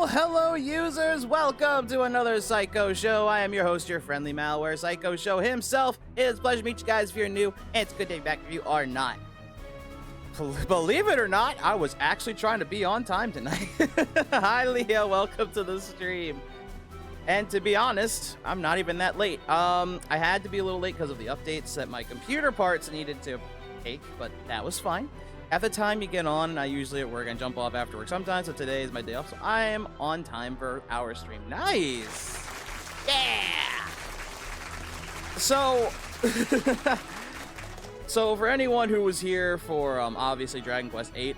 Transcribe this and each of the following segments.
Hello users, welcome to another Psycho Show. I am your host, your friendly malware Psycho Show himself. It is a pleasure to meet you guys if you're new, and it's a good day back if you are not. Believe it or not, I was actually trying to be on time tonight. Hi Leah, welcome to the stream. And to be honest, I'm not even that late. I had to be a little late because of the updates that my computer parts needed to take, but that was fine. At the time you get on, and I usually at work and jump off after work sometimes, so today is my day off, so I am on time for our stream. Nice! Yeah! So, so for anyone who was here for, obviously Dragon Quest VIII,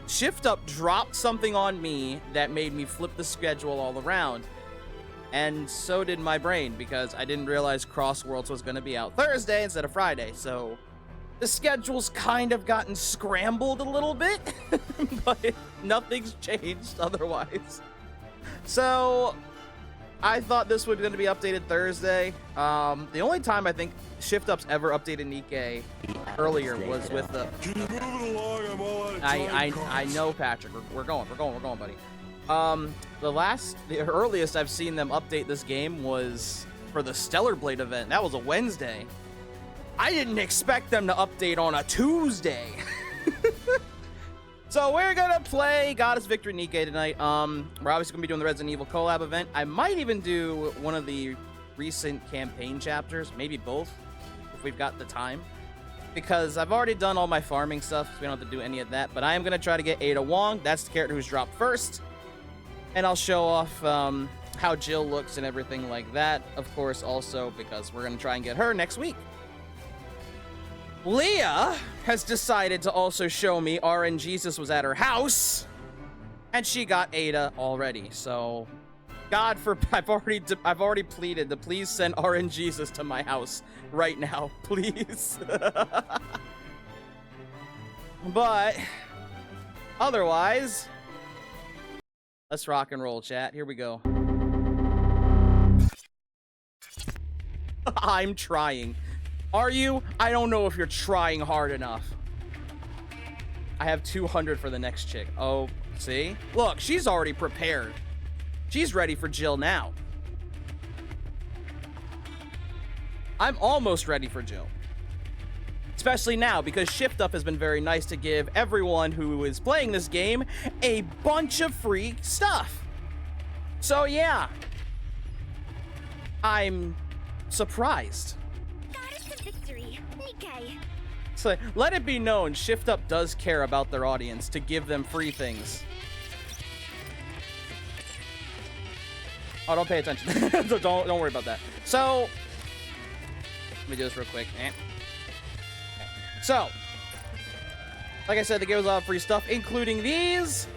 Shift Up dropped something on me that made me flip the schedule all around. And so did my brain, because I didn't realize Cross Worlds was going to be out Thursday instead of Friday, so the schedule's kind of gotten scrambled a little bit, but nothing's changed otherwise. So I thought this was going to be updated Thursday. The only time I think Shift Up's ever updated NIKKE earlier was with the... Can you move it along? I'm all out of time. I know, Patrick. We're going, buddy. The earliest I've seen them update this game was for the Stellar Blade event. That was a Wednesday. I didn't expect them to update on a Tuesday. So we're gonna play Goddess Victory NIKKE tonight. We're obviously gonna be doing the Resident Evil collab event. I might even do one of the recent campaign chapters, maybe both, if we've got the time. Because I've already done all my farming stuff, so we don't have to do any of that. But I am gonna try to get Ada Wong. That's the character who's dropped first. And I'll show off how Jill looks and everything like that. Of course, also because we're gonna try and get her next week. Leah has decided to also show me RNGesus was at her house, and she got Ada already. So, God for I've already pleaded to please send RNGesus to my house right now, please. But otherwise, let's rock and roll, chat. Here we go. I'm trying. Are you? I don't know if you're trying hard enough. I have 200 for the next chick. Oh, see? Look, she's already prepared. She's ready for Jill now. I'm almost ready for Jill. Especially now, because Shift Up has been very nice to give everyone who is playing this game a bunch of free stuff. So yeah. I'm surprised. Victory, NIKKE. So let it be known, Shift Up does care about their audience to give them free things. Oh, don't pay attention. don't worry about that. So let me do this real quick. So, like I said, they gave us a lot of free stuff, including these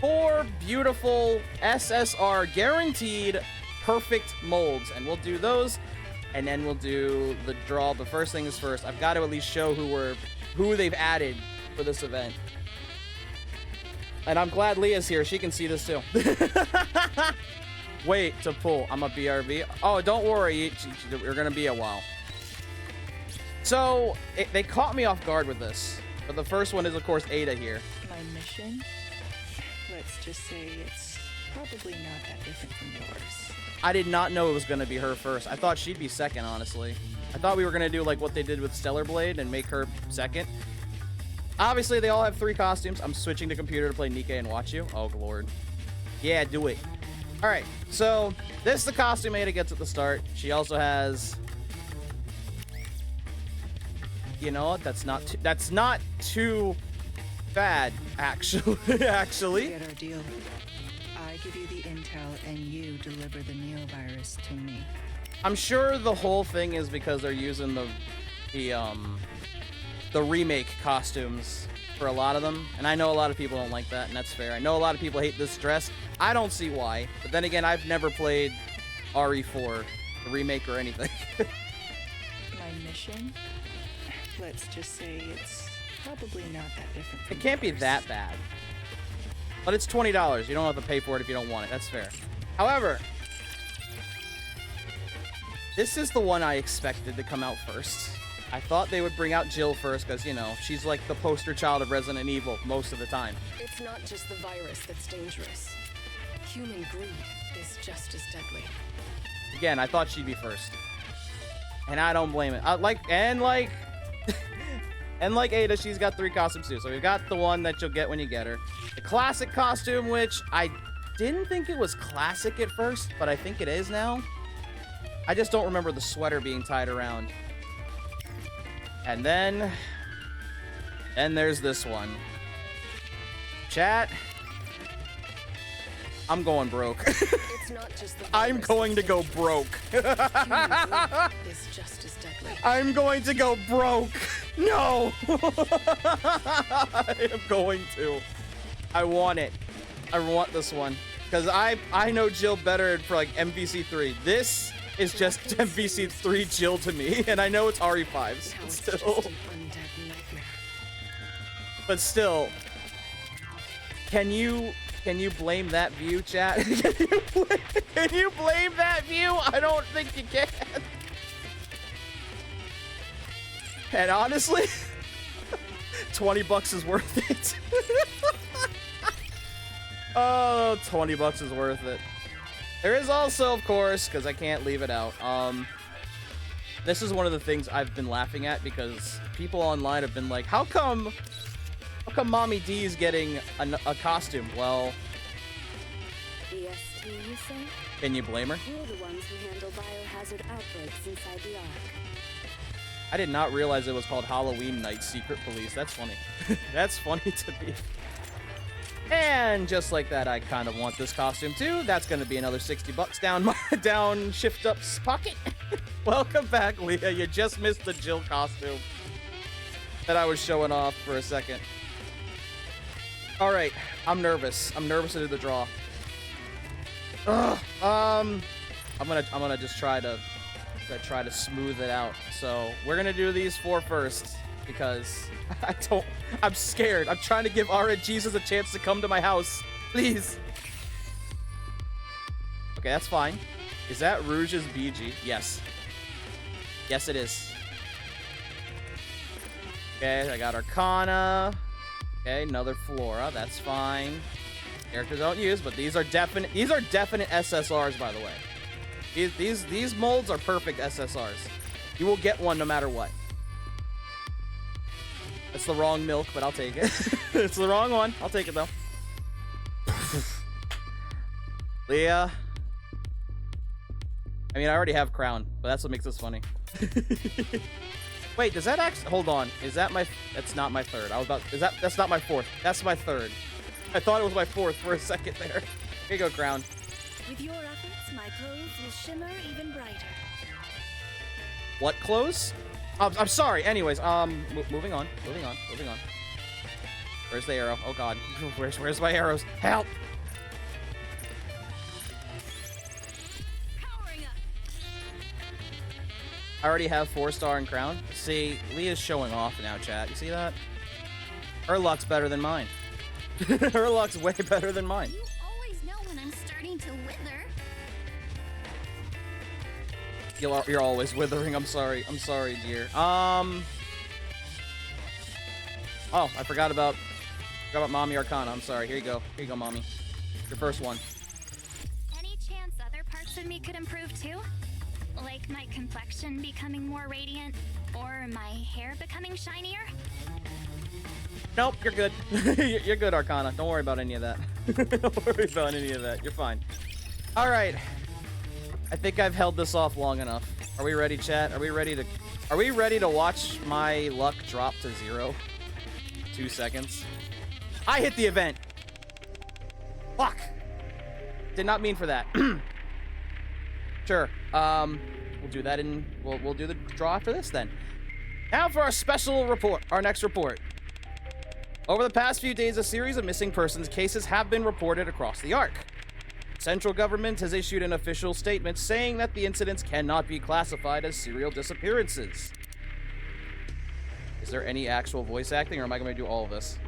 4 beautiful SSR guaranteed perfect molds, and we'll do those. And then we'll do the draw. But first thing is first, I've got to at least show who they've added for this event. And I'm glad Leah's here. She can see this too. Wait to pull. I'm a BRB. Oh, don't worry. You're going to be a while. So, they caught me off guard with this. But the first one is, of course, Ada here. My mission? Let's just say it's probably not that different from yours. I did not know it was going to be her first. I thought she'd be second, honestly. I thought we were going to do like what they did with Stellar Blade and make her second. Obviously, they all have 3 costumes. I'm switching to computer to play NIKKE and watch you. Oh, Lord. Yeah, do it. All right, so this is the costume Ada gets at the start. She also has... You know what? That's not too bad, actually. Get our deal. I give you the intel, and you deliver the neovirus to me. I'm sure the whole thing is because they're using the remake costumes for a lot of them, and I know a lot of people don't like that, and that's fair. I know a lot of people hate this dress. I don't see why, but then again, I've never played RE4, the remake, or anything. My mission? Let's just say it's probably not that different from It can't be yours. that bad. But it's $20. You don't have to pay for it if you don't want it. That's fair. However, this is the one I expected to come out first. I thought they would bring out Jill first because, you know, she's like the poster child of Resident Evil most of the time. It's not just the virus that's dangerous. Human greed is just as deadly. Again, I thought she'd be first. And I don't blame it. And like Ada, she's got 3 costumes too. So we've got the one that you'll get when you get her. The classic costume, which I didn't think it was classic at first, but I think it is now. I just don't remember the sweater being tied around. And then there's this one. Chat, I'm going broke. It's not just the I'm going to go broke. Human greed is just as deadly. I'm going to go broke. No. I am going to. I want it. I want this one. Because I know Jill better for like MVC3. This is just MVC3 Jill to me. And I know it's RE5s. Now But it's still. just an undead nightmare. But still. Can you blame that view, chat? Can you blame that view? I don't think you can. And honestly, 20 bucks is worth it. Oh, 20 bucks is worth it. There is also, of course, because I can't leave it out. This is one of the things I've been laughing at because people online have been like, how come Mommy D is getting a costume? Well, EST, you say? can you blame her? We're the ones who handle biohazard outbreaks inside the Ark. I did not realize it was called Halloween Night Secret Police. That's funny. That's funny to me. And just like that, I kind of want this costume too. That's going to be another 60 bucks down Shift Up's pocket. Welcome back, Leah. You just missed the Jill costume that I was showing off for a second. All right, I'm nervous. I'm nervous to do the draw. Ugh. I'm gonna just try to smooth it out. So we're gonna do these 4 first because I'm scared. I'm trying to give Ara Jesus a chance to come to my house. Please. Okay, that's fine. Is that Rouge's BG? Yes. Yes, it is. Okay, I got Arcana. Okay, another Flora. That's fine. Characters I don't use, but these are definite SSRs, by the way. These molds are perfect SSRs. You will get one no matter what. It's the wrong milk, but I'll take it. It's the wrong one. I'll take it though. Leah. I mean, I already have Crown, but that's what makes this funny. Wait, does that actually... Hold on. Is that my... That's not my third. That's not my fourth. That's my third. I thought it was my fourth for a second there. Here you go, Crown. With your efforts, my clothes will shimmer even brighter. What clothes? I'm sorry. Anyways, moving on. Where's the arrow? Oh God. Where's my arrows? Help! Powering up. I already have 4-star and Crown. See, Leah's showing off now, chat. You see that? Her luck's better than mine. Her luck's way better than mine. You always know when I'm starting to wither. You're always withering. I'm sorry, dear. Oh, I forgot about Mommy Arcana. I'm sorry. Here you go, Mommy. Your first one. Any chance other parts of me could improve too? Like my complexion becoming more radiant, or my hair becoming shinier? Nope, you're good. You're good, Arcana. Don't worry about any of that. Don't worry about any of that. You're fine. All right. I think I've held this off long enough. Are we ready, chat? Are we ready to watch my luck drop to 0? 2 seconds. I hit the event. Fuck. Did not mean for that. Sure. We'll do that in... We'll do the draw after this then. Now for our special report. Our next report. Over the past few days, a series of missing persons cases have been reported across the Ark. Central government has issued an official statement saying that the incidents cannot be classified as serial disappearances. Is there any actual voice acting, or am I going to do all of this?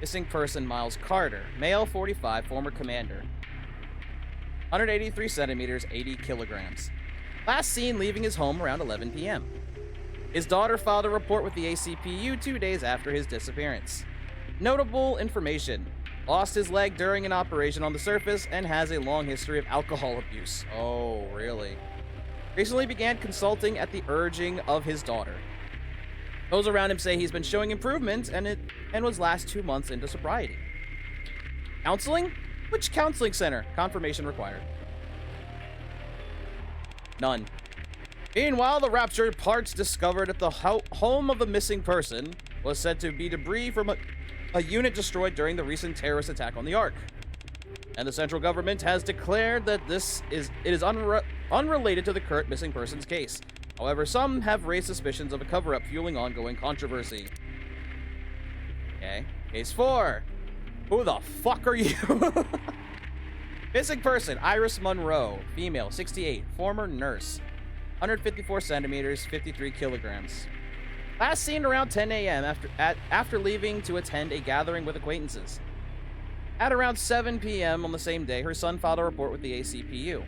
Missing person Miles Carter, male, 45, former commander. 183 centimeters, 80 kilograms. Last seen leaving his home around 11 p.m. His daughter filed a report with the ACPU 2 days after his disappearance. Notable information. lost his leg during an operation on the surface, and has a long history of alcohol abuse. Oh, really? Recently began consulting at the urging of his daughter. Those around him say he's been showing improvement and was last 2 months into sobriety. Counseling? Which counseling center? Confirmation required. None. Meanwhile, the raptured parts discovered at the home of the missing person was said to be debris from a unit destroyed during the recent terrorist attack on the Ark. And the central government has declared that it is unrelated to the current missing persons case. However, some have raised suspicions of a cover-up fueling ongoing controversy. Okay. Case 4. Who the fuck are you? Missing person, Iris Monroe, female, 68, former nurse, 154 centimeters, 53 kilograms. Last seen around 10 a.m. after leaving to attend a gathering with acquaintances. At around 7 p.m. on the same day, her son filed a report with the ACPU.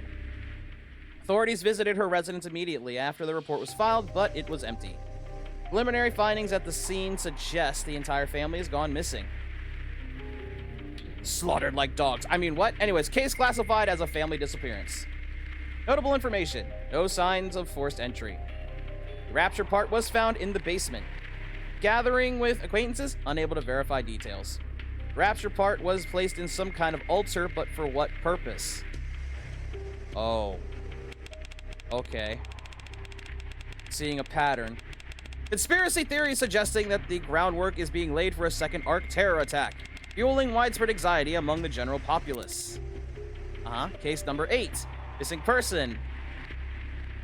Authorities visited her residence immediately after the report was filed, but it was empty. Preliminary findings at the scene suggest the entire family has gone missing. Slaughtered like dogs. I mean, what? Anyways, case classified as a family disappearance. Notable information. No signs of forced entry. The rapture part was found in the basement. Gathering with acquaintances, unable to verify details. The rapture part was placed in some kind of altar, but for what purpose? Oh. Okay. Seeing a pattern. Conspiracy theory suggesting that the groundwork is being laid for a second Ark terror attack, fueling widespread anxiety among the general populace. Case number 8. Missing person.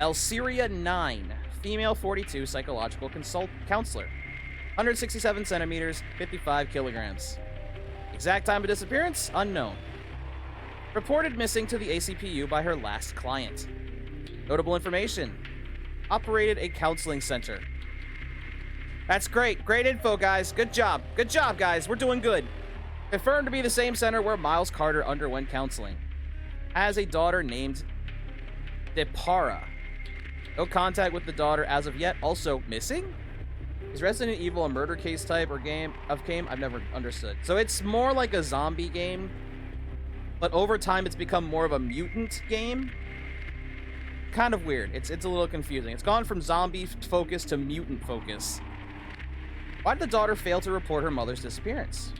Elsiria 9. Female, 42, psychological counselor. 167 centimeters, 55 kilograms. Exact time of disappearance? Unknown. Reported missing to the ACPU by her last client. Notable information. Operated a counseling center. That's great. Great info, guys. Good job. Good job, guys. We're doing good. Confirmed to be the same center where Miles Carter underwent counseling. Has a daughter named Depara. No contact with the daughter as of yet. Also missing? Is Resident Evil a murder case type or game? I've never understood. So it's more like a zombie game, but over time it's become more of a mutant game. Kind of weird. It's a little confusing. It's gone from zombie focus to mutant focus. Why did the daughter fail to report her mother's disappearance?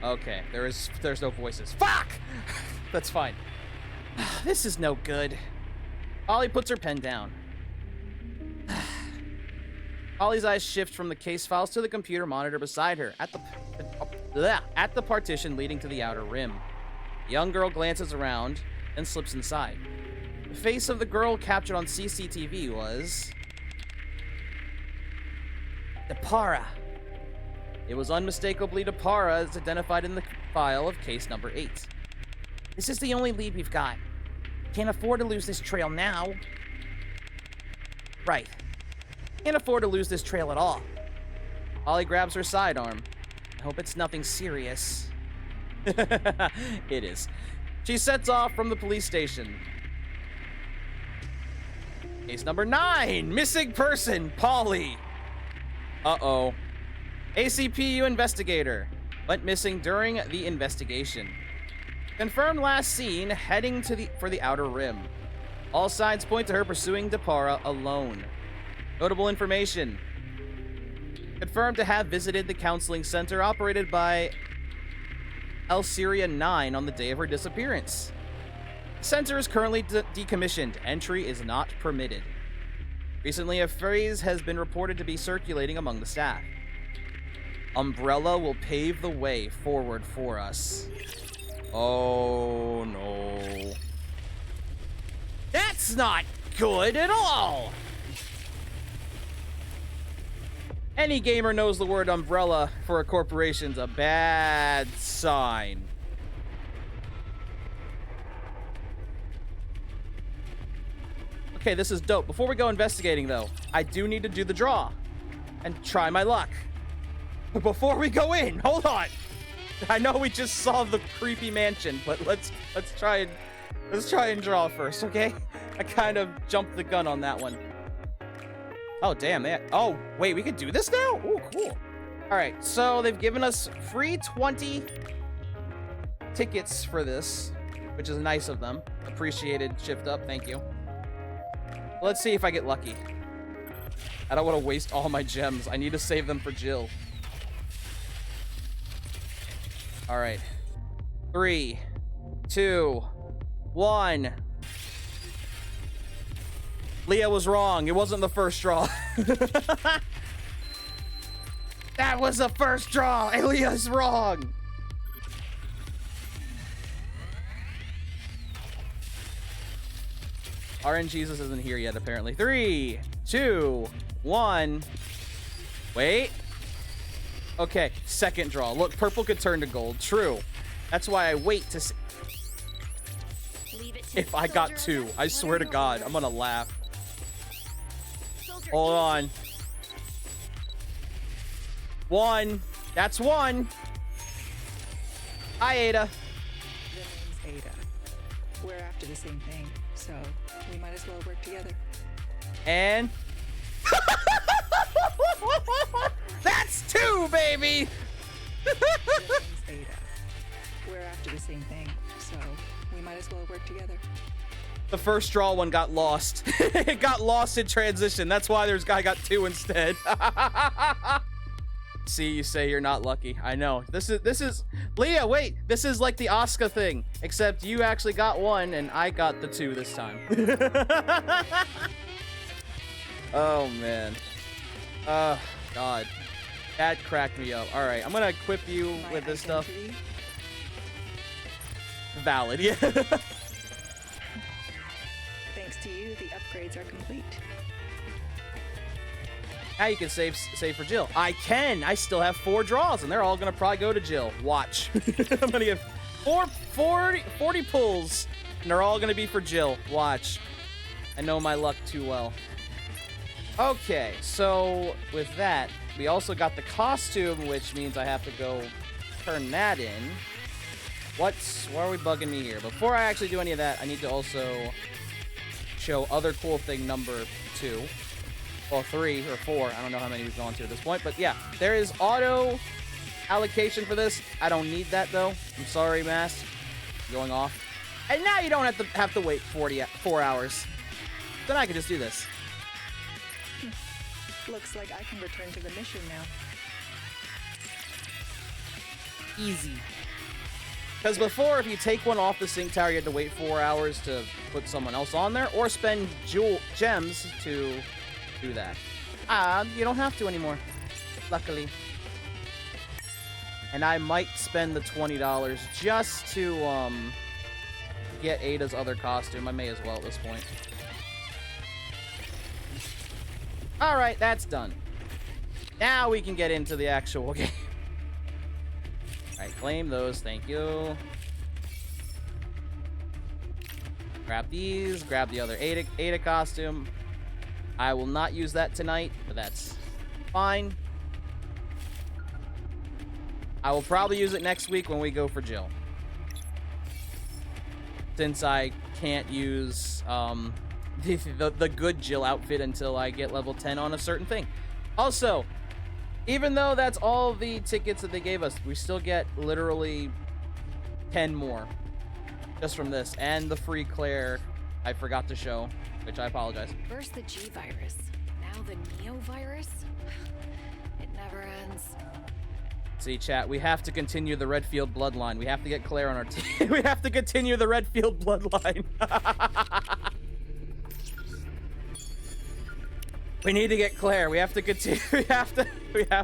Okay, there's no voices. Fuck! That's fine. This is no good. Ollie puts her pen down. Ollie's eyes shift from the case files to the computer monitor beside her at the partition leading to the outer rim. The young girl glances around and slips inside. The face of the girl captured on CCTV was Depara. It was unmistakably Depara as identified in the file of case number 8. This is the only lead we've got. Can't afford to lose this trail now. Right. Can't afford to lose this trail at all. Ollie grabs her sidearm. I hope it's nothing serious. It is. She sets off from the police station. Case number 9. Missing person, Polly. Uh-oh. ACPU investigator. Went missing during the investigation. Confirmed last seen heading for the outer rim. All signs point to her pursuing Depara alone. Notable information. Confirmed to have visited the counseling center operated by Elsiria 9 on the day of her disappearance. The center is currently decommissioned. Entry is not permitted. Recently, a phrase has been reported to be circulating among the staff. Umbrella will pave the way forward for us. Oh, no. That's not good at all! Any gamer knows the word umbrella for a corporation's a bad sign. Okay, this is dope. Before we go investigating, though, I do need to do the draw and try my luck. But before we go in, hold on. I know we just saw the creepy mansion, but let's try and draw first, okay? I kind of jumped the gun on that one. Oh damn, oh wait, we can do this now? Oh, cool. All right, so they've given us free 20 tickets for this, which is nice of them. Appreciated, Shift Up, thank you. Let's see if I get lucky. I don't want to waste all my gems. I need to save them for Jill. All right. 3, 2, 1. Leah was wrong. It wasn't the first draw. That was the first draw. Leah's wrong. RN Jesus isn't here yet, apparently. 3, 2, 1. Wait. Okay, second draw. Look, purple could turn to gold. True. That's why I wait to see. If I got 2, I swear to God, I'm gonna laugh. Hold on. 1. That's 1. Hi, Ada. The name's Ada. We're after the same thing, so we might as well work together. And... That's 2, baby! The name's Ada. We're after the same thing, so we might as well work together. The first draw one got lost. It got lost in transition. That's why there's guy got 2 instead. See, you say you're not lucky. I know. This is Leah, wait. This is like the Asuka thing, except you actually got 1 and I got the 2 this time. Oh man. God. That cracked me up. All right, I'm gonna equip you with this stuff. Valid, yeah. Thanks to you, the upgrades are complete. Now you can save for Jill. I can. I still have 4 draws, and they're all gonna probably go to Jill. Watch. I'm gonna get 40 pulls, and they're all gonna be for Jill. Watch. I know my luck too well. Okay, so with that, we also got the costume, which means I have to go turn that in. Why are we bugging me here? Before I actually do any of that, I need to also show other cool thing number 2. Well, 3 or 4. I don't know how many we've gone to at this point, but yeah, there is auto allocation for this. I don't need that though. I'm sorry, Mass. Going off. And now you don't have to wait 4 hours. Then I can just do this. Looks like I can return to the mission now. Easy. Because before, if you take one off the sync tower, you had to wait 4 hours to put someone else on there, or spend gems to do that. You don't have to anymore, luckily. And I might spend the $20 just to get Ada's other costume. I may as well at this point. Alright, that's done. Now we can get into the actual game. Alright, claim those, thank you. Grab these, grab the other Ada costume. I will not use that tonight, but that's fine. I will probably use it next week when we go for Jill. Since I can't use the good Jill outfit until I get level 10 on a certain thing. Also, even though that's all the tickets that they gave us, we still get literally 10 more just from this, and the free Claire I forgot to show, which I apologize. First the G virus, now the Neo virus. It never ends. See, chat, we have to continue the Redfield bloodline. We have to get Claire on our team. We have to continue the Redfield bloodline. We need to get Claire. We have to continue. We have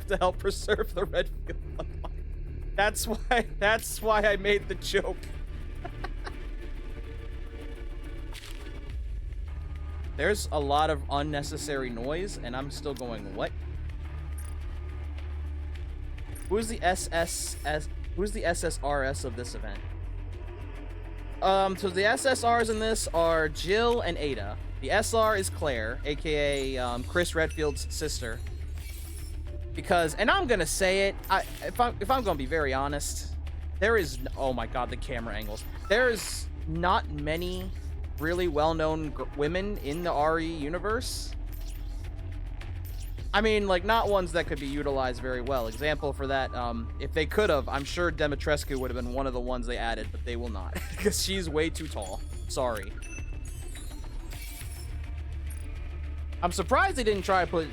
to help preserve the Redfield bloodline. That's why I made the joke. There's a lot of unnecessary noise, and I'm still going, what? Who's the SSRS of this event? So the SSRs in this are Jill and Ada. The SR is Claire, aka Chris Redfield's sister. Because, and I'm gonna say it, if I'm gonna be very honest, there is, oh my god, the camera angles. There is not many really well-known women in the RE universe. I mean, like, not ones that could be utilized very well. Example for that, if they could have, I'm sure Demetrescu would have been one of the ones they added, but they will not. Because she's way too tall. Sorry. I'm surprised they didn't try to put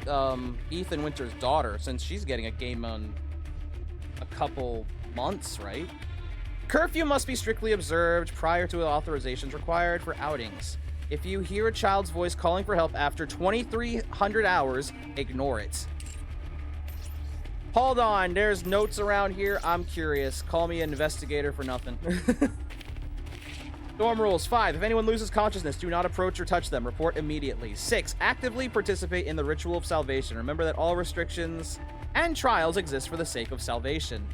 Ethan Winter's daughter, since she's getting a game on a couple months, right? Curfew must be strictly observed prior to the authorizations required for outings. If you hear a child's voice calling for help after 2,300 hours, ignore it. Hold on, there's notes around here. I'm curious. Call me an investigator for nothing. Dorm rules. 5. If anyone loses consciousness, do not approach or touch them. Report immediately. 6. Actively participate in the ritual of salvation. Remember that all restrictions and trials exist for the sake of salvation.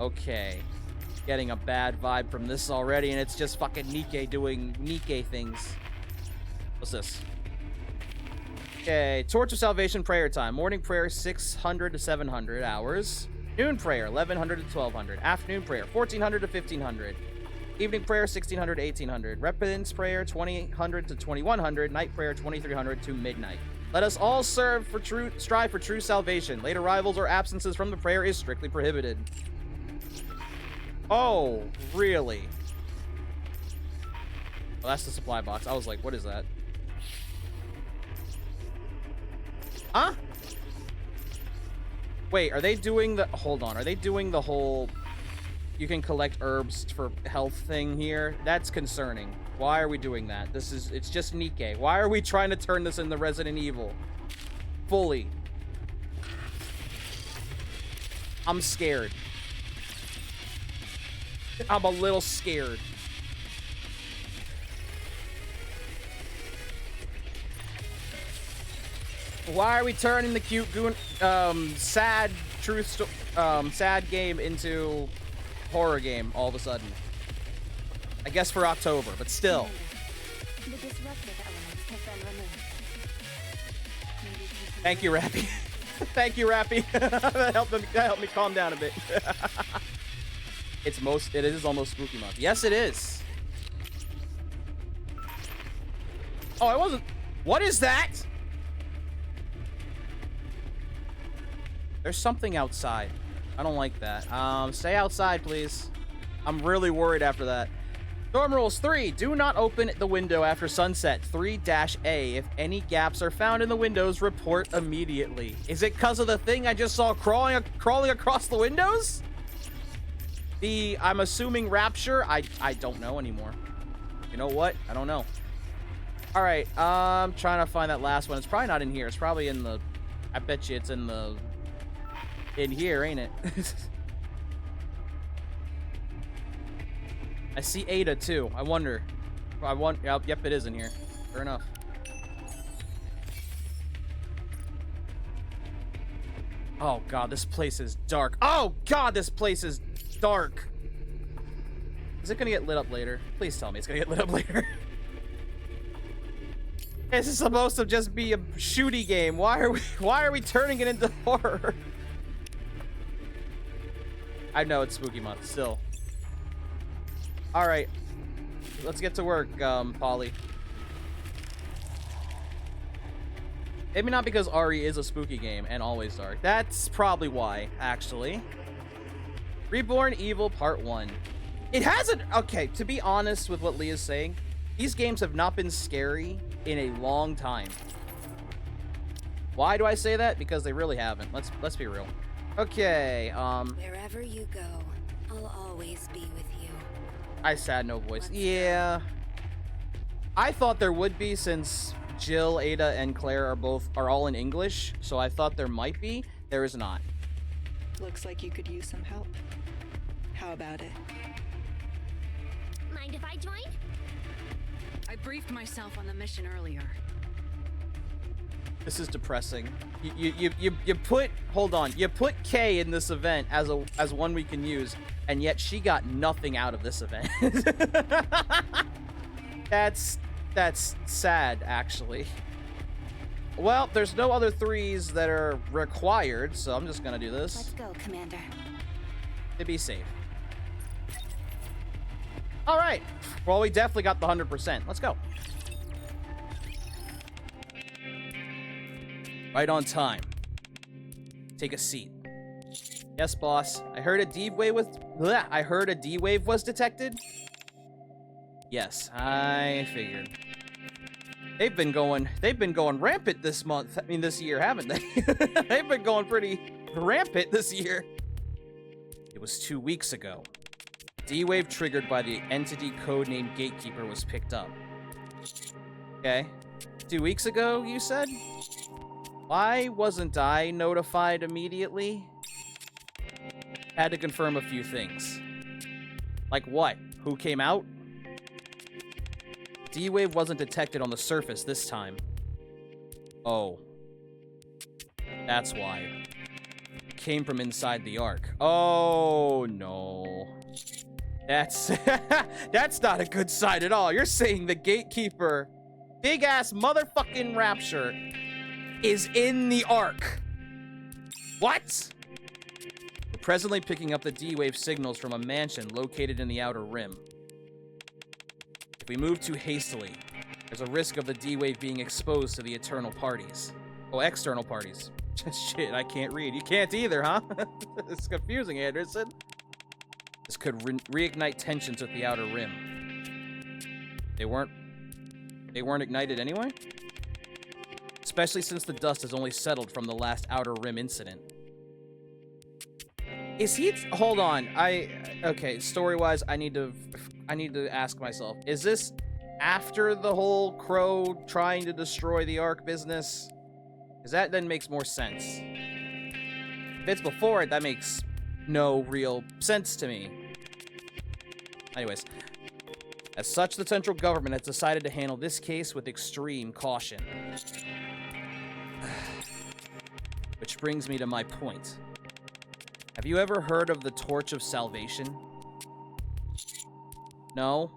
Okay. Getting a bad vibe from this already, and it's just fucking NIKKE doing NIKKE things. What's this? Okay. Torch of Salvation prayer time. Morning prayer 600 to 700 hours. Noon prayer 1100 to 1200. Afternoon prayer 1400 to 1500. Evening prayer 1600 to 1800. Repentance prayer 2000 to 2100. Night prayer 2300 to midnight. Let us all strive for true salvation. Late arrivals or absences from the prayer is strictly prohibited. Oh, really? Well, that's the supply box. I was like, what is that? Huh? Wait, are they doing the... Hold on. Are they doing the whole... You can collect herbs for health thing here? That's concerning. Why are we doing that? It's just NIKKE. Why are we trying to turn this into Resident Evil? Fully. I'm scared. I'm a little scared. Why are we turning the cute goon, sad game into horror game all of a sudden? I guess for October, but still. The disruptive elements have been removed. Thank you, Rappy. Thank you, Rappy. that helped me calm down a bit. It is almost spooky month. Yes, it is. Oh, I wasn't. What is that? There's something outside. I don't like that. Stay outside, please. I'm really worried after that. Dorm rules 3. Do not open the window after sunset. 3-A. If any gaps are found in the windows, report immediately. Is it because of the thing I just saw crawling across the windows? I'm assuming Rapture? I don't know anymore. You know what? I don't know. All right. I'm trying to find that last one. It's probably not in here. It's probably in the... I bet you it's in here, ain't it? I see Ada too. I wonder. Yep, it is in here. Fair enough. Oh god, this place is dark. Oh god, this place is dark. Is it gonna get lit up later? Please tell me it's gonna get lit up later. This is supposed to just be a shooty game. Why are we turning it into horror? I know it's spooky month still. All right, let's get to work, Polly. Maybe not because RE is a spooky game and always dark. That's probably why, actually. Reborn Evil Part 1. It hasn't... Okay, to be honest with what Leah's saying, these games have not been scary in a long time. Why do I say that? Because they really haven't. Let's be real. Okay, Wherever you go, I'll always be with you. I said no voice. Yeah. I thought there would be, since Jill, Ada, and Claire are all in English, so I thought there might be. There is not. Looks like you could use some help. How about it? Mind if I join? I briefed myself on the mission earlier. This is depressing. You put... Hold on. You put Kay in this event as one we can use, and yet she got nothing out of this event. That's sad, actually. Well, there's no other 3s that are required, so I'm just gonna do this. Let's go, Commander. To be safe. All right. Well, we definitely got the 100%. Let's go. Right on time. Take a seat. Yes, boss. I heard a D-wave was detected. Yes, I figured. They've been going rampant this month. I mean, this year, haven't they? They've been going pretty rampant this year. It was 2 weeks ago. D-wave triggered by the entity codenamed Gatekeeper was picked up. Okay. 2 weeks ago, you said? Why wasn't I notified immediately? Had to confirm a few things. Like what? Who came out? D-wave wasn't detected on the surface this time. Oh. That's why. It came from inside the Ark. Oh, no. That's... that's not a good sign at all. You're saying the Gatekeeper, big-ass motherfucking Rapture, is in the Ark. What? We're presently picking up the D-wave signals from a mansion located in the Outer Rim. If we move too hastily, there's a risk of the D-wave being exposed to the eternal parties. Oh, external parties. Shit, I can't read. You can't either, huh? It's confusing, Anderson. This could reignite tensions with the Outer Rim. They weren't ignited anyway? Especially since the dust has only settled from the last Outer Rim incident. Is he... Hold on. Okay, story-wise, I need to ask myself. Is this after the whole Crow trying to destroy the Ark business? Because that then makes more sense. If it's before it, that makes no real sense to me. Anyways. As such, the central government has decided to handle this case with extreme caution. Which brings me to my point. Have you ever heard of the Torch of Salvation? No?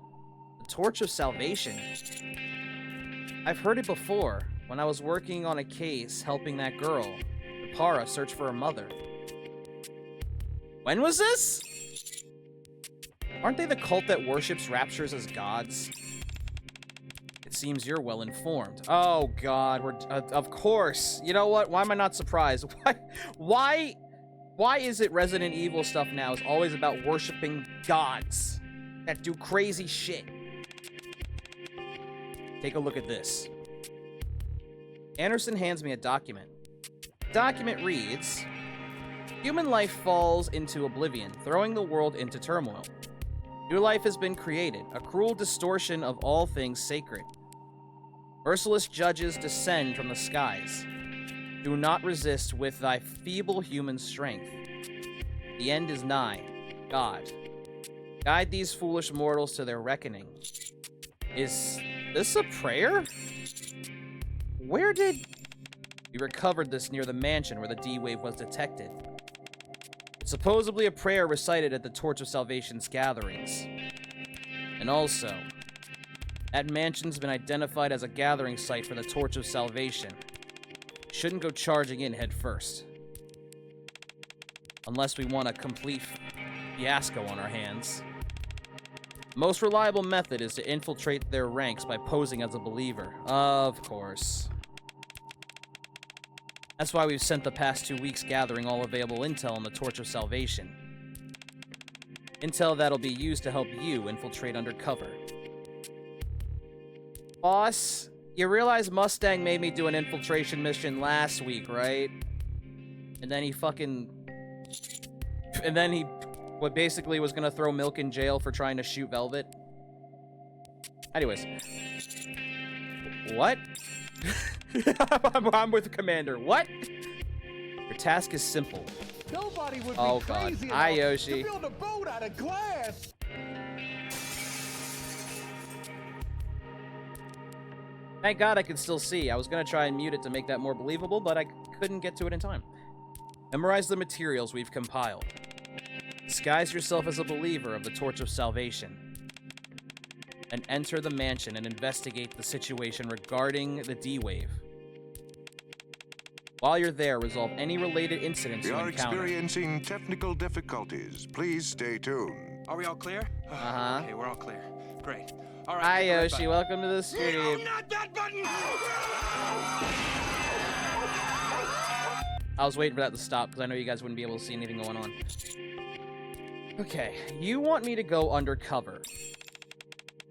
The Torch of Salvation? I've heard it before, when I was working on a case helping that girl, Para, search for her mother. When was this? Aren't they the cult that worships raptures as gods? It seems you're well informed. Oh god, of course. You know what? Why am I not surprised? Why is it Resident Evil stuff now is always about worshipping gods that do crazy shit? Take a look at this. Anderson hands me a document. The document reads, human life falls into oblivion, throwing the world into turmoil. New life has been created, a cruel distortion of all things sacred. Merciless judges descend from the skies. Do not resist with thy feeble human strength. The end is nigh. God. Guide these foolish mortals to their reckoning. Is this a prayer? Where did... We recovered this near the mansion where the D-wave was detected. It's supposedly a prayer recited at the Torch of Salvation's gatherings. And also, that mansion's been identified as a gathering site for the Torch of Salvation. Shouldn't go charging in head first. Unless we want a complete fiasco on our hands. The most reliable method is to infiltrate their ranks by posing as a believer. Of course. That's why we've spent the past 2 weeks gathering all available intel on the Torch of Salvation. Intel that'll be used to help you infiltrate undercover. Boss, you realize Mustang made me do an infiltration mission last week, right? And then he fucking... And then he... What basically was gonna throw Milk in jail for trying to shoot Velvet. Anyways. What? I'm with the commander. What? Your task is simple. Nobody would oh be god. crazy Hi, enough Yoshi. to build a boat out of glass. Thank god I can still see. I was gonna try and mute it to make that more believable, but I couldn't get to it in time. Memorize the materials we've compiled. Disguise yourself as a believer of the Torch of Salvation. And enter the mansion and investigate the situation regarding the D-Wave. While you're there, resolve any related incidents We you are encounter. experiencing technical difficulties. Please stay tuned. Are we all clear? Uh-huh. Okay, we're all clear. Great. All right. Hi, hit the red Yoshi. button. Welcome to the stream. No, not that button! I was waiting for that to stop because I know you guys wouldn't be able to see anything going on. Okay, you want me to go undercover.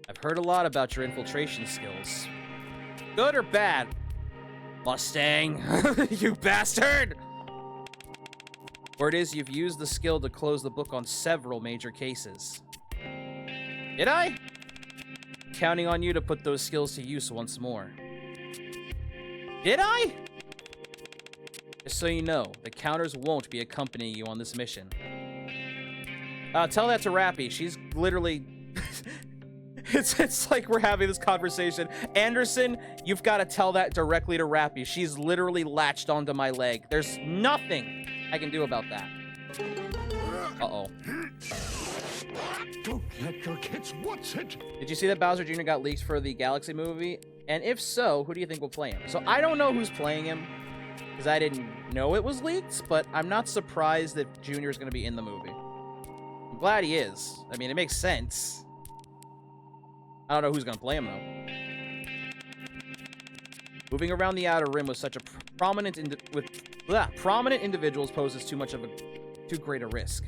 I've heard a lot about your infiltration skills. Good or bad? Mustang, you bastard! Word is you've used the skill to close the book on several major cases. Did I? Counting on you to put those skills to use once more. Did I? Just so you know, the counters won't be accompanying you on this mission. Tell that to Rappy. She's literally... it's like we're having this conversation. Anderson, you've got to tell that directly to Rappy. She's literally latched onto my leg. There's nothing I can do about that. Uh-oh. Don't let your kids watch it. Did you see that Bowser Jr. got leaked for the Galaxy movie? And if so, who do you think will play him? So I don't know who's playing him, because I didn't know it was leaked, but I'm not surprised that Jr. is going to be in the movie. I'm glad he is. I mean, it makes sense. I don't know who's going to play him, though. Moving around the Outer Rim with such a prominent individuals poses too great a risk.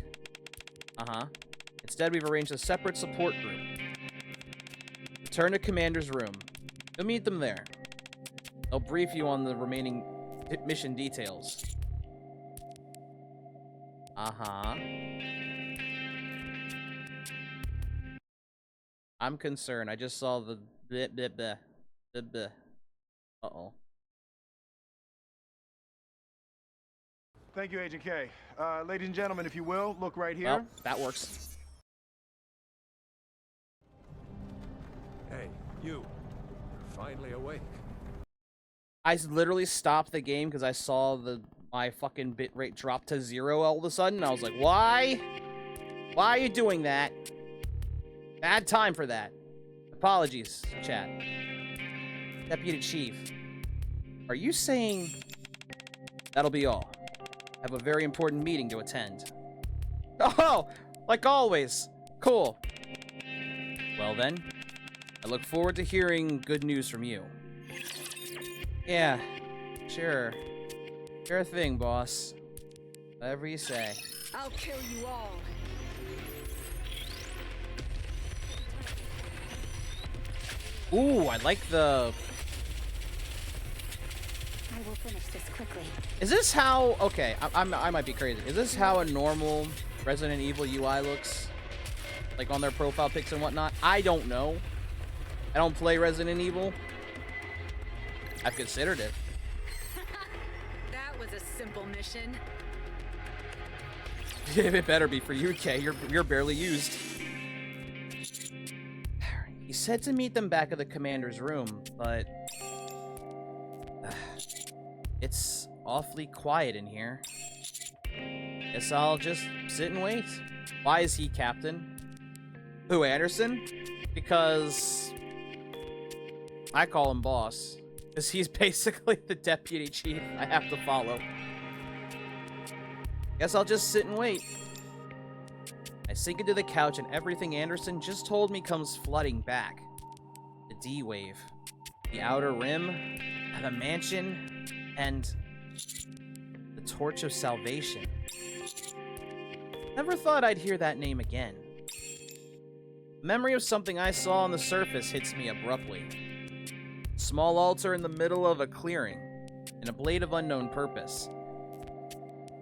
Instead, we've arranged a separate support group. Return to Commander's room. You'll meet them there. They'll brief you on the remaining mission details. I'm concerned. I just saw the Uh-oh. Thank you, Agent K. Ladies and gentlemen, if you will, look right here. Well, that works. Hey, you. You're finally awake. I literally stopped the game because I saw my fucking bitrate drop to 0 all of a sudden. I was like, why? Why are you doing that? Bad time for that. Apologies, chat. Deputy Chief, are you saying that'll be all? I have a very important meeting to attend. Oh, like always. Cool. Well then, I look forward to hearing good news from you. Yeah, sure. Sure thing, boss. Whatever you say. I'll kill you all. Ooh, I like the... I will finish this quickly. Is this how... Okay, I might be crazy. Is this how a normal Resident Evil UI looks? Like on their profile pics and whatnot? I don't know. I don't play Resident Evil. I've considered it. That was a simple mission. It better be for you, Kay. You're barely used. He said to meet them back at the commander's room, but... it's awfully quiet in here. Guess I'll just sit and wait. Why is he captain? Who, Anderson? Because... I call him boss. Because he's basically the deputy chief I have to follow. Guess I'll just sit and wait. I sink into the couch and everything Anderson just told me comes flooding back. The D-Wave, the Outer Rim, the Mansion, and the Torch of Salvation. Never thought I'd hear that name again. Memory of something I saw on the surface hits me abruptly. Small altar in the middle of a clearing, and a blade of unknown purpose.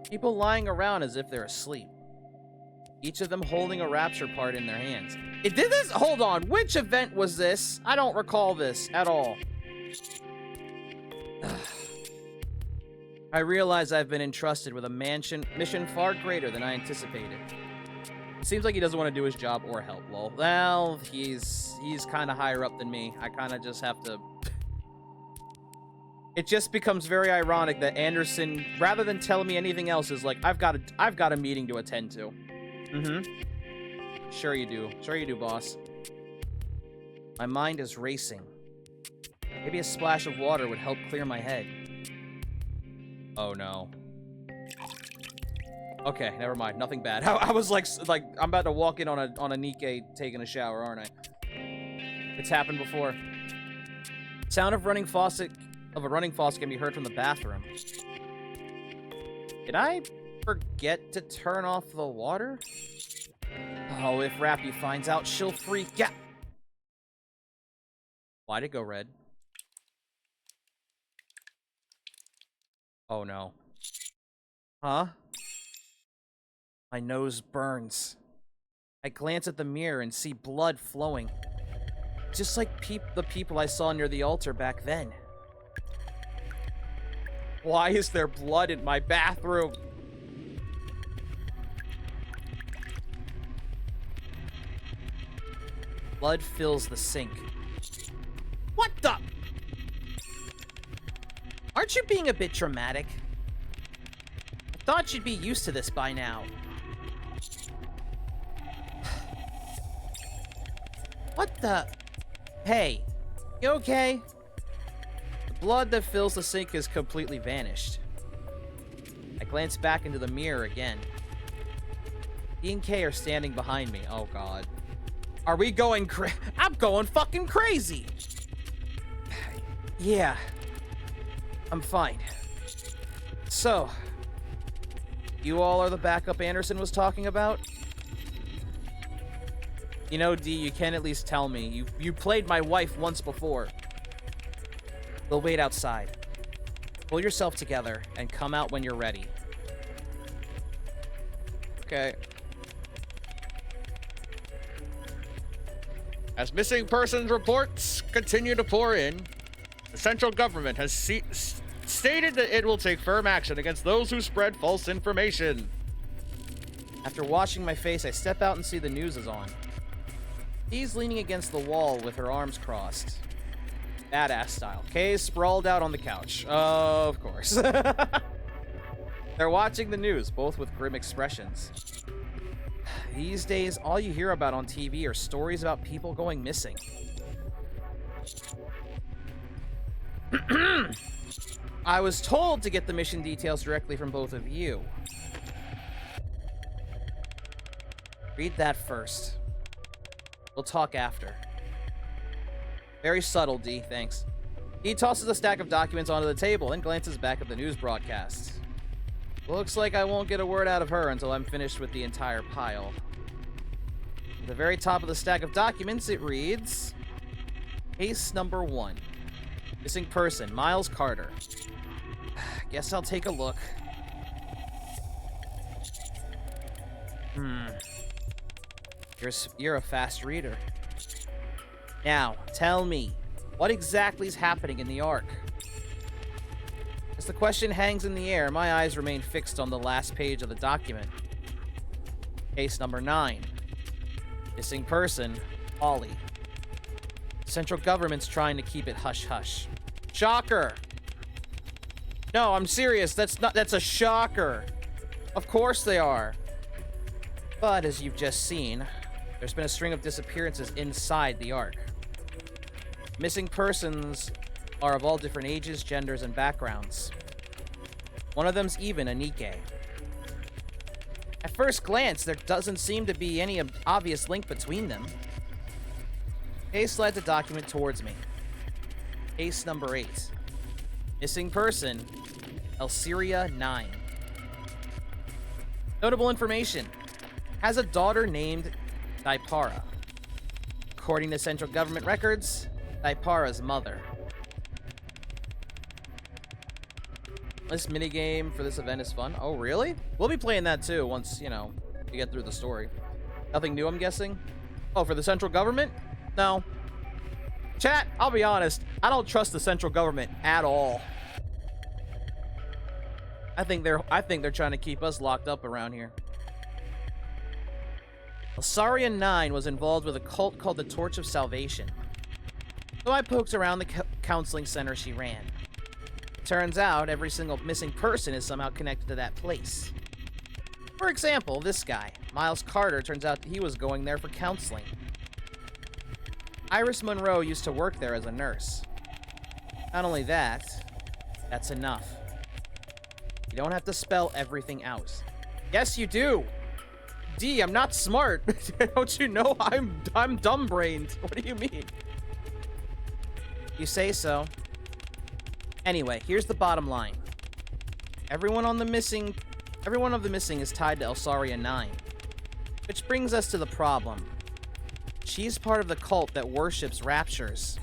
People lying around as if they're asleep. Each of them holding a rapture part in their hands. It did this? Hold on. Which event was this? I don't recall this at all. I realize I've been entrusted with a mission far greater than I anticipated. It seems like he doesn't want to do his job or help, lol. Well, he's kind of higher up than me. I kind of just have to... It just becomes very ironic that Anderson, rather than telling me anything else, is like, I've got a meeting to attend to. Sure you do. Sure you do, boss. My mind is racing. Maybe a splash of water would help clear my head. Oh no. Okay, never mind. Nothing bad. I was like I'm about to walk in on a NIKKE taking a shower, aren't I? It's happened before. Sound of a running faucet can be heard from the bathroom. Did I forget to turn off the water? Oh, if Rappy finds out, she'll freak out. Why'd it go red? Oh no. Huh? My nose burns. I glance at the mirror and see blood flowing. Just like the people I saw near the altar back then. Why is there blood in my bathroom? Blood fills the sink. What the? Aren't you being a bit dramatic? I thought you'd be used to this by now. What the? Hey, you okay? The blood that fills the sink has completely vanished. I glance back into the mirror again. E and K are standing behind me. Oh god. Are we going I'm going fucking crazy! Yeah. I'm fine. So, you all are the backup Anderson was talking about? You know, D, you can at least tell me. You played my wife once before. We'll wait outside. Pull yourself together and come out when you're ready. Okay. As missing persons reports continue to pour in, the central government has stated that it will take firm action against those who spread false information. After washing my face, I step out and see the news is on. She's leaning against the wall with her arms crossed. Badass style. Kay sprawled out on the couch. Of course. They're watching the news, both with grim expressions. These days, all you hear about on TV are stories about people going missing. I was told to get the mission details directly from both of you. Read that first. We'll talk after. Very subtle, D, thanks. He tosses a stack of documents onto the table and glances back at the news broadcast. Looks like I won't get a word out of her until I'm finished with the entire pile. At the very top of the stack of documents, it reads... Case number 1. Missing person, Miles Carter. Guess I'll take a look. You're a fast reader. Now, tell me, what exactly is happening in the Ark? As the question hangs in the air, my eyes remain fixed on the last page of the document. Case number 9. Missing person, Ollie. Central government's trying to keep it hush-hush. Shocker! No, I'm serious. That's a shocker. Of course they are. But as you've just seen, there's been a string of disappearances inside the Ark. Missing persons are of all different ages, genders, and backgrounds. One of them's even a NIKKE. At first glance, there doesn't seem to be any obvious link between them. Case slides a document towards me. Case number 8. Missing person, Elsiria 9. Notable information. Has a daughter named Daipara. According to central government records, Daipara's mother. This minigame for this event is fun. Oh, really? We'll be playing that too once, you know, we get through the story. Nothing new, I'm guessing? Oh, for the central government? No. Chat, I'll be honest. I don't trust the central government at all. I think they're trying to keep us locked up around here. Elsiria 9 was involved with a cult called the Torch of Salvation. So I poked around the counseling center she ran. Turns out every single missing person is somehow connected to that place. For example, this guy, Miles Carter, turns out he was going there for counseling. Iris Monroe used to work there as a nurse. Not only that, that's enough. You don't have to spell everything out. Yes, you do! D, I'm not smart. Don't you know I'm dumb-brained? What do you mean? You say so. Anyway, here's the bottom line. Everyone on the missing Every one of the missing is tied to Elsaria 9. Which brings us to the problem. She's part of the cult that worships raptures.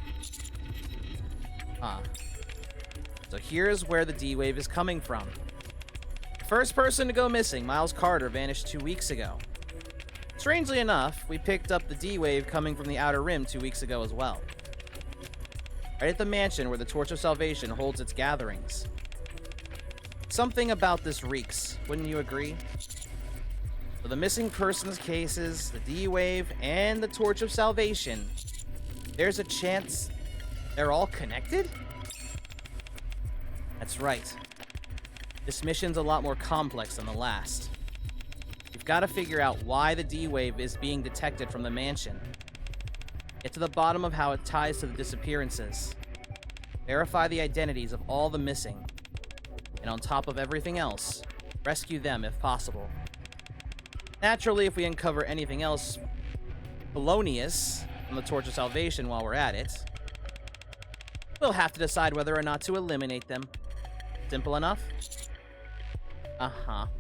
So here's where the D-Wave is coming from. The first person to go missing, Miles Carter, vanished 2 weeks ago. Strangely enough, we picked up the D-Wave coming from the Outer Rim 2 weeks ago as well. Right at the mansion where the Torch of Salvation holds its gatherings. Something about this reeks, wouldn't you agree? For the missing persons cases, the D-Wave, and the Torch of Salvation, there's a chance they're all connected? That's right. This mission's a lot more complex than the last. We've got to figure out why the D-Wave is being detected from the mansion. Get to the bottom of how it ties to the disappearances. Verify the identities of all the missing. And on top of everything else, rescue them if possible. Naturally, if we uncover anything else felonious from the Torch of Salvation while we're at it, we'll have to decide whether or not to eliminate them. Simple enough?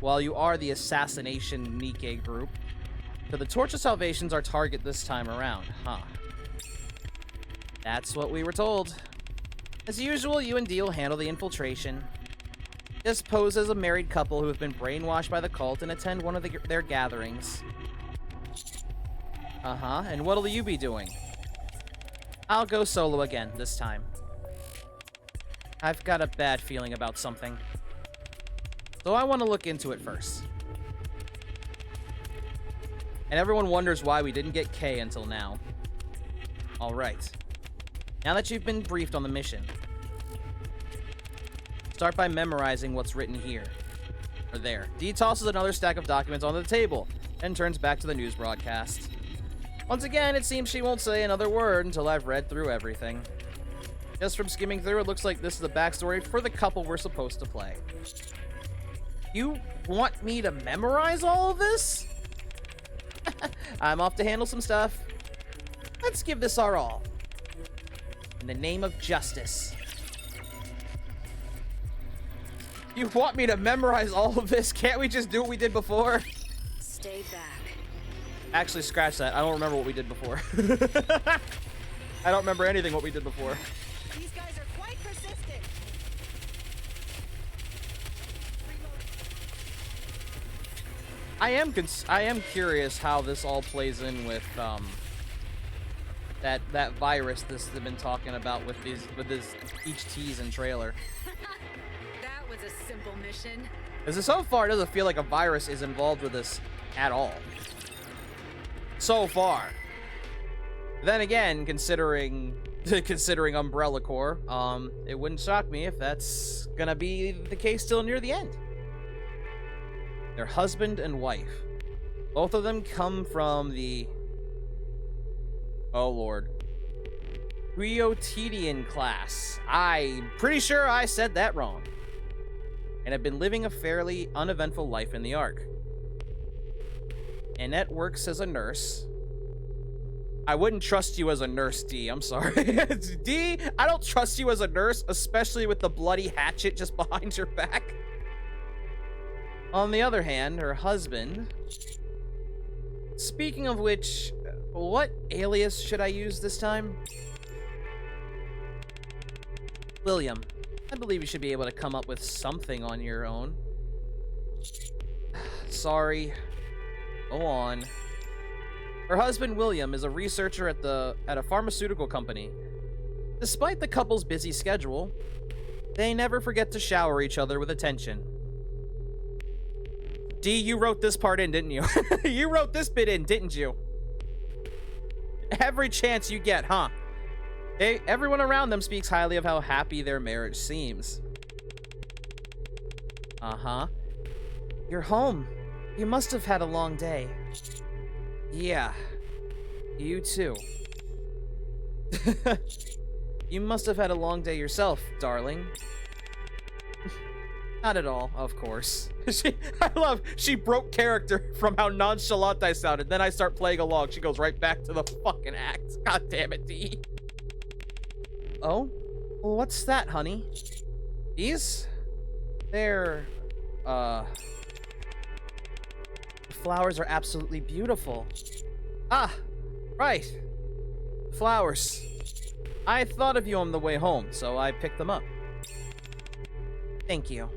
Well, you are the Assassination NIKKE group, so the Torch of Salvation's our target this time around, huh? That's what we were told. As usual, you and Dee will handle the infiltration. Just pose as a married couple who have been brainwashed by the cult and attend one of their gatherings. And what'll you be doing? I'll go solo again this time. I've got a bad feeling about something. So I want to look into it first. And everyone wonders why we didn't get K until now. Alright. Now that you've been briefed on the mission, start by memorizing what's written here. Or there. Dee tosses another stack of documents onto the table, and turns back to the news broadcast. Once again, it seems she won't say another word until I've read through everything. Just from skimming through, it looks like this is the backstory for the couple we're supposed to play. You want me to memorize all of this? I'm off to handle some stuff. Let's give this our all. In the name of justice. You want me to memorize all of this? Can't we just do what we did before? Stay back. Actually, scratch that. I don't remember what we did before. I don't remember anything what we did before. These guys are quite persistent. I am curious how this all plays in with that virus they've been talking about with this each tease and trailer. That was a simple mission. Because so far, it doesn't feel like a virus is involved with this at all. So far. Then again, considering Umbrella Corps, it wouldn't shock me if that's gonna be the case till near the end. They're husband and wife. Both of them come from the... Oh, Lord. Riotidian class. I'm pretty sure I said that wrong. And have been living a fairly uneventful life in the Ark. Annette works as a nurse. I wouldn't trust you as a nurse, Dee. I'm sorry. Dee, I don't trust you as a nurse, especially with the bloody hatchet just behind your back. On the other hand, her husband... Speaking of which, what alias should I use this time? William. I believe you should be able to come up with something on your own. Sorry. Go on. Her husband, William, is a researcher at a pharmaceutical company. Despite the couple's busy schedule, they never forget to shower each other with attention. Dee, you wrote this part in, didn't you? You wrote this bit in, didn't you? Every chance you get, huh? Everyone around them speaks highly of how happy their marriage seems. Uh-huh. You're home. You must have had a long day. Yeah. You too. You must have had a long day yourself, darling. Not at all, of course. She broke character from how nonchalant I sounded. Then I start playing along. She goes right back to the fucking act. God damn it, Dee. Oh? Well, what's that, honey? These? They're, flowers are absolutely beautiful. Ah, right. Flowers. I thought of you on the way home, so I picked them up. Thank you.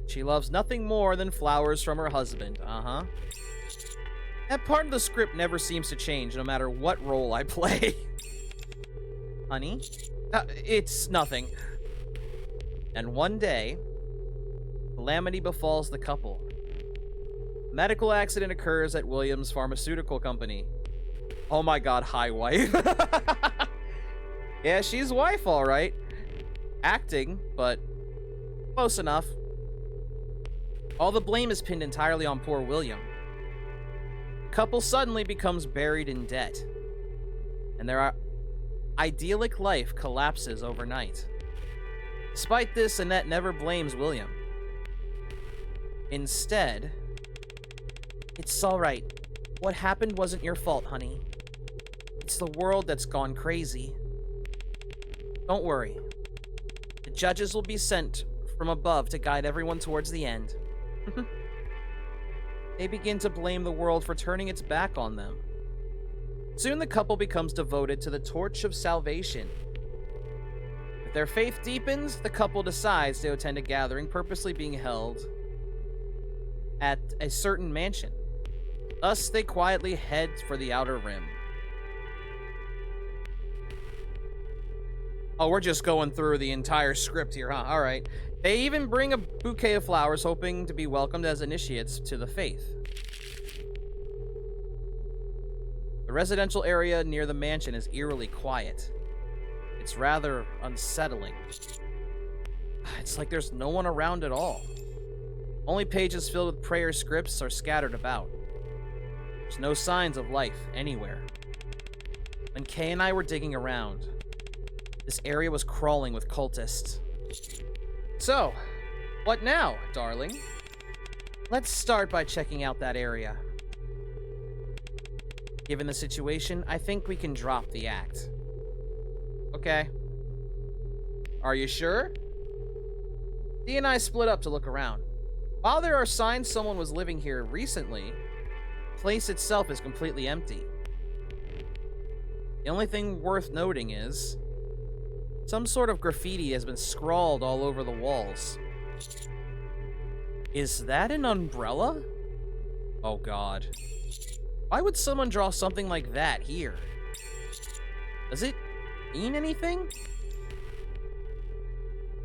She loves nothing more than flowers from her husband. Uh-huh. That part of the script never seems to change, no matter what role I play. Honey? It's nothing. And one day, calamity befalls the couple. A medical accident occurs at Williams Pharmaceutical Company. Oh my god, hi, wife. Yeah, she's wife, all right. Acting, but close enough. All the blame is pinned entirely on poor William. The couple suddenly becomes buried in debt, and their idyllic life collapses overnight. Despite this, Annette never blames William. Instead, it's all right. What happened wasn't your fault, honey. It's the world that's gone crazy. Don't worry. The judges will be sent from above to guide everyone towards the end. They begin to blame the world for turning its back on them. Soon the couple becomes devoted to the torch of salvation. If their faith deepens, the couple decides to attend a gathering purposely being held at a certain mansion. Thus, they quietly head for the Outer Rim. Oh, we're just going through the entire script here, huh? Alright. They even bring a bouquet of flowers, hoping to be welcomed as initiates to the faith. The residential area near the mansion is eerily quiet. It's rather unsettling. It's like there's no one around at all. Only pages filled with prayer scripts are scattered about. There's no signs of life anywhere. When Kay and I were digging around, this area was crawling with cultists. So, what now, darling? Let's start by checking out that area. Given the situation, I think we can drop the act. Okay. Are you sure? Dee and I split up to look around. While there are signs someone was living here recently, the place itself is completely empty. The only thing worth noting is some sort of graffiti has been scrawled all over the walls. Is that an umbrella? Oh god. Why would someone draw something like that here? Does it mean anything?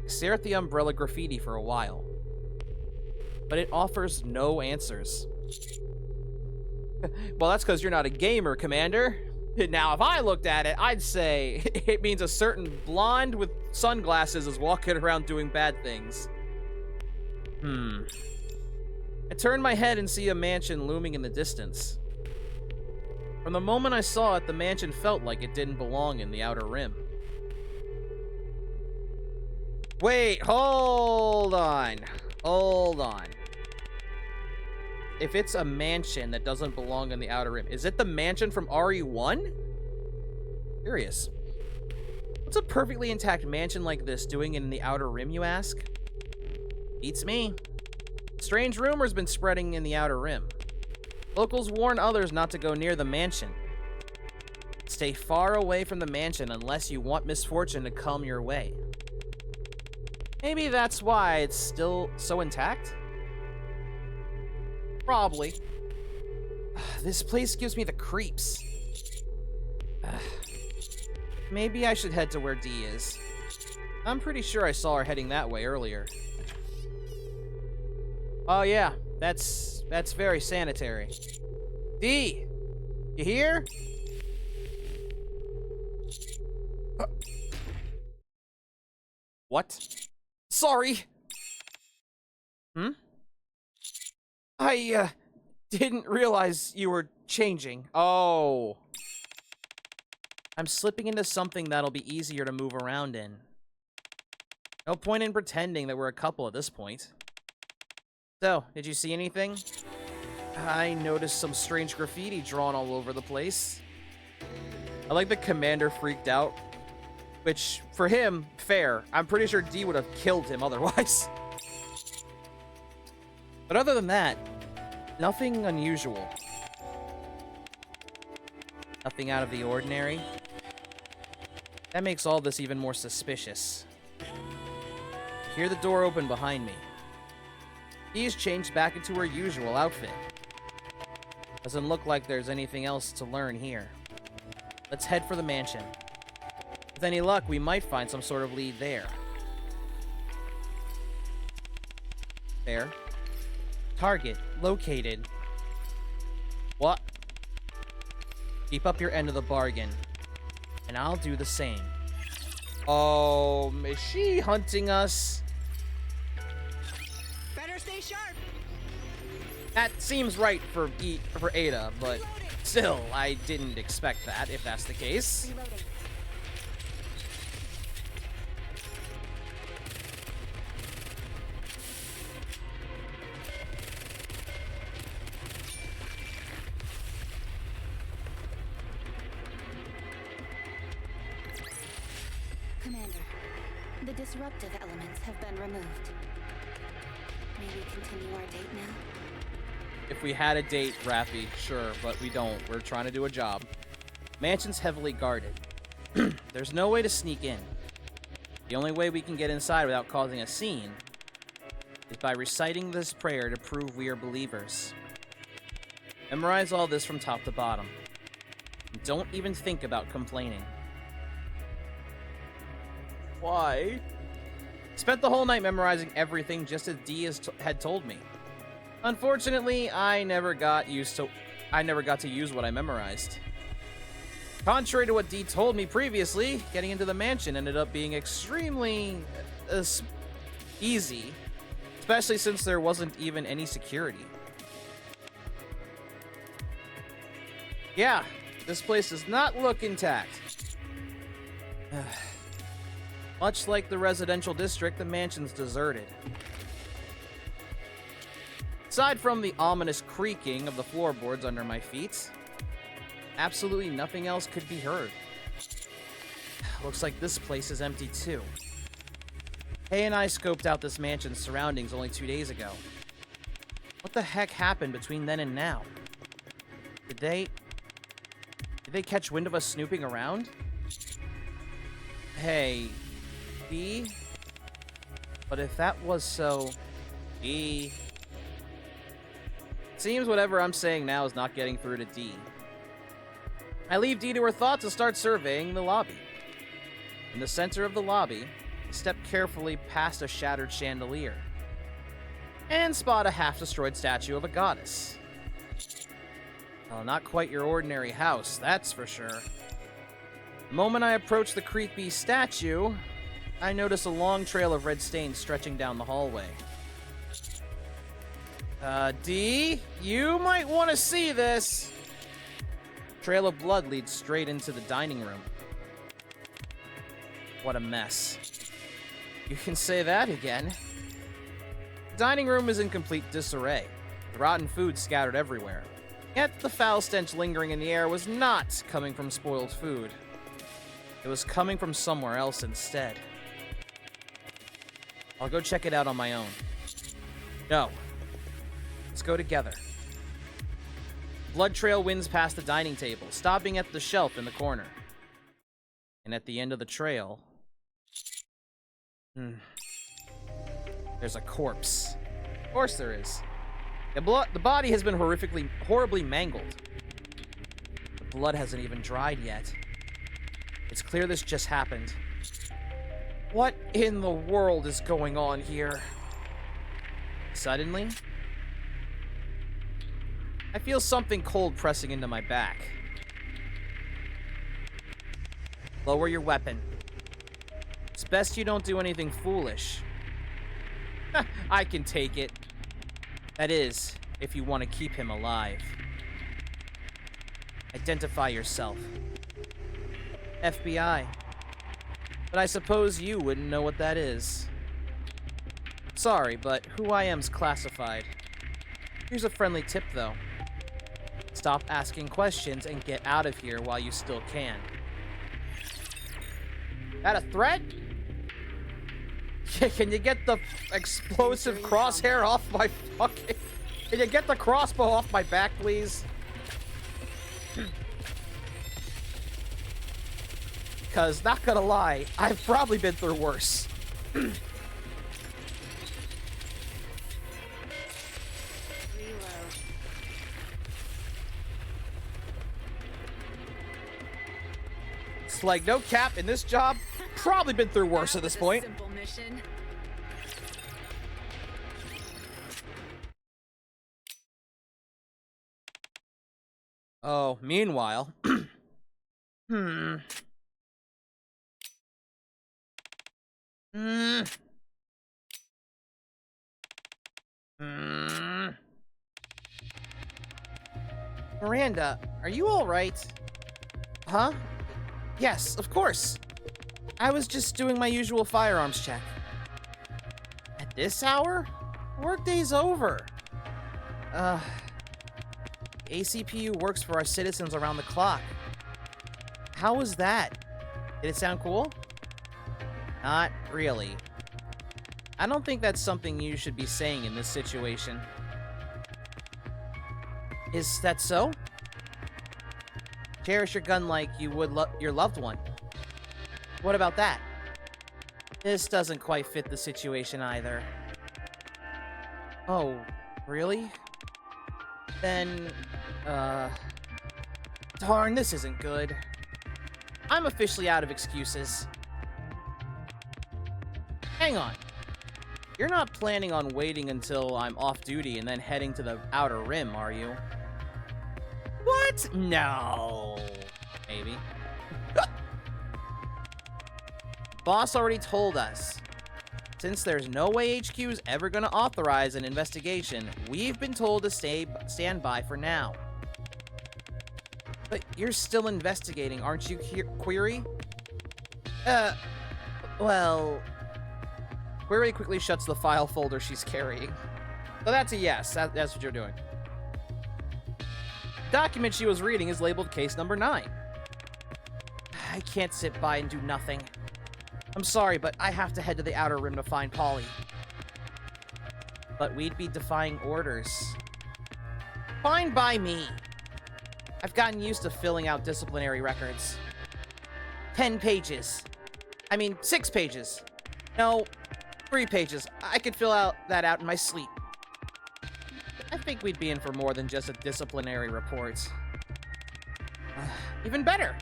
I stare at the umbrella graffiti for a while, but it offers no answers. Well, that's because you're not a gamer, Commander. Now, if I looked at it, I'd say it means a certain blonde with sunglasses is walking around doing bad things. I turn my head and see a mansion looming in the distance. From the moment I saw it, the mansion felt like it didn't belong in the Outer Rim. Wait, hold on. Hold on. If it's a mansion that doesn't belong in the Outer Rim, is it the mansion from RE1? Curious. What's a perfectly intact mansion like this doing in the Outer Rim, you ask? Beats me. Strange rumors been spreading in the Outer Rim. Locals warn others not to go near the mansion. Stay far away from the mansion unless you want misfortune to come your way. Maybe that's why it's still so intact? Probably. This place gives me the creeps. Maybe I should head to where Dee is. I'm pretty sure I saw her heading that way earlier. Oh yeah, that's very sanitary. Dee! You here? What? Sorry! I, didn't realize you were changing. Oh. I'm slipping into something that'll be easier to move around in. No point in pretending that we're a couple at this point. So, did you see anything? I noticed some strange graffiti drawn all over the place. I like the commander freaked out. Which, for him, fair. I'm pretty sure Dee would have killed him otherwise. But other than that, nothing unusual. Nothing out of the ordinary. That makes all this even more suspicious. I hear the door open behind me. Dee's changed back into her usual outfit. Doesn't look like there's anything else to learn here. Let's head for the mansion. With any luck, we might find some sort of lead there. There. Target located. What? Keep up your end of the bargain, and I'll do the same. Oh, is she hunting us? Better stay sharp. That seems right for Ada, but still, I didn't expect that, if that's the case. Reloading. Commander, the disruptive elements have been removed. May we continue our date now? If we had a date, Raffi, sure, but we don't. We're trying to do a job. Mansion's heavily guarded. There's no way to sneak in. The only way we can get inside without causing a scene is by reciting this prayer to prove we are believers. Memorize all this from top to bottom. And don't even think about complaining. Why? Spent the whole night memorizing everything just as Dee had told me. Unfortunately, I never got to use what I memorized. Contrary to what Dee told me previously, getting into the mansion ended up being extremely easy, especially since there wasn't even any security. Yeah, this place does not look intact. Much like the residential district, the mansion's deserted. Aside from the ominous creaking of the floorboards under my feet, absolutely nothing else could be heard. Looks like this place is empty too. Hay and I scoped out this mansion's surroundings only 2 days ago. What the heck happened between then and now? Did they catch wind of us snooping around? Hey, B? But if that was so... B... Seems whatever I'm saying now is not getting through to Dee. I leave Dee to her thoughts and start surveying the lobby. In the center of the lobby, I step carefully past a shattered chandelier and spot a half-destroyed statue of a goddess. Well, not quite your ordinary house, that's for sure. The moment I approach the creepy statue, I notice a long trail of red stains stretching down the hallway. Dee, you might want to see this. Trail of blood leads straight into the dining room. What a mess. You can say that again. The dining room is in complete disarray. The rotten food scattered everywhere. Yet the foul stench lingering in the air was not coming from spoiled food. It was coming from somewhere else instead. I'll go check it out on my own. No. Let's go together. Blood trail winds past the dining table, stopping at the shelf in the corner. And at the end of the trail... there's a corpse. Of course there is. The body has been horribly mangled. The blood hasn't even dried yet. It's clear this just happened. What in the world is going on here? Suddenly, I feel something cold pressing into my back. Lower your weapon. It's best you don't do anything foolish. I can take it. That is, if you want to keep him alive. Identify yourself. FBI. But I suppose you wouldn't know what that is. Sorry, but who I am's classified. Here's a friendly tip, though. Stop asking questions and get out of here while you still can. That a threat? Can you get the explosive crosshair off my fucking... Can you get the crossbow off my back, please? Because, not gonna lie, I've probably been through worse. It's like, no cap, in this job, probably been through worse at this point. Simple mission. Oh, meanwhile... Miranda, are you alright? Huh? Yes, of course. I was just doing my usual firearms check. At this hour? Workday's over. ACPU works for our citizens around the clock. How was that? Did it sound cool? Not really. I don't think that's something you should be saying in this situation. Is that so? Cherish your gun like you would your loved one. What about that? This doesn't quite fit the situation either. Oh, really? Then, darn, this isn't good. I'm officially out of excuses. Hang on. You're not planning on waiting until I'm off duty and then heading to the Outer Rim, are you? What? No. Maybe. Boss already told us. Since there's no way HQ is ever going to authorize an investigation, we've been told to stand by for now. But you're still investigating, aren't you, Query? Well... Query quickly shuts the file folder she's carrying. So that's a yes, that's what you're doing. The document she was reading is labeled case number 9. I can't sit by and do nothing. I'm sorry, but I have to head to the Outer Rim to find Polly. But we'd be defying orders. Fine by me. I've gotten used to filling out disciplinary records. 10 pages. I mean, 6 pages. No, 3 pages. I could fill that out in my sleep. I think we'd be in for more than just a disciplinary report. Even better.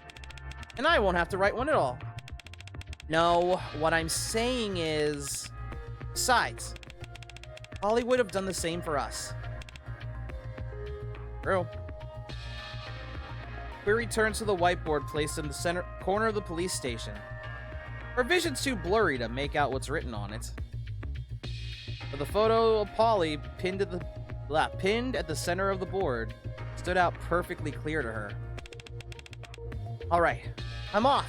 And I won't have to write one at all. No, what I'm saying is... Besides, Polly would have done the same for us. True. Query turns to the whiteboard placed in the center corner of the police station. Her vision's too blurry to make out what's written on it. But the photo of Polly pinned at the center of the board stood out perfectly clear to her. Alright, I'm off.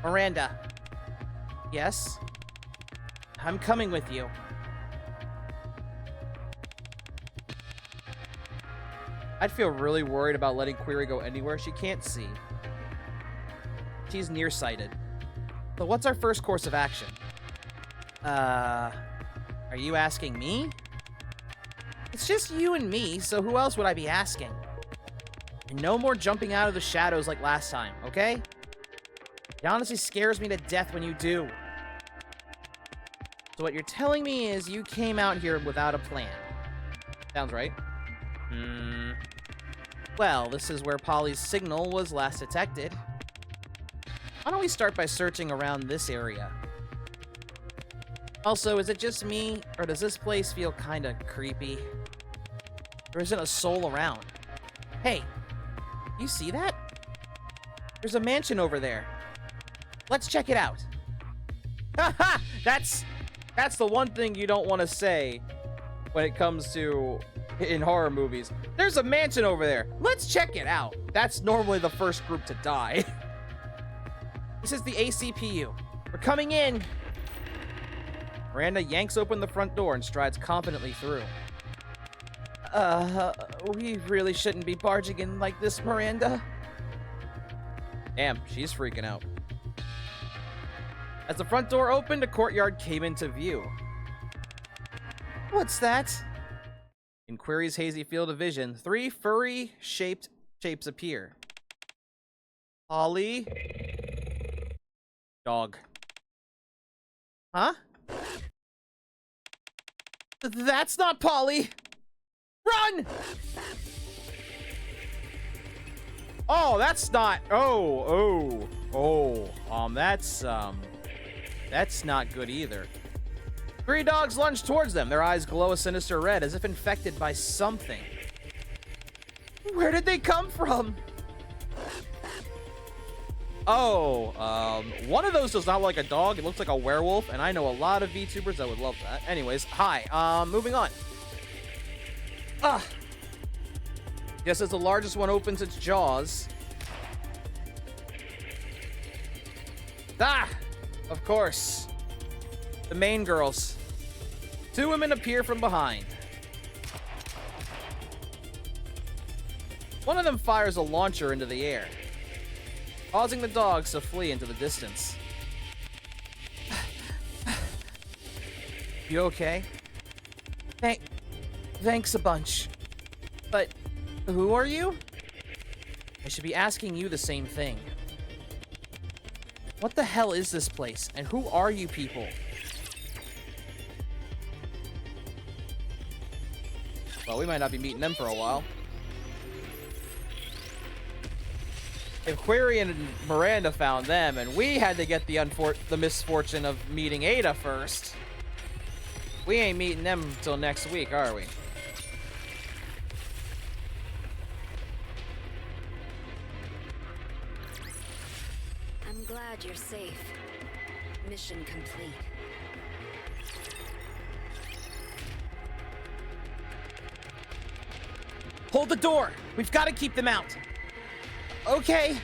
Miranda. Yes? I'm coming with you. I'd feel really worried about letting Query go anywhere she can't see. She's nearsighted. So what's our first course of action? Are you asking me? It's just you and me, so who else would I be asking? And no more jumping out of the shadows like last time, okay? It honestly scares me to death when you do. So what you're telling me is you came out here without a plan. Sounds right. Well, this is where Polly's signal was last detected. Why don't we start by searching around this area? Also, is it just me, or does this place feel kinda creepy? There isn't a soul around. Hey, you see that? There's a mansion over there. Let's check it out. Haha! That's the one thing you don't want to say when it comes to in horror movies. There's a mansion over there. Let's check it out. That's normally the first group to die. This is the ACPU. We're coming in. Miranda yanks open the front door and strides confidently through. We really shouldn't be barging in like this, Miranda. Damn, she's freaking out. As the front door opened, a courtyard came into view. What's that? In Query's hazy field of vision, 3 furry-shaped shapes appear. Polly. Dog. Huh? That's not Polly! Run! Oh, that's not... That's not good either. 3 dogs lunge towards them. Their eyes glow a sinister red, as if infected by something. Where did they come from? Oh, one of those does not look like a dog. It looks like a werewolf, and I know a lot of VTubers that would love that. Anyways, hi. Moving on. Just as the largest one opens its jaws. Of course. The main girls. 2 women appear from behind. One of them fires a launcher into the air, causing the dogs to flee into the distance. You okay? Thanks a bunch. But who are you? I should be asking you the same thing. What the hell is this place, and who are you people? Well, we might not be meeting them for a while. If Query and Miranda found them, and we had to get the misfortune of meeting Ada first, we ain't meeting them until next week, are we? I'm glad you're safe. Mission complete. Hold the door! We've got to keep them out! Okay.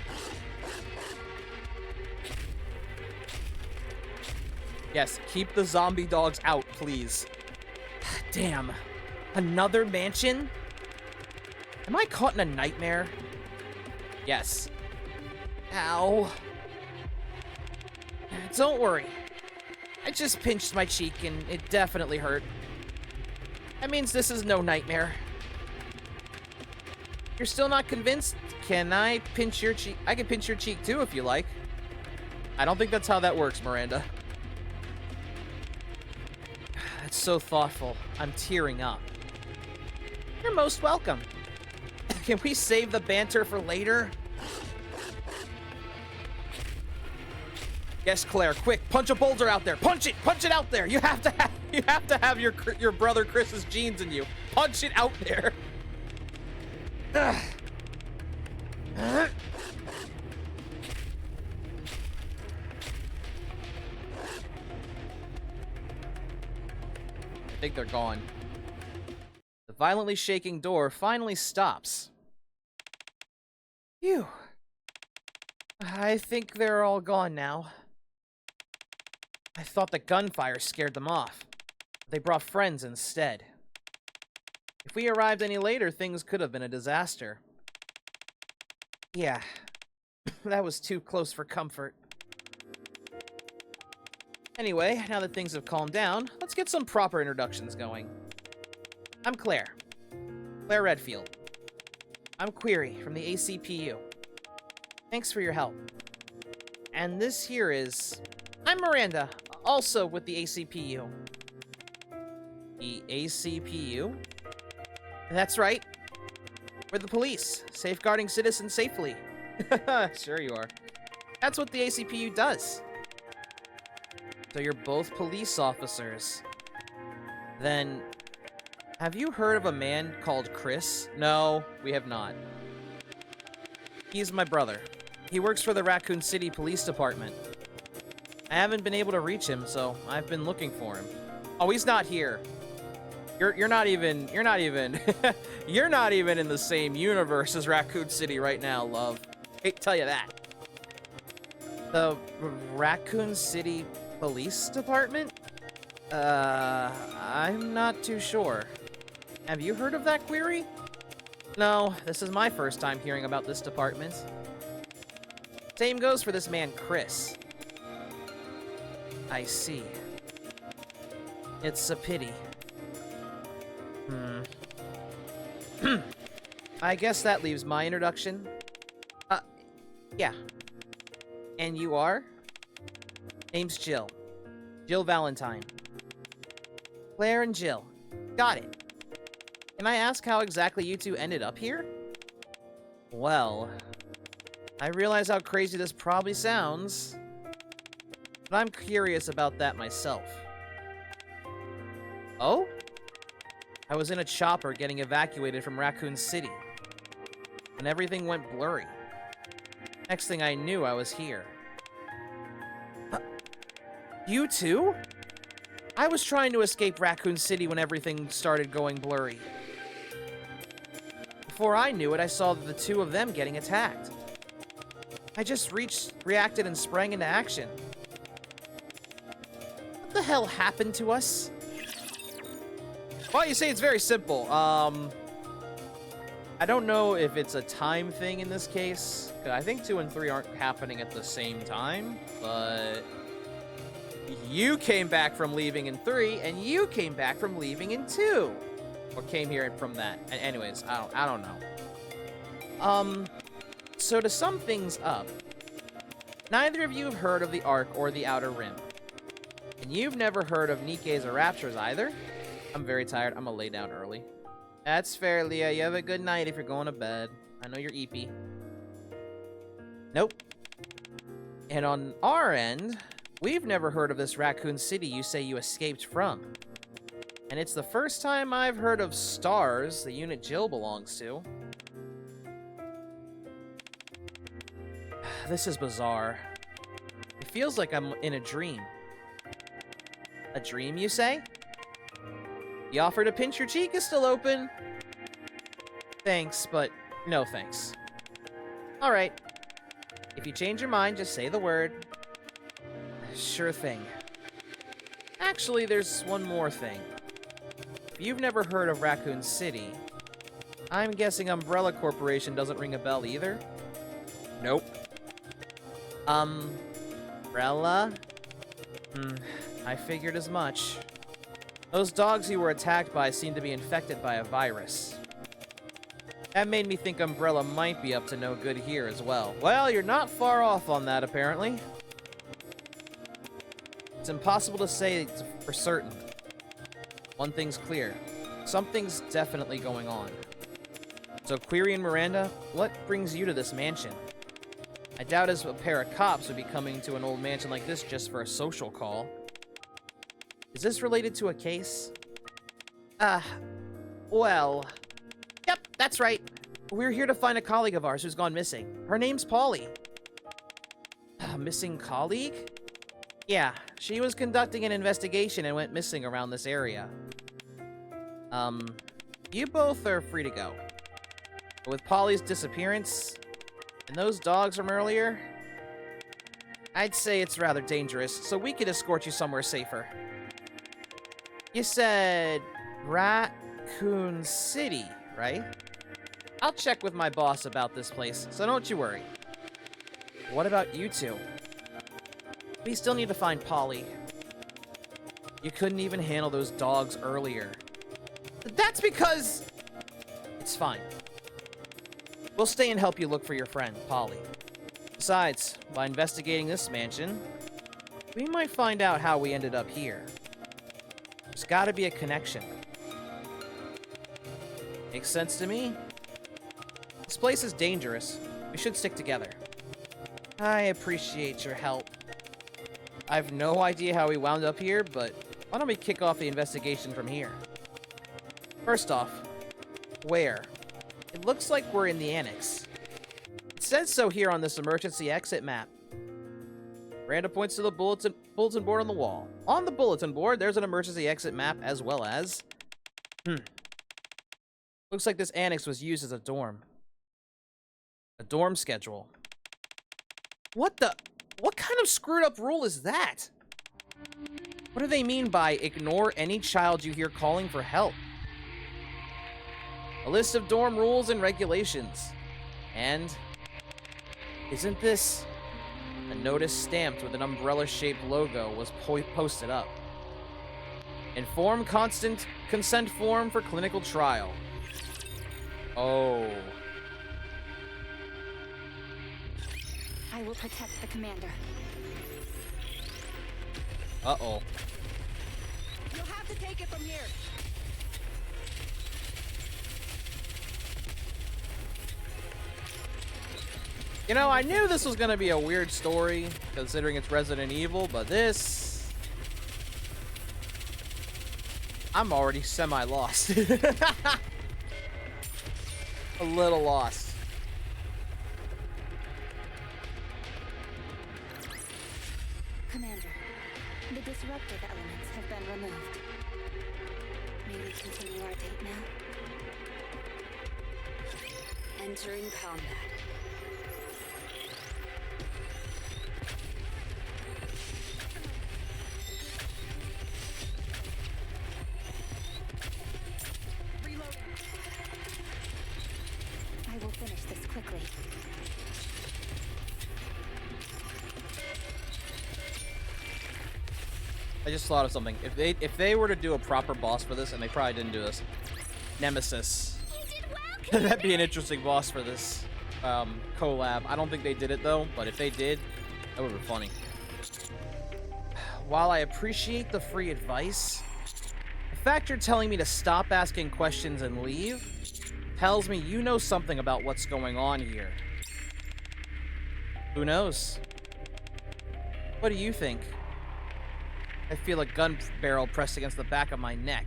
Yes, keep the zombie dogs out, please. Damn. Another mansion? Am I caught in a nightmare? Yes. Ow. Don't worry. I just pinched my cheek and it definitely hurt. That means this is no nightmare. You're still not convinced? Can I pinch your cheek? I can pinch your cheek too if you like. I don't think that's how that works, Miranda. That's so thoughtful. I'm tearing up. You're most welcome. Can we save the banter for later? Yes, Claire, quick, punch a boulder out there. Punch it out there. You have to have your brother Chris's genes in you. Punch it out there. I think they're gone. The violently shaking door finally stops. Phew. I think they're all gone now. I thought the gunfire scared them off. They brought friends instead. If we arrived any later, things could have been a disaster. Yeah, that was too close for comfort. Anyway, now that things have calmed down, let's get some proper introductions going. I'm Claire. Claire Redfield. I'm Query from the ACPU. Thanks for your help. And this here is... I'm Miranda, also with the ACPU. The ACPU? That's right. We're the police, safeguarding citizens safely. Sure you are. That's what the ACPU does. So you're both police officers. Then, have you heard of a man called Chris? No, we have not. He's my brother. He works for the Raccoon City Police Department. I haven't been able to reach him, so I've been looking for him. Oh, he's not here. You're not even you're not even in the same universe as Raccoon City right now, love. Hate to tell you that. The Raccoon City Police Department? I'm not too sure. Have you heard of that, Query? No, this is my first time hearing about this department. Same goes for this man, Chris. I see. It's a pity. I guess that leaves my introduction. Yeah. And you are? Name's Jill. Jill Valentine. Claire and Jill. Got it. Can I ask how exactly you two ended up here? Well, I realize how crazy this probably sounds, but I'm curious about that myself. Oh? I was in a chopper getting evacuated from Raccoon City, and everything went blurry. Next thing I knew, I was here. You too? I was trying to escape Raccoon City when everything started going blurry. Before I knew it, I saw the two of them getting attacked. I just reacted and sprang into action. What the hell happened to us? Well, you say it's very simple. I don't know if it's a time thing in this case. I think 2 and 3 aren't happening at the same time, but you came back from leaving in 3, and you came back from leaving in 2. Or came here from that. And anyways, I don't know. So to sum things up, neither of you have heard of the Ark or the Outer Rim. And you've never heard of NIKKE's or Raptures either. I'm very tired. I'm gonna lay down early. That's fair, Leah. You have a good night if you're going to bed. I know you're eepy. Nope. And on our end, we've never heard of this Raccoon City you say you escaped from. And it's the first time I've heard of STARS, the unit Jill belongs to. This is bizarre. It feels like I'm in a dream. A dream, you say? The offer to pinch your cheek is still open. Thanks, but no thanks. Alright. If you change your mind, just say the word. Sure thing. Actually, there's one more thing. If you've never heard of Raccoon City, I'm guessing Umbrella Corporation doesn't ring a bell either? Nope. Umbrella? I figured as much. Those dogs you were attacked by seem to be infected by a virus. That made me think Umbrella might be up to no good here as well. Well, you're not far off on that, apparently. It's impossible to say for certain. One thing's clear. Something's definitely going on. So, Query and Miranda, what brings you to this mansion? I doubt as a pair of cops would be coming to an old mansion like this just for a social call. Is this related to a case? Well... Yep, that's right. We're here to find a colleague of ours who's gone missing. Her name's Polly. Missing colleague? Yeah, she was conducting an investigation and went missing around this area. You both are free to go. But with Polly's disappearance, and those dogs from earlier, I'd say it's rather dangerous, so we could escort you somewhere safer. You said Raccoon City, right? I'll check with my boss about this place, so don't you worry. What about you two? We still need to find Polly. You couldn't even handle those dogs earlier. That's because... It's fine. We'll stay and help you look for your friend, Polly. Besides, by investigating this mansion, we might find out how we ended up here. There's gotta be a connection. Makes sense to me. This place is dangerous. We should stick together. I appreciate your help. I've no idea how we wound up here, but why don't we kick off the investigation from here? First off, where? It looks like we're in the annex. It says so here on this emergency exit map. Miranda points to the bulletin board on the wall. On the bulletin board, there's an emergency exit map as well as... Looks like this annex was used as a dorm. A dorm schedule. What kind of screwed up rule is that? What do they mean by ignore any child you hear calling for help? A list of dorm rules and regulations. And isn't this A notice stamped with an umbrella-shaped logo was posted up. Inform consent form for clinical trial. Oh. I will protect the commander. Uh-oh. You'll have to take it from here. You know, I knew this was gonna be a weird story, considering it's Resident Evil, but this... I'm already semi-lost. A little lost. Commander, the disruptive elements have been removed. May we continue our date now? Entering combat. I will finish this quickly. I just thought of something. If they were to do a proper boss for this, and they probably didn't do this, Nemesis. You did well. That'd be an interesting boss for this collab. I don't think they did it though, but if they did, that would be funny. While I appreciate the free advice, the fact you're telling me to stop asking questions and leave tells me you know something about what's going on here. Who knows? What do you think? I feel a gun barrel pressed against the back of my neck.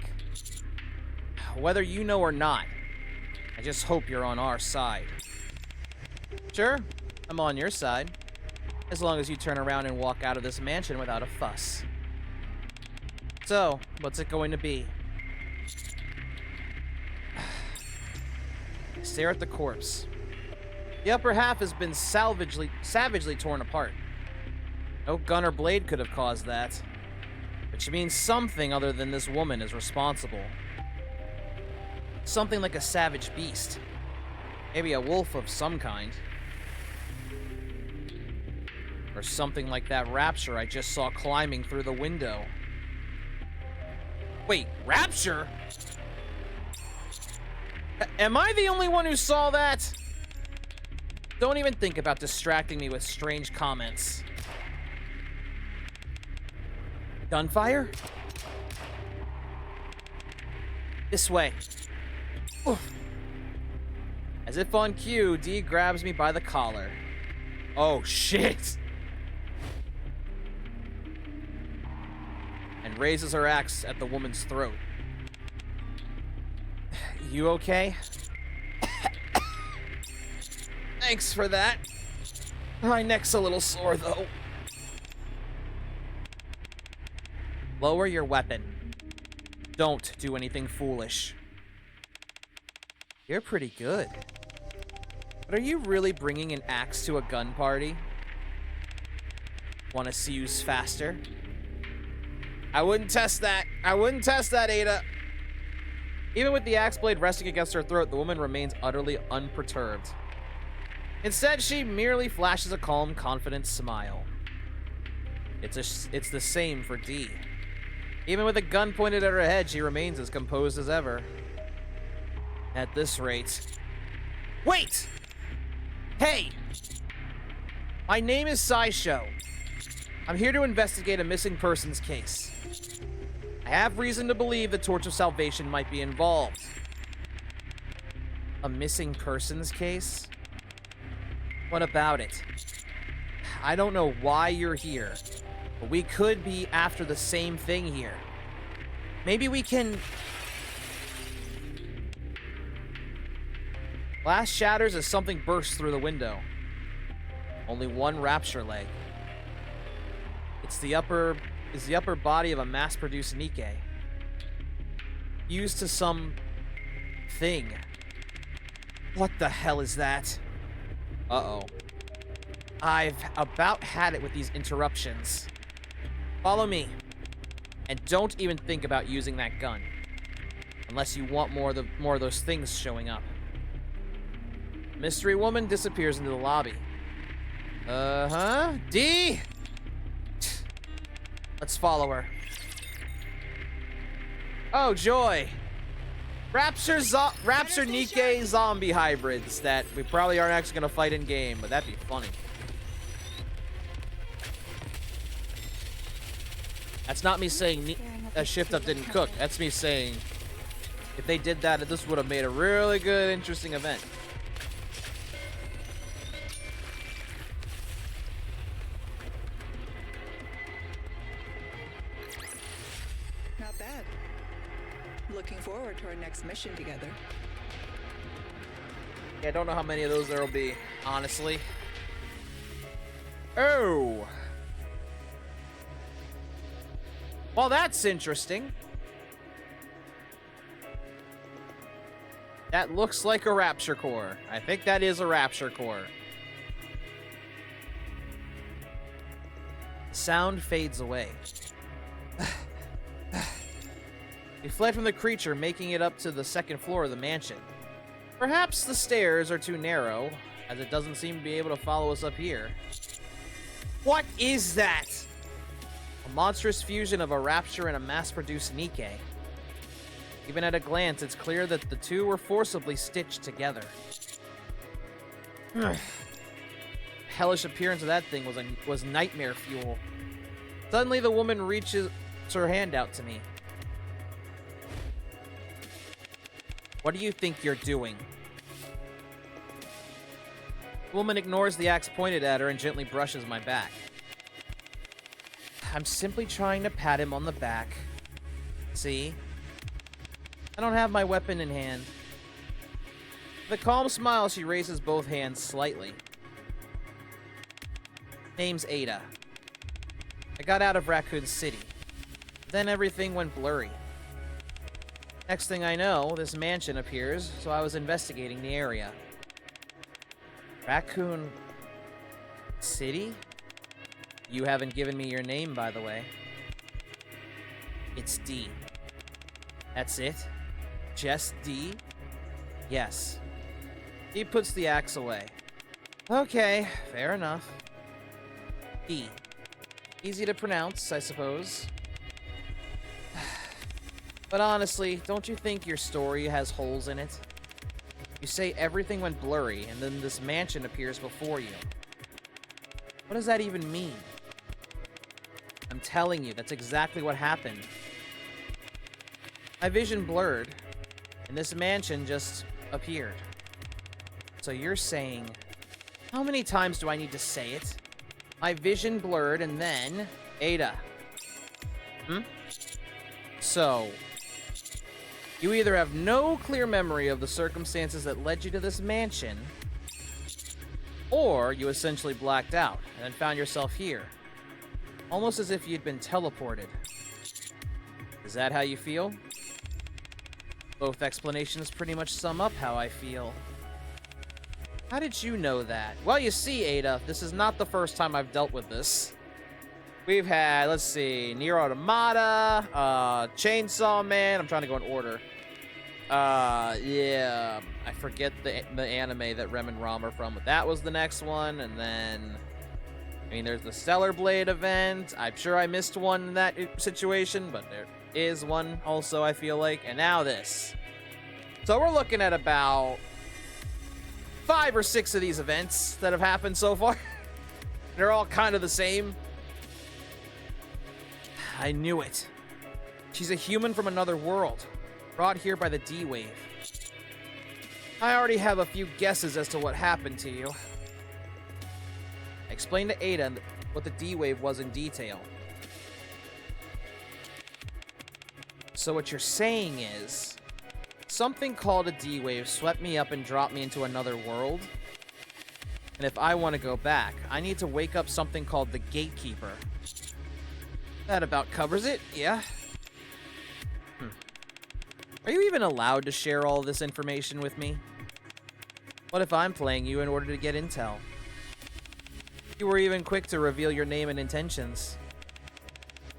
Whether you know or not, I just hope you're on our side. Sure, I'm on your side. As long as you turn around and walk out of this mansion without a fuss. So, what's it going to be? Stare at the corpse. The upper half has been savagely torn apart. No gun or blade could have caused that. Which means something other than this woman is responsible. Something like a savage beast. Maybe a wolf of some kind. Or something like that Rapture I just saw climbing through the window. Wait, Rapture? Am I the only one who saw that? Don't even think about distracting me with strange comments. Gunfire? This way. Oof. As if on cue, Dee grabs me by the collar. Oh, shit! And raises her axe at the woman's throat. You okay? Thanks for that. My neck's a little sore, though. Lower your weapon. Don't do anything foolish. You're pretty good. But are you really bringing an axe to a gun party? Want to see who's faster? I wouldn't test that. I wouldn't test that, Ada. Even with the axe blade resting against her throat, the woman remains utterly unperturbed. Instead, she merely flashes a calm, confident smile. It's the same for Dee. Even with a gun pointed at her head, she remains as composed as ever. At this rate... Wait! Hey! My name is SciShow. I'm here to investigate a missing persons case. I have reason to believe the Torch of Salvation might be involved. A missing persons case? What about it? I don't know why you're here, but we could be after the same thing here. Maybe we can... Glass shatters as something bursts through the window. Only one Rapture leg. It's the upper body of a mass-produced NIKKE. Used to some... thing. What the hell is that? Uh-oh. I've about had it with these interruptions. Follow me. And don't even think about using that gun. Unless you want more of those things showing up. Mystery woman disappears into the lobby. D! Let's follow her. Oh, joy. Rapture NIKKE zombie hybrids that we probably aren't actually gonna fight in game, but that'd be funny. That's not me saying Shift Up didn't cook. That's me saying if they did that, this would have made a really good, interesting event. Not bad. Looking forward to our next mission together. Yeah, I don't know how many of those there will be, honestly. Oh. Well, that's interesting. That looks like a Rapture Core. I think that is a Rapture Core. Sound fades away. He fled from the creature, making it up to the second floor of the mansion. Perhaps the stairs are too narrow, as it doesn't seem to be able to follow us up here. What is that? A monstrous fusion of a Rapture and a mass-produced NIKKE. Even at a glance, it's clear that the two were forcibly stitched together. Hellish appearance of that thing was nightmare fuel. Suddenly, the woman reaches her hand out to me. What do you think you're doing? The woman ignores the axe pointed at her and gently brushes my back. I'm simply trying to pat him on the back. See? I don't have my weapon in hand. With a calm smile, she raises both hands slightly. Name's Ada. I got out of Raccoon City. Then everything went blurry. Next thing I know, this mansion appears, so I was investigating the area. Raccoon City? You haven't given me your name, by the way. It's D. That's it? Just D? Yes. He puts the axe away. Okay, fair enough. D. Easy to pronounce, I suppose. But honestly, don't you think your story has holes in it? You say everything went blurry, and then this mansion appears before you. What does that even mean? I'm telling you, that's exactly what happened. My vision blurred, and this mansion just appeared. So you're saying... How many times do I need to say it? My vision blurred, and then... Ada. So... You either have no clear memory of the circumstances that led you to this mansion, or you essentially blacked out and then found yourself here. Almost as if you'd been teleported. Is that how you feel? Both explanations pretty much sum up how I feel. How did you know that? Well, you see, Ada, this is not the first time I've dealt with this. We've had, let's see, Nier Automata, Chainsaw Man. I'm trying to go in order. Yeah, I forget the anime that Rem and Rom are from, but that was the next one. And then, I mean, there's the Stellar Blade event. I'm sure I missed one in that situation, but there is one also, I feel like. And now this. So we're looking at about 5 or 6 of these events that have happened so far. They're all kind of the same. I knew it. She's a human from another world, brought here by the D-Wave. I already have a few guesses as to what happened to you. I explained to Ada what the D-Wave was in detail. So what you're saying is, something called a D-Wave swept me up and dropped me into another world? And if I want to go back, I need to wake up something called the Gatekeeper. That about covers it, yeah? Are you even allowed to share all this information with me? What if I'm playing you in order to get intel? You were even quick to reveal your name and intentions.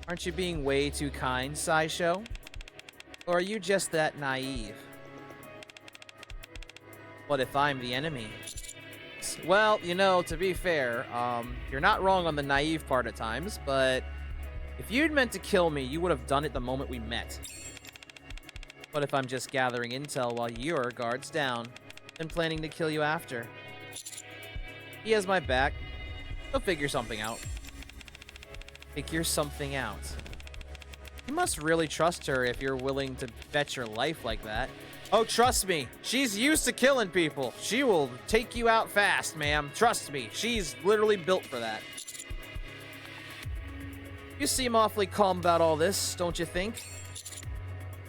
Aren't you being way too kind, Sideshow? Or are you just that naive? What if I'm the enemy? Well, you know, to be fair, you're not wrong on the naive part at times, but if you'd meant to kill me, you would have done it the moment we met. But if I'm just gathering intel while you're guards down, and planning to kill you after. He has my back. He'll figure something out. Figure something out. You must really trust her if you're willing to bet your life like that. Oh, trust me. She's used to killing people. She will take you out fast, ma'am. Trust me. She's literally built for that. You seem awfully calm about all this, don't you think?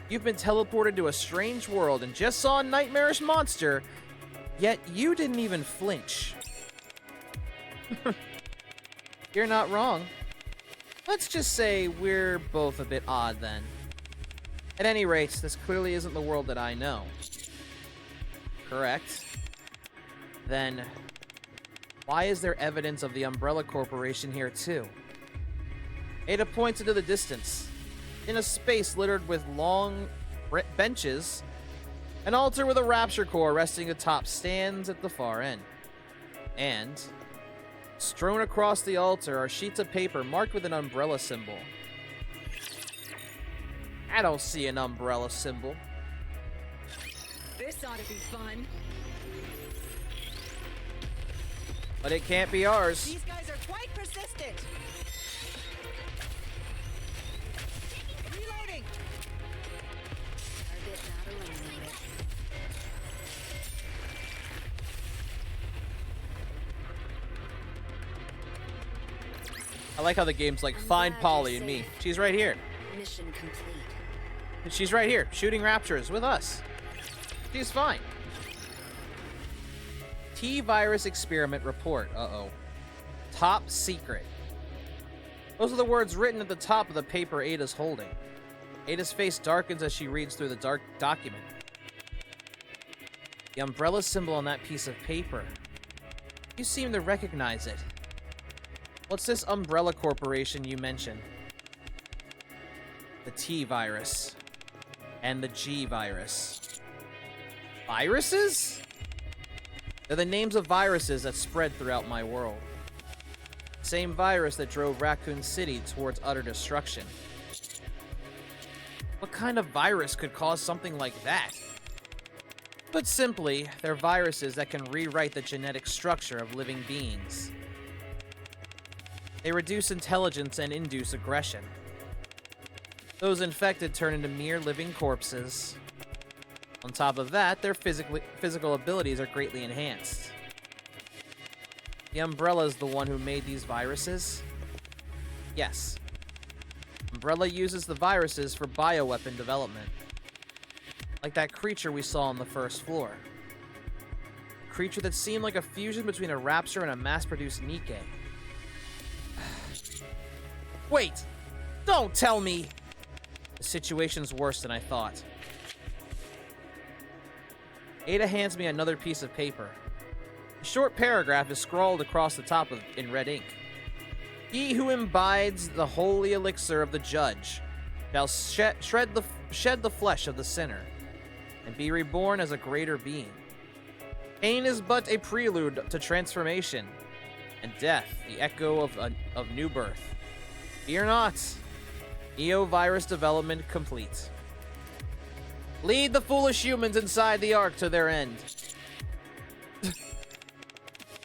You've been teleported to a strange world and just saw a nightmarish monster, yet you didn't even flinch. You're not wrong. Let's just say we're both a bit odd then. At any rate, this clearly isn't the world that I know. Correct. Then, why is there evidence of the Umbrella Corporation here too? Ada points into the distance. In a space littered with long benches, an altar with a rapture core resting atop stands at the far end. And strewn across the altar are sheets of paper marked with an umbrella symbol. I don't see an umbrella symbol. This ought to be fun. But it can't be ours. These guys are quite persistent. Reloading. Target not eliminated. I like how the game's like, find Polly and me. She's right here. Mission complete. She's right here, shooting raptures with us. She's fine. T-virus experiment report. Uh-oh. Top secret. Those are the words written at the top of the paper Ada's holding. Ada's face darkens as she reads through the dark document. The umbrella symbol on that piece of paper. You seem to recognize it. What's this Umbrella Corporation you mentioned? The T-virus. And the G-virus. Viruses? They're the names of viruses that spread throughout my world. Same virus that drove Raccoon City towards utter destruction. What kind of virus could cause something like that? Put simply, they're viruses that can rewrite the genetic structure of living beings. They reduce intelligence and induce aggression. Those infected turn into mere living corpses. On top of that, their physical abilities are greatly enhanced. The Umbrella is the one who made these viruses? Yes. Umbrella uses the viruses for bioweapon development. Like that creature we saw on the first floor. A creature that seemed like a fusion between a rapture and a mass-produced NIKKE. Wait! Don't tell me! The situation's worse than I thought. Ada hands me another piece of paper. A short paragraph is scrawled across the top in red ink. He who imbibes the holy elixir of the judge shall shed the flesh of the sinner, and be reborn as a greater being. Pain is but a prelude to transformation, and death the echo of new birth. Fear not. Neo-virus development complete. Lead the foolish humans inside the Ark to their end.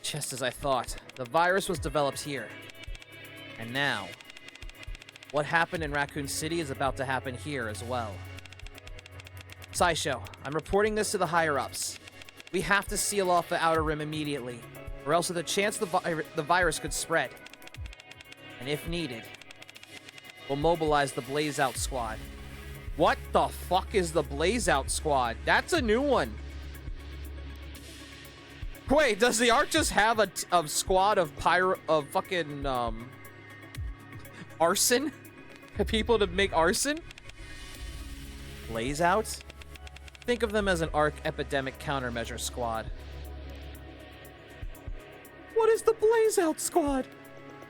Just as I thought, the virus was developed here. And now, what happened in Raccoon City is about to happen here as well. Sideshow, I'm reporting this to the higher-ups. We have to seal off the Outer Rim immediately, or else there's a chance the virus could spread. And if needed, we'll mobilize the Blaze Out Squad. What the fuck is the Blaze Out Squad? That's a new one. Wait, does the Ark just have a squad of fucking arson? People to make arson? Blaze Out? Think of them as an Ark epidemic countermeasure squad. What is the Blaze Out Squad?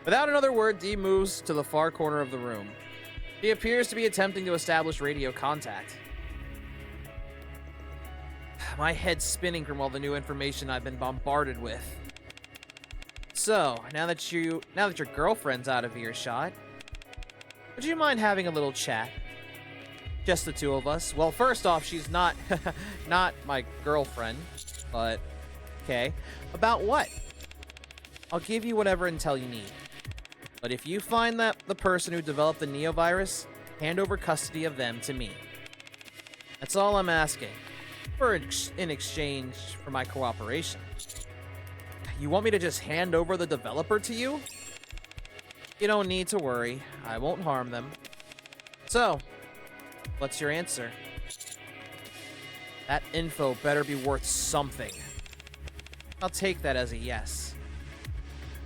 Without another word, Dee moves to the far corner of the room. He appears to be attempting to establish radio contact. My head's spinning from all the new information I've been bombarded with. So, now that your girlfriend's out of earshot, would you mind having a little chat? Just the two of us. Well, first off, she's not not my girlfriend, but okay. About what? I'll give you whatever intel you need. But if you find that the person who developed the neovirus, hand over custody of them to me. That's all I'm asking. In exchange for my cooperation. You want me to just hand over the developer to you? You don't need to worry. I won't harm them. So, what's your answer? That info better be worth something. I'll take that as a yes.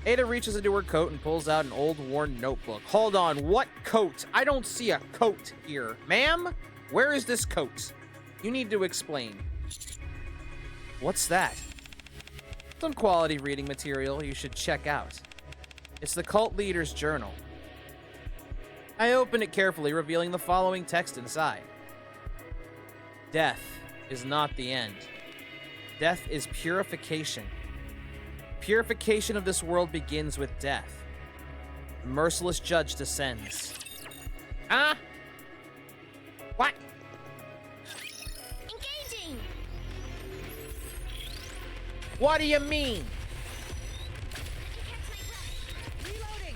Ada reaches into her coat and pulls out an old worn notebook. Hold on, what coat? I don't see a coat here. Ma'am, where is this coat? You need to explain. What's that? Some quality reading material you should check out. It's the cult leader's journal. I open it carefully, revealing the following text inside. Death is not the end. Death is purification. Purification of this world begins with death. The merciless judge descends. Huh? What? Engaging! What do you mean? Reloading!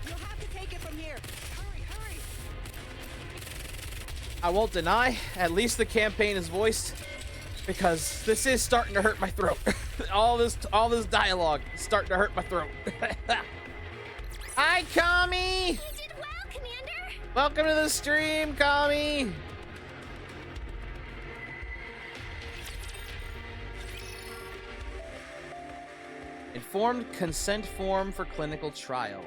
You'll have to take it from here. Hurry, hurry! I won't deny, at least the campaign is voiced, because this is starting to hurt my throat. all this dialogue is starting to hurt my throat. Hi, Kami! You did well, Commander! Welcome to the stream, Kami! Informed consent form for clinical trial.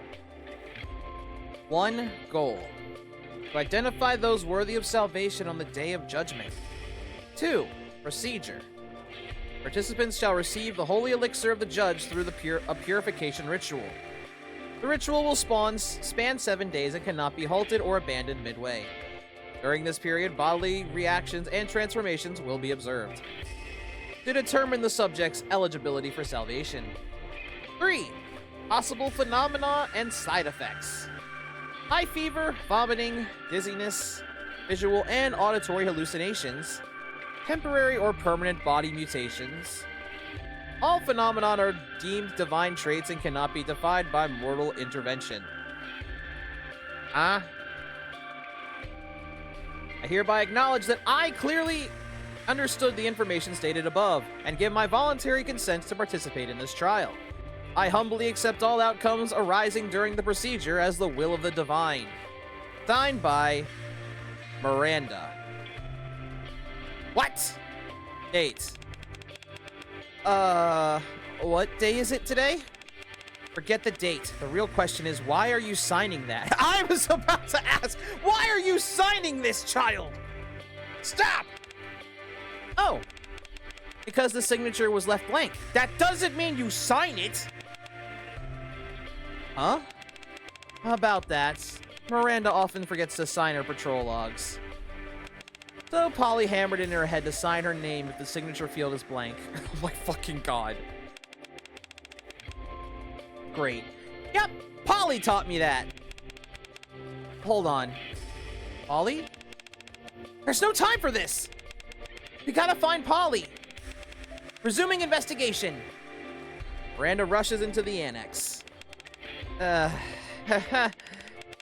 1 goal. To identify those worthy of salvation on the day of judgment. 2. Procedure. Participants shall receive the holy elixir of the judge through a purification ritual. The ritual will span 7 days and cannot be halted or abandoned midway. During this period, bodily reactions and transformations will be observed to determine the subject's eligibility for salvation. 3. Possible phenomena and side effects. High fever, vomiting, dizziness, visual and auditory hallucinations, temporary or permanent body mutations. All phenomena are deemed divine traits and cannot be defied by mortal intervention. I hereby acknowledge that I clearly understood the information stated above and give my voluntary consent to participate in this trial. I humbly accept all outcomes arising during the procedure as the will of the divine. Signed by Miranda. What? Date. What day is it today? Forget the date. The real question is, why are you signing that? I was about to ask, why are you signing this, child? Stop! Oh. Because the signature was left blank. That doesn't mean you sign it. Huh? How about that? Miranda often forgets to sign her patrol logs. So Polly hammered in her head to sign her name if the signature field is blank. Oh my fucking god. Great. Yep, Polly taught me that. Hold on. Polly? There's no time for this! We gotta find Polly! Resuming investigation. Miranda rushes into the annex.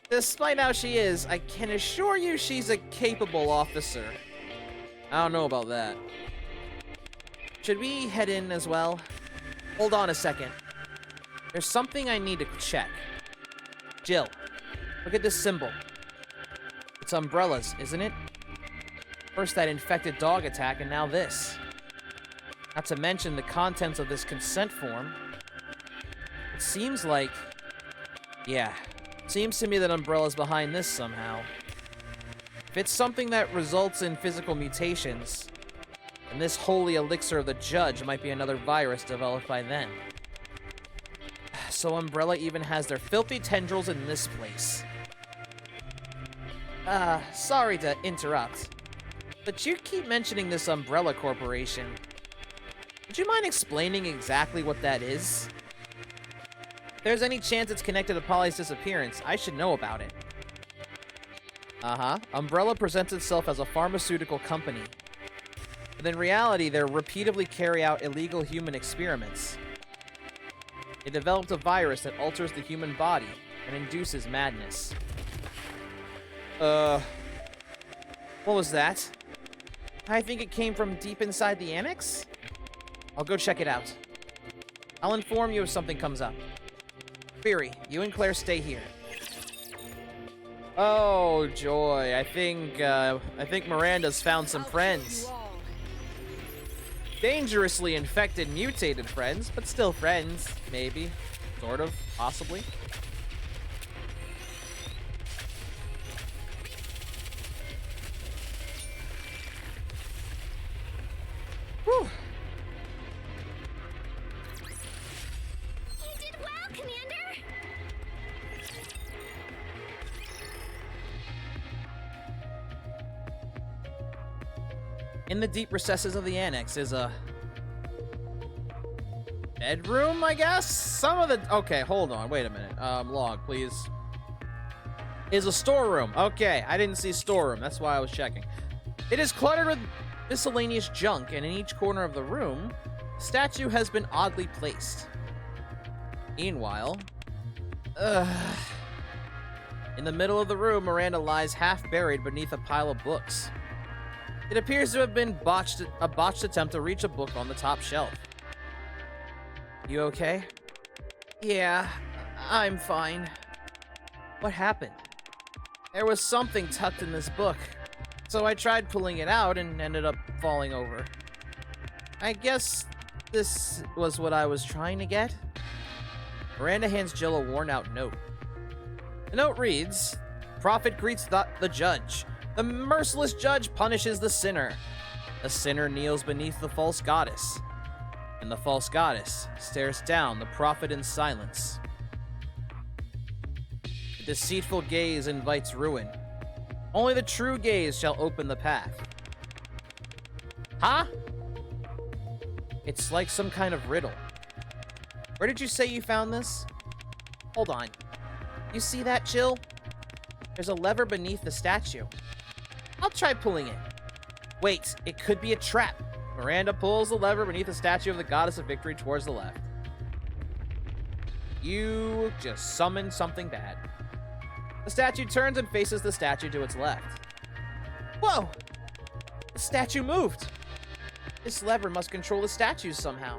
Despite how she is, I can assure you she's a capable officer. I don't know about that. Should we head in as well? Hold on a second. There's something I need to check. Jill, look at this symbol. It's umbrellas, isn't it? First that infected dog attack, and now this. Not to mention the contents of this consent form. It seems like... Yeah. Seems to me that Umbrella's behind this somehow. If it's something that results in physical mutations, then this holy elixir of the judge might be another virus developed by then. So Umbrella even has their filthy tendrils in this place. Sorry to interrupt, but you keep mentioning this Umbrella Corporation. Would you mind explaining exactly what that is? If there's any chance it's connected to Polly's disappearance, I should know about it. Uh-huh. Umbrella presents itself as a pharmaceutical company. But in reality, they repeatedly carry out illegal human experiments. They developed a virus that alters the human body and induces madness. What was that? I think it came from deep inside the annex? I'll go check it out. I'll inform you if something comes up. Fury, you and Claire stay here. Oh, joy. I think Miranda's found some friends. Dangerously infected, mutated friends, but still friends. Maybe. Sort of. Possibly. Whew. You did well, Commander! In the deep recesses of the annex is a bedroom, I guess? Some of the... Okay, hold on. Wait a minute. Log, please. Is a storeroom. Okay, I didn't see storeroom. That's why I was checking. It is cluttered with miscellaneous junk, and in each corner of the room, a statue has been oddly placed. Meanwhile... In the middle of the room, Miranda lies half buried beneath a pile of books. It appears to have been a botched attempt to reach a book on the top shelf. You okay? Yeah, I'm fine. What happened? There was something tucked in this book, so I tried pulling it out and ended up falling over. I guess this was what I was trying to get? Miranda hands Jill a worn-out note. The note reads, Prophet greets the judge. The merciless judge punishes the sinner. The sinner kneels beneath the false goddess. And the false goddess stares down the prophet in silence. The deceitful gaze invites ruin. Only the true gaze shall open the path. Huh? It's like some kind of riddle. Where did you say you found this? Hold on. You see that, Jill? There's a lever beneath the statue. I'll try pulling it. Wait, it could be a trap. Miranda pulls the lever beneath the statue of the goddess of victory towards the left. You just summoned something bad. The statue turns and faces the statue to its left. Whoa! The statue moved. This lever must control the statues somehow.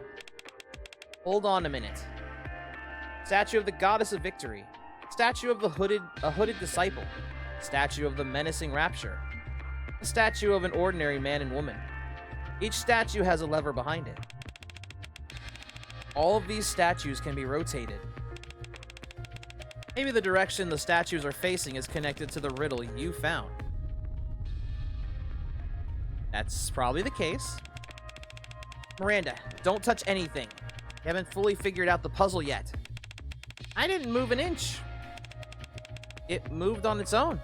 Hold on a minute. Statue of the goddess of victory. Statue of the hooded disciple. Statue of the menacing rapture. A statue of an ordinary man and woman. Each statue has a lever behind it. All of these statues can be rotated. Maybe the direction the statues are facing is connected to the riddle you found. That's probably the case. Miranda, don't touch anything. You haven't fully figured out the puzzle yet. I didn't move an inch. It moved on its own.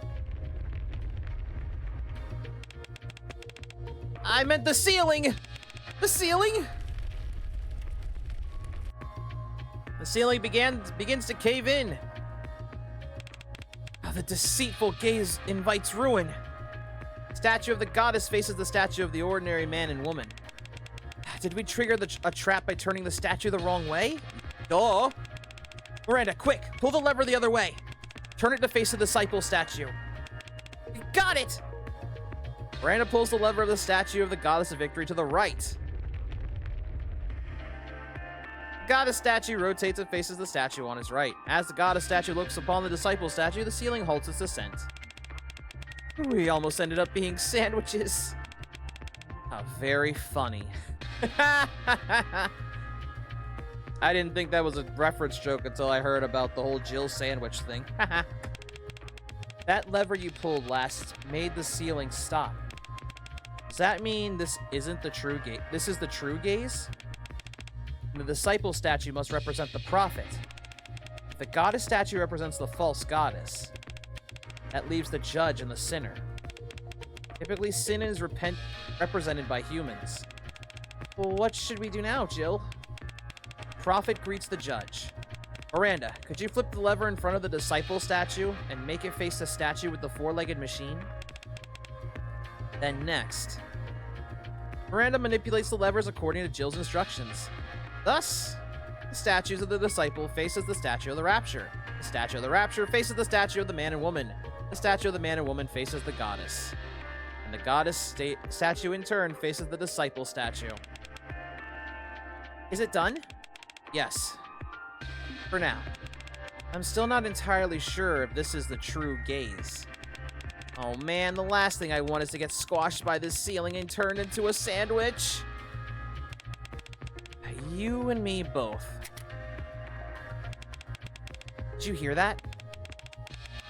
I meant the ceiling! The ceiling? The ceiling begins to cave in. Oh, the deceitful gaze invites ruin. Statue of the goddess faces the statue of the ordinary man and woman. Did we trigger a trap by turning the statue the wrong way? Duh. Miranda, quick, pull the lever the other way. Turn it to face the disciple statue. You got it! Miranda pulls the lever of the statue of the goddess of victory to the right. The goddess statue rotates and faces the statue on his right. As the goddess statue looks upon the disciple statue, the ceiling halts its descent. We almost ended up being sandwiches. How very funny. I didn't think that was a reference joke until I heard about the whole Jill sandwich thing. That lever you pulled last made the ceiling stop. Does that mean this isn't the true gaze? This is the true gaze? And the disciple statue must represent the prophet. If the goddess statue represents the false goddess, that leaves the judge and the sinner. Typically, sin is represented by humans. Well, what should we do now, Jill? Prophet greets the judge. Miranda, could you flip the lever in front of the disciple statue and make it face the statue with the four-legged machine? Then next, Miranda manipulates the levers according to Jill's instructions. Thus, the statues of the disciple faces the statue of the rapture. The statue of the rapture faces the statue of the man and woman. The statue of the man and woman faces the goddess. And the goddess statue in turn faces the disciple statue. Is it done? Yes. For now. I'm still not entirely sure if this is the true gaze. Oh man, the last thing I want is to get squashed by this ceiling and turned into a sandwich. You and me both. Did you hear that?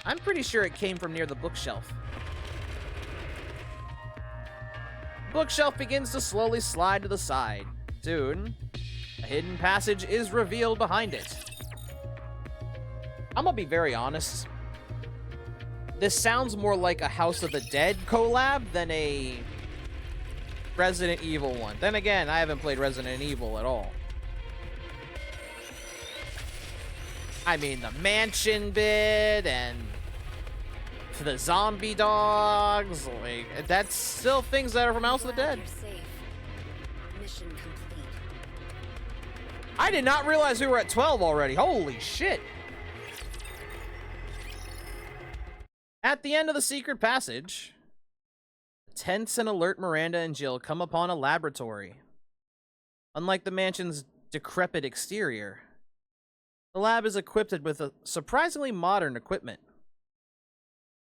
I'm pretty sure it came from near the bookshelf. The bookshelf begins to slowly slide to the side. Soon, a hidden passage is revealed behind it. I'm gonna be very honest. This sounds more like a House of the Dead collab than a Resident Evil one. Then again, I haven't played Resident Evil at all. I mean, the mansion bit and the zombie dogs, like, that's still things that are from House of the Dead. You're safe. Mission complete. I did not realize we were at 12 already. Holy shit. At the end of the secret passage, tense and alert Miranda and Jill come upon a laboratory. Unlike the mansion's decrepit exterior, the lab is equipped with a surprisingly modern equipment.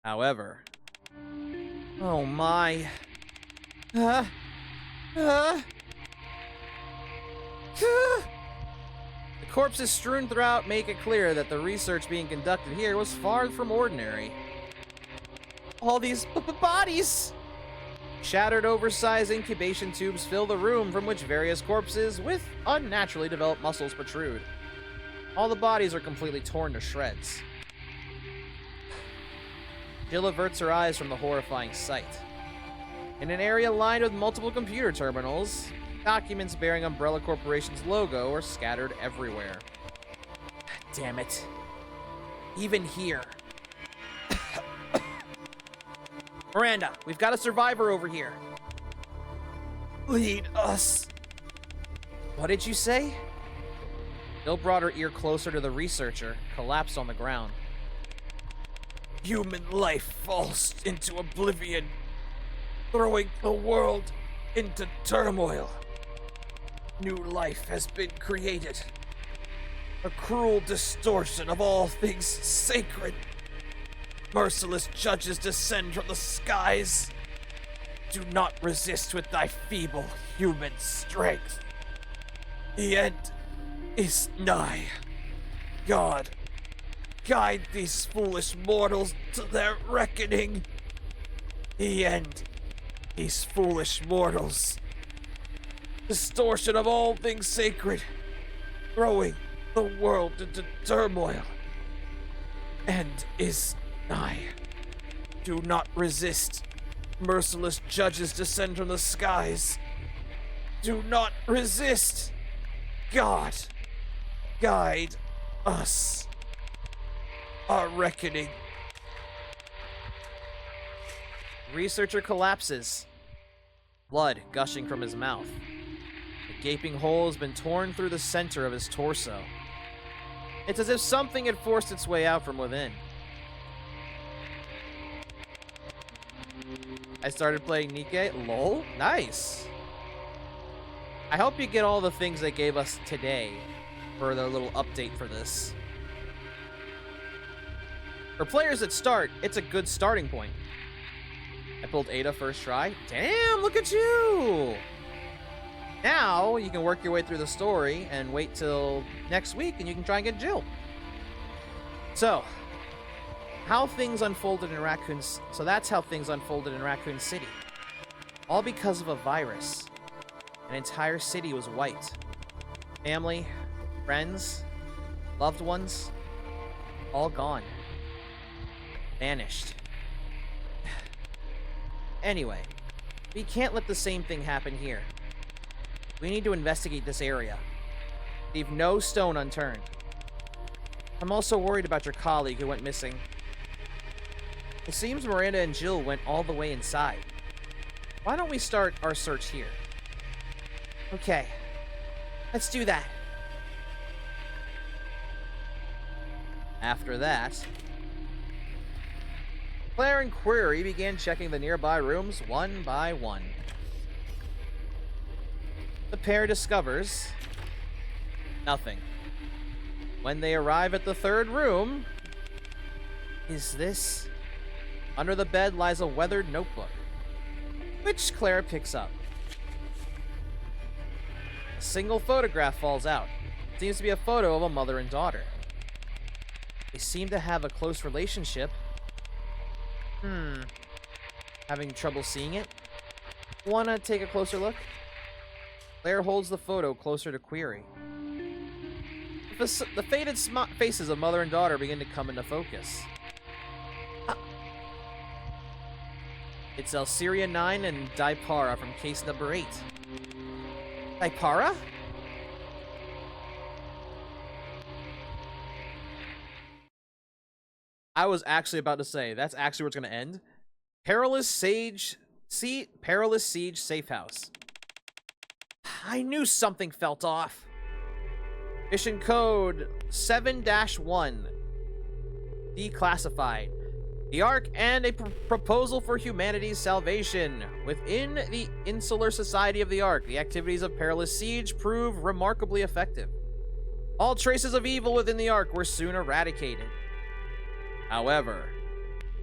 However, oh my. The corpses strewn throughout make it clear that the research being conducted here was far from ordinary. All these bodies! Shattered, oversized incubation tubes fill the room from which various corpses with unnaturally developed muscles protrude. All the bodies are completely torn to shreds. Jill averts her eyes from the horrifying sight. In an area lined with multiple computer terminals, documents bearing Umbrella Corporation's logo are scattered everywhere. Damn it. Even here. Miranda, we've got a survivor over here. Lead us. What did you say? Jill brought her ear closer to the researcher, collapsed on the ground. Human life falls into oblivion, throwing the world into turmoil. New life has been created. A cruel distortion of all things sacred. Merciless judges descend from the skies. Do not resist with thy feeble human strength. The end is nigh. God, guide these foolish mortals to their reckoning. The end, these foolish mortals. Distortion of all things sacred, throwing the world into turmoil. End is nigh. Do not resist. Merciless judges descend from the skies. Do not resist. God, guide us. Our reckoning. Researcher collapses. Blood gushing from his mouth. A gaping hole has been torn through the center of his torso. It's as if something had forced its way out from within. I started playing NIKKE. Lol. Nice. I hope you get all the things they gave us today for their little update for this. For players that start, it's a good starting point. I pulled Ada first try. Damn, look at you! Now, you can work your way through the story and wait till next week and you can try and get Jill. So, that's how things unfolded in Raccoon City. All because of a virus. An entire city was wiped. Family, friends, loved ones, all gone. Vanished. Anyway, we can't let the same thing happen here. We need to investigate this area. Leave no stone unturned. I'm also worried about your colleague who went missing. It seems Miranda and Jill went all the way inside. Why don't we start our search here? Okay, let's do that. After that, Claire and Query began checking the nearby rooms one by one. The pair discovers nothing. When they arrive at the third room, is this? Under the bed lies a weathered notebook, which Claire picks up. A single photograph falls out. It seems to be a photo of a mother and daughter. They seem to have a close relationship. Having trouble seeing it? Wanna take a closer look? Claire holds the photo closer to Query. The faded faces of mother and daughter begin to come into focus. It's Elsiria 9 and Dipara from case number 8. Dipara? I was actually about to say, that's actually where it's going to end. Perilous Siege Safe House. I knew something felt off. Mission code 7-1. Declassified. The Ark and a proposal for humanity's salvation. Within the Insular Society of the Ark, the activities of Perilous Siege prove remarkably effective. All traces of evil within the Ark were soon eradicated. However,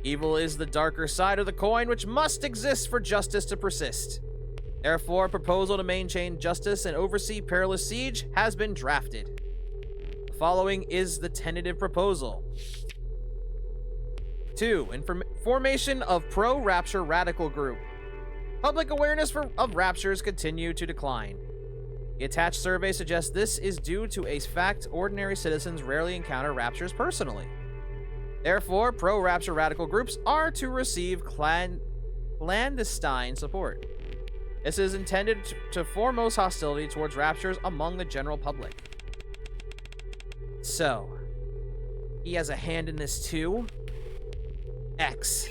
evil is the darker side of the coin which must exist for justice to persist. Therefore, a proposal to maintain justice and oversee Perilous Siege has been drafted. The following is the tentative proposal. 2. Formation of pro-Rapture radical group. Public awareness of Raptures continue to decline. The attached survey suggests this is due to a fact ordinary citizens rarely encounter Raptures personally. Therefore, pro-Rapture radical groups are to receive clandestine support. This is intended to foremost hostility towards Raptures among the general public. So, he has a hand in this too? X.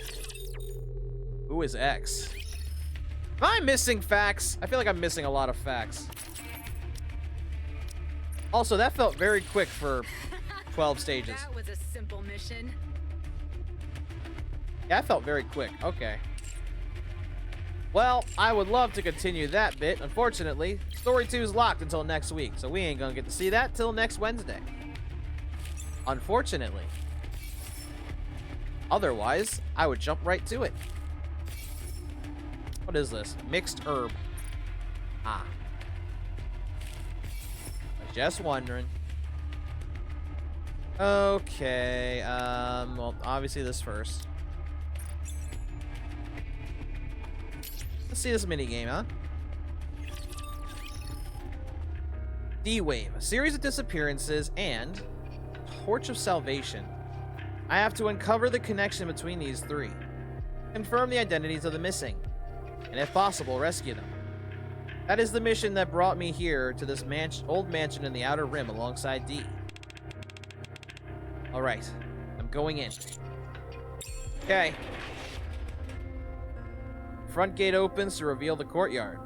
Who is X? Am I missing facts? I feel like I'm missing a lot of facts. Also, that felt very quick for 12 stages. That was a simple mission. Yeah, that felt very quick. Okay. Well, I would love to continue that bit. Unfortunately, Story 2 is locked until next week, so we ain't gonna get to see that till next Wednesday. Unfortunately. Otherwise, I would jump right to it. What is this? Mixed herb. Ah. Just wondering. Okay, well, obviously this first. Let's see this minigame, huh? D-Wave, a series of disappearances, and Torch of Salvation. I have to uncover the connection between these three, confirm the identities of the missing, and if possible, rescue them. That is the mission that brought me here to this old mansion in the Outer Rim alongside D. Alright, I'm going in. Okay. Front gate opens to reveal the courtyard.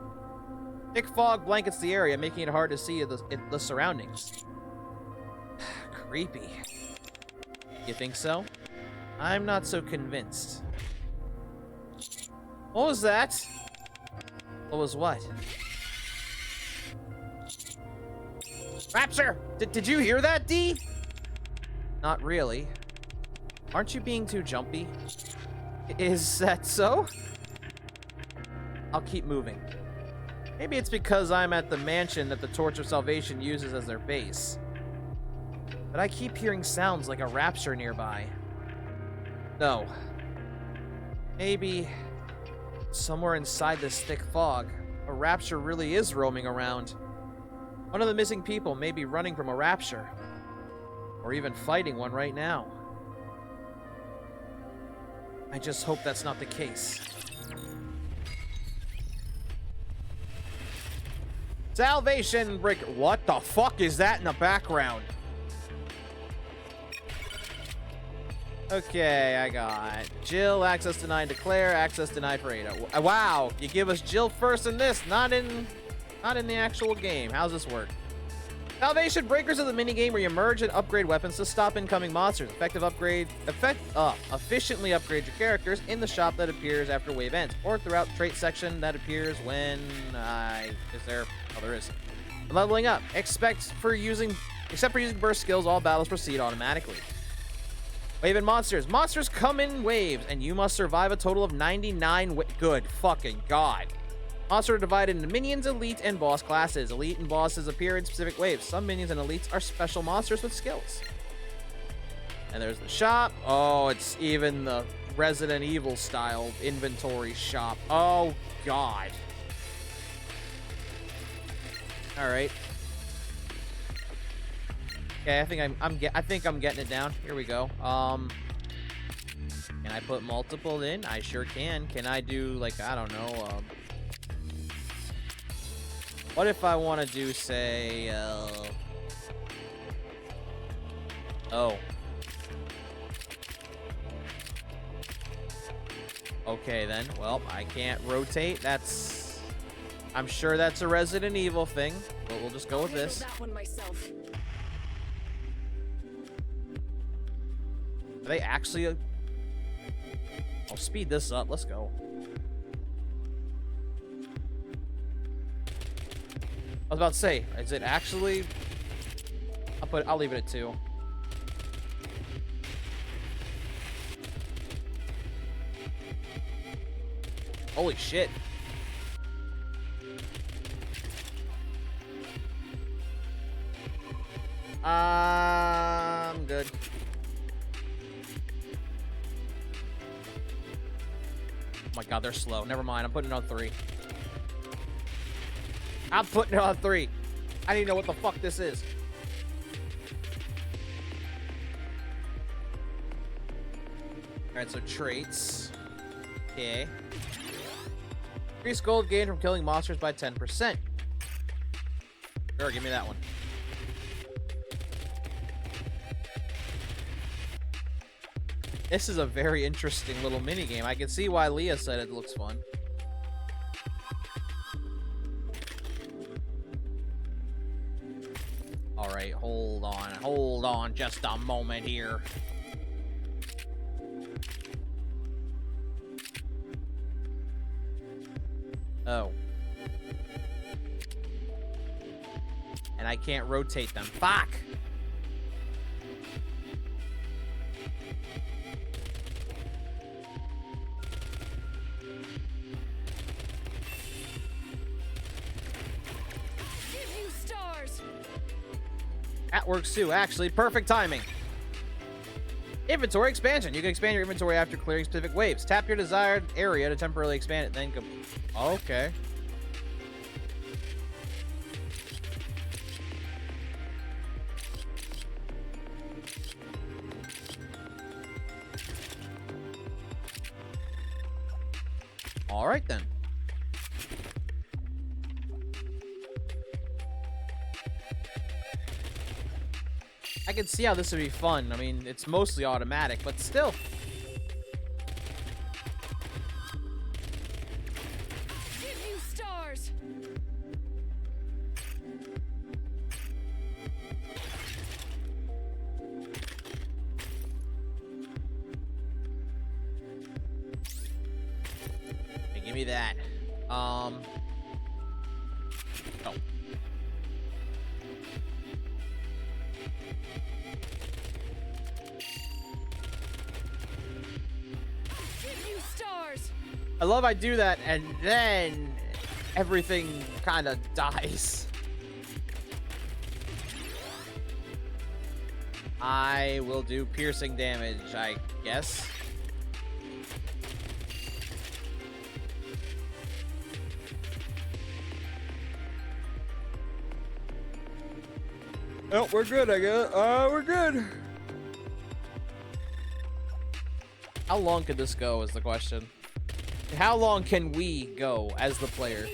Thick fog blankets the area, making it hard to see the surroundings. Creepy. You think so? I'm not so convinced. What was that? What was what? Rapture! Did you hear that, D? Not really. Aren't you being too jumpy? Is that so? I'll keep moving. Maybe it's because I'm at the mansion that the Torch of Salvation uses as their base. But I keep hearing sounds like a rapture nearby. No. Maybe somewhere inside this thick fog, a rapture really is roaming around. One of the missing people may be running from a rapture. Or even fighting one right now. I just hope that's not the case. Salvation breaker. What the fuck is that in the background? Okay, I got Jill, access denied to Claire, access denied for Ada. Wow, you give us Jill first in this, not in the actual game. How's this work? Salvation breakers are the minigame where you merge and upgrade weapons to stop incoming monsters. Efficiently upgrade your characters in the shop that appears after wave ends, or throughout the trait section that appears when there is. Leveling up. Except for using burst skills, all battles proceed automatically. Wave and monsters. Monsters come in waves, and you must survive a total of 99 good fucking god. Monsters are divided into minions, elite, and boss classes. Elite and bosses appear in specific waves. Some minions and elites are special monsters with skills. And there's the shop. Oh, it's even the Resident Evil style inventory shop. Oh god. All right. Okay, I think I'm getting it down. Here we go. Can I put multiple in? I sure can. Can I do, like, I don't know, what if I want to do, say, oh. Okay, then. Well, I can't rotate. I'm sure that's a Resident Evil thing, but we'll just go with this. That one myself. Are they actually... I'll speed this up. Let's go. I was about to say, is it actually... I'll leave it at 2. Holy shit. I'm good. Oh my god, they're slow. Never mind, I'm putting it on 3. I'm putting it on 3. I didn't know what the fuck this is. Alright, so traits. Okay. Increase gold gain from killing monsters by 10%. Sure, give me that one. This is a very interesting little minigame. I can see why Leah said it looks fun. Alright, hold on just a moment here. Oh. And I can't rotate them. Fuck! That works too, actually. Perfect timing. Inventory expansion. You can expand your inventory after clearing specific waves. Tap your desired area to temporarily expand it, then go. Okay. All right, then. I can see how this would be fun. I mean, it's mostly automatic, but still. Give you stars. Hey, give me that. Oh. I love I do that, and then everything kind of dies. I will do piercing damage, I guess. Oh, we're good, I guess. We're good. How long could this go is the question. How long can we go as the player?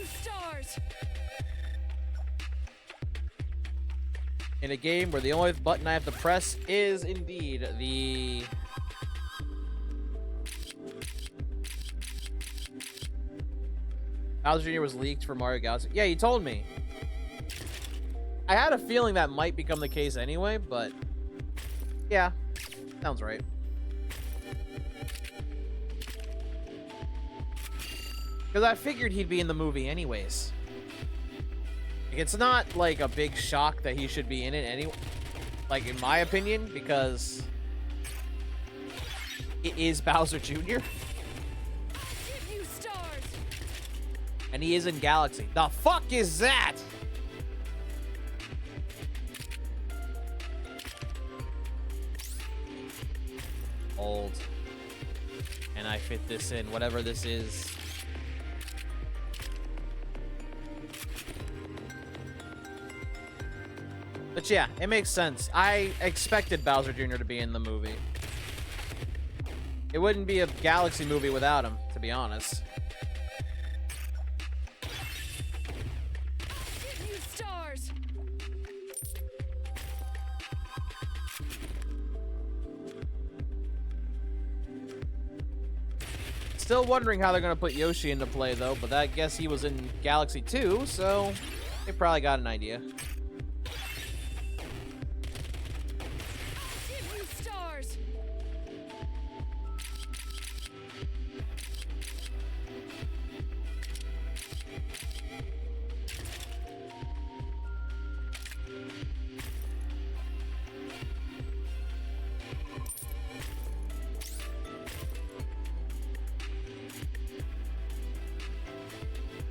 in a game where the only button I have to press is indeed the... Bowser Jr. was leaked for Mario Galaxy. Yeah, you told me. I had a feeling that might become the case anyway, but yeah, sounds right. Because I figured he'd be in the movie anyways. Like, it's not like a big shock that he should be in it anyway, like in my opinion, because it is Bowser Jr. And he is in Galaxy. The fuck is that? Old. And I fit this in, whatever this is. But yeah, it makes sense. I expected Bowser Jr. to be in the movie. It wouldn't be a Galaxy movie without him, to be honest. Still wondering how they're going to put Yoshi into play, though, but I guess he was in Galaxy 2, so they probably got an idea.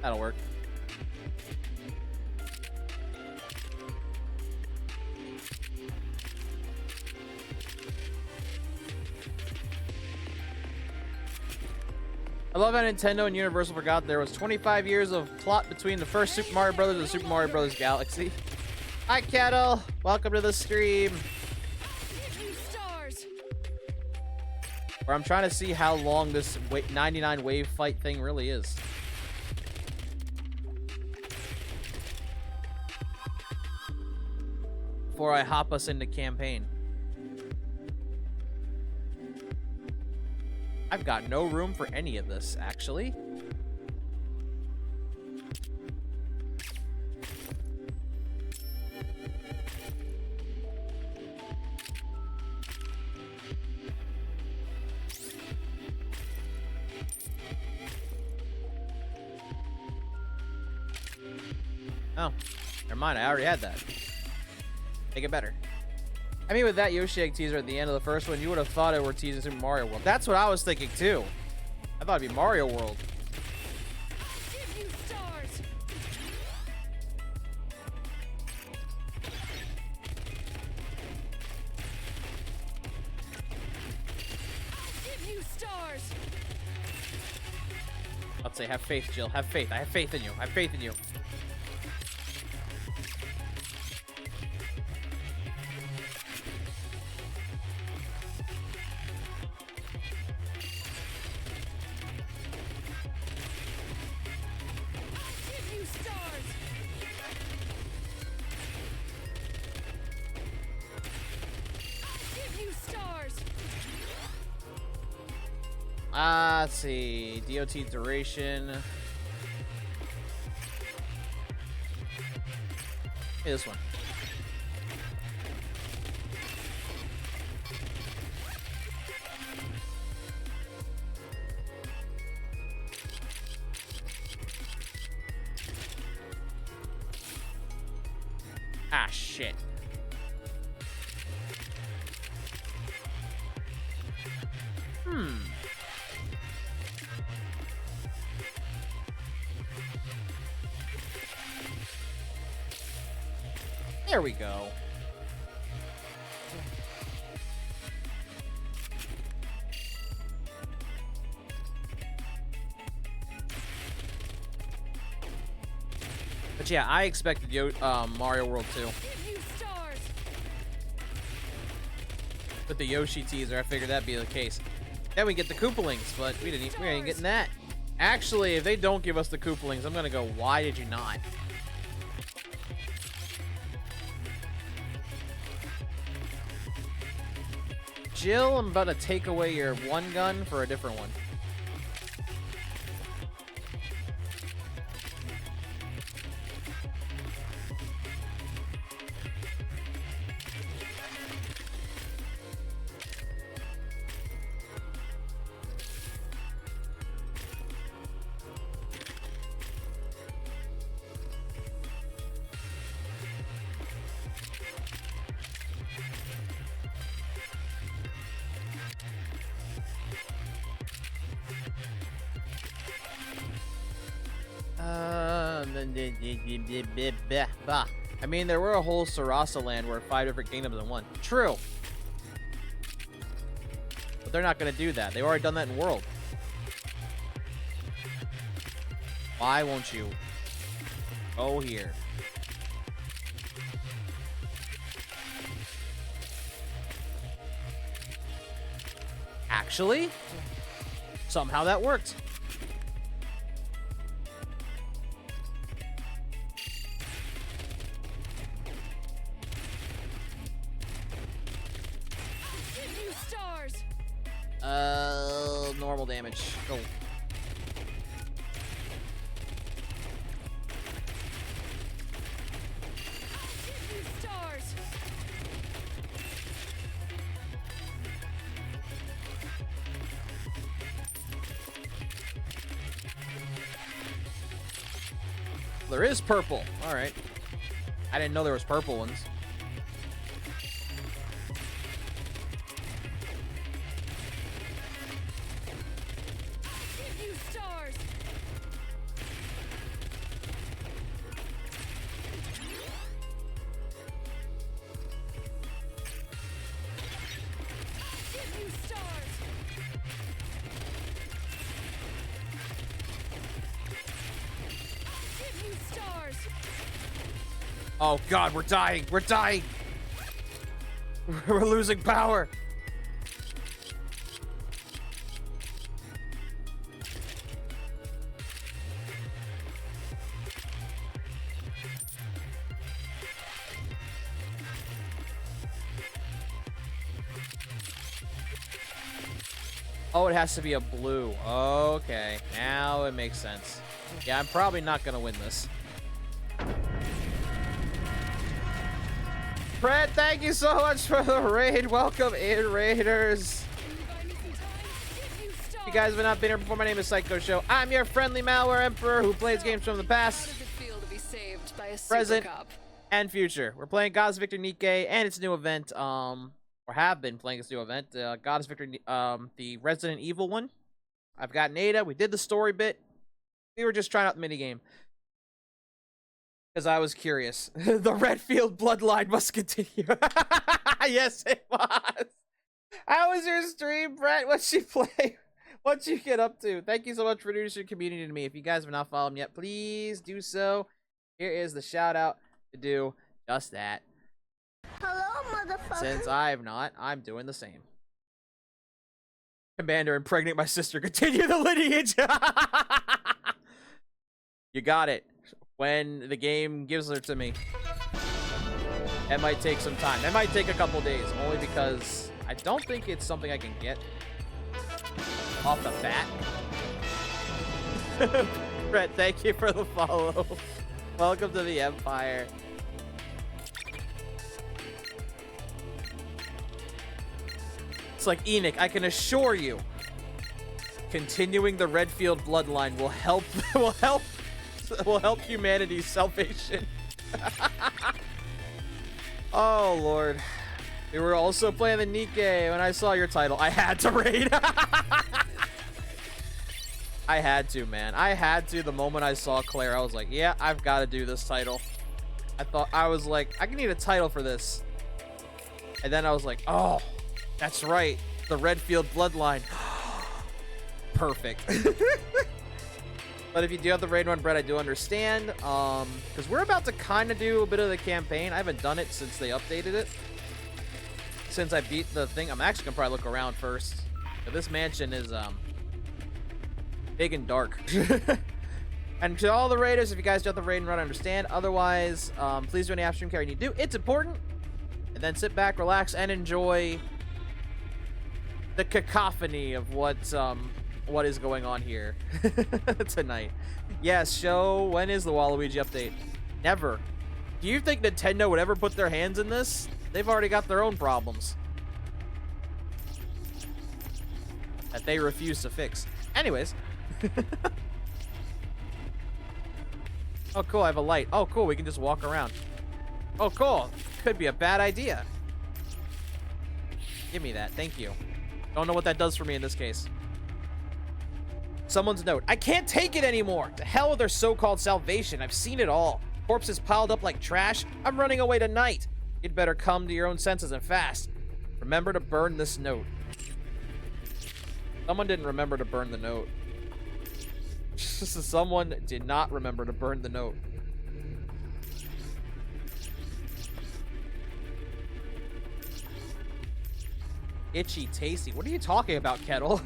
That'll work. I love how Nintendo and Universal forgot there was 25 years of plot between the first Super Mario Brothers and Super Mario Brothers Galaxy. Hi, Kettle. Welcome to the stream. Where I'm trying to see how long this 99 wave fight thing really is. Before I hop us into campaign. I've got no room for any of this, actually. Oh, never mind. I already had that. Make it better. I mean, with that Yoshi Egg teaser at the end of the first one, you would have thought it were teasing Super Mario World. That's what I was thinking too. I thought it'd be Mario World. Give you stars. Give you stars. I'd say have faith, Jill. Have faith. I have faith in you. I have faith in you. Let's see. DOT duration. Hey, this one. Ah, shit. There we go. But yeah, I expected Mario World 2. With the Yoshi teaser, I figured that'd be the case. Then we get the Koopalings, but we ain't getting that. Actually, if they don't give us the Koopalings, I'm gonna go, why did you not? Jill, I'm about to take away your one gun for a different one. I mean, there were a whole Sarasa land where 5 different kingdoms in one. True. But they're not going to do that. They've already done that in World. Why won't you go here? Actually, somehow that worked. Normal damage. Go. Stars. There is purple. All right. I didn't know there was purple ones. Oh god, we're dying. We're dying. We're losing power. Oh, it has to be a blue. Okay, now it makes sense. Yeah, I'm probably not gonna win this. Fred, thank you so much for the raid. Welcome in, Raiders. If you guys have not been here before, my name is Psycho Show. I'm your friendly malware emperor who plays games from the past, present, and future. We're playing Gods of Victor NIKKE and its new event, or have been playing its new event, Gods of Victor, the Resident Evil one. I've got Ada. We did the story bit. We were just trying out the minigame. Because I was curious. The Redfield Bloodline must continue. Yes, it was. How was your stream, Brett? What'd you play? What'd you get up to? Thank you so much for introducing your community to me. If you guys have not followed me yet, please do so. Here is the shout out to do just that. Hello, motherfucker. Since I have not, I'm doing the same. Commander, impregnate my sister. Continue the lineage. You got it. When the game gives her to me. That might take some time. That might take a couple days, only because I don't think it's something I can get off the bat. Brett, thank you for the follow. Welcome to the Empire. It's like Enoch, I can assure you, continuing the Redfield bloodline will help humanity's salvation. Oh lord. We were also playing the NIKKE when I saw your title. I had to raid. I had to, man. I had to. The moment I saw Claire, I was like, yeah, I've got to do this title. I was like, I need a title for this. And then I was like, oh, that's right. The Redfield bloodline. Perfect. But if you do have the raid run, Brett, I do understand. Because we're about to kind of do a bit of the campaign. I haven't done it since they updated it. Since I beat the thing. I'm actually going to probably look around first. But this mansion is big and dark. And to all the raiders, if you guys do have the raid run, I understand. Otherwise, please do any app stream carry you need to do. It's important. And then sit back, relax, and enjoy the cacophony of what is going on here tonight. Yes, show, when is the Waluigi update? Never. Do you think Nintendo would ever put their hands in this? They've already got their own problems that they refuse to fix. Anyways. Oh, cool, I have a light. Oh, cool, we can just walk around. Oh, cool. Could be a bad idea. Give me that, thank you. Don't know what that does for me in this case. Someone's note. I can't take it anymore. To hell with their so-called salvation. I've seen it all. Corpses piled up like trash. I'm running away tonight. You'd better come to your own senses and fast. Remember to burn this note. Someone didn't remember to burn the note. Someone did not remember to burn the note. Itchy tasty. What are you talking about, Kettle?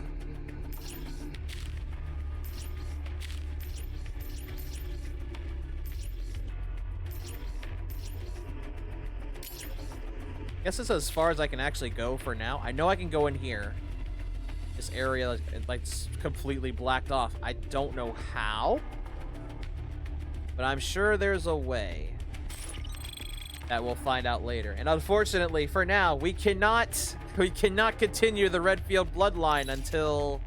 Guess this is as far as I can actually go for now. I know I can go in here. This area, like, completely blacked off. I don't know how, but I'm sure there's a way that we'll find out later. And unfortunately, for now, we cannot continue the Redfield Bloodline until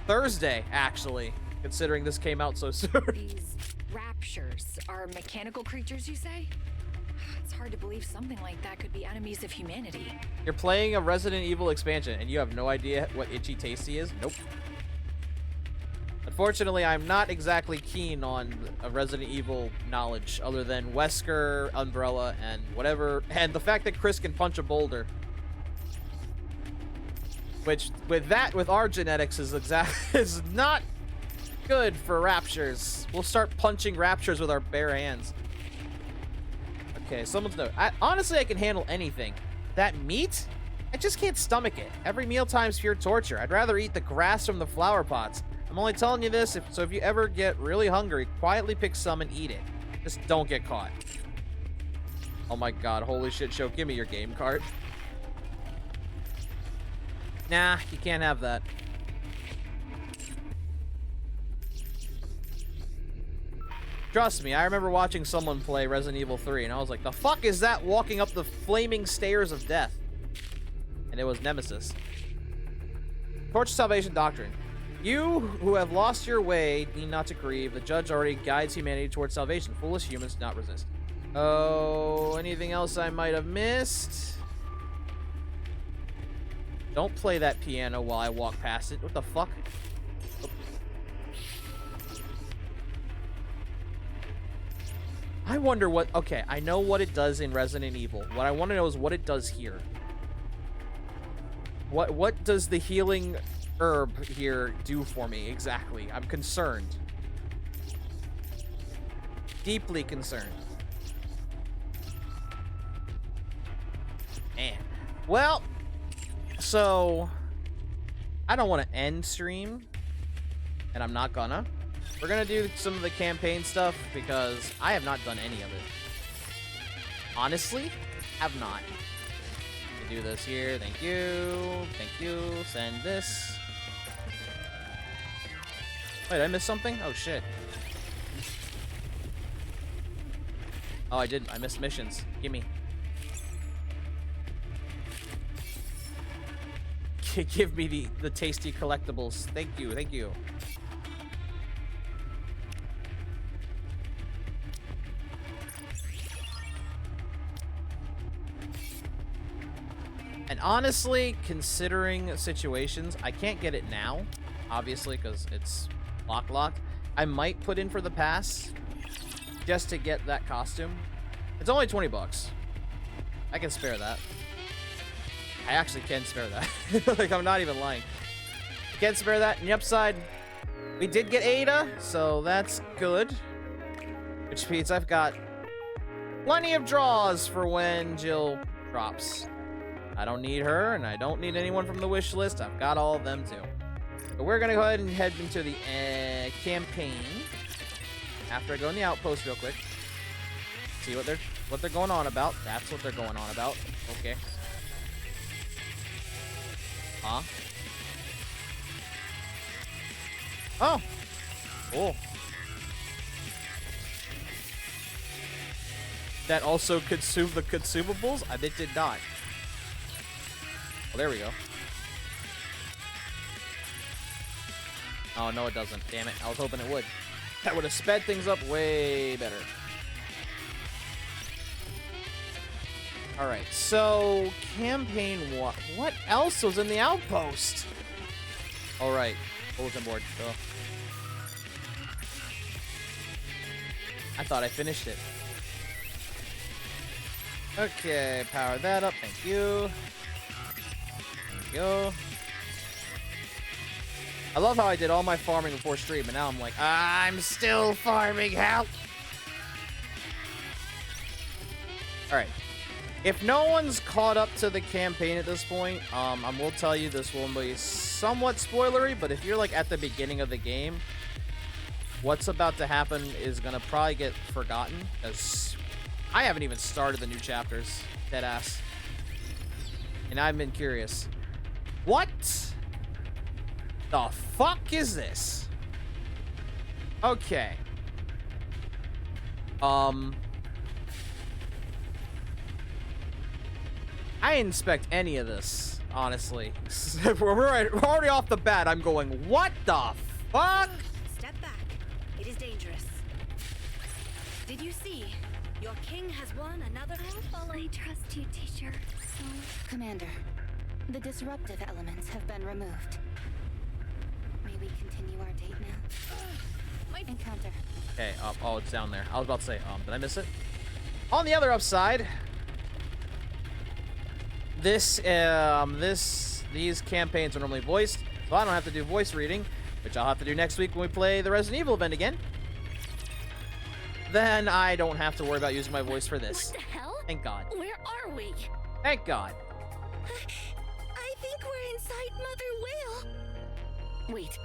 Thursday, actually, considering this came out so soon. These raptures are mechanical creatures, you say? It's hard to believe something like that could be enemies of humanity. You're playing a Resident Evil expansion, and you have no idea what Itchy Tasty is? Nope. Unfortunately, I'm not exactly keen on a Resident Evil knowledge, other than Wesker, Umbrella, and whatever, and the fact that Chris can punch a boulder. Which, with our genetics, is not good for raptures. We'll start punching raptures with our bare hands. Okay, someone's note. Honestly, I can handle anything. That meat? I just can't stomach it. Every mealtime's pure torture. I'd rather eat the grass from the flower pots. I'm only telling you this, so if you ever get really hungry, quietly pick some and eat it. Just don't get caught. Oh my god, holy shit, show. Give me your game card. Nah, you can't have that. Trust me, I remember watching someone play Resident Evil 3, and I was like, the fuck is that walking up the flaming stairs of death? And it was Nemesis. Torch Salvation Doctrine. You who have lost your way need not to grieve. The judge already guides humanity towards salvation. Foolish humans do not resist. Oh, anything else I might have missed? Don't play that piano while I walk past it. What the fuck? I wonder what... Okay, I know what it does in Resident Evil. What I want to know is what it does here. What does the healing herb here do for me exactly? I'm concerned. Deeply concerned. Man. Well, so... I don't want to end stream. And I'm not gonna. We're gonna do some of the campaign stuff because I have not done any of it. Honestly, have not. Do this here. Thank you. Thank you. Send this. Wait, I missed something? Oh shit. Oh, I didn't. I missed missions. Gimme. Give me the tasty collectibles. Thank you. Thank you. And honestly, considering situations, I can't get it now, obviously, because it's locked. I might put in for the pass just to get that costume. It's only 20 bucks. I can spare that. I actually can spare that. Like, I'm not even lying. I can spare that. And the upside, we did get Ada, so that's good. Which means I've got plenty of draws for when Jill drops. I don't need her, and I don't need anyone from the wish list. I've got all of them, too. But we're going to go ahead and head into the campaign. After I go in the outpost real quick. See what they're going on about. That's what they're going on about. Okay. Huh? Oh. Cool. That also consumed the consumables? It did not. Well, there we go. Oh, no, it doesn't. Damn it. I was hoping it would. That would have sped things up way better. Alright, so campaign what? What else was in the outpost? Alright, bulletin board. Oh. I thought I finished it. Okay, power that up. Thank you. There we go. I love how I did all my farming before stream, and now I'm like, I'm still farming. Help! Alright. If no one's caught up to the campaign at this point, I will tell you this will be somewhat spoilery, but if you're like at the beginning of the game, what's about to happen is gonna probably get forgotten, because I haven't even started the new chapters. Deadass. And I've been curious. What the fuck is this? Okay. I didn't expect any of this, honestly. We're already off the bat. I'm going, what the fuck? Step back. It is dangerous. Did you see? Your king has won another. I trust you, teacher. So, Commander, the disruptive elements have been removed. May we continue our date now? My encounter. Okay, oh, it's down there. I was about to say, did I miss it? On the other upside, these campaigns are normally voiced, so I don't have to do voice reading, which I'll have to do next week when we play the Resident Evil event again. Then I don't have to worry about using my voice for this. What the hell? Thank God. Where are we? Thank God. I think we're inside Mother Whale. Wait,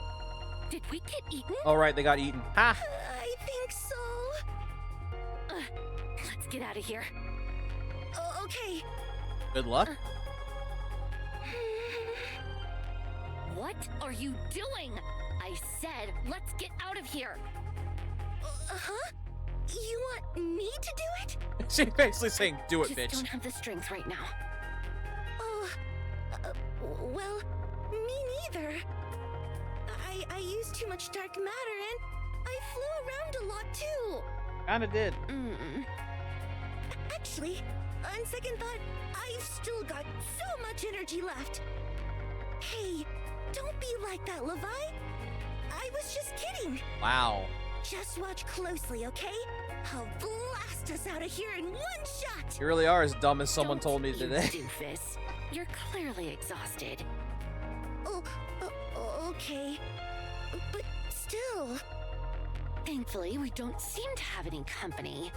did we get eaten? Oh, right, they got eaten. Ha! I think so. Let's get out of here. Okay. Good luck. What are you doing? I said, let's get out of here. Huh? You want me to do it? She's basically saying, do it, Just bitch. don't have the strength right now. Oh, well, me neither. I used too much dark matter and I flew around a lot too. Kinda did. Actually, on second thought, I've still got so much energy left. Hey, don't be like that, Levi. I was just kidding. Wow. Just watch closely, okay? I'll blast us out of here in one shot. You really are as dumb as someone told me You today. doofus. You're clearly exhausted. Oh, okay. But still. Thankfully, we don't seem to have any company.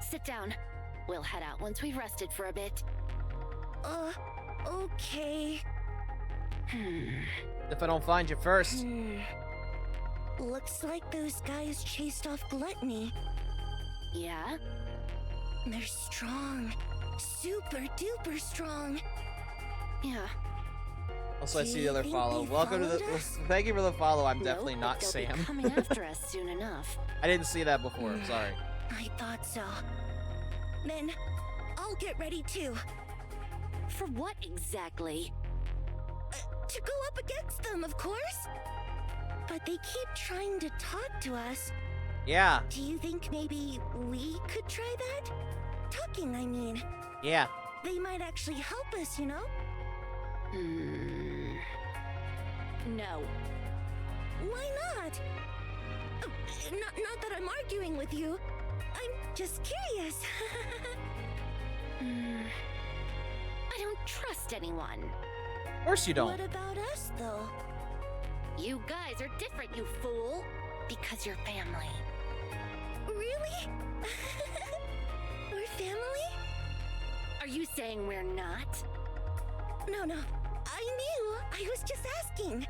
Sit down. We'll head out once we've rested for a bit. Okay. If I don't find you first. Looks like those guys chased off Gluttony. Yeah? They're strong. Super duper strong. Yeah. Also, I Do see the you other think follow. they Welcome to the. followed us? Thank you for the follow. I'm Nope, definitely but not they'll Sam. be coming after us soon enough. I didn't see that before. I'm sorry. I thought so. Then, I'll get ready too. For what exactly? To go up against them, of course. But they keep trying to talk to us. Yeah. Do you think maybe we could try that? Talking, I mean. Yeah. They might actually help us, you know? No. Why not? Not that I'm arguing with you. I'm just curious. I don't trust anyone. Of course you don't. What about us, though? You guys are different, you fool. Because you're family. Really? We're family? Are you saying we're not? No. I knew. I was just asking.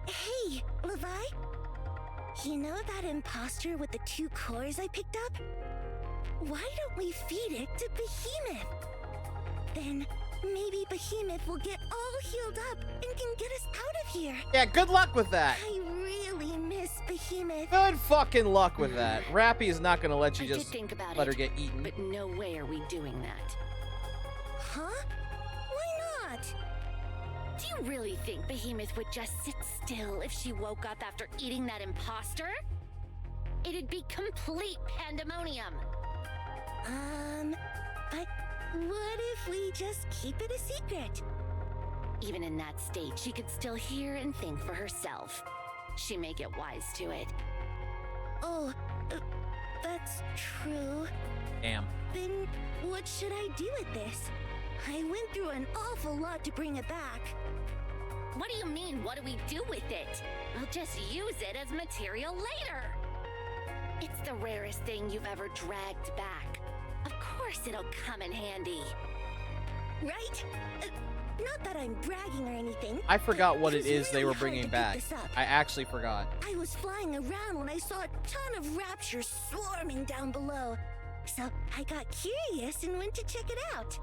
Hey, Levi? You know that imposter with the 2 cores I picked up? Why don't we feed it to Behemoth? Then maybe Behemoth will get all healed up and can get us out of here. Yeah, good luck with that. I really miss Behemoth. Good fucking luck with that. Rappy is not gonna let you I did just think about let her it, get eaten. but no way are we doing that. Huh? Why not? Do you really think Behemoth would just sit still if she woke up after eating that imposter? It'd be complete pandemonium. But what if we just keep it a secret? Even in that state, she could still hear and think for herself. She may get wise to it. Oh, that's true. Damn. Then what should I do with this? I went through an awful lot to bring it back. What do you mean, what do we do with it? We'll just use it as material later. It's the rarest thing you've ever dragged back. Of course it'll come in handy. Right? Not that I'm bragging or anything. I forgot what was it is they really were hard bringing to pick back. this up. I actually forgot. I was flying around when I saw a ton of raptures swarming down below. So I got curious and went to check it out.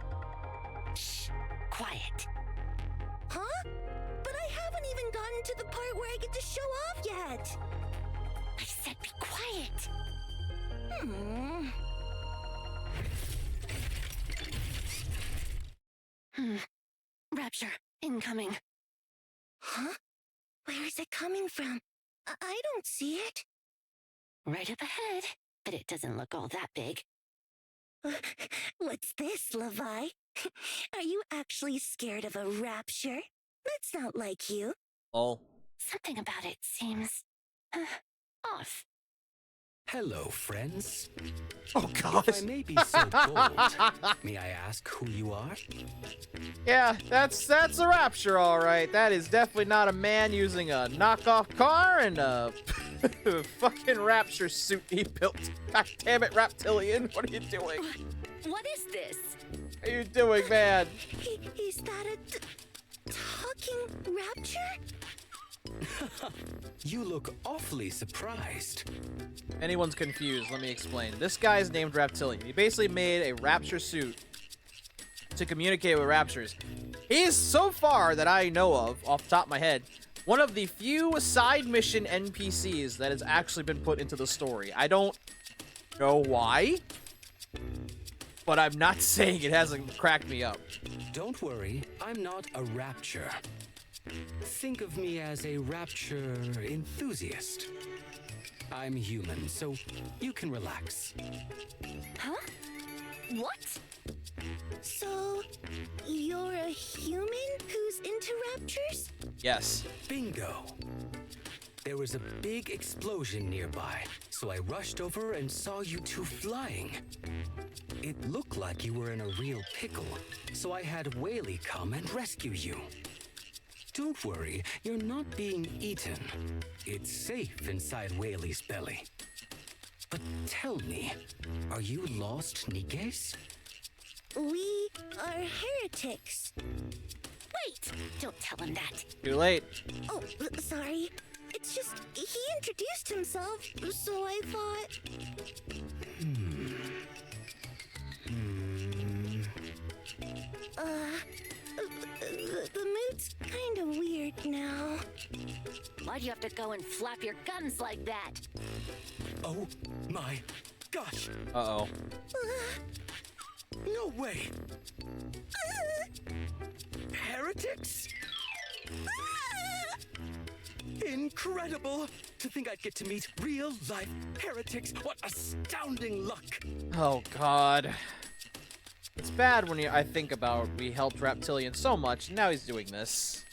Shh, quiet. Huh? But I haven't even gotten to the part where I get to show off yet. I said be quiet. Rapture, incoming. Huh? Where is it coming from? I don't see it. Right up ahead, but it doesn't look all that big. What's this, Levi? Are you actually scared of a rapture? That's not like you. Oh. Something about it seems off. Hello, friends. Oh, God. If I may be so bold, may I ask who you are? Yeah, that's a rapture, all right. That is definitely not a man using a knockoff car and a fucking rapture suit he built. God damn it, Reptilian. What are you doing? What is this? What are you doing, man? Is that a talking rapture? You look awfully surprised. Anyone's confused, let me explain. This guy's named Reptilian. He basically made a rapture suit to communicate with raptures. He is, so far that I know of, off the top of my head, one of the few side mission NPCs that has actually been put into the story. I don't know why, but I'm not saying it hasn't cracked me up. Don't worry, I'm not a rapture. Think of me as a rapture enthusiast. I'm human, so you can relax. Huh? What? So, you're a human who's into raptures? Yes. Bingo. There was a big explosion nearby, so I rushed over and saw you two flying. It looked like you were in a real pickle, so I had Whaley come and rescue you. Don't worry, you're not being eaten. It's safe inside Whaley's belly. But tell me, are you lost NIKKEs? We are heretics. Wait! Don't tell him that. Too late. Oh, sorry. It's just, he introduced himself, so I thought... The mood's kind of weird now. Why'd you have to go and flap your gums like that? Oh my gosh! Uh-oh. No way! Heretics? Incredible! To think I'd get to meet real-life heretics. What astounding luck! Oh, God. It's bad when I think about we helped Reptilian so much, and now he's doing this.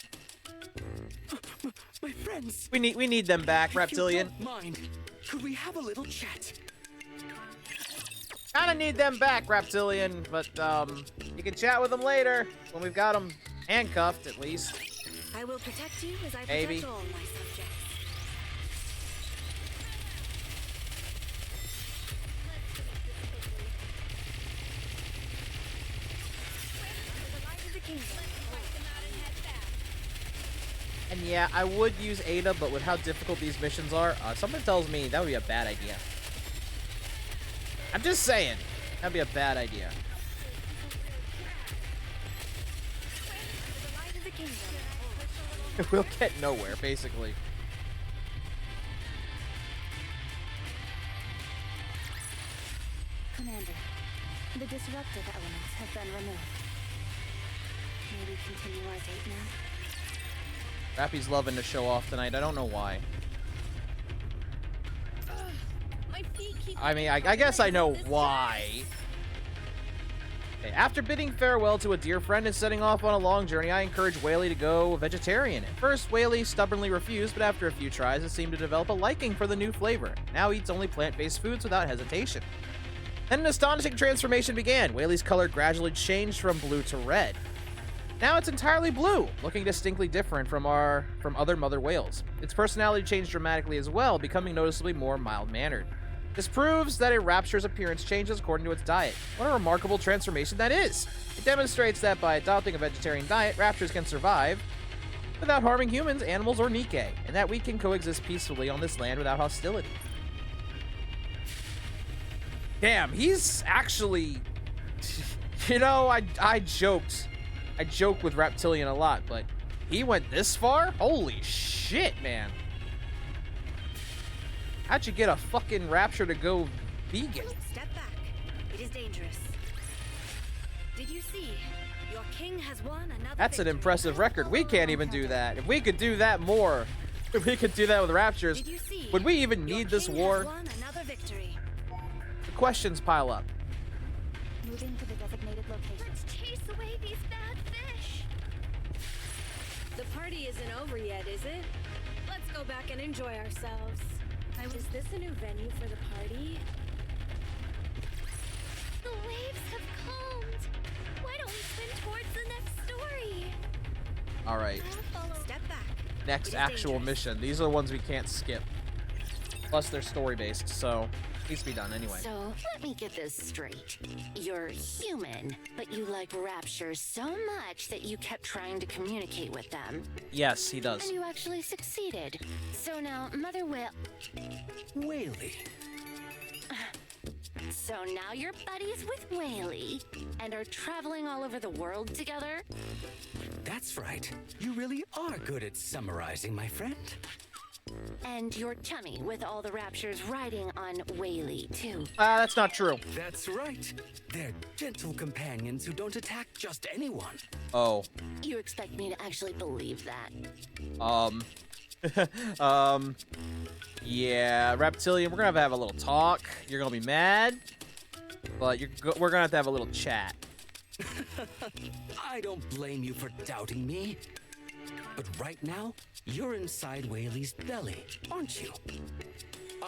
My friends! We need them back, Reptilian. If you don't mind, could we have a little chat? Kinda need them back, Reptilian, but, you can chat with them later, when we've got them handcuffed, at least. I will protect you as I protect Maybe. all my subjects. And yeah, I would use Ada, but with how difficult these missions are, something tells me that would be a bad idea. I'm just saying, that'd be a bad idea. kingdom. We'll get nowhere, basically. Commander, the disruptive elements have been removed. May we continue our date now? Rappy's loving to show off tonight. I don't know why. My feet keep I mean, I guess I know why. Okay, after bidding farewell to a dear friend and setting off on a long journey, I encouraged Whaley to go vegetarian. At first, Whaley stubbornly refused, but after a few tries, it seemed to develop a liking for the new flavor. Now eats only plant-based foods without hesitation. Then an astonishing transformation began. Whaley's color gradually changed from blue to red. Now it's entirely blue, looking distinctly different from other mother whales. Its personality changed dramatically as well, becoming noticeably more mild-mannered. This proves that a rapture's appearance changes according to its diet. What a remarkable transformation that is! It demonstrates that by adopting a vegetarian diet, raptures can survive without harming humans, animals, or NIKKE, and that we can coexist peacefully on this land without hostility. Damn, he's actually... You know, I joked with Reptilian a lot, but he went this far? Holy shit, man. How'd you get a fucking rapture to go vegan? Step back. It is dangerous. Did you see? Your king has won another That's an victory. impressive record. We can't even do that. If we could do that more, if we could do that with raptures, Did you see? would we even need this King war? has won another victory. The questions pile up. Moving to the designated location. Let's chase away these bad fish. The party isn't over yet, is it? Let's go back and enjoy ourselves. Is this a new venue for the party? The waves have calmed. Why don't we swim towards the next story? All right. I'll follow. Step back. Next It is actual dangerous. mission. These are the ones we can't skip. Plus, they're story-based, so needs to be done anyway. So, let me get this straight. You're human, but you like raptures so much that you kept trying to communicate with them. Yes, he does. And you actually succeeded. So now, Mother Whale... Whaley. So now you're buddies with Whaley and are traveling all over the world together? That's right. You really are good at summarizing, my friend. And you're chummy with all the raptures riding on Whaley, too. That's not true. That's right. They're gentle companions who don't attack just anyone. Oh. You expect me to actually believe that? Yeah, Reptilian, we're gonna have a little talk. You're gonna be mad, but we're gonna have to have a little chat. I don't blame you for doubting me. But right now, you're inside Whaley's belly, aren't you?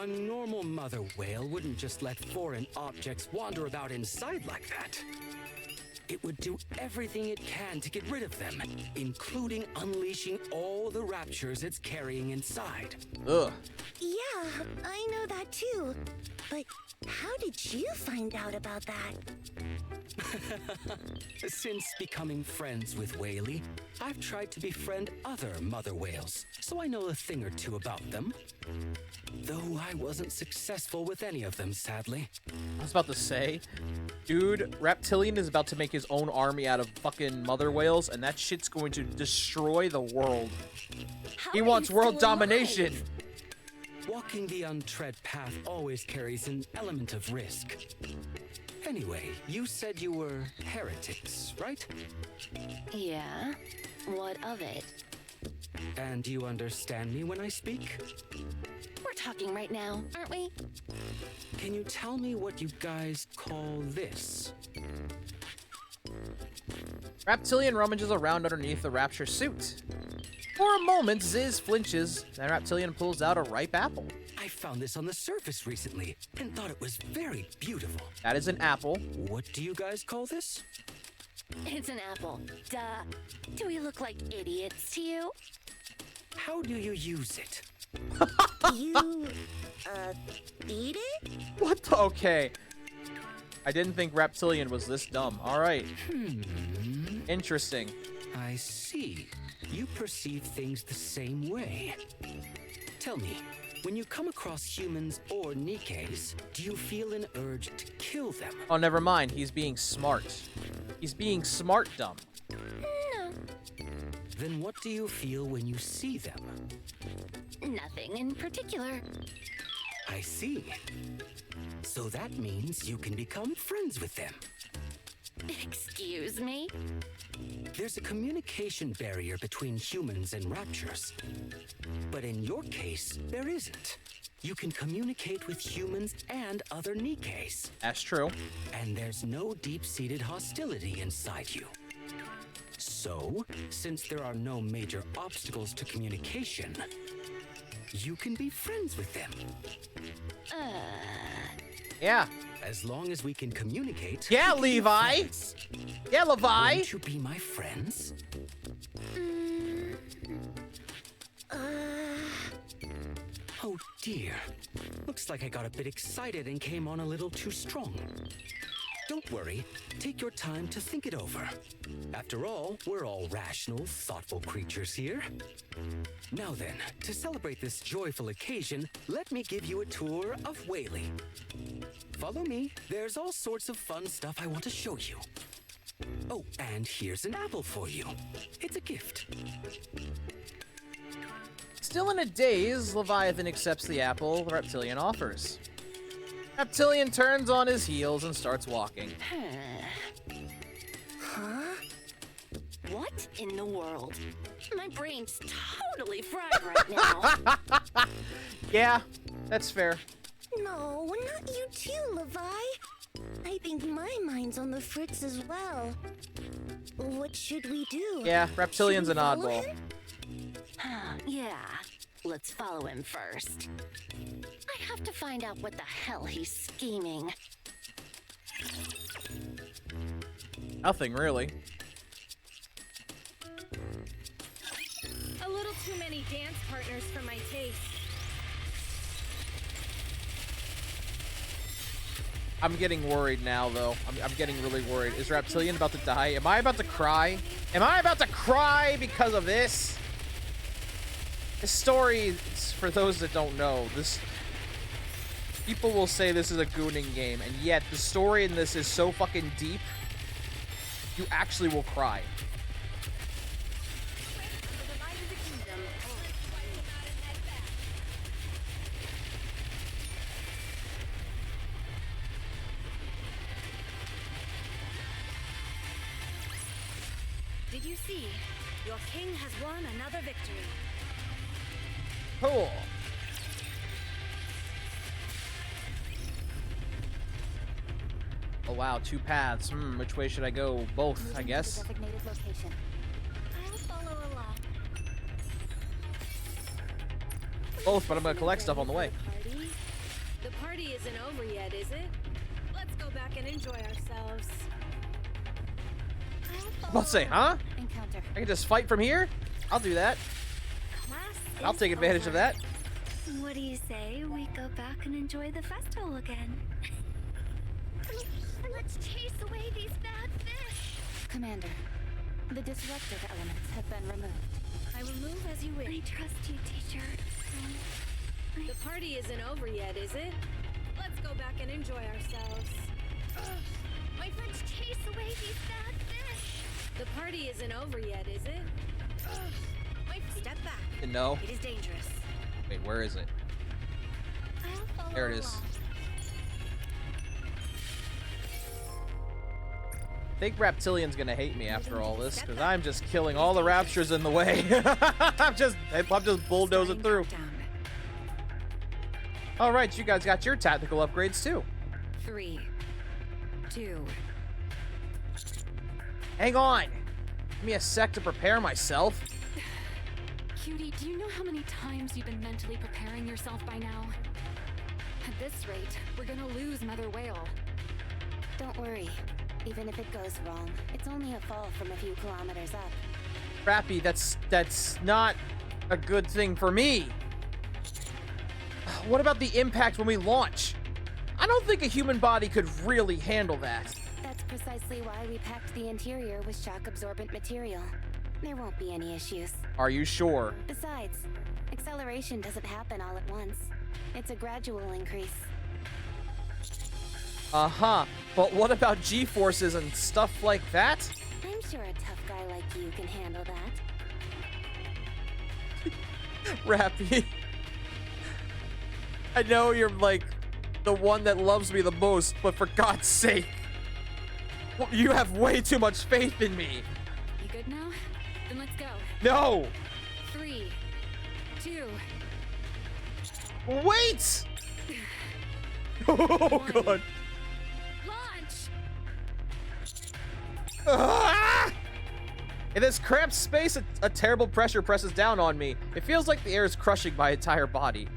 A normal mother whale wouldn't just let foreign objects wander about inside like that. It would do everything it can to get rid of them, including unleashing all the raptures it's carrying inside. Ugh. Yeah, I know that too. But how did you find out about that? Since becoming friends with Whaley, I've tried to befriend other mother whales, so I know a thing or two about them. Though I wasn't successful with any of them, sadly. I was about to say, dude, Reptilian is about to make his own army out of fucking mother whales, and that shit's going to destroy the world. He wants world domination. Walking the untread path always carries an element of risk. Anyway, you said you were heretics, right? Yeah? What of it? And you understand me when I speak? We're talking right now, aren't we? Can you tell me what you guys call this? Reptilian rummages around underneath the Rapture suit. For a moment, Ziz flinches, and Reptilian pulls out a ripe apple. I found this on the surface recently and thought it was very beautiful. That is an apple. What do you guys call this? It's an apple. Duh. Do we look like idiots to you? How do you use it? You, eat it? What the? Okay. I didn't think Reptilian was this dumb. All right. Interesting. I see. You perceive things the same way. Tell me, when you come across humans or NIKKEs, do you feel an urge to kill them? Oh, never mind. He's being smart. He's being smart dumb. No. Then what do you feel when you see them? Nothing in particular. I see. So that means you can become friends with them. Excuse me? There's a communication barrier between humans and raptures. But in your case, there isn't. You can communicate with humans and other NIKKEs. That's true. And there's no deep-seated hostility inside you. So, since there are no major obstacles to communication, you can be friends with them. Yeah. As long as we can communicate. Yeah, Levi. Yeah, Levi. Won't you be my friends? Oh dear. Looks like I got a bit excited and came on a little too strong. Don't worry. Take your time to think it over. After all, we're all rational, thoughtful creatures here. Now then, to celebrate this joyful occasion, let me give you a tour of Whaley. Follow me. There's all sorts of fun stuff I want to show you. Oh, and here's an apple for you. It's a gift. Still in a daze, Leviathan accepts the apple the reptilian offers. Reptilian turns on his heels and starts walking. Huh? What in the world? My brain's totally fried right now. Yeah, that's fair. No, not you too, Levi. I think my mind's on the fritz as well. What should we do? Yeah, Reptilian's an oddball. Yeah, let's follow him first. I have to find out what the hell he's scheming. Nothing, really. A little too many dance partners for my taste. I'm getting worried now, though. I'm getting really worried. Is Reptilian about to die? Am I about to cry? Am I about to cry because of this? This story, for those that don't know, this... People will say this is a gooning game, and yet the story in this is so fucking deep, you actually will cry. Did you see? Your king has won another victory. Cool. Oh wow, two paths. Which way should I go? Both, I guess. Designated location. I'll follow along. Both, but I'm gonna collect stuff on the way. The party isn't over yet, is it? Let's go back and enjoy ourselves. Let's say, huh? Encounter. I can just fight from here? I'll do that. And I'll take advantage of that. What do you say we go back and enjoy the festival again? Let's chase away these bad fish. Commander, the disruptive elements have been removed. I will move as you wish. I trust you, teacher. The party isn't over yet, is it? Let's go back and enjoy ourselves. My friends chase away these bad fish. The party isn't over yet, is it? Step back. No. It is dangerous. Wait, where is it? There it is. I think Reptilian's gonna hate me after all this, because I'm just killing all the raptors in the way. I'm just bulldozing through. All right, you guys got your tactical upgrades too. 3, 2. Hang on. Give me a sec to prepare myself. Cutie, do you know how many times you've been mentally preparing yourself by now? At this rate, we're gonna lose Mother Whale. Don't worry. Even if it goes wrong, it's only a fall from a few kilometers up. Crappy, that's not a good thing for me. What about the impact when we launch? I don't think a human body could really handle that. That's precisely why we packed the interior with shock-absorbent material. There won't be any issues. Are you sure? Besides, acceleration doesn't happen all at once. It's a gradual increase. Uh-huh. But what about G-forces and stuff like that? I'm sure a tough guy like you can handle that. Rappy. I know you're like the one that loves me the most, but for God's sake, you have way too much faith in me. You good now? Then let's go. No! 3, 2. Wait! Oh, God. Launch! Ah! In this cramped space, a terrible pressure presses down on me. It feels like the air is crushing my entire body.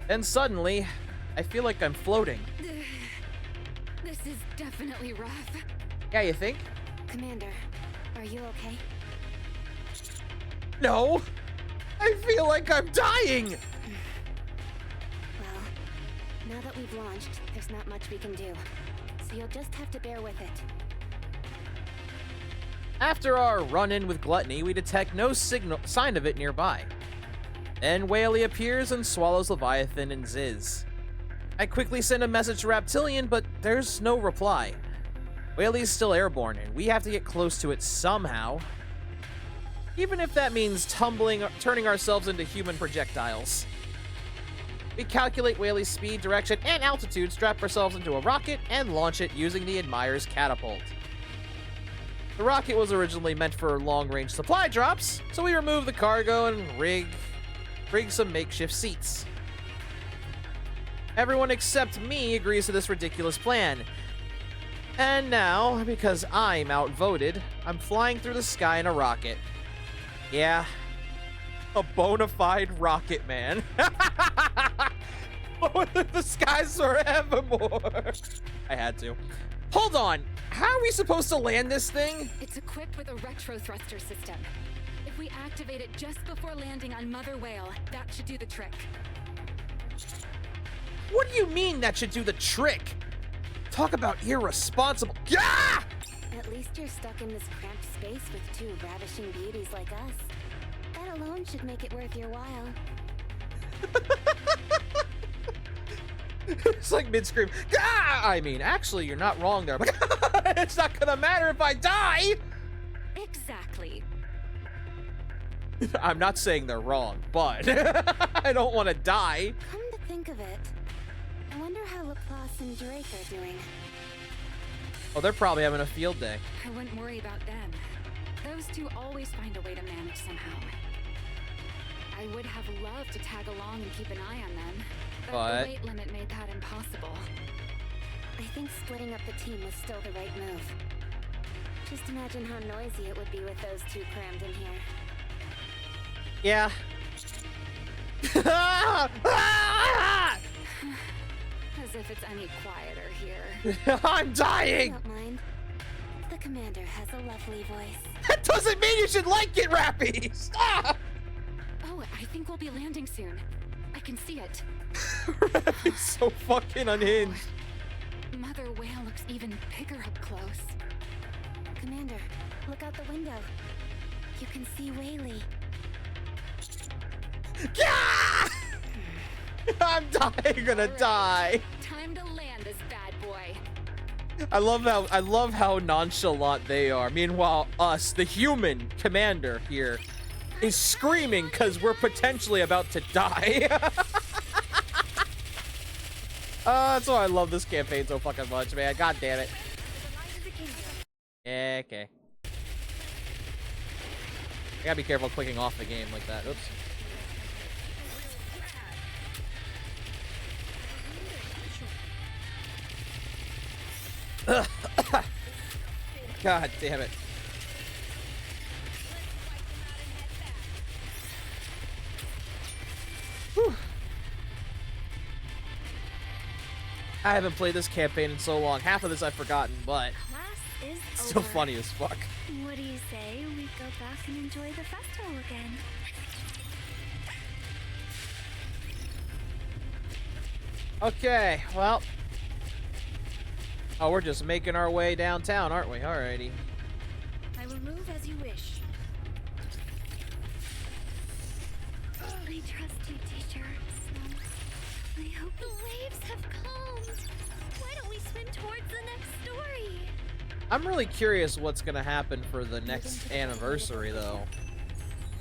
Then suddenly, I feel like I'm floating. This is definitely rough. Yeah, you think? Commander, are you okay? No! I feel like I'm dying! Well, now that we've launched, there's not much we can do. So you'll just have to bear with it. After our run-in with Gluttony, we detect no sign of it nearby. Then Whaley appears and swallows Leviathan and Ziz. I quickly send a message to Reptilian, but there's no reply. Whaley's still airborne, and we have to get close to it somehow. Even if that means turning ourselves into human projectiles. We calculate Whaley's speed, direction, and altitude, strap ourselves into a rocket, and launch it using the Admirer's catapult. The rocket was originally meant for long-range supply drops, so we remove the cargo and rig some makeshift seats. Everyone except me agrees to this ridiculous plan. And now, because I'm outvoted, I'm flying through the sky in a rocket. Yeah, a bona fide rocket man. The skies forevermore. I had to. Hold on, how are we supposed to land this thing? It's equipped with a retro thruster system. If we activate it just before landing on Mother Whale, that should do the trick. What do you mean that should do the trick? Talk about irresponsible. Yeah! At least you're stuck in this cramped space with two ravishing beauties like us. That alone should make it worth your while. It's like mid-scream. Gah! I mean, actually, you're not wrong there. But it's not gonna matter if I die! Exactly. I'm not saying they're wrong, but I don't want to die. Come to think of it, I wonder how Laplace and Drake are doing. Oh, they're probably having a field day. I wouldn't worry about them. Those two always find a way to manage somehow. I would have loved to tag along and keep an eye on them, but the weight limit made that impossible. I think splitting up the team was still the right move. Just imagine how noisy it would be with those two crammed in here. Yeah. As if it's any quieter here. I'm dying! Don't mind. The commander has a lovely voice. That doesn't mean you should like it, Rappy! Stop! Oh, I think we'll be landing soon. I can see it. Rappy's so fucking unhinged. Mother Whale looks even bigger up close. Commander, look out the window. You can see Whaley. Yeah! I'm gonna die. Time to land this bad boy. I love how nonchalant they are. Meanwhile, us, the human commander here, is screaming because we're potentially about to die. That's why I love this campaign so fucking much, man. God damn it. Yeah, okay. I gotta be careful clicking off the game like that. Oops. God damn it. Whew. I haven't played this campaign in so long. Half of this I've forgotten, but it's still funny as fuck. What do you say we go back and enjoy the festival again? Okay, well. Oh, we're just making our way downtown, aren't we? Alrighty. I will move as you wish. I trust you, teacher. So, I hope the waves have calmed. Why don't we swim towards the next story? I'm really curious what's gonna happen for the next anniversary, though.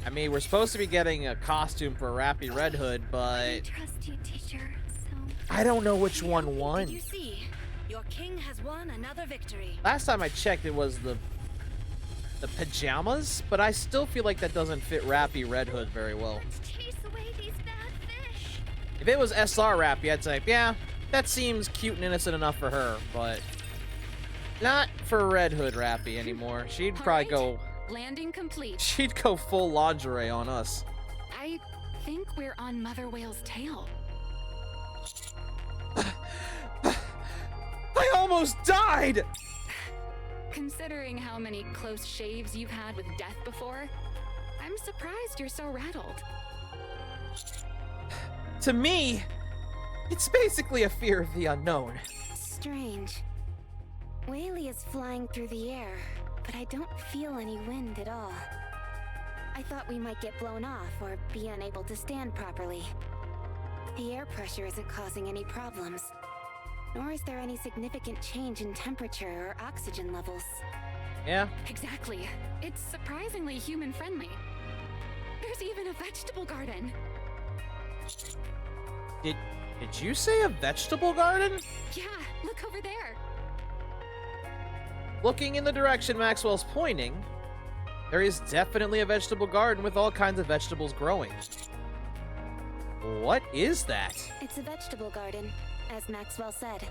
I mean, we're supposed to be getting a costume for Rappy Red Hood, I but trust you, teacher. So I don't know which one Did won. you see? Your king has won another victory. Last time I checked, it was the pajamas, but I still feel like that doesn't fit Rappy Red Hood very well. let's chase away these bad fish. If it was SR Rappy, I'd say, yeah, that seems cute and innocent enough for her, but not for Red Hood Rappy anymore. She'd probably go... Landing complete. She'd go full lingerie on us. I think we're on Mother Whale's tail. I almost died! Considering how many close shaves you've had with death before, I'm surprised you're so rattled. To me, it's basically a fear of the unknown. Strange. Whaley is flying through the air, but I don't feel any wind at all. I thought we might get blown off or be unable to stand properly. The air pressure isn't causing any problems, nor is there any significant change in temperature or oxygen levels. Yeah? Exactly. It's surprisingly human-friendly. There's even a vegetable garden. Did you say a vegetable garden? Yeah, look over there. Looking in the direction Maxwell's pointing, there is definitely a vegetable garden with all kinds of vegetables growing. What is that? It's a vegetable garden, as Maxwell said.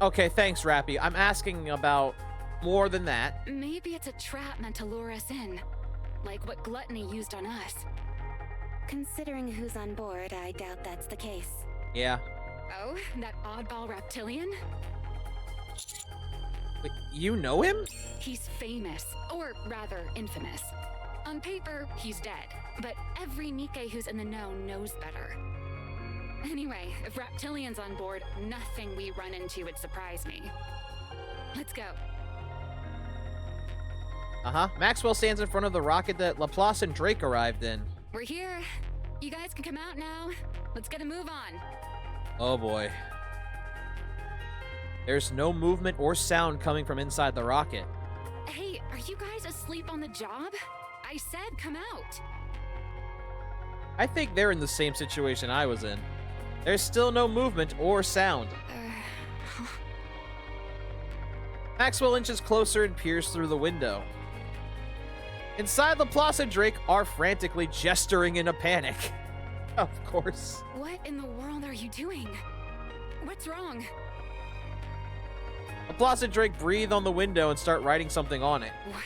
Okay, thanks, Rappy. I'm asking about more than that. Maybe it's a trap meant to lure us in, like what Gluttony used on us. Considering who's on board, I doubt that's the case. Yeah. Oh, that oddball reptilian? Wait, you know him? He's famous, or rather infamous. On paper, he's dead, but every NIKKE who's in the know knows better. Anyway, if Reptilian's on board, nothing we run into would surprise me. Let's go. Uh-huh. Maxwell stands in front of the rocket that Laplace and Drake arrived in. We're here. You guys can come out now. Let's get a move on. Oh boy. There's no movement or sound coming from inside the rocket. Hey, are you guys asleep on the job? I said come out. I think they're in the same situation I was in. There's still no movement or sound. Maxwell inches closer and peers through the window. Inside, Laplace and Drake are frantically gesturing in a panic. Of course. What in the world are you doing? What's wrong? Laplace and Drake breathe on the window and start writing something on it. What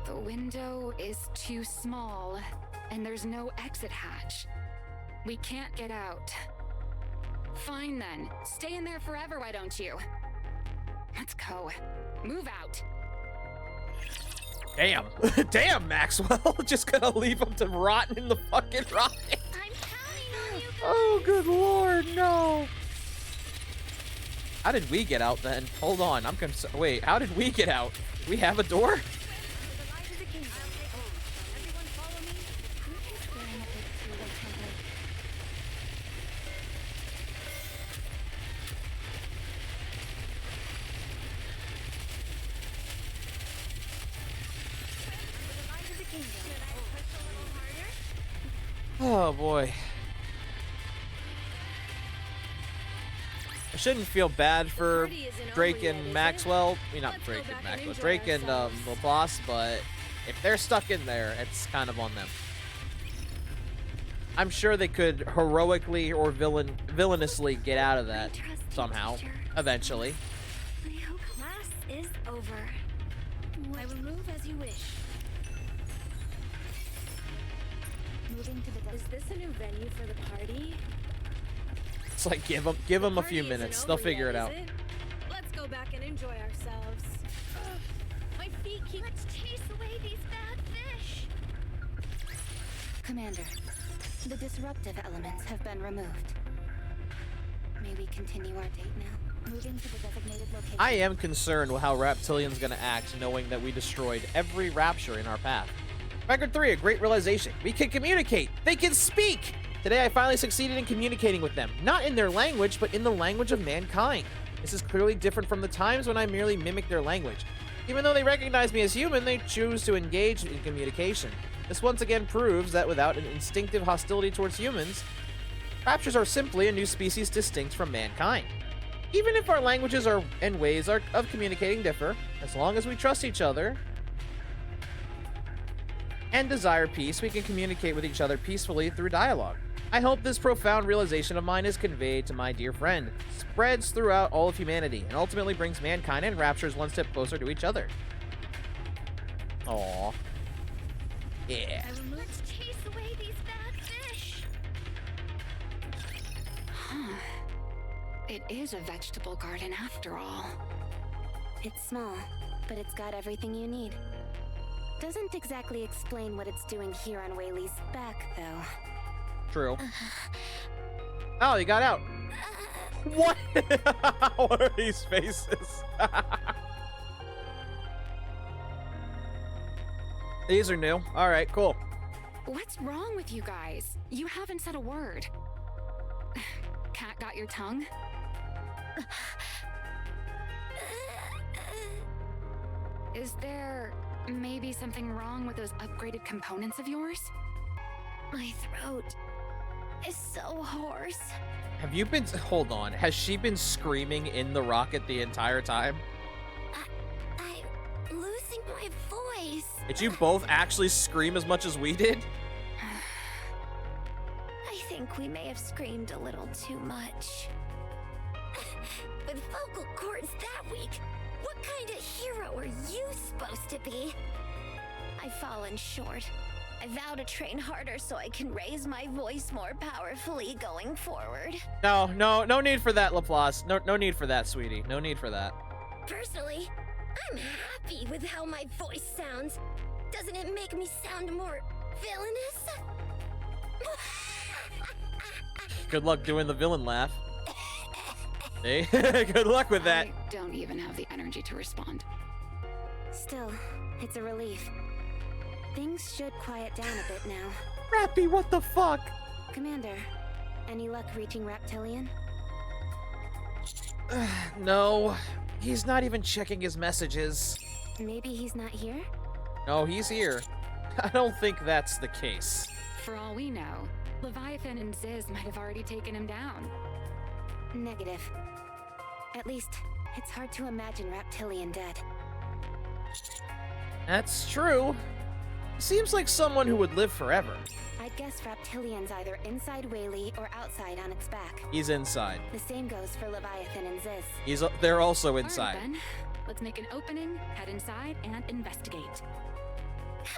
the? The window is too small, and there's no exit hatch. We can't get out. Fine then. Stay in there forever, why don't you? Let's go. Move out. Damn. Damn, Maxwell. Just gonna leave him to rot in the fucking rocket. I'm counting on you. Oh, good lord, no. How did we get out then? Hold on, I'm concerned. Wait, how did we get out? Do we have a door? Oh boy. I shouldn't feel bad for Drake and Maxwell. I mean, not Drake and Maxwell. Drake and Laplace, but if they're stuck in there, it's kind of on them. I'm sure they could heroically or villainously get out of that somehow, eventually. I hope class is over. I will move as you wish. Moving to the. Is this a new venue for the party? It's like give them a few minutes. They'll figure it out. Let's go back and enjoy ourselves. My feet keep. Let's chase away these bad fish. Commander, the disruptive elements have been removed. May we continue our date now? Moving to the designated location. I am concerned with how Reptilian's gonna act, knowing that we destroyed every rapture in our path. Record 3, a great realization. We can communicate. They can speak. Today I finally succeeded in communicating with them. Not in their language, but in the language of mankind. This is clearly different from the times when I merely mimicked their language. Even though they recognize me as human, they choose to engage in communication. This once again proves that without an instinctive hostility towards humans, raptors are simply a new species distinct from mankind. Even if our languages and ways of communicating differ, as long as we trust each other and desire peace, we can communicate with each other peacefully through dialogue. I hope this profound realization of mine is conveyed to my dear friend, spreads throughout all of humanity, and ultimately brings mankind and raptors one step closer to each other. Aww. Yeah. Let's chase away these bad fish. Huh. It is a vegetable garden after all. It's small, but it's got everything you need. Doesn't exactly explain what it's doing here on Whaley's back, though. True. Oh, you got out. What? What are these faces? These are new. All right, cool. What's wrong with you guys? You haven't said a word. Cat got your tongue? Is there maybe something wrong with those upgraded components of yours? My throat is so hoarse. Have you been... Hold on. Has she been screaming in the rocket the entire time? I'm losing my voice. Did you both actually scream as much as we did? I think we may have screamed a little too much. With vocal cords that weak, what kind of hero are you supposed to be? I've fallen short. I vow to train harder so I can raise my voice more powerfully going forward. No need for that, Laplace. No need for that, sweetie. No need for that. Personally, I'm happy with how my voice sounds. Doesn't it make me sound more villainous? Good luck doing the villain laugh. Hey, good luck with that. I don't even have the energy to respond. Still, it's a relief. Things should quiet down a bit now. Rappy, what the fuck? Commander, any luck reaching Reptilian? No, he's not even checking his messages. Maybe he's not here? No, he's here. I don't think that's the case. For all we know, Leviathan and Ziz might have already taken him down. Negative. At least, it's hard to imagine Reptilian dead. That's true. Seems like someone who would live forever. I'd guess Reptilian's either inside Whaley or outside on its back. He's inside. The same goes for Leviathan and Ziz. They're also inside. All right, then. Let's make an opening, head inside, and investigate.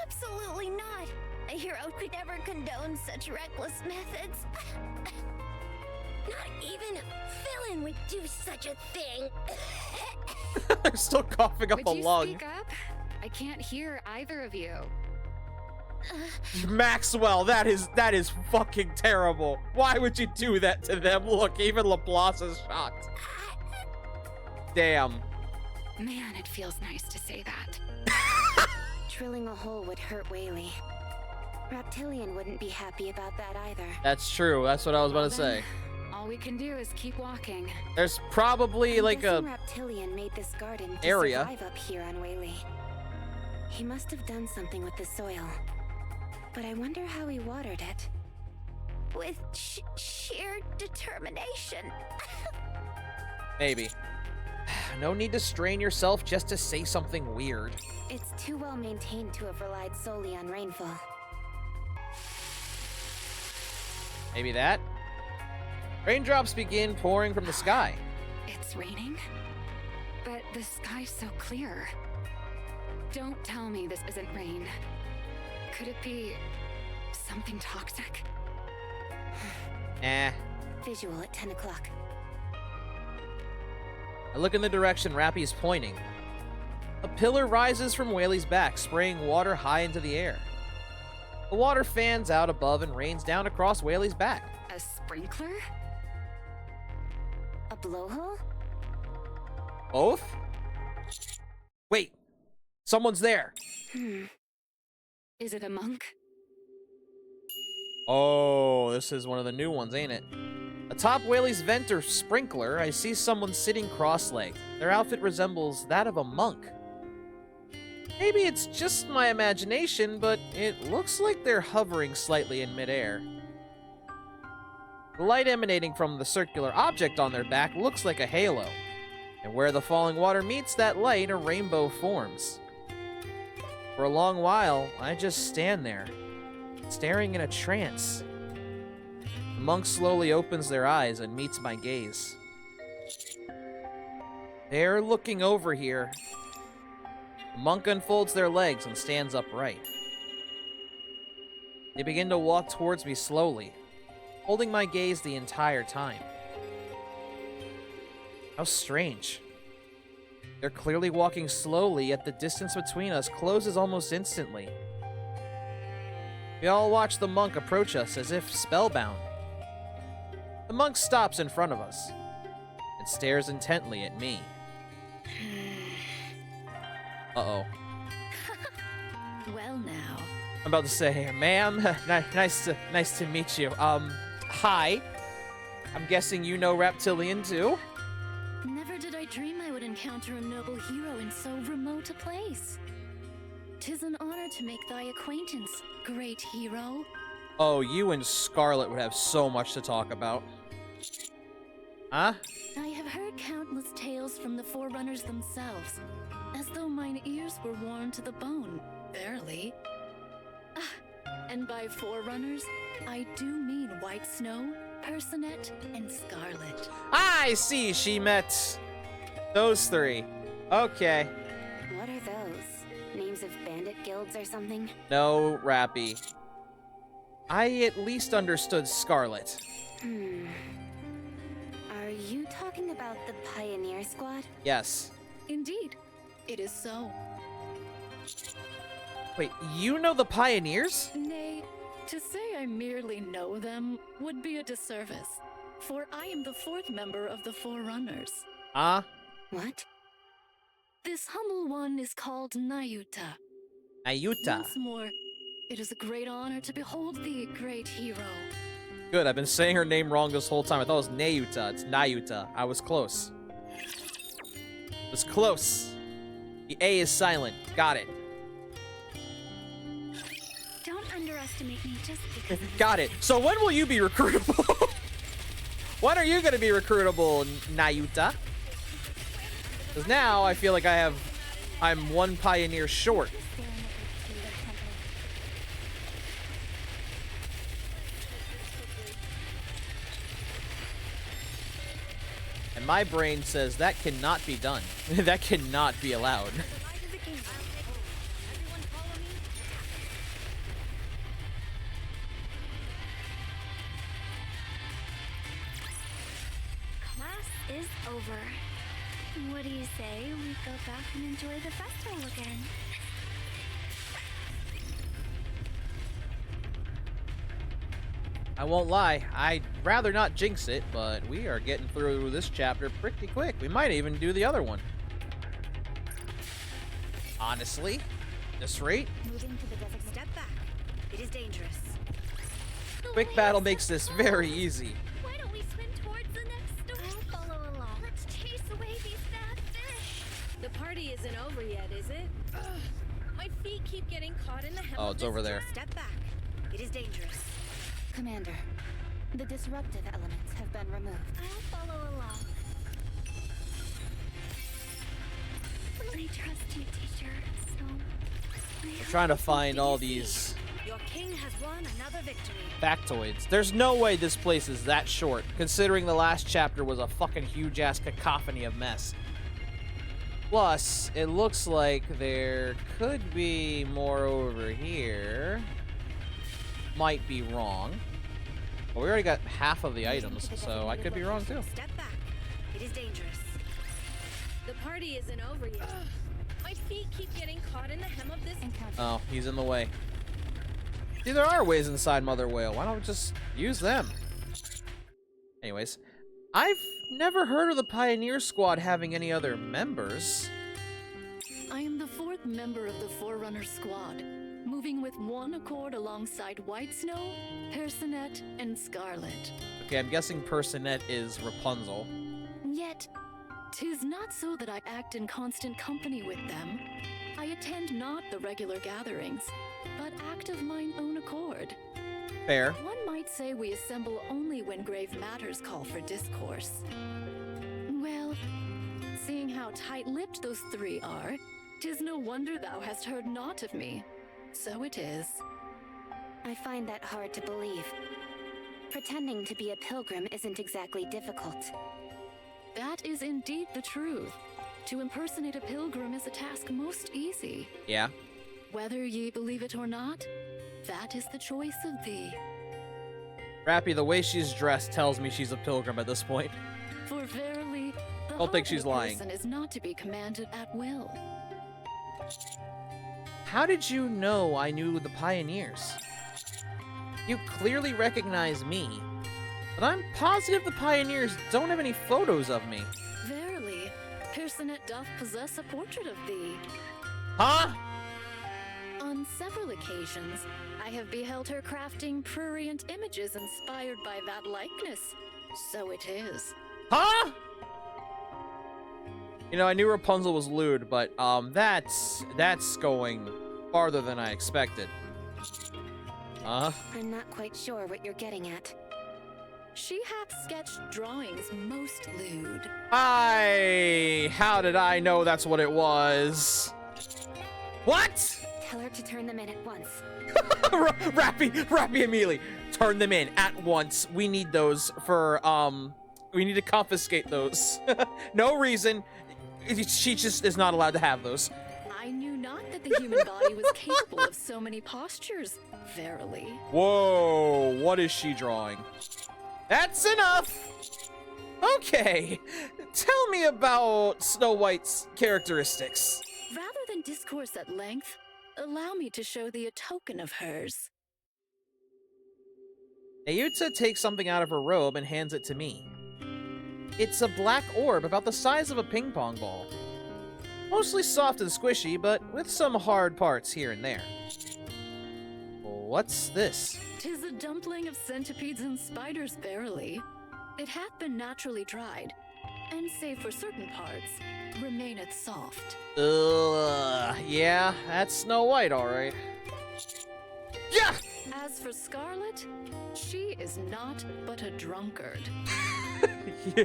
Absolutely not! A hero could never condone such reckless methods. Not even a villain would do such a thing. I'm still coughing up Would a you lung. speak up? I can't hear either of you. Maxwell, that is fucking terrible. Why would you do that to them? Look, even Laplace is shocked. Damn. Man, it feels nice to say that. Drilling a hole would hurt Whaley. Reptilian wouldn't be happy about that either. That's true. That's what I was about to say. All we can do is keep walking. There's probably like a Reptilian made this garden to area survive up here on Whaley. He must have done something with the soil. But I wonder how he watered it. With sheer determination. Maybe. No need to strain yourself just to say something weird. It's too well maintained to have relied solely on rainfall. Maybe that? Raindrops begin pouring from the sky. It's raining? But the sky's so clear. Don't tell me this isn't rain. Could it be something toxic? Visual at 10 o'clock. I look in the direction Rappy's pointing. A pillar rises from Whaley's back, spraying water high into the air. The water fans out above and rains down across Whaley's back. A sprinkler? A blowhole? Both? Wait, someone's there. Is it a monk? Oh, this is one of the new ones, ain't it? Atop Whaley's vent or sprinkler, I see someone sitting cross-legged. Their outfit resembles that of a monk. Maybe it's just my imagination, but it looks like they're hovering slightly in midair. The light emanating from the circular object on their back looks like a halo, and where the falling water meets that light, a rainbow forms. For a long while, I just stand there, staring in a trance. The monk slowly opens their eyes and meets my gaze. They're looking over here. The monk unfolds their legs and stands upright. They begin to walk towards me slowly, holding my gaze the entire time. How strange. They're clearly walking slowly, yet the distance between us closes almost instantly. We all watch the monk approach us as if spellbound. The monk stops in front of us and stares intently at me. Uh-oh. Well now. I'm about to say, ma'am, nice to meet you. Hi. I'm guessing you know Reptilian too? Never did I dream I would encounter a noble hero in so remote a place. 'Tis an honor to make thy acquaintance, great hero. Oh, you and Scarlet would have so much to talk about. Huh? I have heard countless tales from the Forerunners themselves, as though mine ears were worn to the bone. Barely. And by Forerunners, I do mean White Snow, Personette, and Scarlet. I see she met those three. Okay. What are those? Names of bandit guilds or something? No, Rappy. I at least understood Scarlet. Are you talking about the Pioneer Squad? Yes. Indeed, it is so. Wait, you know the Pioneers? Nay, to say I merely know them would be a disservice, for I am the fourth member of the Forerunners. What? This humble one is called Nayuta. Nayuta. Once more, it is a great honor to behold thee, great hero. Good, I've been saying her name wrong this whole time. I thought it was Nayuta. It's Nayuta. I was close. It was close. The A is silent. Got it. Don't underestimate me just because. Got it. So when will you be recruitable? When are you going to be recruitable, Nayuta? Because now I feel like I'm one Pioneer short. And my brain says that cannot be done. That cannot be allowed. Class is over. What do you say we go back and enjoy the festival again? I won't lie, I'd rather not jinx it, but we are getting through this chapter pretty quick. We might even do the other one. Honestly, this rate, Moving to the desert. Step back. It is dangerous. quick battle makes this very easy. Why don't we swim towards the next door? I'll follow along. Let's chase away these bad fish. The party isn't over yet, is it? My feet keep getting caught in the hem. Oh, it's over there. Step back. It is dangerous. Commander, the disruptive elements have been removed. I'll follow along. I trust you, teacher. So I'm trying to find all these your king has won another victory. factoids. There's no way this place is that short, considering the last chapter was a fucking huge-ass cacophony of mess. Plus, it looks like there could be more over here. Might be wrong. But we already got half of the items, so I could be wrong too. Step back. It is dangerous. The party isn't over yet. My feet keep getting caught in the hem of this encounter. Oh, he's in the way. See, there are ways inside Mother Whale. Why don't we just use them? Anyways, I've never heard of the Pioneer Squad having any other members. I am the fourth member of the Forerunner Squad, moving with one accord alongside White Snow, Personette, and Scarlet. Okay, I'm guessing Personette is Rapunzel. Yet, 'tis not so that I act in constant company with them. I attend not the regular gatherings, but act of mine own accord. Fair. One might say we assemble only when grave matters call for discourse. Well, seeing how tight-lipped those three are, 'tis no wonder thou hast heard naught of me. So it is. I find that hard to believe. Pretending to be a pilgrim isn't exactly difficult. That is indeed the truth. To impersonate a pilgrim is a task most easy. Yeah. Whether ye believe it or not, that is the choice of thee. Rappy, the way she's dressed tells me she's a pilgrim at this point. For verily, the Don't think heart she's of a lying. person is not to be commanded at will. How did you know I knew the pioneers? You clearly recognize me, but I'm positive the pioneers don't have any photos of me. Verily, Personette doth possess a portrait of thee. Huh? On several occasions, I have beheld her crafting prurient images inspired by that likeness. So it is. Huh? You know, I knew Rapunzel was lewd, but that's going farther than I expected. I'm not quite sure what you're getting at. She hath sketched drawings most lewd. How did I know that's what it was? What? Tell her to turn them in at once. Rappy immediately. Turn them in at once. We need those for, we need to confiscate those. No reason. She just is not allowed to have those. I knew not that the human body was capable of so many postures, verily. Whoa, what is she drawing? That's enough! Okay, tell me about Snow White's characteristics. Rather than discourse at length, allow me to show thee a token of hers. Nayuta takes something out of her robe and hands it to me. It's a black orb about the size of a ping pong ball. Mostly soft and squishy, but with some hard parts here and there. What's this? 'Tis a dumpling of centipedes and spiders, verily. It hath been naturally dried, and save for certain parts, remaineth soft. Yeah, that's Snow White, alright. Yeah! As for Scarlet, she is not but a drunkard.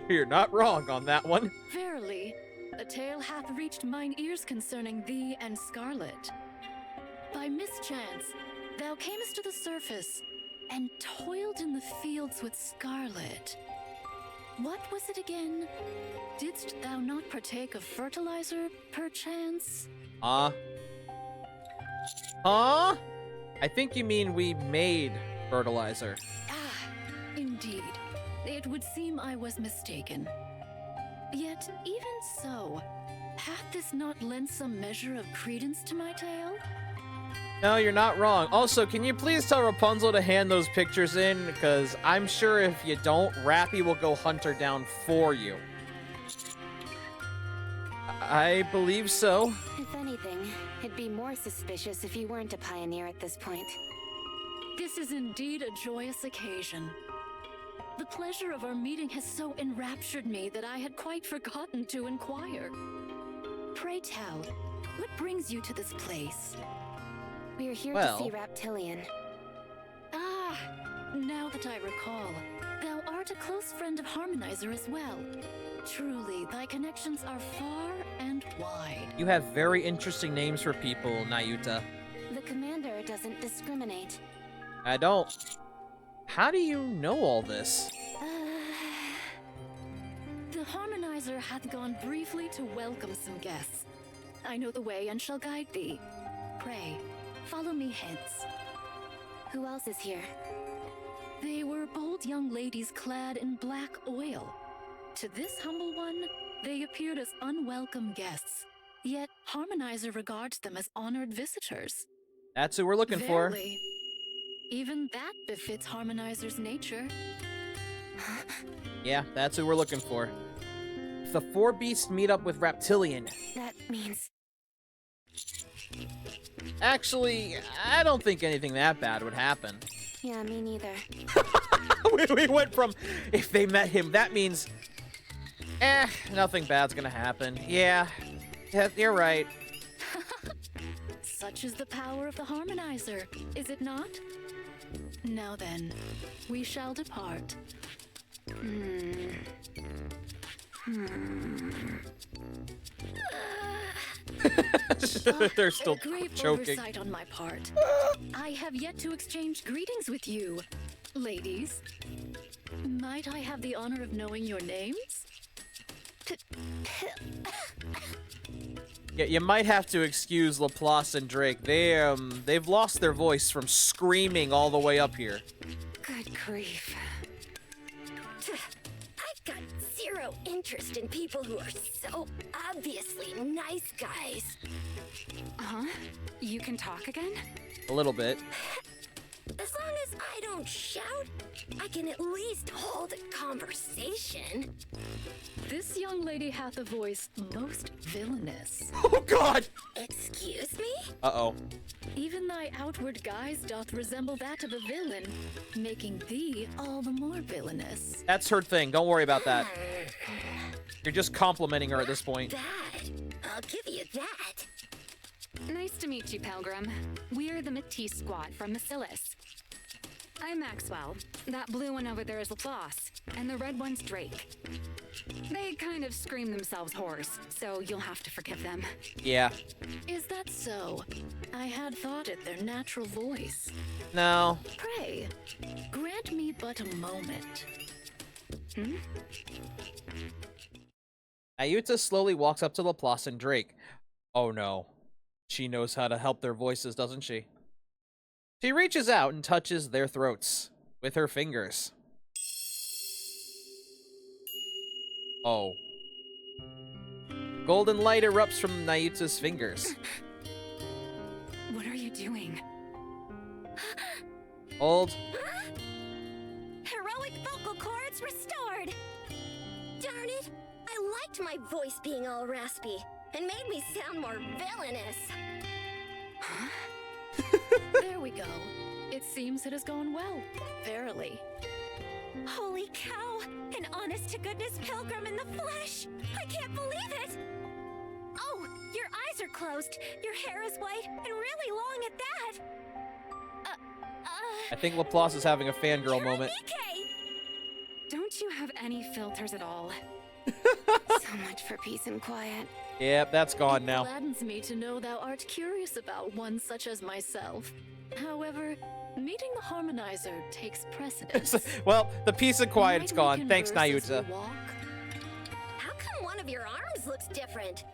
You're not wrong on that one. Verily, a tale hath reached mine ears concerning thee and Scarlet. By mischance, thou camest to the surface, and toiled in the fields with Scarlet. What was it again? Didst thou not partake of fertilizer, perchance? Huh? I think you mean we made fertilizer. Ah, indeed. It would seem I was mistaken. Yet, even so, hath this not lent some measure of credence to my tale? No, you're not wrong. Also, can you please tell Rapunzel to hand those pictures in? Because I'm sure if you don't, Rappy will go hunt her down for you. I believe so. If anything, it'd be more suspicious if you weren't a pioneer at this point. This is indeed a joyous occasion. The pleasure of our meeting has so enraptured me that I had quite forgotten to inquire. Pray tell, what brings you to this place? We're here to see Reptilian. Ah, now that I recall, thou art a close friend of Harmonizer as well. Truly, thy connections are far and wide. You have very interesting names for people, Nayuta. The commander doesn't discriminate. I don't. How do you know all this? The Harmonizer hath gone briefly to welcome some guests. I know the way and shall guide thee. Pray, follow me hence. Who else is here? They were bold young ladies clad in black oil. To this humble one, they appeared as unwelcome guests. Yet Harmonizer regards them as honored visitors. That's who we're looking for. Even that befits Harmonizer's nature. Yeah, that's who we're looking for. If the four beasts meet up with Reptilian. That means... Actually, I don't think anything that bad would happen. Yeah, me neither. We went from, if they met him, that means... nothing bad's gonna happen. Yeah, you're right. Such is the power of the harmonizer, is it not? Now then, we shall depart. They're still Grave choking. oversight on my part. I have yet to exchange greetings with you, ladies. Might I have the honor of knowing your names? Yeah, you might have to excuse Laplace and Drake. They've lost their voice from screaming all the way up here. Good grief. I've got zero interest in people who are so obviously nice guys. Huh? You can talk again? A little bit. As long as I don't shout, I can at least hold a conversation. This young lady hath a voice most villainous. Oh, God! Excuse me? Uh-oh. Even thy outward guise doth resemble that of a villain, making thee all the more villainous. That's her thing. Don't worry about that. You're just complimenting her at this point. I'll give you that. Nice to meet you, Pilgrim. We're the Matisse Squad from Bacillus. I'm Maxwell. That blue one over there is Laplace, and the red one's Drake. They kind of scream themselves hoarse, so you'll have to forgive them. Yeah. Is that so? I had thought it their natural voice. No. Pray, grant me but a moment. Ayuta slowly walks up to Laplace and Drake. Oh no. She knows how to help their voices, doesn't she? She reaches out and touches their throats with her fingers. Oh. Golden light erupts from Nayuta's fingers. What are you doing? Hold. Heroic vocal cords restored. Darn it! I liked my voice being all raspy and made me sound more villainous. There we go. It seems it has gone well. Verily. Holy cow! An honest-to-goodness pilgrim in the flesh! I can't believe it! Oh, your eyes are closed. Your hair is white and really long at that. I think Laplace is having a fangirl moment. NIKKE! Don't you have any filters at all? So much for peace and quiet. Yep, that's gone now. It gladdens me to know thou art curious about one such as myself. However, meeting the harmonizer takes precedence. Well, the peace and quiet's Might we gone. Thanks, converse as Nayuta. we walk? How come one of your arms looks different?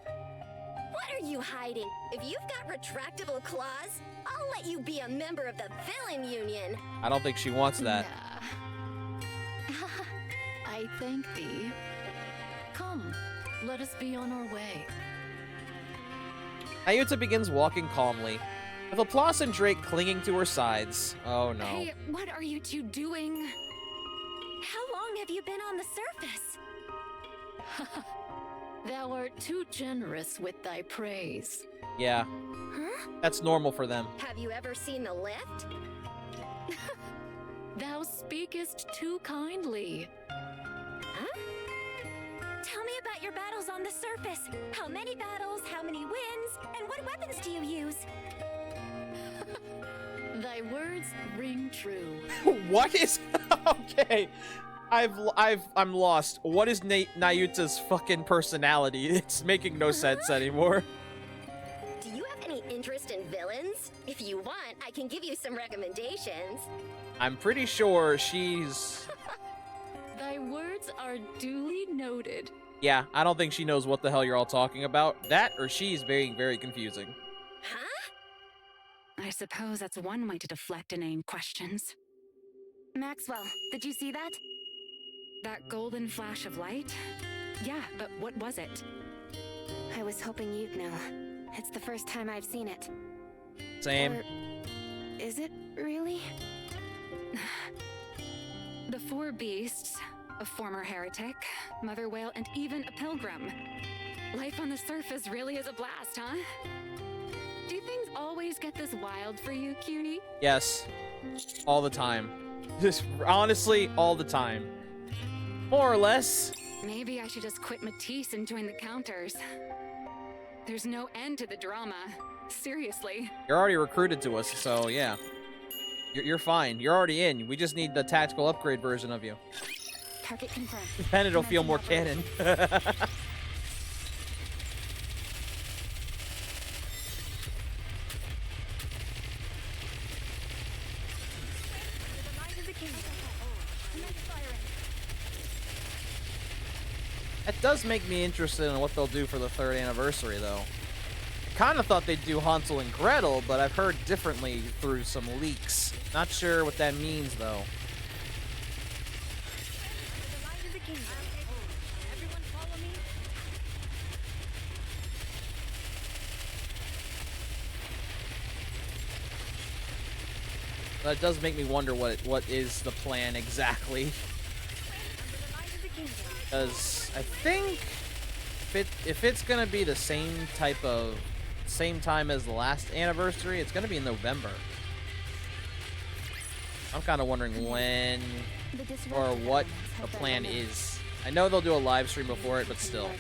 What are you hiding? If you've got retractable claws, I'll let you be a member of the villain union. I don't think she wants that. Nah. I thank thee. Come, let us be on our way. Ayuta begins walking calmly, with Laplace and Drake clinging to her sides. Oh no. Hey, what are you two doing? How long have you been on the surface? Thou art too generous with thy praise. Yeah. Huh? That's normal for them. Have you ever seen the lift? Thou speakest too kindly. Huh? Tell me about your battles on the surface. How many battles, how many wins, and what weapons do you use? Thy words ring true. What is... Okay. I'm lost. What is Nayuta's fucking personality? It's making no sense anymore. Do you have any interest in villains? If you want, I can give you some recommendations. I'm pretty sure she's... Thy words are duly noted. Yeah, I don't think she knows what the hell you're all talking about. That or she's being very confusing. Huh? I suppose that's one way to deflect inane questions. Maxwell, did you see that? That golden flash of light? Yeah, but what was it? I was hoping you'd know. It's the first time I've seen it. Same. Or is it really? The four beasts, a former heretic, mother whale, and even a pilgrim. Life on the surface really is a blast, huh? Do things always get this wild for you, cutie? Yes. All the time. Just honestly, all the time. More or less. Maybe I should just quit Matisse and join the counters. There's no end to the drama. Seriously. You're already recruited to us, so yeah. You're fine. You're already in. We just need the tactical upgrade version of you. Target confirmed. Then it'll feel more canon. That does make me interested in what they'll do for the 3rd anniversary, though. Kind of thought they'd do Hansel and Gretel, but I've heard differently through some leaks. Not sure what that means, though. But it does make me wonder what is the plan exactly. Because I think if it's gonna be the same time as the last anniversary, it's gonna be in November. I'm kind of wondering when or what the plan is. I know they'll do a live stream before it, but still,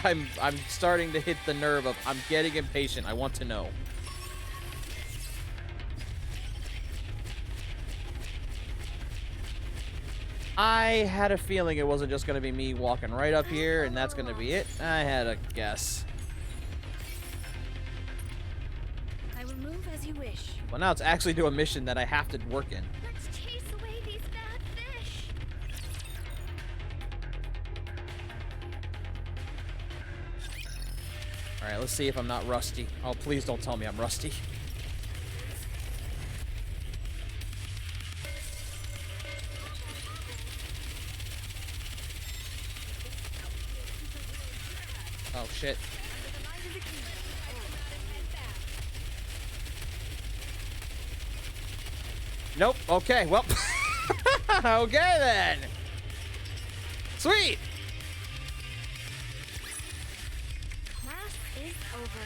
I'm starting to hit the nerve of I'm getting impatient. I want to know. I had a feeling it wasn't just going to be me walking right up here, and that's going to be it. I had a guess. I will move as you wish. Well, now it's actually do a mission that I have to work in. Let's chase away these bad fish. All right, let's see if I'm not rusty. Oh, please don't tell me I'm rusty. Oh, shit. Nope. Okay, well. Okay, then. Sweet. Class is over.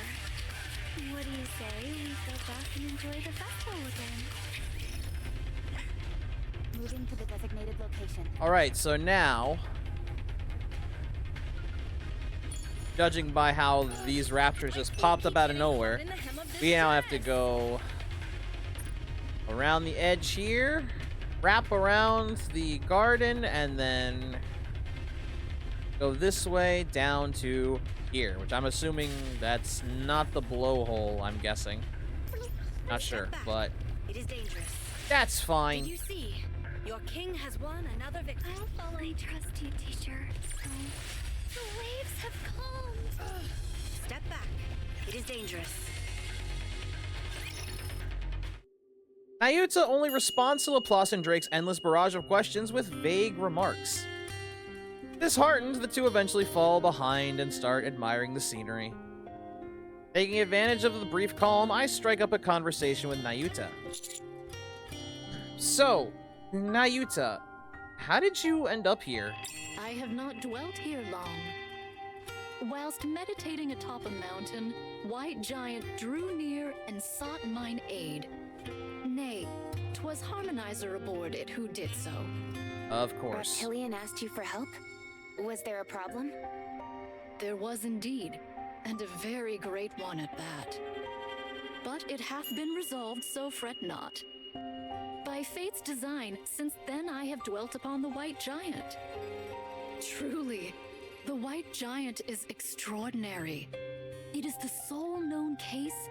What do you say we go back and enjoy the festival again? Moving to the designated location. All right, so now, judging by how these raptors just popped up out of nowhere, we now have to go around the edge here, wrap around the garden, and then go this way down to here, which I'm assuming that's not the blowhole, I'm guessing. Not sure, but It is dangerous. that's fine. Did you see? Your king has won another victory. I'll follow. I trust you, teacher. So, The waves have calmed. Step back. It is dangerous. Nayuta only responds to Laplace and Drake's endless barrage of questions with vague remarks. Disheartened, the two eventually fall behind and start admiring the scenery. Taking advantage of the brief calm, I strike up a conversation with Nayuta. So, Nayuta, how did you end up here? I have not dwelt here long. Whilst meditating atop a mountain, White Giant drew near and sought mine aid. Nay, 'twas Harmonizer aboard it who did so. Of course. Reptilian asked you for help? Was there a problem? There was indeed, and a very great one at that. But it hath been resolved, so fret not. By fate's design, since then I have dwelt upon the White Giant. Truly, the White Giant is extraordinary. It is the sole known case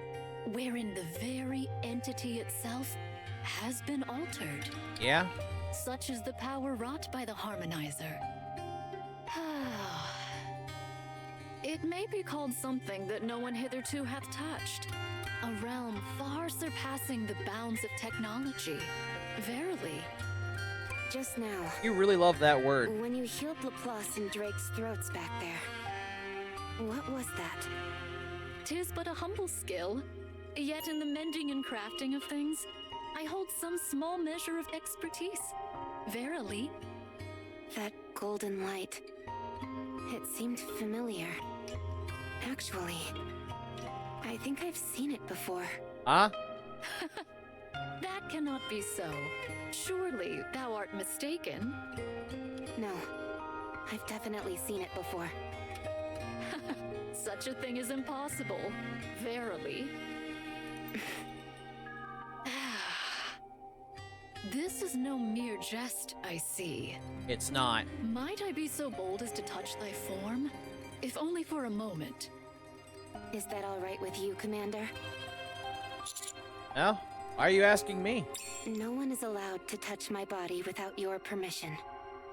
wherein the very entity itself has been altered. Yeah? Such is the power wrought by the Harmonizer. It may be called something that no one hitherto hath touched. A realm far surpassing the bounds of technology. Verily. Just now, You really love that word. when you healed Laplace and Drake's throats back there, what was that? 'Tis but a humble skill. Yet in the mending and crafting of things, I hold some small measure of expertise. Verily. That golden light. It seemed familiar. Actually, I think I've seen it before. Huh? That cannot be so. Surely thou art mistaken. No, I've definitely seen it before. Such a thing is impossible. Verily. This is no mere jest, I see. It's not. Might I be so bold as to touch thy form? If only for a moment. Is that all right with you, Commander? No? Why are you asking me? No one is allowed to touch my body without your permission.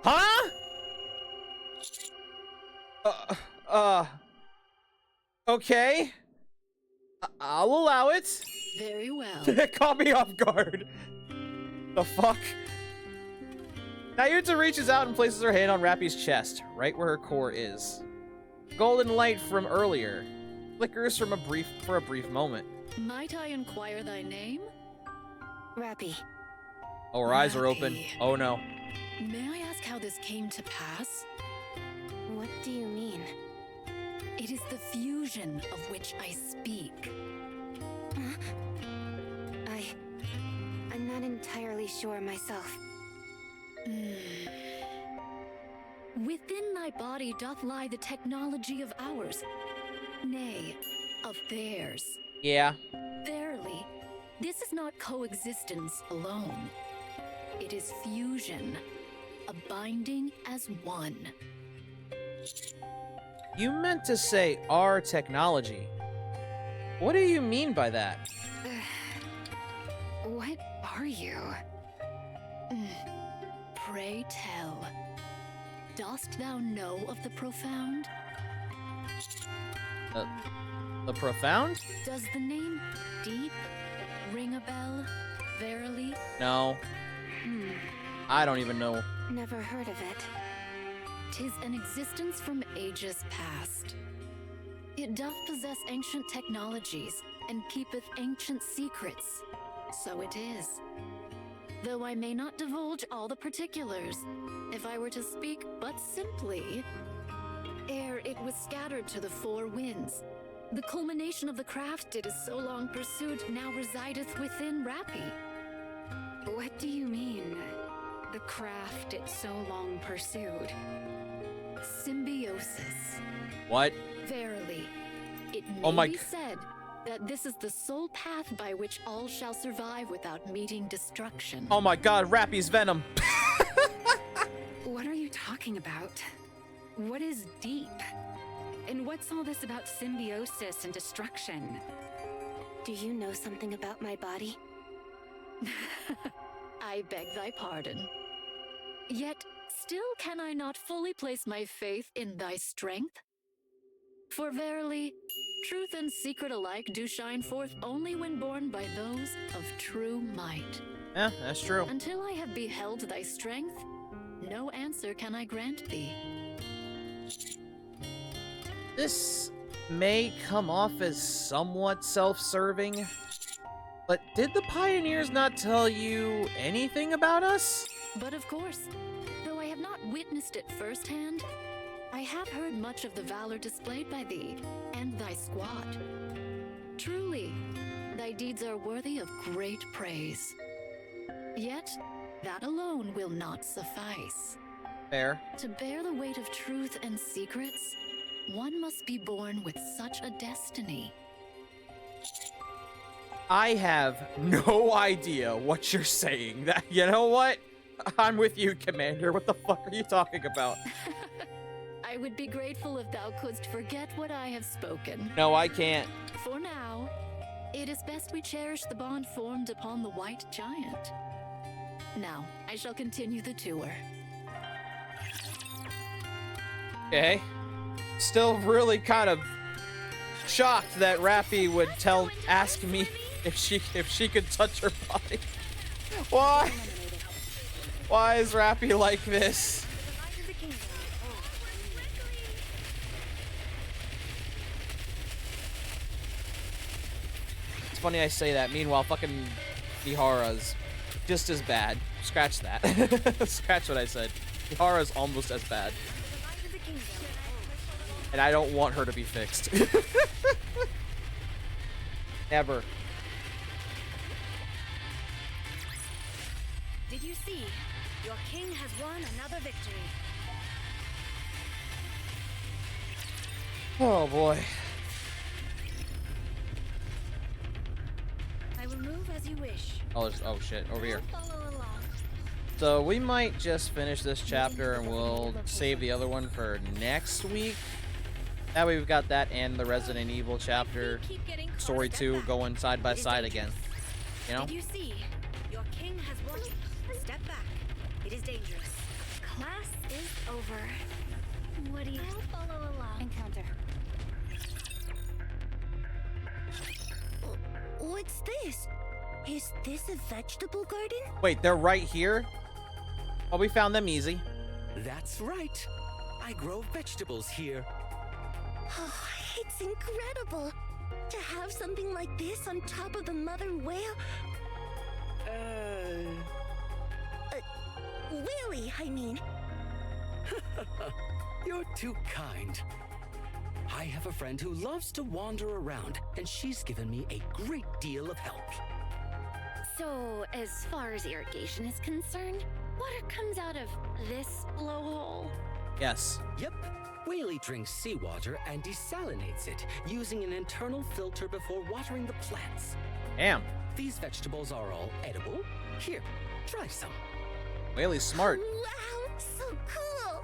Huh? Okay. I'll allow it. Very well. That caught me off guard. The fuck? Nayuta reaches out and places her hand on Rappy's chest, right where her core is. Golden light from earlier flickers for a brief moment. Might I inquire thy name? Rappy. Oh, her eyes are open. Oh no. May I ask how this came to pass? What do you mean? It is the fusion of which I speak. I'm not entirely sure myself. Within thy body doth lie the technology of ours, nay, of theirs. Yeah. Verily, this is not coexistence alone. It is fusion, a binding as one. You meant to say our technology. What do you mean by that? What are you? Pray tell. Dost thou know of the profound? The profound? Does the name Deep ring a bell? Verily? No. I don't even know. Never heard of it. 'Tis an existence from ages past. It doth possess ancient technologies and keepeth ancient secrets. So it is. Though I may not divulge all the particulars, if I were to speak but simply, ere it was scattered to the four winds, the culmination of the craft it is so long pursued now resideth within Rappy. What do you mean, the craft it so long pursued? Symbiosis. What? Verily, it may be said that this is the sole path by which all shall survive without meeting destruction. Oh my god, Rappy's venom. What are you talking about? What is deep? And what's all this about symbiosis and destruction? Do you know something about my body? I beg thy pardon. Yet, still can I not fully place my faith in thy strength? For verily, truth and secret alike do shine forth only when borne by those of true might. Yeah, that's true. Until I have beheld thy strength, no answer can I grant thee. This may come off as somewhat self-serving, but did the pioneers not tell you anything about us? But of course, though I have not witnessed it firsthand, I have heard much of the valor displayed by thee and thy squad. Truly, thy deeds are worthy of great praise. Yet, that alone will not suffice. Fair. To bear the weight of truth and secrets, one must be born with such a destiny. I have no idea what you're saying. That, you know what? I'm with you, Commander. What the fuck are you talking about? I would be grateful if thou couldst forget what I have spoken. No, I can't. For now, it is best we cherish the bond formed upon the White Giant. Now, I shall continue the tour. Okay. Still really kind of shocked that Rappy would ask me if she could touch her body. Why? Why is Rappy like this? It's funny I say that. Meanwhile, fucking Mihara's just as bad. Scratch that. Scratch what I said. Mihara's almost as bad. And I don't want her to be fixed. Never. Did you see? Your king has won another victory. Oh boy. I will move as you wish. Oh, oh shit, over here. Follow along. So we might just finish this chapter and we'll save the other one for next week. That way we've got that and the Resident Evil chapter, story 2 going side by side again. You know? Did you see? Your king has watched. Step back. It is dangerous. Class is over. What do you follow along? Encounter. What's this? Is this a vegetable garden? Wait, they're right here? Oh, we found them easy. That's right. I grow vegetables here. Oh, it's incredible. To have something like this on top of the mother whale. Whaley, I mean. You're too kind. I have a friend who loves to wander around, and she's given me a great deal of help. So, as far as irrigation is concerned, water comes out of this blowhole? Yes. Yep. Whaley drinks seawater and desalinates it using an internal filter before watering the plants. Damn. These vegetables are all edible. Here, try some. Whaley's smart. Wow, so cool.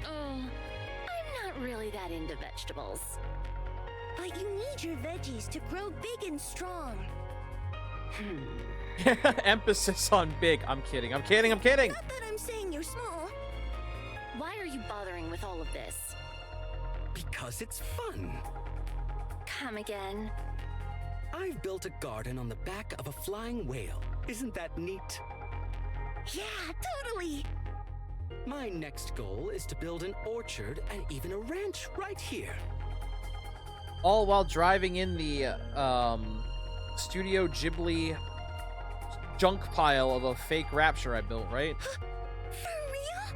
I'm not really that into vegetables. But you need your veggies to grow big and strong. Emphasis on big. I'm kidding. I'm kidding. I'm kidding. Not that I'm saying you're small. Why are you bothering with all of this? Because it's fun. Come again. I've built a garden on the back of a flying whale. Isn't that neat? Yeah, totally. My next goal is to build an orchard and even a ranch right here. All while driving in the Studio Ghibli junk pile of a fake Rapture I built, right? For real?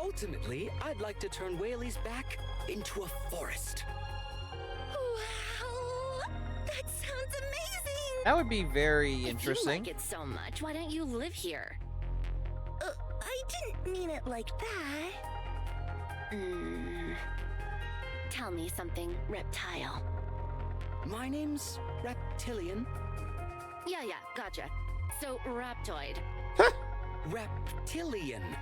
Ultimately, I'd like to turn Whaley's back into a forest. Wow, that sounds amazing. That would be very interesting. If you like it so much, why don't you live here? I didn't mean it like that. Tell me something, reptile. My name's Reptilian. Yeah, gotcha. So, Raptoid. Reptilian.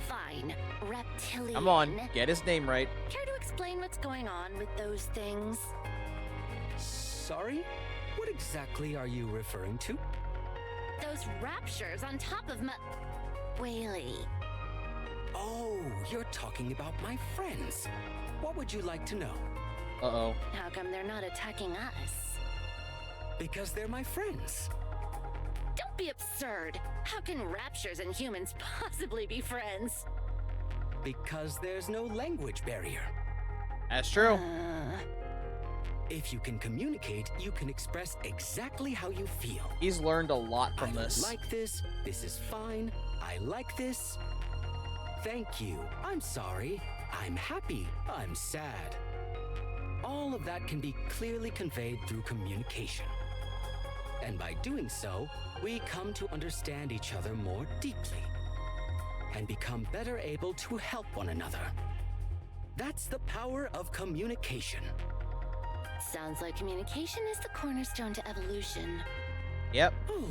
Fine, Reptilian. Come on, get his name right. Care to explain what's going on with those things? Sorry? What exactly are you referring to? Those raptures on top of Whaley. Oh, you're talking about my friends. What would you like to know? Uh-oh. How come they're not attacking us? Because they're my friends. Don't be absurd. How can raptures and humans possibly be friends? Because there's no language barrier. That's true. If you can communicate, you can express exactly how you feel. He's learned a lot from this. I like this. This is fine. I like this. Thank you. I'm sorry. I'm happy. I'm sad. All of that can be clearly conveyed through communication. And by doing so, we come to understand each other more deeply and become better able to help one another. That's the power of communication. Sounds like communication is the cornerstone to evolution. Yep. Oh,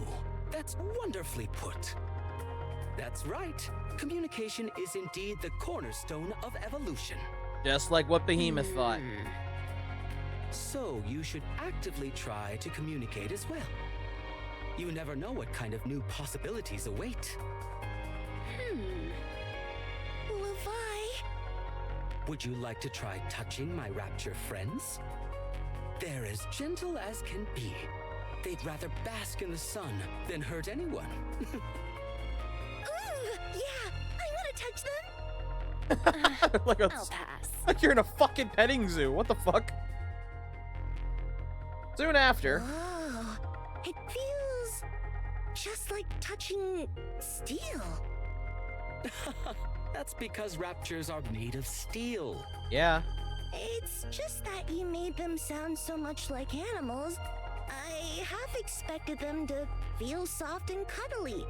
that's wonderfully put. That's right. Communication is indeed the cornerstone of evolution. Just like what Behemoth thought. So you should actively try to communicate as well. You never know what kind of new possibilities await. Levi? Would you like to try touching my rapture friends? They're as gentle as can be. They'd rather bask in the sun than hurt anyone. Ooh, yeah, I want to touch them. I'll pass. Like you're in a fucking petting zoo. What the fuck? Soon after. Oh, it feels just like touching steel. That's because raptures are made of steel. Yeah. It's just that you made them sound so much like animals. I half expected them to feel soft and cuddly.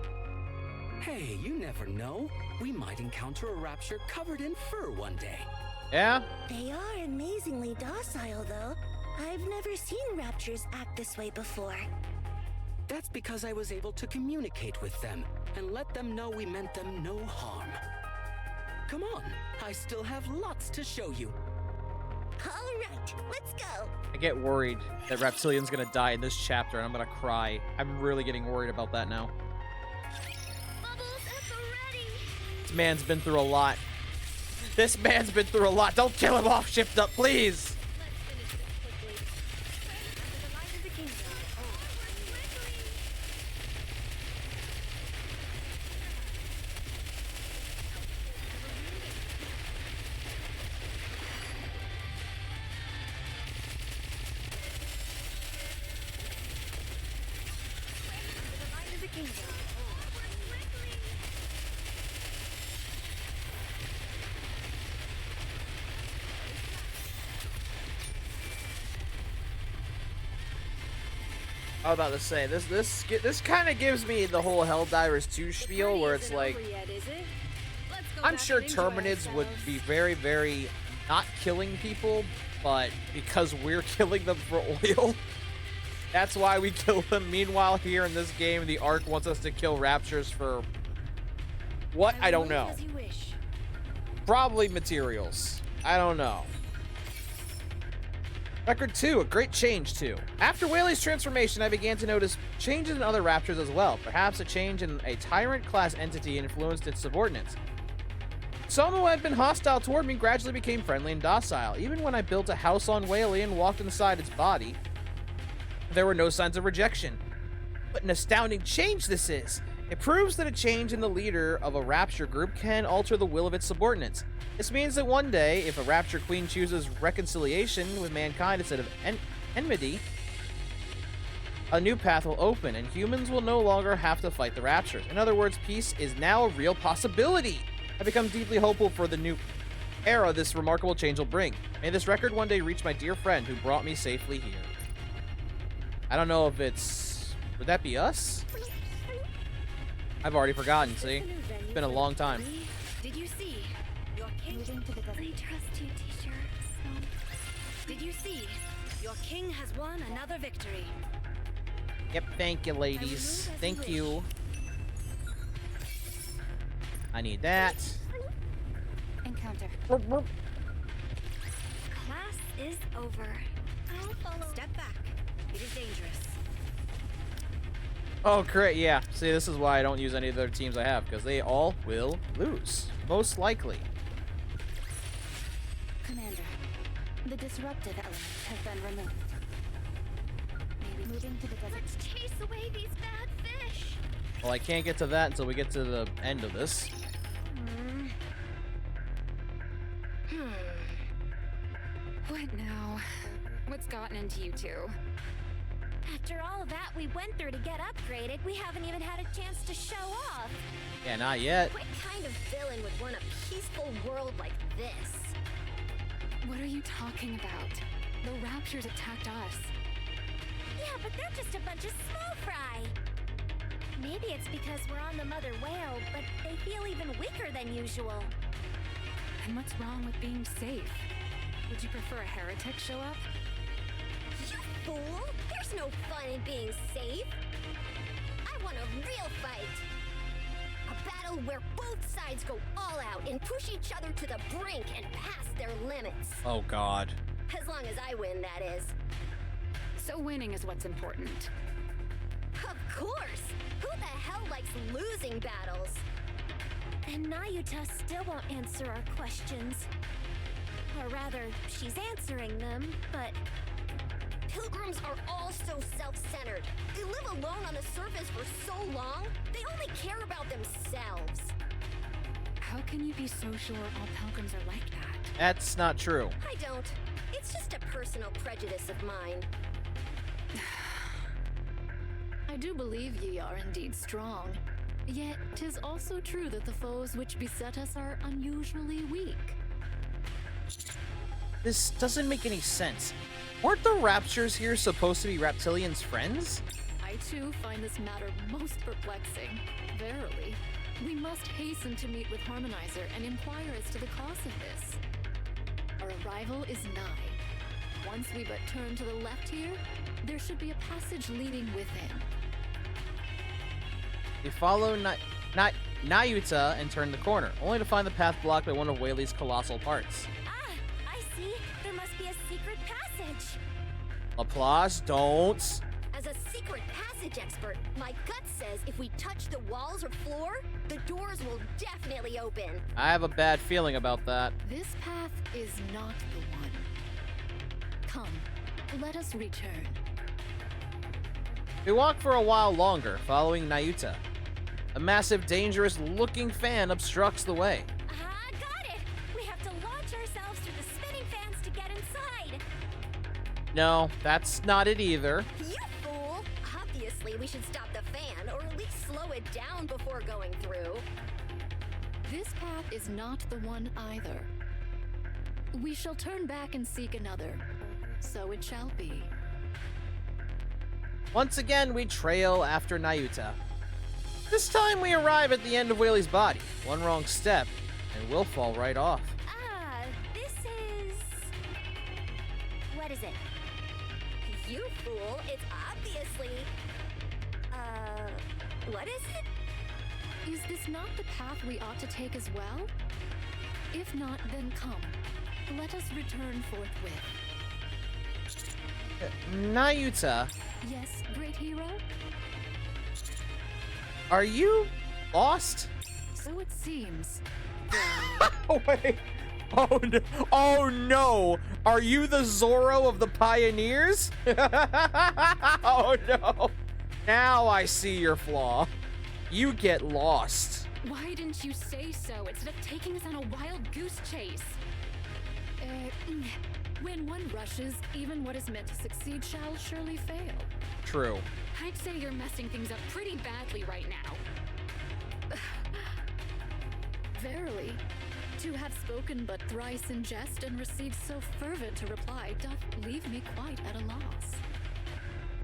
Hey, you never know. We might encounter a rapture covered in fur one day. Yeah? They are amazingly docile, though. I've never seen raptors act this way before. That's because I was able to communicate with them and let them know we meant them no harm. Come on, I still have lots to show you. All right, let's go. I get worried that Reptilian's gonna die in this chapter and I'm gonna cry. I'm really getting worried about that now. This man's been through a lot. This man's been through a lot. Don't kill him off, Shift Up, please. I was about to say, this kind of gives me the whole Helldivers 2 spiel, where it's like, I'm sure Terminids would be very, very not killing people, but because we're killing them for oil, that's why we kill them. Meanwhile, here in this game, the Ark wants us to kill Raptures for what? I don't know. Probably materials. I don't know. Record 2, a great change too. After Whaley's transformation, I began to notice changes in other Raptors as well. Perhaps a change in a Tyrant-class entity influenced its subordinates. Some who had been hostile toward me gradually became friendly and docile. Even when I built a house on Whaley and walked inside its body, there were no signs of rejection. What an astounding change this is! It proves that a change in the leader of a Rapture group can alter the will of its subordinates. This means that one day, if a Rapture Queen chooses reconciliation with mankind instead of enmity, a new path will open, and humans will no longer have to fight the Raptures. In other words, peace is now a real possibility. I become deeply hopeful for the new era this remarkable change will bring. May this record one day reach my dear friend who brought me safely here. I don't know if it's... Would that be us? I've already forgotten, see? It's been a long time. Did you see? Your king. I trust you, teacher. Did you see? Your king has won another victory. Yep, thank you, ladies. Thank you. I need that. Encounter. Class is over. I'll follow. Step back. It is dangerous. Oh, great, yeah. See, this is why I don't use any of the other teams I have, because they all will lose. Most likely. Commander, the disruptive elements have been removed. Maybe moving to the desert. Let's chase away these bad fish. Well, I can't get to that until we get to the end of this. What now? What's gotten into you two? After all that we went through to get upgraded, we haven't even had a chance to show off. Yeah, not yet. What kind of villain would want a peaceful world like this? What are you talking about? The Raptures attacked us. Yeah, but they're just a bunch of small fry. Maybe it's because we're on the Mother Whale, but they feel even weaker than usual. And what's wrong with being safe? Would you prefer a heretic show up? You fool! There's no fun in being safe. I want a real fight. A battle where both sides go all out and push each other to the brink and past their limits. Oh, God. As long as I win, that is. So winning is what's important. Of course! Who the hell likes losing battles? And Nayuta still won't answer our questions. Or rather, she's answering them, but... Pilgrims are all so self-centered. They live alone on the surface for so long, they only care about themselves. How can you be so sure all pilgrims are like that? That's not true. I don't. It's just a personal prejudice of mine. I do believe ye are indeed strong. Yet, 'tis also true that the foes which beset us are unusually weak. This doesn't make any sense. Weren't the Raptures here supposed to be Reptilians' friends? I too find this matter most perplexing. Verily. We must hasten to meet with Harmonizer and inquire as to the cause of this. Our arrival is nigh. Once we but turn to the left here, there should be a passage leading within. We follow Nayuta and turn the corner, only to find the path blocked by one of Whaley's colossal parts. Ah, I see. There must be a secret passage. Applause, don't. As a secret passage expert, my gut says if we touch the walls or floor, the doors will definitely open. I have a bad feeling about that. This path is not the one. Come, let us return. We walk for a while longer, following Nayuta. A massive, dangerous-looking fan obstructs the way. Ah, got it! We have to launch ourselves through the spinning fans to get inside. No, that's not it either. You fool! Obviously, we should stop the fan, or at least slow it down before going through. This path is not the one either. We shall turn back and seek another. So it shall be. Once again, we trail after Nayuta. This time we arrive at the end of Whaley's body. One wrong step, and we'll fall right off. Ah, this is... What is it? You fool, it's obviously... what is it? Is this not the path we ought to take as well? If not, then come. Let us return forthwith. Nayuta, Yes, great hero? are you lost? So it seems. Oh, wait. Oh, no. Oh, no. Are you the Zorro of the Pioneers? Oh, no. Now I see your flaw. You get lost. Why didn't you say so instead of taking us on a wild goose chase? When one rushes, even what is meant to succeed shall surely fail. True. I'd say you're messing things up pretty badly right now. Verily, to have spoken but thrice in jest and received so fervent a reply doth leave me quite at a loss.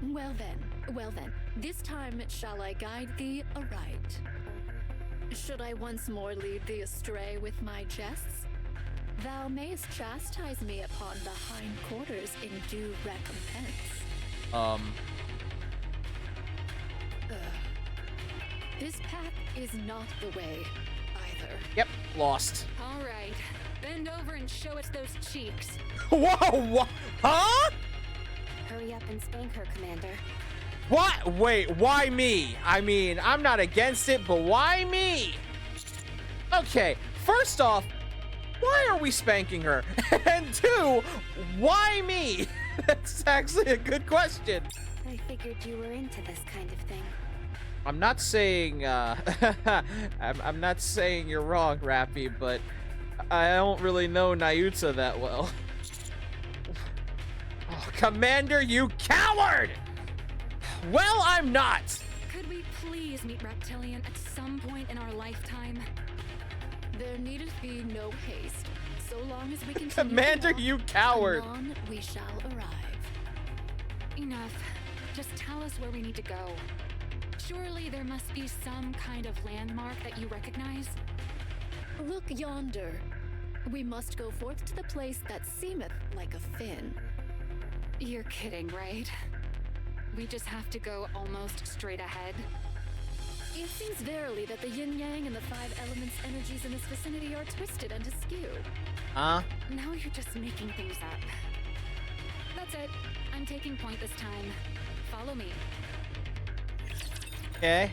Well then, this time shall I guide thee aright. Should I once more lead thee astray with my jests, thou mayst chastise me upon the hindquarters in due recompense. This path is not the way, either. Yep, lost. All right, bend over and show us those cheeks. Whoa, what? Huh? Hurry up and spank her, Commander. What? Wait, why me? I mean, I'm not against it, but why me? Okay, first off, why are we spanking her? And two, why me? That's actually a good question. I figured you were into this kind of thing. I'm not saying, I'm not saying you're wrong, Rappy, but I don't really know Nayuta that well. Oh, Commander, you coward! Well, I'm not! Could we please meet Reptilian at some point in our lifetime? There needeth be no haste. So long as we continue Commander, you coward! anon we shall arrive. Enough. Just tell us where we need to go. Surely there must be some kind of landmark that you recognize? Look yonder. We must go forth to the place that seemeth like a fin. You're kidding, right? We just have to go almost straight ahead? It seems verily that the yin-yang and the five elements' energies in this vicinity are twisted and askew. Huh? Now you're just making things up. That's it. I'm taking point this time. Follow me. Okay.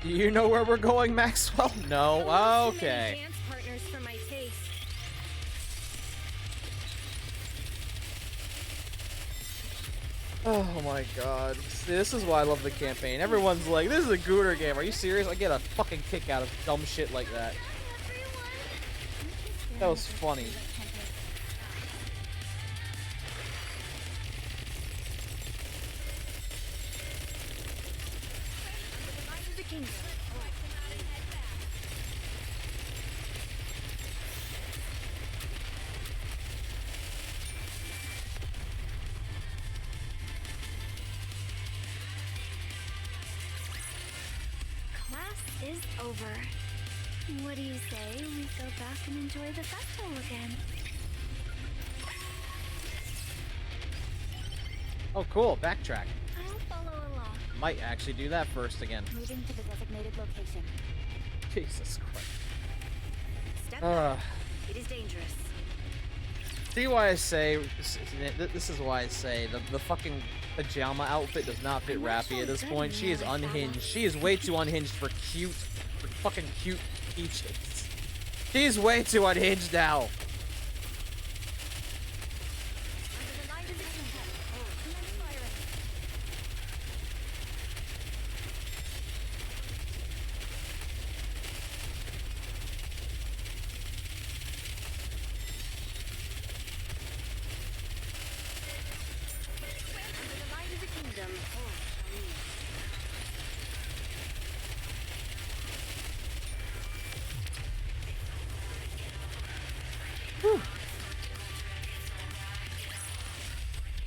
Do you know where we're going, Maxwell? No? Okay. Dance partners for my taste. Oh my god. This is why I love the campaign. Everyone's like, this is a Gooter game. Are you serious? I get a fucking kick out of dumb shit like that. That was funny. is over. What do you say we go back and enjoy the festival again? Oh, cool. Backtrack. I'll follow along. Might actually do that first again. Moving to the designated location. Jesus Christ. Step back. It is dangerous. See why I say, this is why I say the fucking pajama outfit does not fit Rappy at this point. She is unhinged. She is way too unhinged for fucking cute peaches. She's way too unhinged now.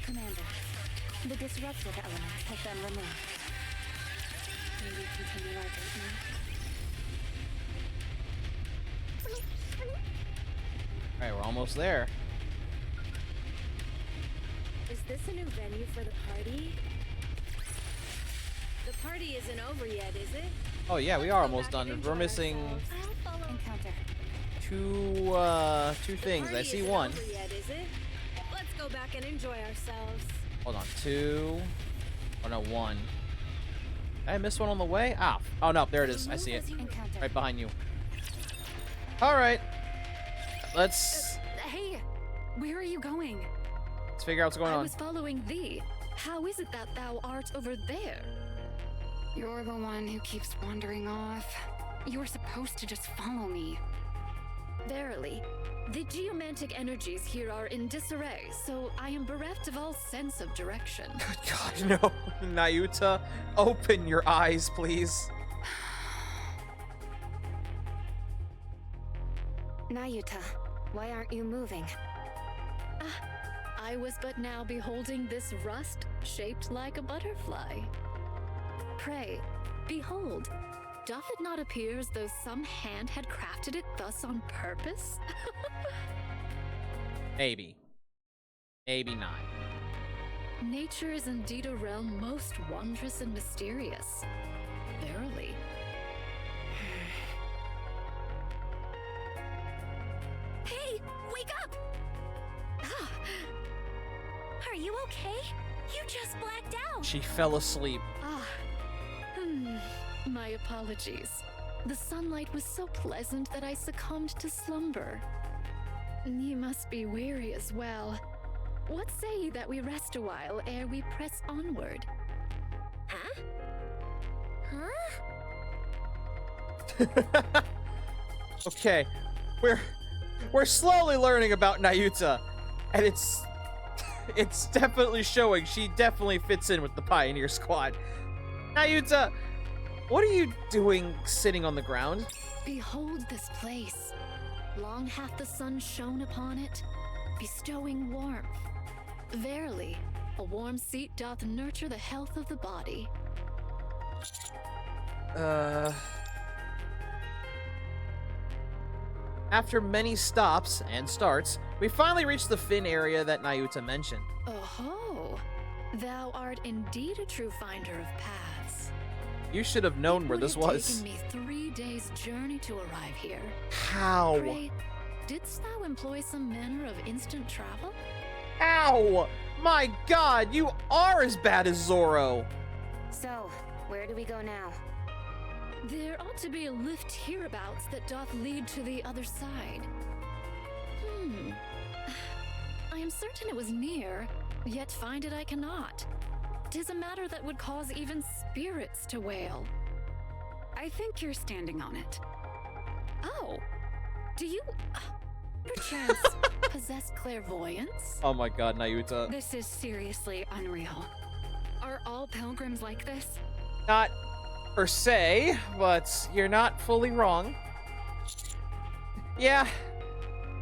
Commander, the disruptive elements have been removed. May we continue our date now? Alright, we're almost there. Is this a new venue for the party? The party isn't over yet, is it? Oh yeah, we are almost done. We're missing Encounter. two things. I see one. Over yet, is it? Let's go back and enjoy ourselves. Hold on, two. Oh no, one. Did I miss one on the way? Ah. Oh no, there it is. I see it. Right behind you. Alright. Let's Hey, where are you going? figure out what's going I on. was following thee. How is it that thou art over there? You're the one who keeps wandering off. You're supposed to just follow me. Verily, the geomantic energies here are in disarray, so I am bereft of all sense of direction. God, no. Nayuta, open your eyes, please. Nayuta, why aren't you moving? I was but now beholding this rust shaped like a butterfly. Pray, behold, doth it not appear as though some hand had crafted it thus on purpose? Maybe. Maybe not. Nature is indeed a realm most wondrous and mysterious. Verily. Hey, wake up! Are you okay? You just blacked out. She fell asleep. My apologies. The sunlight was so pleasant that I succumbed to slumber. You must be weary as well. What say you that we rest a while ere we press onward? Huh? Okay. We're slowly learning about Nayuta. And it's definitely showing. She definitely fits in with the Pioneer Squad. Nayuta, what are you doing sitting on the ground? Behold this place. Long hath the sun shone upon it, bestowing warmth. Verily, a warm seat doth nurture the health of the body. After many stops and starts, we finally reached the fin area that Nayuta mentioned. Oh, thou art indeed a true finder of paths. You should have known where this was. It would have taken me 3 days' journey to arrive here. How? Pray, didst thou employ some manner of instant travel? Ow! My God, you are as bad as Zoro. So, where do we go now? There ought to be a lift hereabouts that doth lead to the other side. I am certain it was near, yet find it I cannot. 'Tis a matter that would cause even spirits to wail. I think you're standing on it. Oh, do you, perchance, possess clairvoyance? Oh my God, Nayuta. This is seriously unreal. Are all pilgrims like this? Not per se, but you're not fully wrong. Yeah,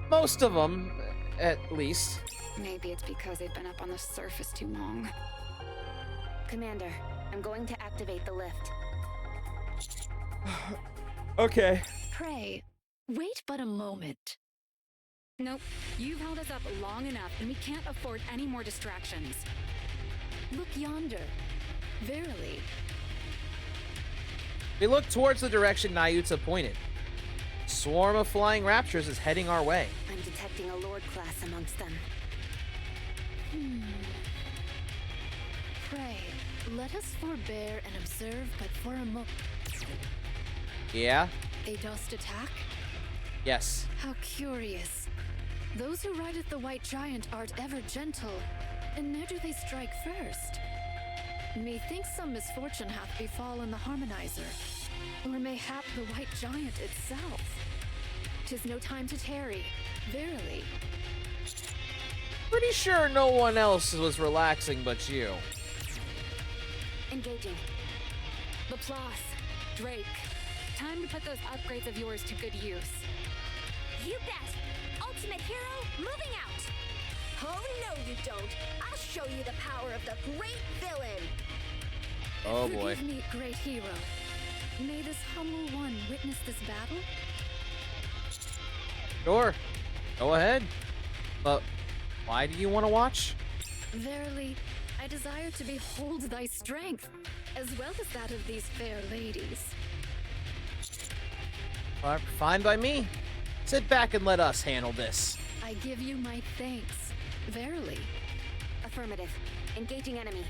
most of them, at least. Maybe it's because they've been up on the surface too long. Commander, I'm going to activate the lift. Okay. Pray, wait but a moment. Nope. You've held us up long enough, and we can't afford any more distractions. Look yonder. Verily. We look towards the direction Nayuta pointed. A swarm of flying raptors is heading our way. I'm detecting a Lord class amongst them. Pray, let us forbear and observe but for a moment. Yeah? They dost attack? Yes. How curious. Those who rideth the white giant art ever gentle, and ne'er do they strike first. Methinks some misfortune hath befallen the harmonizer, or mayhap the white giant itself. 'Tis no time to tarry, verily. Pretty sure no one else was relaxing but you. Engaging. Laplace, Drake, time to put those upgrades of yours to good use. You bet! Ultimate hero, moving out! Oh no you don't! I'll show you the power of the great villain! Oh boy. Forgive me, great hero. May this humble one witness this battle? Sure. Go ahead. But why do you want to watch? Verily, I desire to behold thy strength, as well as that of these fair ladies. Fine by me. Sit back and let us handle this. I give you my thanks, verily. Affirmative. Engaging enemy.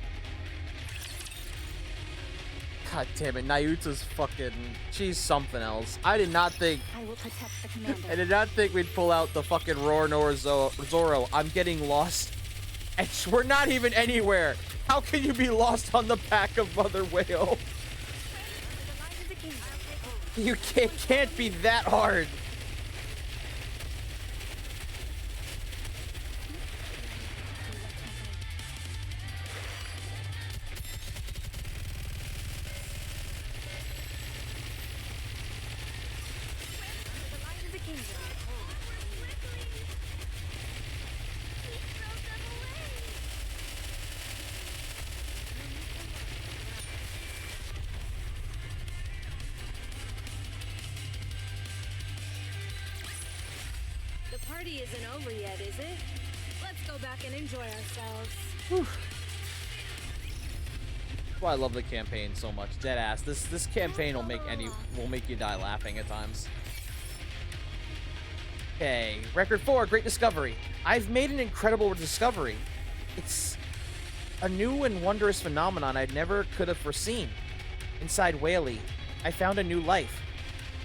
God damn it, Nayuta's fucking... She's something else. I did not think... I will protect the commander. I did not think we'd pull out the fucking Roar Zoro. I'm getting lost. And we're not even anywhere. How can you be lost on the back of Mother Whale? You can't be that hard. The party isn't over yet, is it? Let's go back and enjoy ourselves. Whew. That's why I love the campaign so much. Dead ass. This campaign will make you die laughing at times. Okay, record 4, great discovery. I've made an incredible discovery. It's a new and wondrous phenomenon I never could have foreseen. Inside Whaley, I found a new life.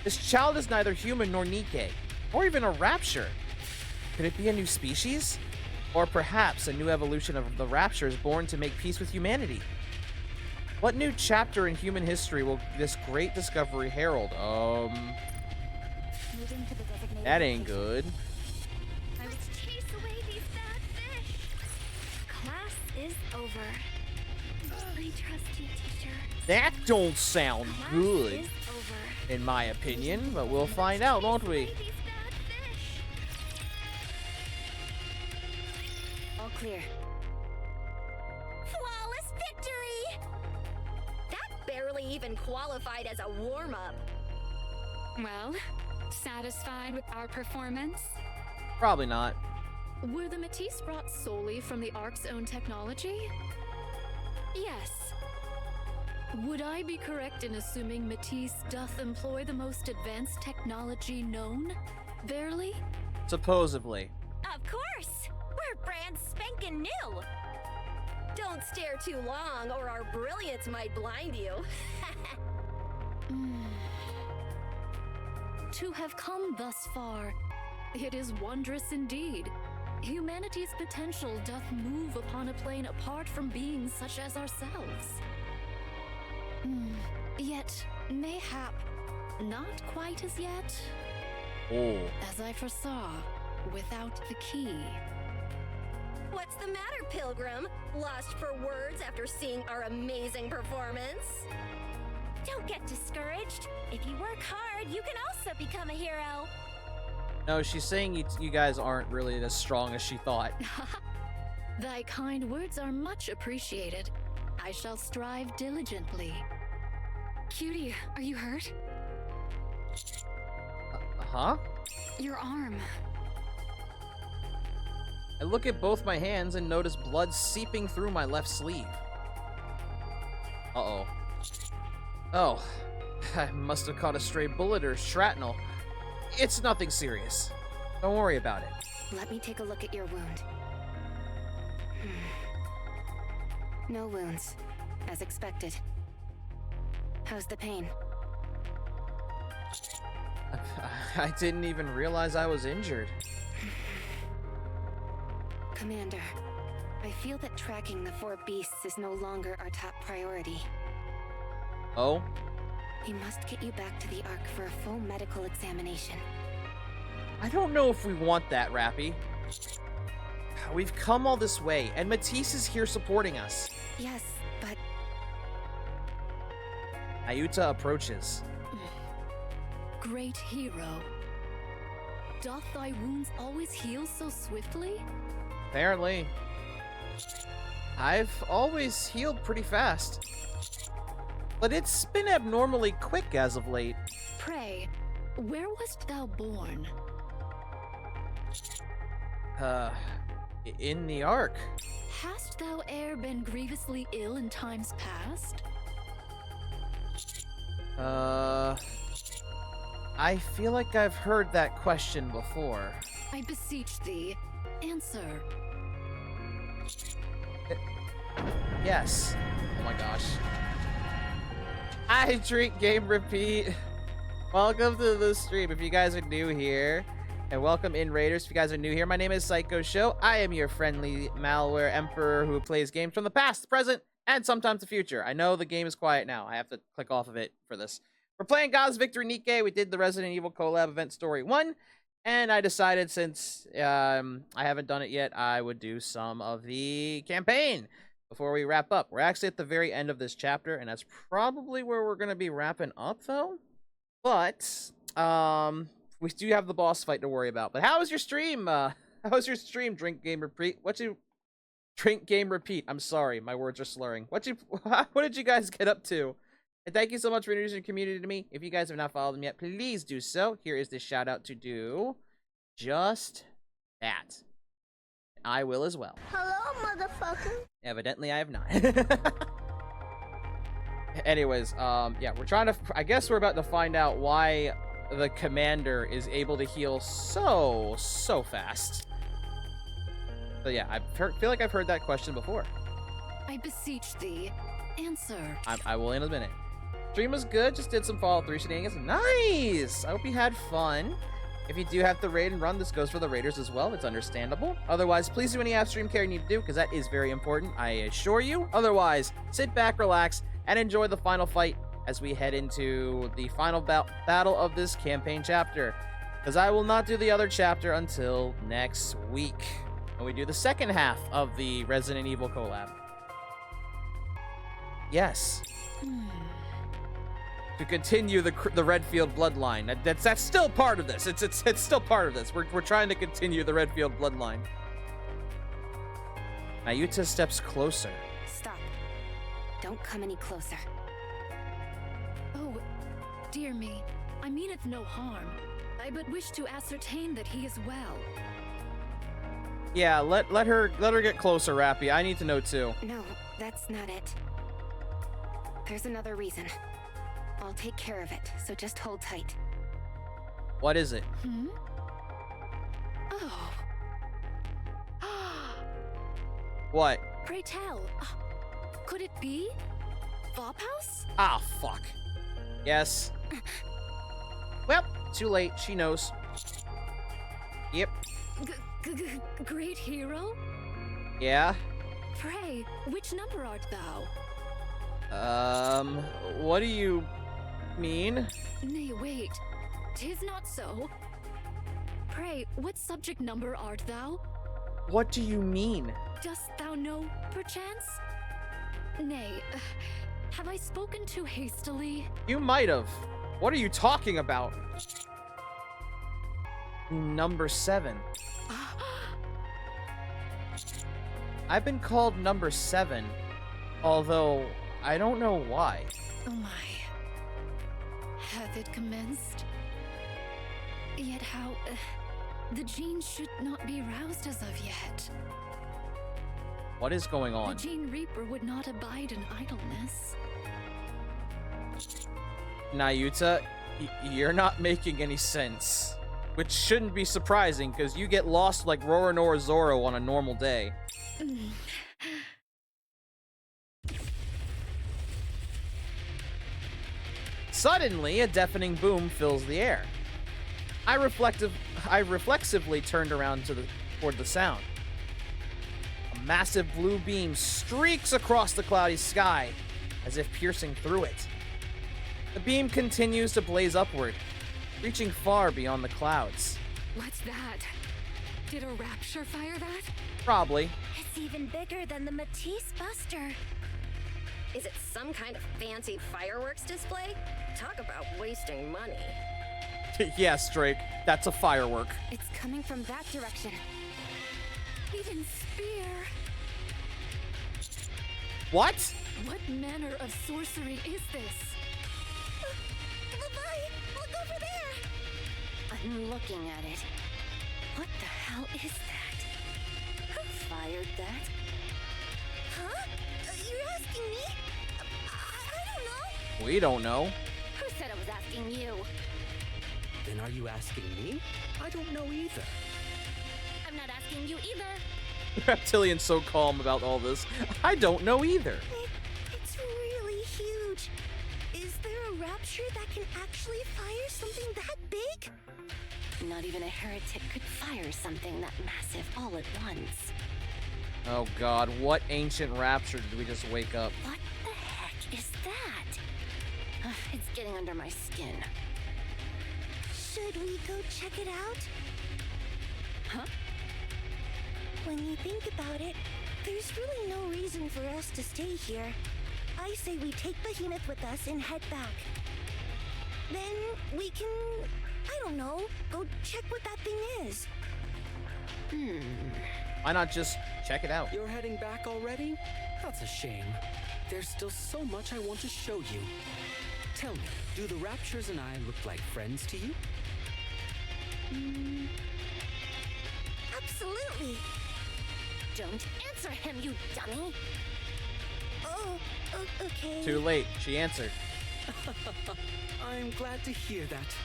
This child is neither human nor NIKKE, or even a rapture. Could it be a new species? Or perhaps a new evolution of the raptures born to make peace with humanity? What new chapter in human history will this great discovery herald? Moving to the designated That ain't location. good. Let's chase away these bad fish. Class is over. I trust you, teacher. That don't sound Class good, is over. in my opinion, but we'll find out, won't we? These bad fish. All clear. Flawless victory! That barely even qualified as a warm-up. Well, satisfied with our performance? Probably not. Were the Matisse brought solely from the Ark's own technology? Yes. Would I be correct in assuming Matisse doth employ the most advanced technology known? Verily? Supposedly. Of course! We're brand spanking new! Don't stare too long or our brilliance might blind you. To have come thus far, it is wondrous indeed. Humanity's potential doth move upon a plane apart from beings such as ourselves. Yet, mayhap, not quite as yet, Oh. as I foresaw, without the key. What's the matter, Pilgrim? Lost for words after seeing our amazing performance? Don't get discouraged. If you work hard, you can also become a hero. No, she's saying you guys aren't really as strong as she thought. Thy kind words are much appreciated. I shall strive diligently. Cutie, are you hurt? Huh? Your arm. I look at both my hands and notice blood seeping through my left sleeve. Uh-oh. Oh, I must have caught a stray bullet or shrapnel. It's nothing serious. Don't worry about it. Let me take a look at your wound. No wounds, as expected. How's the pain? I didn't even realize I was injured. Commander, I feel that tracking the 4 beasts is no longer our top priority. Oh? We must get you back to the Ark for a full medical examination. I don't know if we want that, Rappy. We've come all this way, and Matisse is here supporting us. Yes, but... Ayuta approaches. Great hero. Doth thy wounds always heal so swiftly? Apparently. I've always healed pretty fast. But it's been abnormally quick as of late. Pray, where wast thou born? In the Ark. Hast thou e'er been grievously ill in times past? I feel like I've heard that question before. I beseech thee, answer. Yes. Oh my gosh. I drink game repeat. Welcome to the stream if you guys are new here. And welcome in Raiders if you guys are new here. My name is Psycho Show. I am your friendly malware emperor who plays games from the past, the present, and sometimes the future. I know the game is quiet now. I have to click off of it for this. We're playing God's Victory NIKKE. We did the Resident Evil collab event story 1. And I decided since I haven't done it yet, I would do some of the campaign before we wrap up. We're actually at the very end of this chapter, and that's probably where we're going to be wrapping up, though. But, we do have the boss fight to worry about. But how was your stream? How was your stream, Drink Game Repeat? Drink Game Repeat. I'm sorry, my words are slurring. What did you guys get up to? And thank you so much for introducing the community to me. If you guys have not followed them yet, please do so. Here is the shout out to do just that. I will as well. Hello, motherfucker. Evidently, I have not. Anyways, yeah, we're trying to... I guess we're about to find out why the commander is able to heal so fast. So yeah, I feel like I've heard that question before. I beseech thee, answer. I will in a minute. Stream was good, just did some Fallout 3 shenanigans. Nice! I hope you had fun. If you do have to raid and run, this goes for the raiders as well. It's understandable. Otherwise, please do any off-stream care you need to do, because that is very important, I assure you. Otherwise, sit back, relax, and enjoy the final fight as we head into the final battle of this campaign chapter. Because I will not do the other chapter until next week, when we do the second half of the Resident Evil collab. Yes. To continue the Redfield bloodline. That's still part of this. It's still part of this. We're trying to continue the Redfield bloodline. Ayuta steps closer. Stop. Don't come any closer. Oh, dear me. I meaneth no harm. I but wish to ascertain that he is well. Yeah, let her get closer, Rappy. I need to know too. No, that's not it. There's another reason. I'll take care of it, so just hold tight. What is it? Oh. What? Pray tell. Could it be? Vophouse? Ah, fuck. Yes. Well, too late. She knows. Yep. Great hero? Yeah? Pray, which number art thou? What do you mean? Nay, wait. 'Tis not so. Pray, what subject number art thou? What do you mean? Dost thou know, perchance? Nay, have I spoken too hastily? You might have. What are you talking about? Number 7. I've been called number 7, although I don't know why. Oh my. Hath it commenced? Yet how... the gene should not be roused as of yet. What is going on? The Gene Reaper would not abide in idleness. Nayuta, you're not making any sense. Which shouldn't be surprising, because you get lost like Roronoa Zoro on a normal day. Suddenly, a deafening boom fills the air. I reflexively turned around toward the sound. A massive blue beam streaks across the cloudy sky, as if piercing through it. The beam continues to blaze upward, reaching far beyond the clouds. What's that? Did a rapture fire that? Probably. It's even bigger than the Matisse Buster. Is it some kind of fancy fireworks display? Talk about wasting money. Yes, Drake, that's a firework. It's coming from that direction. Even spear. What? What manner of sorcery is this? Levi, look over there! I'm looking at it. What the hell is that? Who fired that? Huh? You're asking me? I don't know. We don't know. Who said I was asking you? Then are you asking me? I don't know either. I'm not asking you either. Reptilian's so calm about all this. I don't know either. It's really huge. Is there a rapture that can actually fire something that big? Not even a heretic could fire something that massive all at once. Oh god, what ancient rapture did we just wake up? What the heck is that? It's getting under my skin. Should we go check it out? Huh? When you think about it, there's really no reason for us to stay here. I say we take Behemoth with us and head back. Then we can, I don't know, go check what that thing is. Why not just check it out? You're heading back already? That's a shame. There's still so much I want to show you. Tell me, do the Raptures and I look like friends to you? Absolutely. Don't answer him, you dummy. Oh, okay. Too late. She answered. I'm glad to hear that.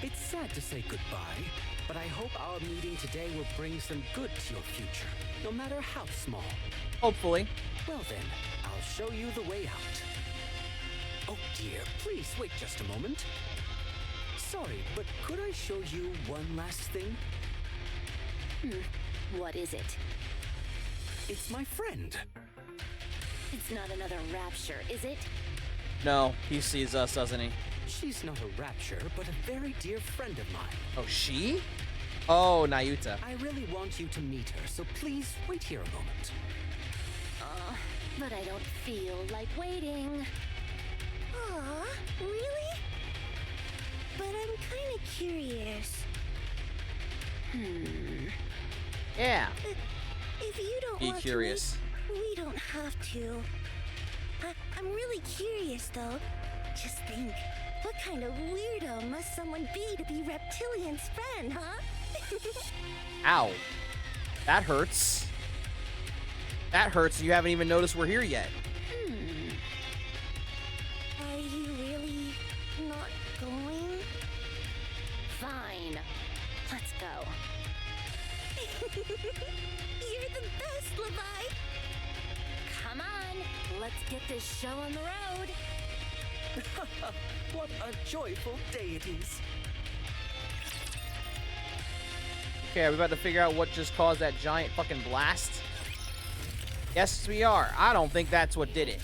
It's sad to say goodbye, but I hope our meeting today will bring some good to your future, no matter how small. Hopefully. Well then, I'll show you the way out. Oh dear, please wait just a moment. Sorry, but could I show you one last thing? What is it? It's my friend. It's not another rapture, is it? No, he sees us, doesn't he? She's not a rapture, but a very dear friend of mine. Oh, she? Oh, Nayuta. I really want you to meet her, so please wait here a moment. But I don't feel like waiting. Aw, really? But I'm kind of curious. Yeah. If you don't Be want curious. to wait, we don't have to. I'm really curious, though. Just think, what kind of weirdo must someone be to be Reptilian's friend, huh? Ow. That hurts. That hurts, and you haven't even noticed we're here yet. Are you really not going? Fine. Let's go. You're the best, Levi! Come on, let's get this show on the road. What a joyful day it is. Okay, are we about to figure out what just caused that giant fucking blast? Yes, we are. I don't think that's what did it.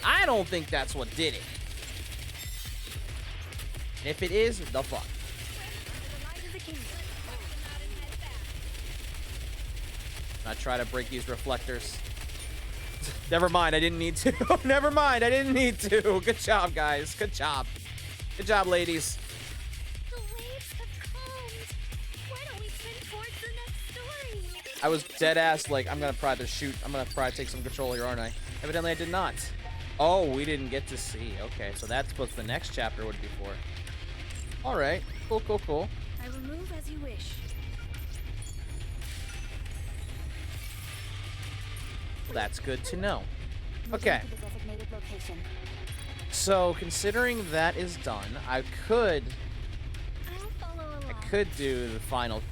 I don't think that's what did it. And if it is, the fuck. I try to break these reflectors. Never mind, I didn't need to. Never mind, I didn't need to. Good job, guys. Good job. Good job, ladies. The waves have calmed. Why don't we spin towards the next story? I was dead ass like, I'm gonna probably take some control here, aren't I? Evidently I did not. Oh, we didn't get to see. Okay, so that's what the next chapter would be for. All right. Cool, cool, cool. I will move as you wish. Well, that's good to know. Okay. To the designated location. So, considering that is done, I could do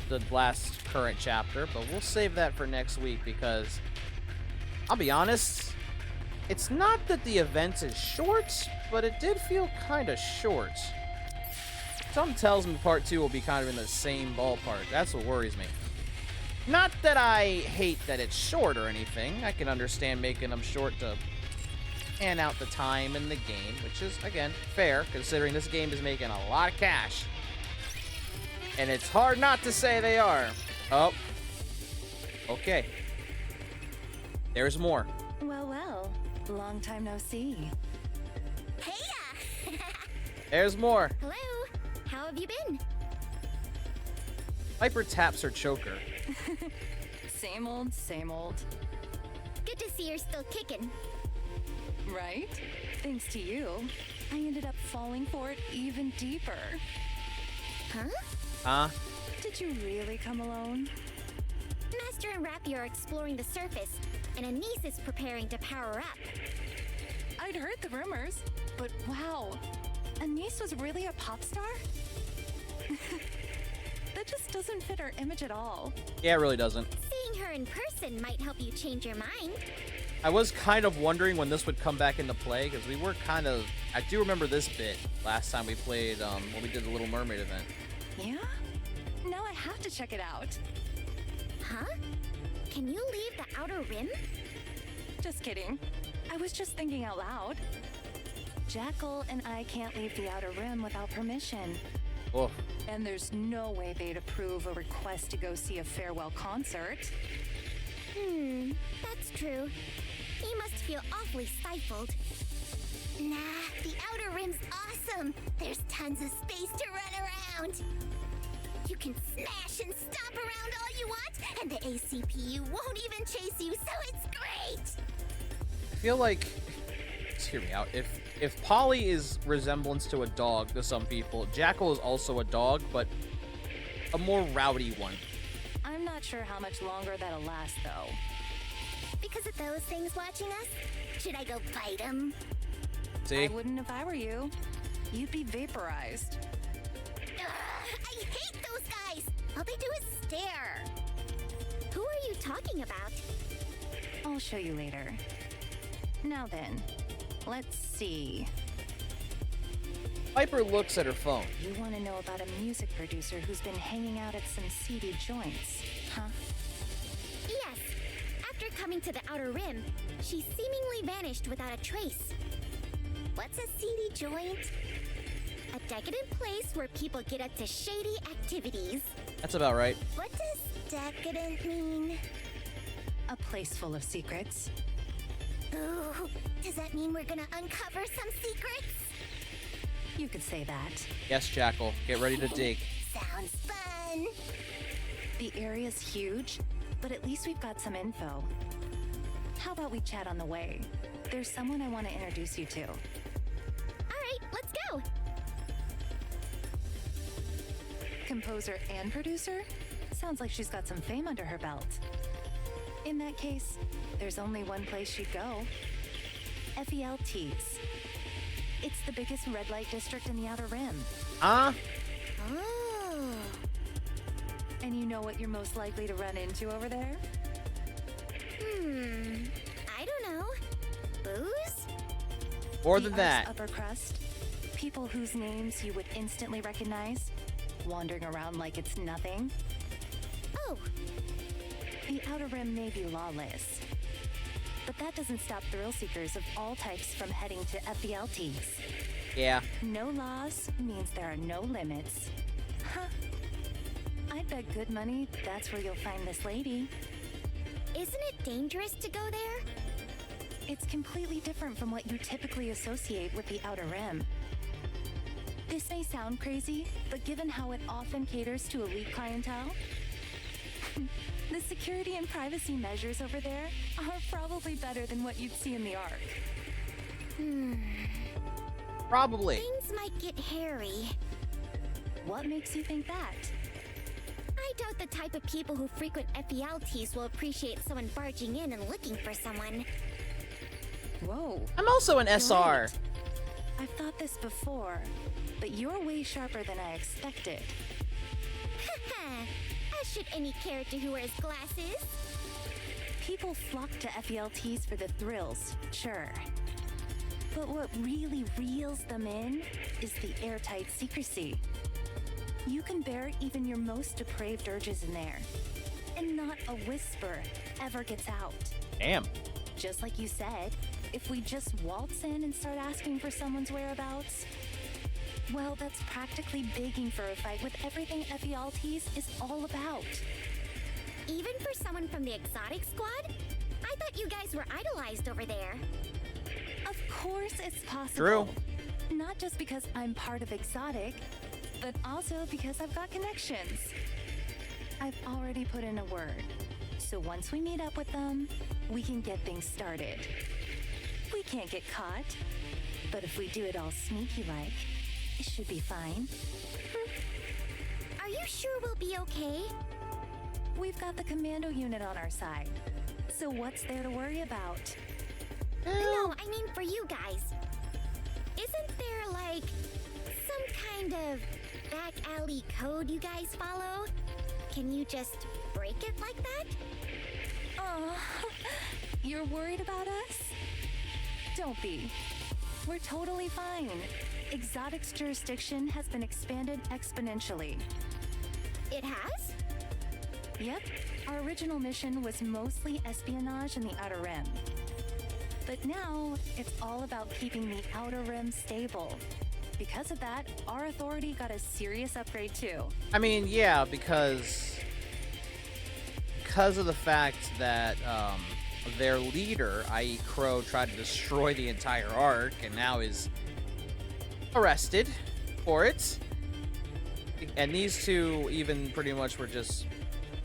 the last current chapter, but we'll save that for next week because I'll be honest, it's not that the event is short, but it did feel kind of short. Something tells me part 2 will be kind of in the same ballpark. That's what worries me. Not that I hate that it's short or anything. I can understand making them short to pan out the time in the game, which is, again, fair, considering this game is making a lot of cash. And it's hard not to say they are. Oh. Okay. There's more. Well, well. Long time no see. Heya! There's more. Hello. How have you been? Piper taps her choker. Same old, same old. Good to see you're still kicking. Right? Thanks to you, I ended up falling for it even deeper. Huh? Huh? Did you really come alone? Master and Rappy are exploring the surface, and Anise is preparing to power up. I'd heard the rumors, but wow, Anise was really a pop star? That just doesn't fit her image at all. Yeah, it really doesn't. Seeing her in person might help you change your mind. I was kind of wondering when this would come back into play, because we were kind of... I do remember this bit last time we played, when we did the Little Mermaid event. Yeah? Now I have to check it out. Huh? Can you leave the Outer Rim? Just kidding. I was just thinking out loud. Jackal and I can't leave the Outer Rim without permission. Oh. And there's no way they'd approve a request to go see a farewell concert. That's true. He must feel awfully stifled. Nah, the Outer Rim's awesome. There's tons of space to run around. You can smash and stomp around all you want, and the ACPU won't even chase you, so it's great! I feel like... Just hear me out. If Polly is resemblance to a dog to some people, Jackal is also a dog, but a more rowdy one. I'm not sure how much longer that'll last, though. Because of those things watching us? Should I go bite them? See? I wouldn't if I were you. You'd be vaporized. I hate those guys! All they do is stare. Who are you talking about? I'll show you later. Now then, let's see. Piper looks at her phone. You want to know about a music producer who's been hanging out at some seedy joints, huh? Yes. After coming to the Outer Rim, she seemingly vanished without a trace. What's a seedy joint? A decadent place where people get up to shady activities. That's about right. What does decadent mean? A place full of secrets. Ooh, does that mean we're gonna uncover some secrets? You could say that. Yes, Jackal. Get ready to dig. Sounds fun. The area's huge, but at least we've got some info. How about we chat on the way? There's someone I want to introduce you to. All right, let's go. Composer and producer? Sounds like she's got some fame under her belt. In that case, there's only one place she'd go. FELT's. It's the biggest red light district in the Outer Rim. Huh? Oh. And you know what you're most likely to run into over there? I don't know. Booze? More than The that. arts upper crust. People whose names you would instantly recognize, wandering around like it's nothing. Oh. The Outer Rim may be lawless, but that doesn't stop thrill seekers of all types from heading to FELTs. Yeah. No laws means there are no limits. Huh. I'd bet good money that's where you'll find this lady. Isn't it dangerous to go there? It's completely different from what you typically associate with the Outer Rim. This may sound crazy, but given how it often caters to elite clientele, the security and privacy measures over there are probably better than what you'd see in the Ark. Probably. Things might get hairy. What makes you think that? I doubt the type of people who frequent FELTs will appreciate someone barging in and looking for someone. Whoa. I'm also an SR. Right. I've thought this before, but you're way sharper than I expected. As should any character who wears glasses. People flock to FELTs for the thrills, sure. But what really reels them in is the airtight secrecy. You can bear even your most depraved urges in there, and not a whisper ever gets out. Damn. Just like you said, if we just waltz in and start asking for someone's whereabouts, well, that's practically begging for a fight with everything FELTs is all about. Even for someone from the exotic squad? I thought you guys were idolized over there. Of course it's possible. True. Not just because I'm part of exotic, but also because I've got connections. I've already put in a word, so once we meet up with them, we can get things started. We can't get caught, but if we do it all sneaky-like, it should be fine. Are you sure we'll be okay? We've got the commando unit on our side, so what's there to worry about? No, I mean for you guys. Isn't there, like, some kind of back alley code you guys follow? Can you just break it like that? Oh, you're worried about us? Don't be. We're totally fine. Exotic's jurisdiction has been expanded exponentially. It has? Yep. Our original mission was mostly espionage in the Outer Rim. But now, it's all about keeping the Outer Rim stable. Because of that, our authority got a serious upgrade too. I mean, yeah, because of the fact that their leader, i.e. Crow, tried to destroy the entire arc and now is arrested for it. And these two even pretty much were just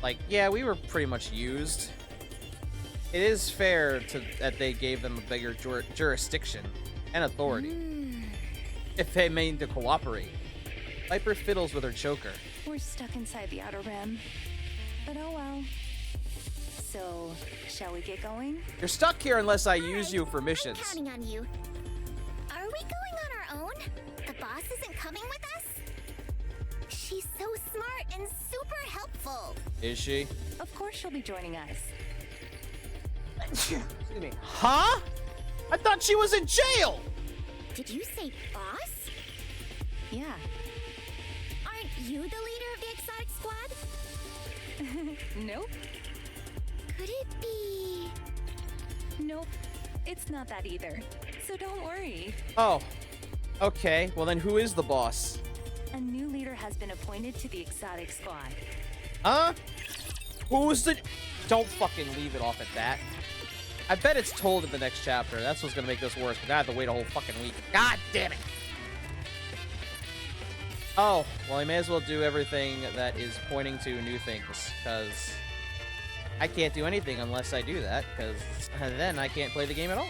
like, yeah, we were pretty much used. It is fair that they gave them a bigger jurisdiction and authority. If they mean to cooperate. Viper fiddles with her choker. We're stuck inside the Outer Rim. But oh well. So, shall we get going? You're stuck here unless I use you for missions. I'm counting on you. Are we going on our own? The boss isn't coming with us? She's so smart and super helpful. Is she? Of course she'll be joining us. Excuse me. Huh? I thought she was in jail! Did you say boss? Yeah. Aren't you the leader of the exotic squad? Nope. Could it be? Nope. It's not that either. So don't worry. Oh. Okay, well then who is the boss? A new leader has been appointed to the exotic squad. Huh? Who's the... Don't fucking leave it off at that. I bet it's told in the next chapter. That's what's gonna make this worse, because I have to wait a whole fucking week. God damn it! Oh, well, I may as well do everything that is pointing to new things, because I can't do anything unless I do that, because then I can't play the game at all.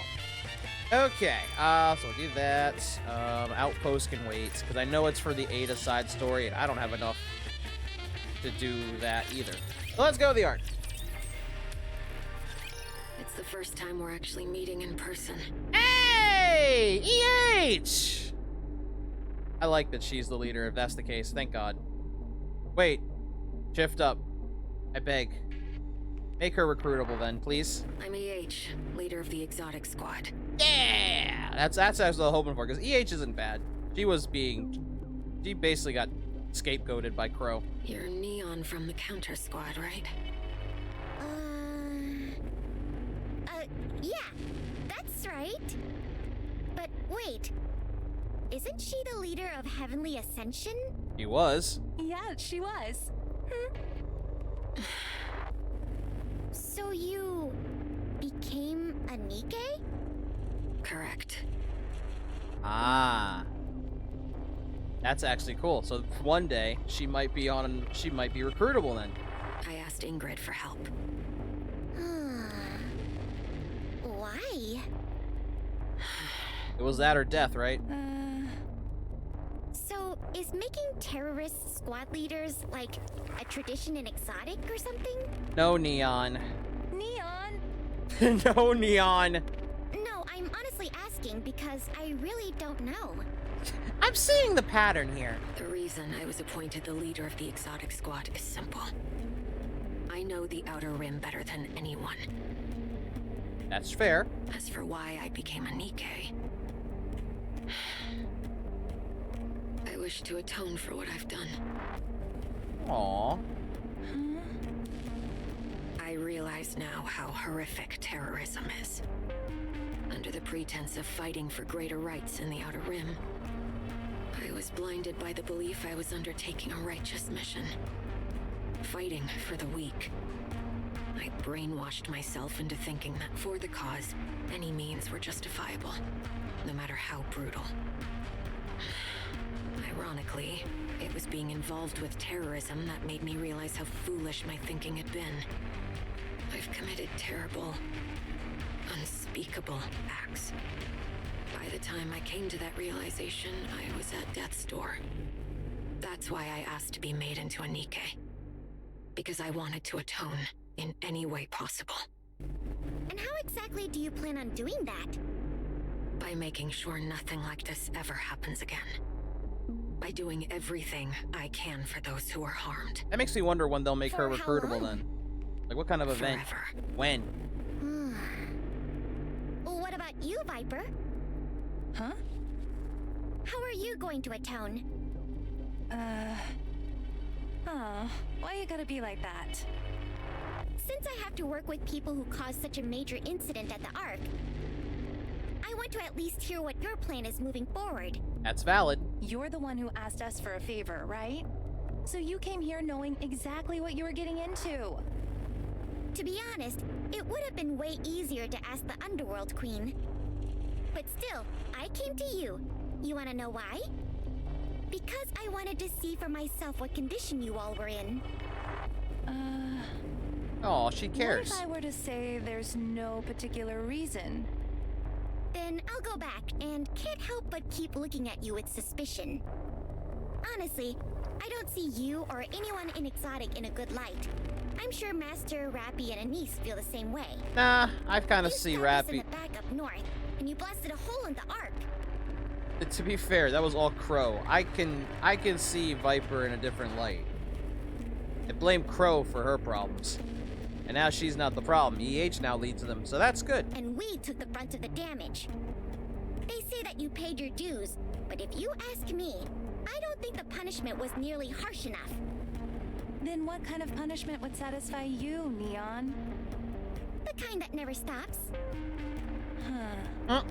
Okay, so we'll do that. Outpost can wait, because I know it's for the Ada side story, and I don't have enough to do that either. So let's go to the arc. It's the first time we're actually meeting in person. Hey! EH! I like that she's the leader, if that's the case. Thank God. Wait. Shift up. I beg. Make her recruitable then, please. I'm EH, leader of the exotic squad. Yeah! That's what I was hoping for, because EH isn't bad. She basically got scapegoated by Crow. You're Neon from the counter squad, right? Yeah, that's right. But wait, isn't she the leader of Heavenly Ascension? He was. Yeah, she was. So you became a NIKKE? Correct. Ah. That's actually cool. So one day she might be recruitable then. I asked Ingrid for help. Why? It was that or death, right? So, is making terrorist squad leaders like a tradition in Exotic or something? No, Neon. Neon? No, Neon. No, I'm honestly asking because I really don't know. I'm seeing the pattern here. The reason I was appointed the leader of the Exotic Squad is simple. I know the Outer Rim better than anyone. That's fair. As for why I became a NIKKE, I wish to atone for what I've done. Aww. I realize now how horrific terrorism is. Under the pretense of fighting for greater rights in the Outer Rim, I was blinded by the belief I was undertaking a righteous mission. Fighting for the weak. I brainwashed myself into thinking that for the cause, any means were justifiable, no matter how brutal. Ironically, it was being involved with terrorism that made me realize how foolish my thinking had been. I've committed terrible, unspeakable acts. By the time I came to that realization, I was at death's door. That's why I asked to be made into a NIKKE. Because I wanted to atone in any way possible. And how exactly do you plan on doing that? By making sure nothing like this ever happens again. By doing everything I can for those who are harmed. That makes me wonder when they'll make her For how recruitable long? then. Like what kind of event? Forever. When? What about you, Viper? Huh? How are you going to atone? Oh, why you gotta be like that? Since I have to work with people who caused such a major incident at the Ark, I want to at least hear what your plan is moving forward. That's valid. You're the one who asked us for a favor, right? So you came here knowing exactly what you were getting into. To be honest, it would have been way easier to ask the Underworld Queen. But still, I came to you. You want to know why? Because I wanted to see for myself what condition you all were in. Oh, she cares. What if I were to say there's no particular reason? Then I'll go back and can't help but keep looking at you with suspicion. Honestly, I don't see you or anyone in Exotic in a good light. I'm sure Master, Rappy, and Anise feel the same way. Nah, I kind of see You stopped us in Rappy. the back up north, and you blasted a hole in the Ark. To be fair, that was all Crow. I can see Viper in a different light. I blame Crow for her problems. And now she's not the problem. EH now leads them, so that's good. And we took the brunt of the damage. They say that you paid your dues, but if you ask me, I don't think the punishment was nearly harsh enough. Then what kind of punishment would satisfy you, Neon? The kind that never stops. Huh.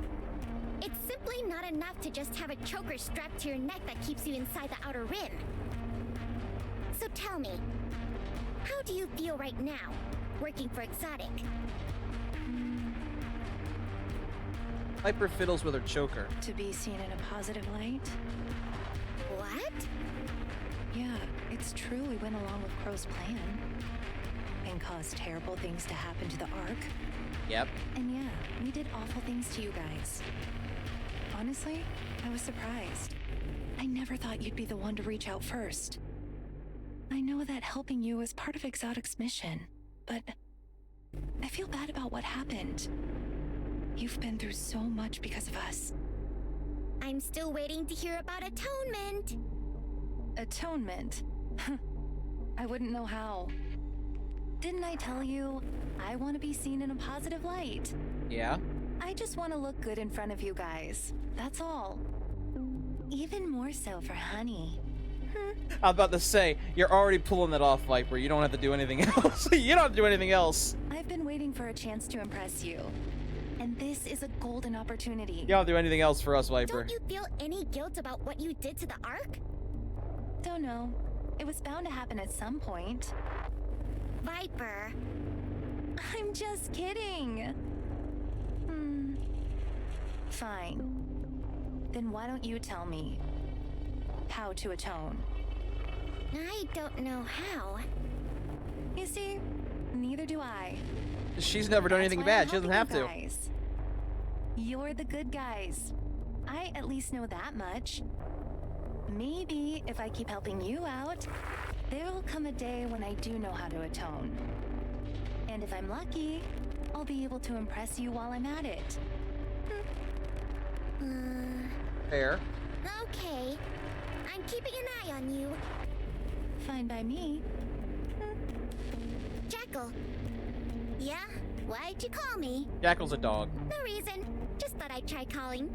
It's simply not enough to just have a choker strapped to your neck that keeps you inside the Outer Rim. So tell me, how do you feel right now, working for Exotic? Viper fiddles with her choker. To be seen in a positive light? What? Yeah, it's true we went along with Crow's plan. And caused terrible things to happen to the Ark. Yep. And yeah, we did awful things to you guys. Honestly, I was surprised. I never thought you'd be the one to reach out first. I know that helping you is part of Exotic's mission, but I feel bad about what happened. You've been through so much because of us. I'm still waiting to hear about atonement. Atonement? I wouldn't know how. Didn't I tell you, I want to be seen in a positive light? Yeah? I just want to look good in front of you guys. That's all. Even more so for Honey. I'm about to say, you're already pulling that off, Viper. You don't have to do anything else. You don't have to do anything else. I've been waiting for a chance to impress you. And this is a golden opportunity. You don't have to do anything else for us, Viper. Don't you feel any guilt about what you did to the Ark? Don't know. It was bound to happen at some point. Viper. I'm just kidding. Fine. Then why don't you tell me how to atone? I don't know how. You see, neither do I. She's never done anything bad. She doesn't have to. Guys. You're the good guys. I at least know that much. Maybe if I keep helping you out, there'll come a day when I do know how to atone. And if I'm lucky, I'll be able to impress you while I'm at it. Fair. Okay. I'm keeping an eye on you. Fine by me. Jackal. Yeah? Why'd you call me? Jackal's a dog. No reason. Just thought I'd try calling.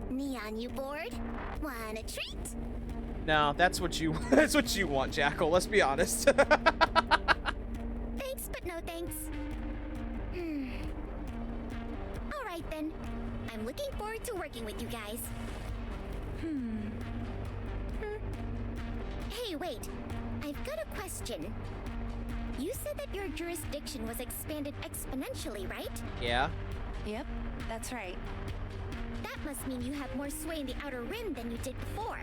Neon, you bored? Want a treat? No, that's what you that's what you want, Jackal. Let's be honest. Thanks, but no thanks. All right then. I'm looking forward to working with you guys. Hey, wait. I've got a question. You said that your jurisdiction was expanded exponentially, right? Yeah. Yep, that's right. That must mean you have more sway in the Outer Rim than you did before.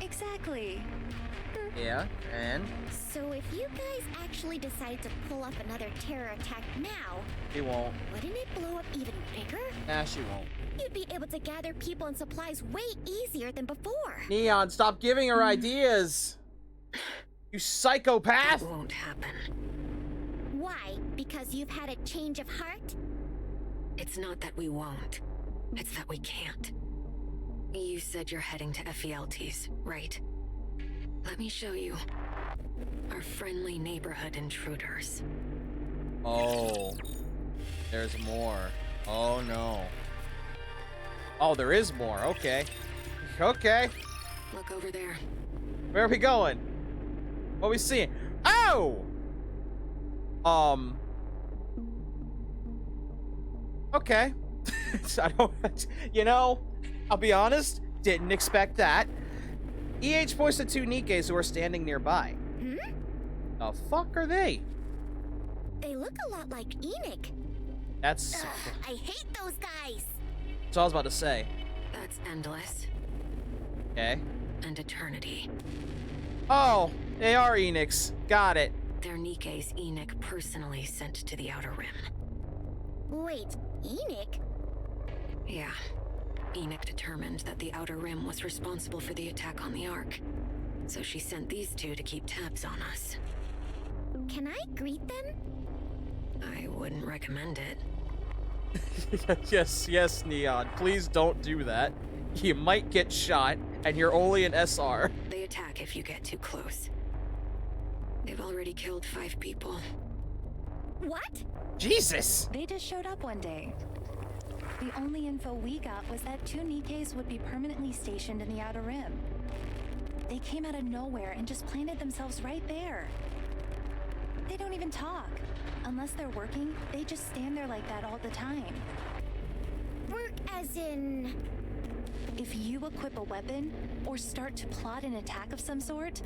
Exactly. Yeah, and? So if you guys actually decide to pull off another terror attack now... She won't. Wouldn't it blow up even bigger? Nah, she won't. You'd be able to gather people and supplies way easier than before. Neon, stop giving her ideas! You psychopath! It won't happen. Why? Because you've had a change of heart? It's not that we won't. It's that we can't. You said you're heading to Ephialtes, right? Let me show you. Our friendly neighborhood intruders. Oh. There's more. Oh no. Oh, there is more. Okay. Okay. Look over there. Where are we going? What are we seeing? Oh! Okay. I don't... You know, I'll be honest. Didn't expect that. EH points to two NIKKEs who are standing nearby. The fuck are they? They look a lot like Enoch. That's... I hate those guys. That's what I was about to say. That's endless. Okay. And eternity. Oh, they are Enochs. Got it. They're NIKKEs Enoch personally sent to the Outer Rim. Wait, Enoch? Yeah. Enoch determined that the Outer Rim was responsible for the attack on the Ark. So she sent these two to keep tabs on us. Can I greet them? I wouldn't recommend it. Yes, Neon. Please don't do that. You might get shot, and you're only an SR. They attack if you get too close. They've already killed 5 people. What? Jesus! They just showed up one day. The only info we got was that 2 NIKKEs would be permanently stationed in the Outer Rim. They came out of nowhere and just planted themselves right there. They don't even talk. Unless they're working, they just stand there like that all the time. Work as in... If you equip a weapon, or start to plot an attack of some sort,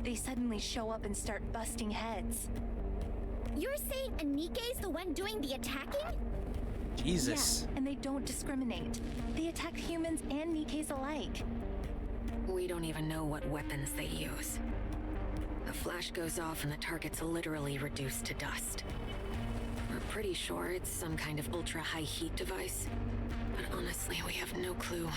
they suddenly show up and start busting heads. You're saying a NIKKE's the one doing the attacking? Jesus. Yeah, and they don't discriminate. They attack humans and NIKKEs alike. We don't even know what weapons they use. A flash goes off and the target's literally reduced to dust. We're pretty sure it's some kind of ultra-high heat device, but honestly, we have no clue.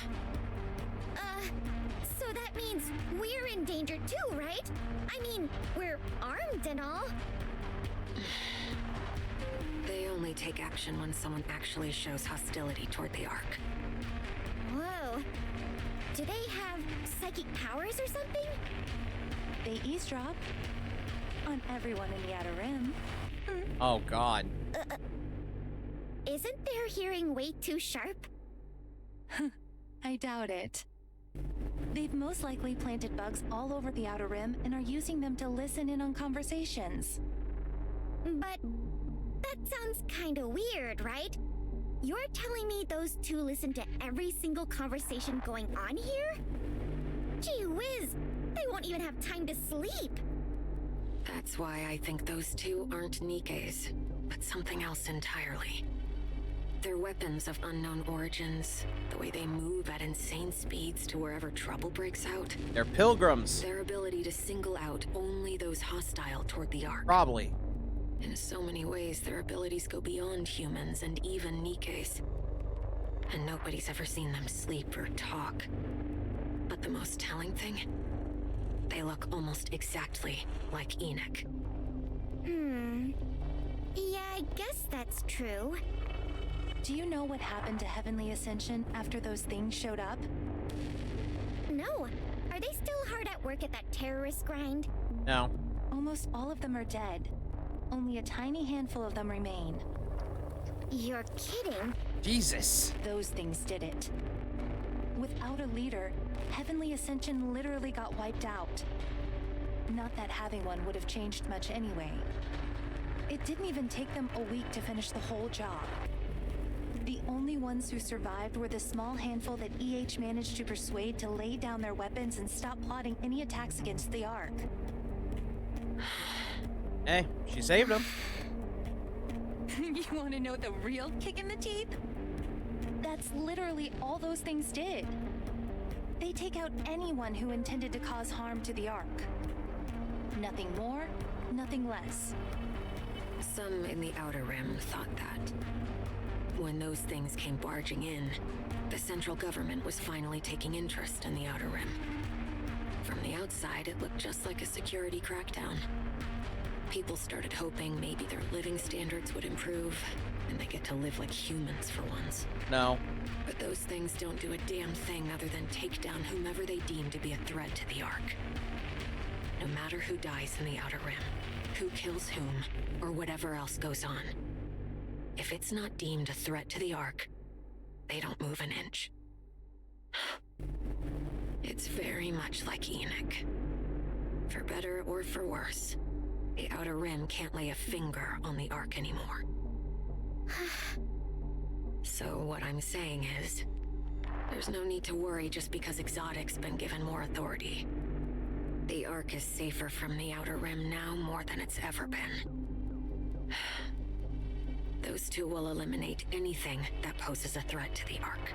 So that means we're in danger too, right? I mean, we're armed and all. They only take action when someone actually shows hostility toward the Ark. Whoa. Do they have psychic powers or something? They eavesdrop on everyone in the Outer Rim. Oh, God. Isn't their hearing way too sharp? I doubt it. They've most likely planted bugs all over the Outer Rim and are using them to listen in on conversations. But that sounds kinda weird, right? You're telling me those 2 listen to every single conversation going on here? Gee whiz, they won't even have time to sleep. That's why I think those 2 aren't NIKKEs, but something else entirely. They're weapons of unknown origins, the way they move at insane speeds to wherever trouble breaks out. They're pilgrims. Their ability to single out only those hostile toward the Ark. Probably. In so many ways, their abilities go beyond humans and even NIKKE's. And nobody's ever seen them sleep or talk. But the most telling thing? They look almost exactly like NIKKE. Yeah, I guess that's true. Do you know what happened to Heavenly Ascension after those things showed up? No. Are they still hard at work at that terrorist grind? No. Almost all of them are dead. Only a tiny handful of them remain. You're kidding. Jesus. Those things did it. Without a leader, Heavenly Ascension literally got wiped out. Not that having one would have changed much anyway. It didn't even take them a week to finish the whole job. The only ones who survived were the small handful that EH managed to persuade to lay down their weapons and stop plotting any attacks against the Ark. Hey, she saved him. You want to know the real kick in the teeth? That's literally all those things did. They take out anyone who intended to cause harm to the Ark. Nothing more, nothing less. Some in the Outer Rim thought that. When those things came barging in, the central government was finally taking interest in the Outer Rim. From the outside, it looked just like a security crackdown. People started hoping maybe their living standards would improve, and they get to live like humans for once. No. But those things don't do a damn thing other than take down whomever they deem to be a threat to the Ark. No matter who dies in the Outer Rim, who kills whom, or whatever else goes on. If it's not deemed a threat to the Ark, they don't move an inch. It's very much like NIKKE. For better or for worse, the Outer Rim can't lay a finger on the Ark anymore. So what I'm saying is, there's no need to worry just because Exotic's been given more authority. The Ark is safer from the Outer Rim now more than it's ever been. Those two will eliminate anything that poses a threat to the Ark.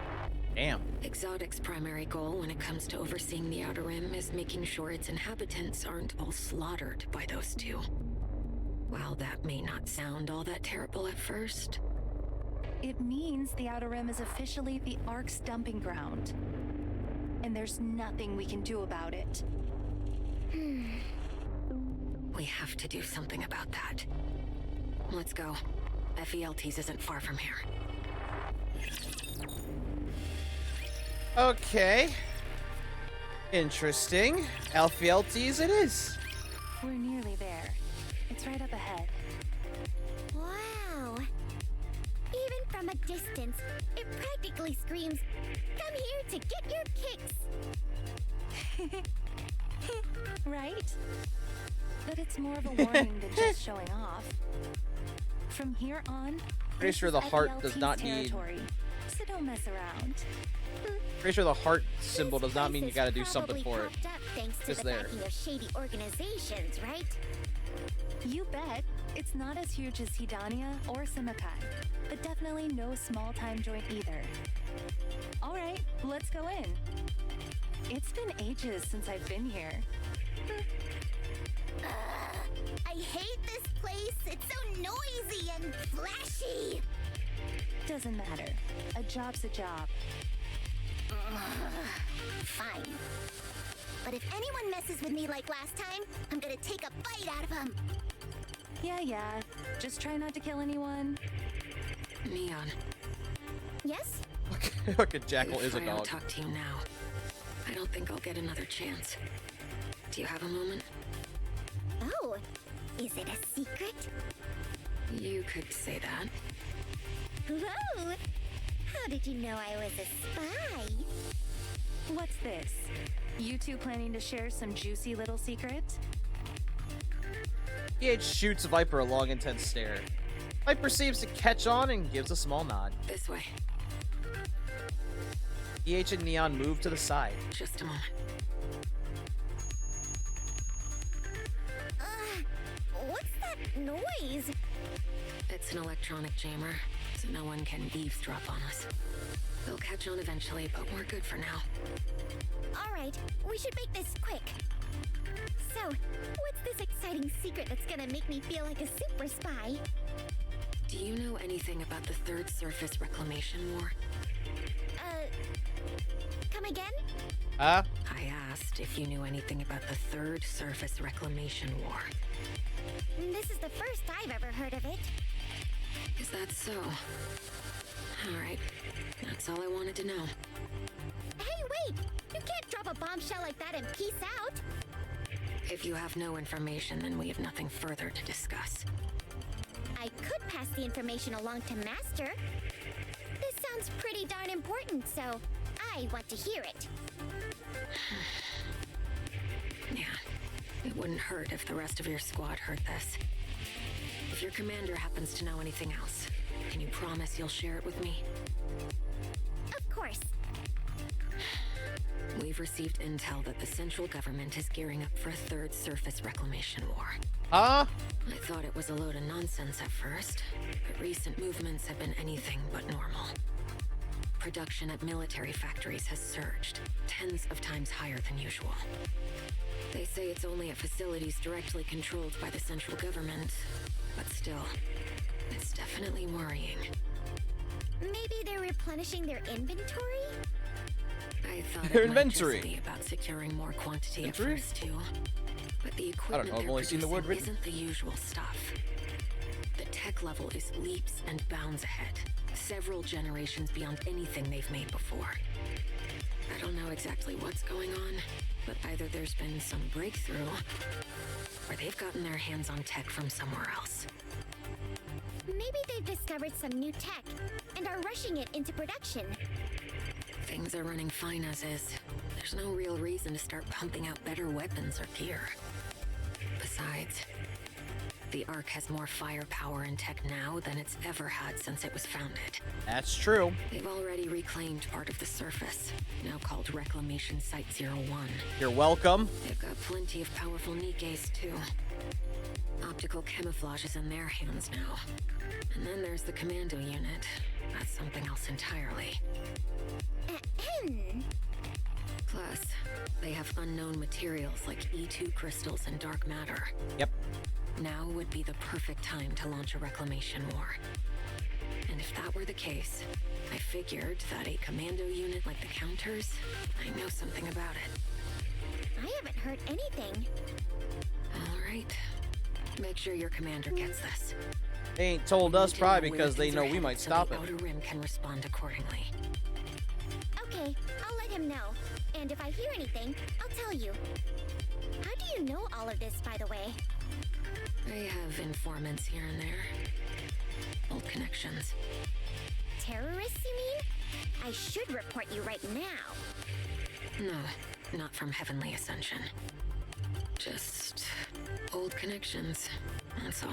Damn. Exotic's primary goal when it comes to overseeing the Outer Rim is making sure its inhabitants aren't all slaughtered by those two. While that may not sound all that terrible at first, it means the Outer Rim is officially the Ark's dumping ground. And there's nothing we can do about it. We have to do something about that. Let's go. FELT's isn't far from here. Okay. Interesting. FELT's it is. We're nearly there. It's right up ahead. Wow. Even from a distance, it practically screams, "Come here to get your kicks." Right? But it's more of a warning than just showing off. From here on, pretty sure the heart does not territory, so don't mess around. Pretty sure the heart symbol does not mean you gotta do something for it. Thanks to the backing of shady organizations, right? You bet. It's not as huge as Hidania or Simikai, but definitely no small-time joint either. All right, let's go in. It's been ages since I've been here. I hate this place. It's so noisy and flashy. Doesn't matter. A job's a job. Fine. But if anyone messes with me like last time, I'm gonna take a bite out of them. Yeah. Just try not to kill anyone. Neon. Yes? Okay, Jackal is a If I don't dog. talk to you now, I don't think I'll get another chance. Do you have a moment? Oh, is it a secret? You could say that. Whoa! How did you know I was a spy? What's this? You two planning to share some juicy little secret? EH shoots Viper a long, intense stare. Viper seems to catch on and gives a small nod. This way. EH and Neon move to the side. Just a moment. What's that noise? It's an electronic jammer, so no one can eavesdrop on us. They'll catch on eventually, but we're good for now. All right, we should make this quick. So, what's this exciting secret that's gonna make me feel like a super spy? Do you know anything about the Third Surface Reclamation War? Come again? I asked if you knew anything about the Third Surface Reclamation War. This is the first I've ever heard of it. Is that so? Alright, that's all I wanted to know. Hey, wait! You can't drop a bombshell like that and peace out! If you have no information, then we have nothing further to discuss. I could pass the information along to Master. This sounds pretty darn important, so I want to hear it. Yeah, it wouldn't hurt if the rest of your squad heard this. If your commander happens to know anything else, can you promise you'll share it with me? Of course. We've received intel that the central government is gearing up for a Third Surface Reclamation War. Huh? I thought it was a load of nonsense at first, but recent movements have been anything but normal. Production at military factories has surged, tens of times higher than usual. They say it's only at facilities directly controlled by the central government, but still, it's definitely worrying. Maybe they're replenishing their inventory? I thought Their it might inventory. just be about securing more quantity Inventory? at first too. But the I don't equipment know, I've they're only seen the word producing written. isn't the usual stuff. The tech level is leaps and bounds ahead, several generations beyond anything they've made before. I don't know exactly what's going on, but either there's been some breakthrough, or they've gotten their hands on tech from somewhere else. Maybe they've discovered some new tech and are rushing it into production. Things are running fine as is. There's no real reason to start pumping out better weapons or gear. Besides, the Ark has more firepower and tech now than it's ever had since it was founded. That's true. They've already reclaimed part of the surface, now called Reclamation Site 01. You're welcome. They've got plenty of powerful NIKKEs too. Optical camouflage is in their hands now. And then there's the commando unit. That's something else entirely. Plus, they have unknown materials like E2 crystals and dark matter. Yep. Now would be the perfect time to launch a reclamation war. And if that were the case, I figured that a commando unit like the Counters, I know something about it. I haven't heard anything. All right. Make sure your commander gets this. They ain't told us probably because they know we might stop so it. the Outer Rim can respond accordingly. Okay, I'll let him know. And if I hear anything, I'll tell you. How do you know all of this, by the way? I have informants here and there. Old connections. Terrorists, you mean? I should report you right now. No, not from Heavenly Ascension. Just old connections, that's all.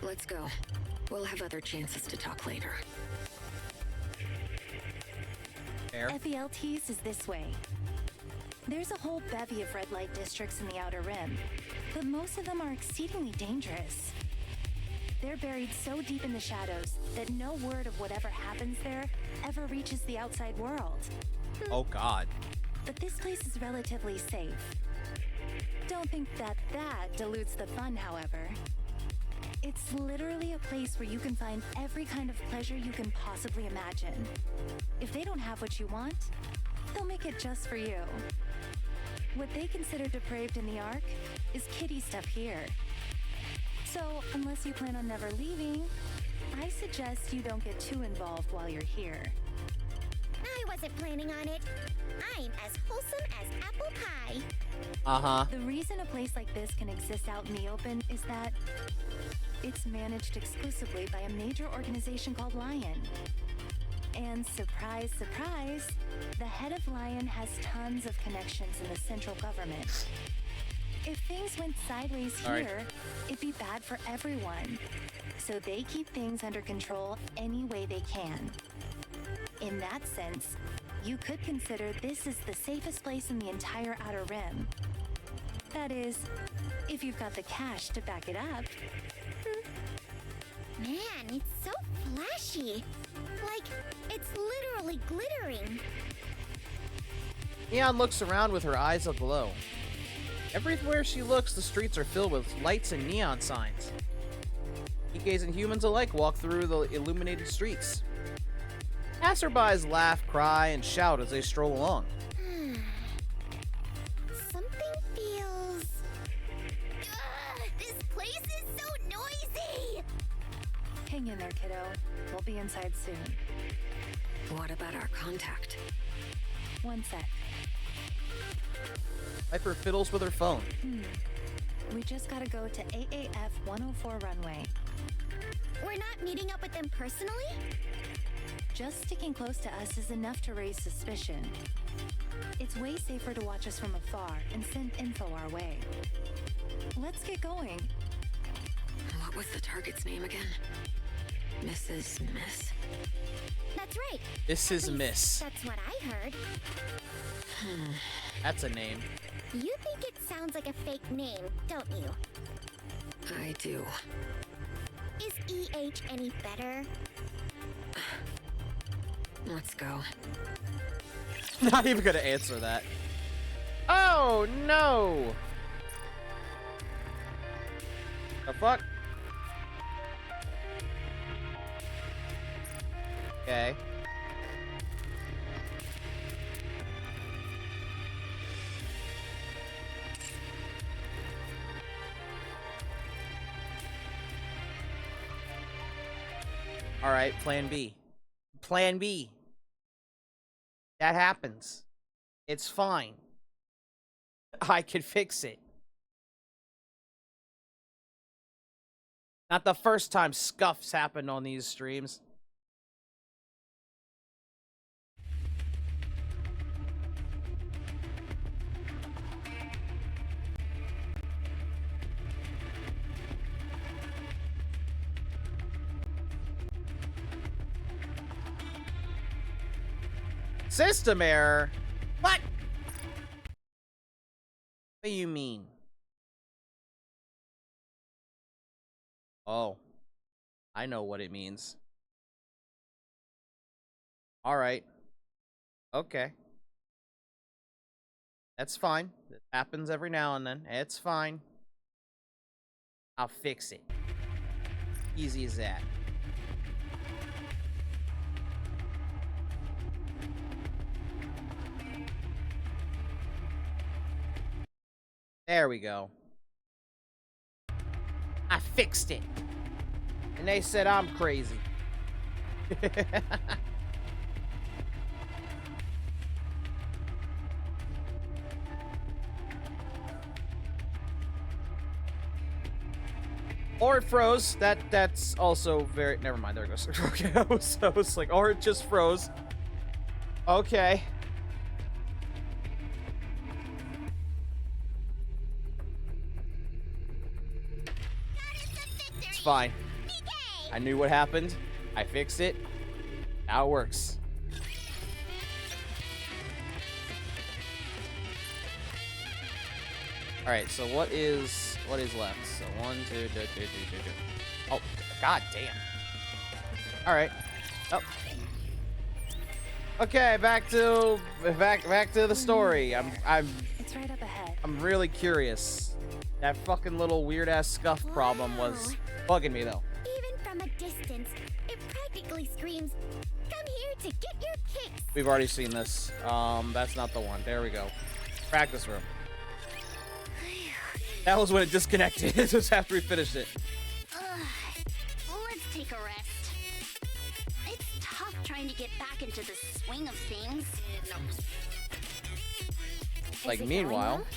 Let's go. We'll have other chances to talk later. FELTs is this way. There's a whole bevy of red light districts in the Outer Rim, but most of them are exceedingly dangerous. They're buried so deep in the shadows that no word of whatever happens there ever reaches the outside world. Oh God. But this place is relatively safe. Don't think that dilutes the fun, however. It's literally a place where you can find every kind of pleasure you can possibly imagine. If they don't have what you want, they'll make it just for you. What they consider depraved in the Ark is kiddie stuff here. So, unless you plan on never leaving, I suggest you don't get too involved while you're here. I wasn't planning on it. I'm as wholesome as apple pie. Uh-huh. The reason a place like this can exist out in the open is that it's managed exclusively by a major organization called Lion. And surprise, surprise, the head of Lion has tons of connections in the central government. If things went sideways here, it'd be bad for everyone. So they keep things under control any way they can. In that sense, you could consider this is the safest place in the entire Outer Rim. That is, if you've got the cash to back it up. Man, it's so flashy. Like, it's literally glittering. Neon looks around with her eyes aglow. Everywhere she looks, the streets are filled with lights and neon signs. Nikkes and humans alike walk through the illuminated streets. Passerbys laugh, cry, and shout as they stroll along. Something feels... this place is so noisy! Hang in there, kiddo. We'll be inside soon. What about our contact? One sec. Piper fiddles with her phone. We just gotta go to AAF 104 runway. We're not meeting up with them personally? Just sticking close to us is enough to raise suspicion. It's way safer to watch us from afar and send info our way. Let's get going. What was the target's name again? Mrs. Miss? That's right. This is Miss. That's what I heard. That's a name. You think it sounds like a fake name, don't you? I do. Is EH any better? Let's go. Not even gonna answer that. Oh no! The fuck? Okay. All right, plan B. Plan B. That happens. It's fine. I can fix it. Not the first time scuffs happened on these streams. System error? What? What do you mean? Oh. I know what it means. Alright. Okay. That's fine. It happens every now and then. It's fine. I'll fix it. Easy as that. There we go. I fixed it. And they said I'm crazy. Or it froze. That's also very... Never mind, there it goes. Okay, I was like, or it just froze. Okay. It's fine. I knew what happened. I fixed it. Now it works. Alright, so what is left? So 1, 2, 2, 2, 2, 2, 2. Oh, god damn. Alright. Oh. Okay, back to the story. It's right up ahead. I'm really curious. That fucking little weird ass scuff problem was bugging me though. Even from a distance, it practically screams, "Come here to get your kicks." We've already seen this. That's not the one. There we go. Practice room. That was when it disconnected. It was after we finished it. Let's take a rest. It's tough trying to get back into the swing of things. Like, meanwhile.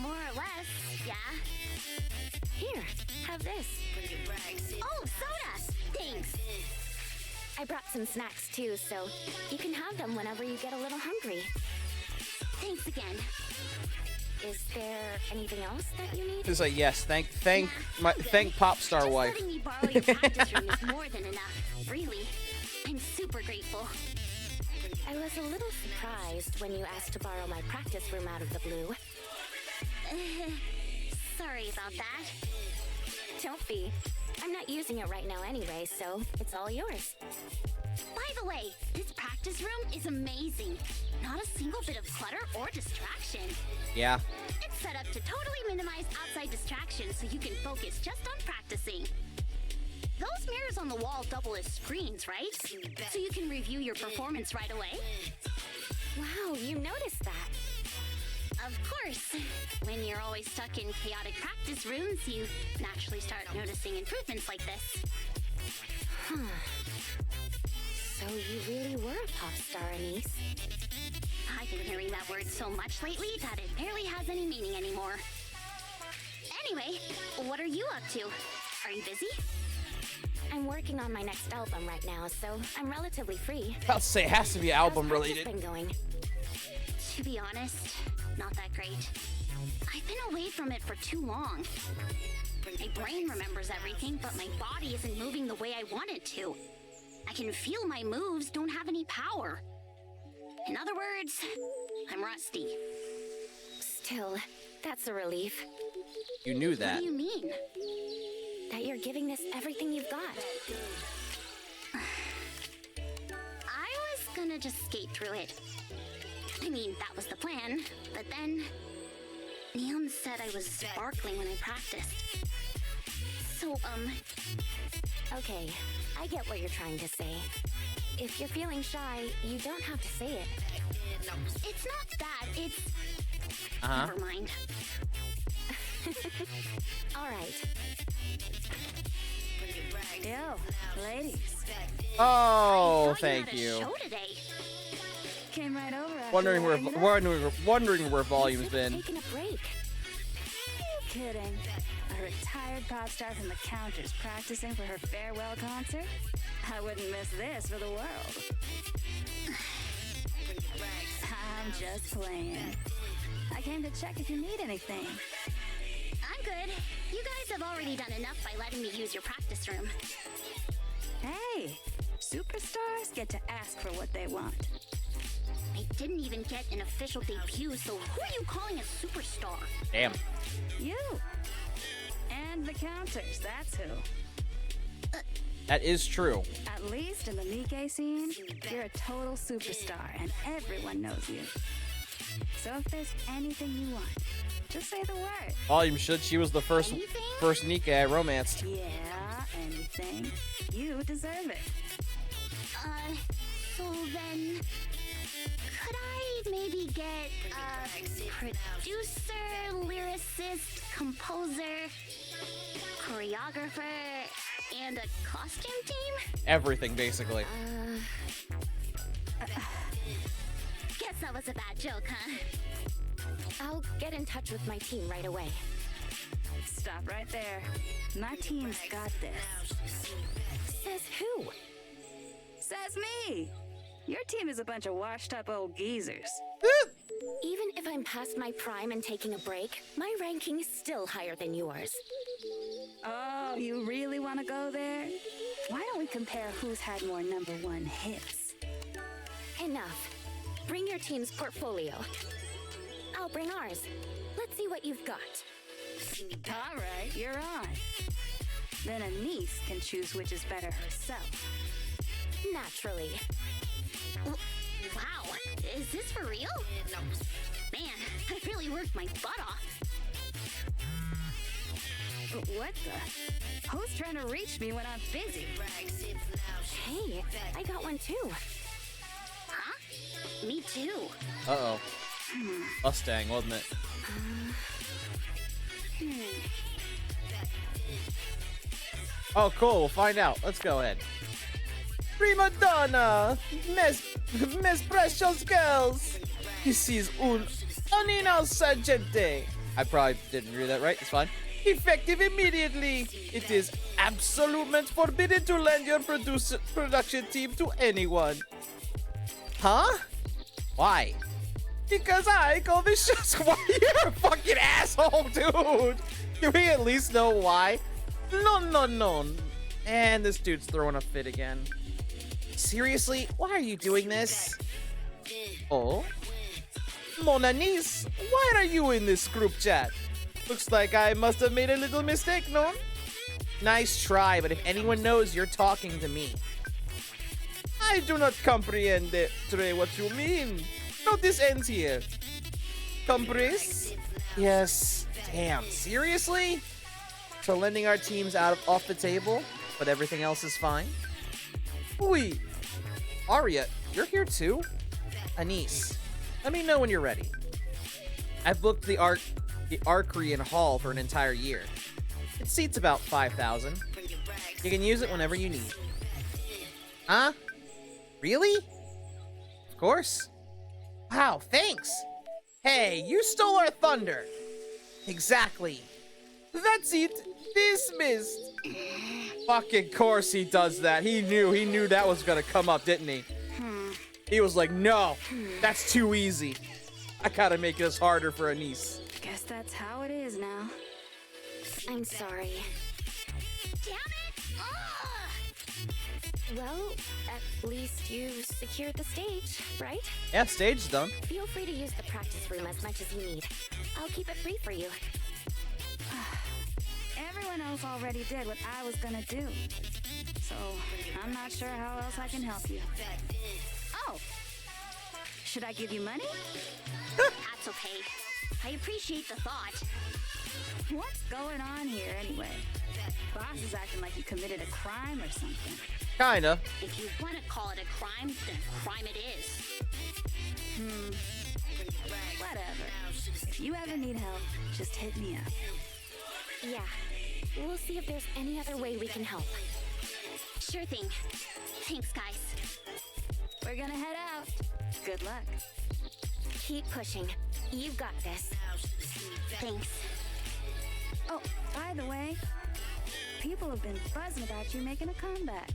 More or less, yeah. Here, have this. Oh, soda! Thanks. I brought some snacks too, so you can have them whenever you get a little hungry. Thanks again. Is there anything else that you need? It's like, yes, thank pop star wife. Letting me borrow your practice room is more than enough, really. I'm super grateful. I was a little surprised when you asked to borrow my practice room out of the blue. Sorry about that. Don't be. I'm not using it right now anyway, so it's all yours. By the way, this practice room is amazing. Not a single bit of clutter or distraction. Yeah. It's set up to totally minimize outside distractions so you can focus just on practicing. Those mirrors on the wall double as screens, right? So you can review your performance right away. Wow, you noticed that. Of course. When you're always stuck in chaotic practice rooms, you naturally start noticing improvements like this. Huh. So you really were a pop star, Anise. I've been hearing that word so much lately that it barely has any meaning anymore. Anyway, what are you up to? Are you busy? I'm working on my next album right now, so I'm relatively free. I'll say it has to be album How's related. practice been going? To be honest, not that great. I've been away from it for too long. My brain remembers everything, but my body isn't moving the way I want it to. I can feel my moves don't have any power. In other words, I'm rusty. Still, that's a relief. You knew that. What do you mean? That you're giving this everything you've got. I was gonna just skate through it. I mean, that was the plan, but then Neon said I was sparkling when I practiced. So, Okay, I get what you're trying to say. If you're feeling shy, you don't have to say it. It's not that, it's... Uh-huh. Never mind. All right. Yo, ladies. Oh, thank you. Show today. Came right over. Wondering where volume's been. Taking a break. You kidding? A retired pop star from the Counters practicing for her farewell concert? I wouldn't miss this for the world. I'm just playing. I came to check if you need anything. I'm good. You guys have already done enough by letting me use your practice room. Hey, superstars get to ask for what they want. I didn't even get an official debut, so who are you calling a superstar? Damn. You. And the Counters, that's who. That is true. At least in the NIKKE scene, you're a total superstar and everyone knows you. So if there's anything you want, just say the word. Volume should. She was the first NIKKE I romanced. Yeah, anything. You deserve it. So then... Could I maybe get a producer, lyricist, composer, choreographer, and a costume team? Everything, basically. Guess that was a bad joke, huh? I'll get in touch with my team right away. Stop right there. My team's got this. Says who? Says me. Your team is a bunch of washed-up old geezers. Even if I'm past my prime and taking a break, my ranking is still higher than yours. Oh, you really want to go there? Why don't we compare who's had more #1 hits? Enough. Bring your team's portfolio. I'll bring ours. Let's see what you've got. All right, you're on. Then Anise can choose which is better herself. Naturally. Wow, is this for real? Man, I really worked my butt off. What the? Who's trying to reach me when I'm busy? Hey, I got one too. Huh? Me too. Uh-oh. Mustang, wasn't it? Oh, cool. We'll find out. Let's go ahead. Prima donna, Miss Precious Girls. This is un innocente. I probably didn't read that right. It's fine. Effective immediately. It is absolutely forbidden to lend your production team to anyone. Huh? Why? Because I call the shots. Why you're a fucking asshole, dude? Can we at least know why? No. And this dude's throwing a fit again. Seriously? Why are you doing this? Oh? Mona niece, why are you in this group chat? Looks like I must have made a little mistake, no? Nice try, but if anyone knows, you're talking to me. I do not comprehend, Trey, what you mean. No, this ends here. Compris? Yes. Damn, seriously? So lending our teams off the table, but everything else is fine? Wait. Arya, you're here too? Anise, let me know when you're ready. I've booked the Arcrean Hall for an entire year. It seats about 5,000. You can use it whenever you need. Huh? Really? Of course. Wow, thanks. Hey, you stole our thunder. Exactly. That's it. Dismissed. Fucking course he does that. He knew that was gonna come up, didn't he? He was like, no, that's too easy. I gotta make this harder for Anise. Guess that's how it is now. I'm sorry. Damn it! Well, at least you secured the stage, right? Yeah, stage's done. Feel free to use the practice room as much as you need. I'll keep it free for you. Everyone else already did what I was gonna do. So, I'm not sure how else I can help you. Oh! Should I give you money? That's okay. I appreciate the thought. What's going on here anyway? Boss is acting like you committed a crime or something. Kinda. If you want to call it a crime, then crime it is. Whatever. If you ever need help, just hit me up. Yeah. We'll see if there's any other way we can help. Sure thing. Thanks, guys. We're gonna head out. Good luck. Keep pushing. You've got this. Thanks. Oh, by the way, people have been buzzing about you making a comeback.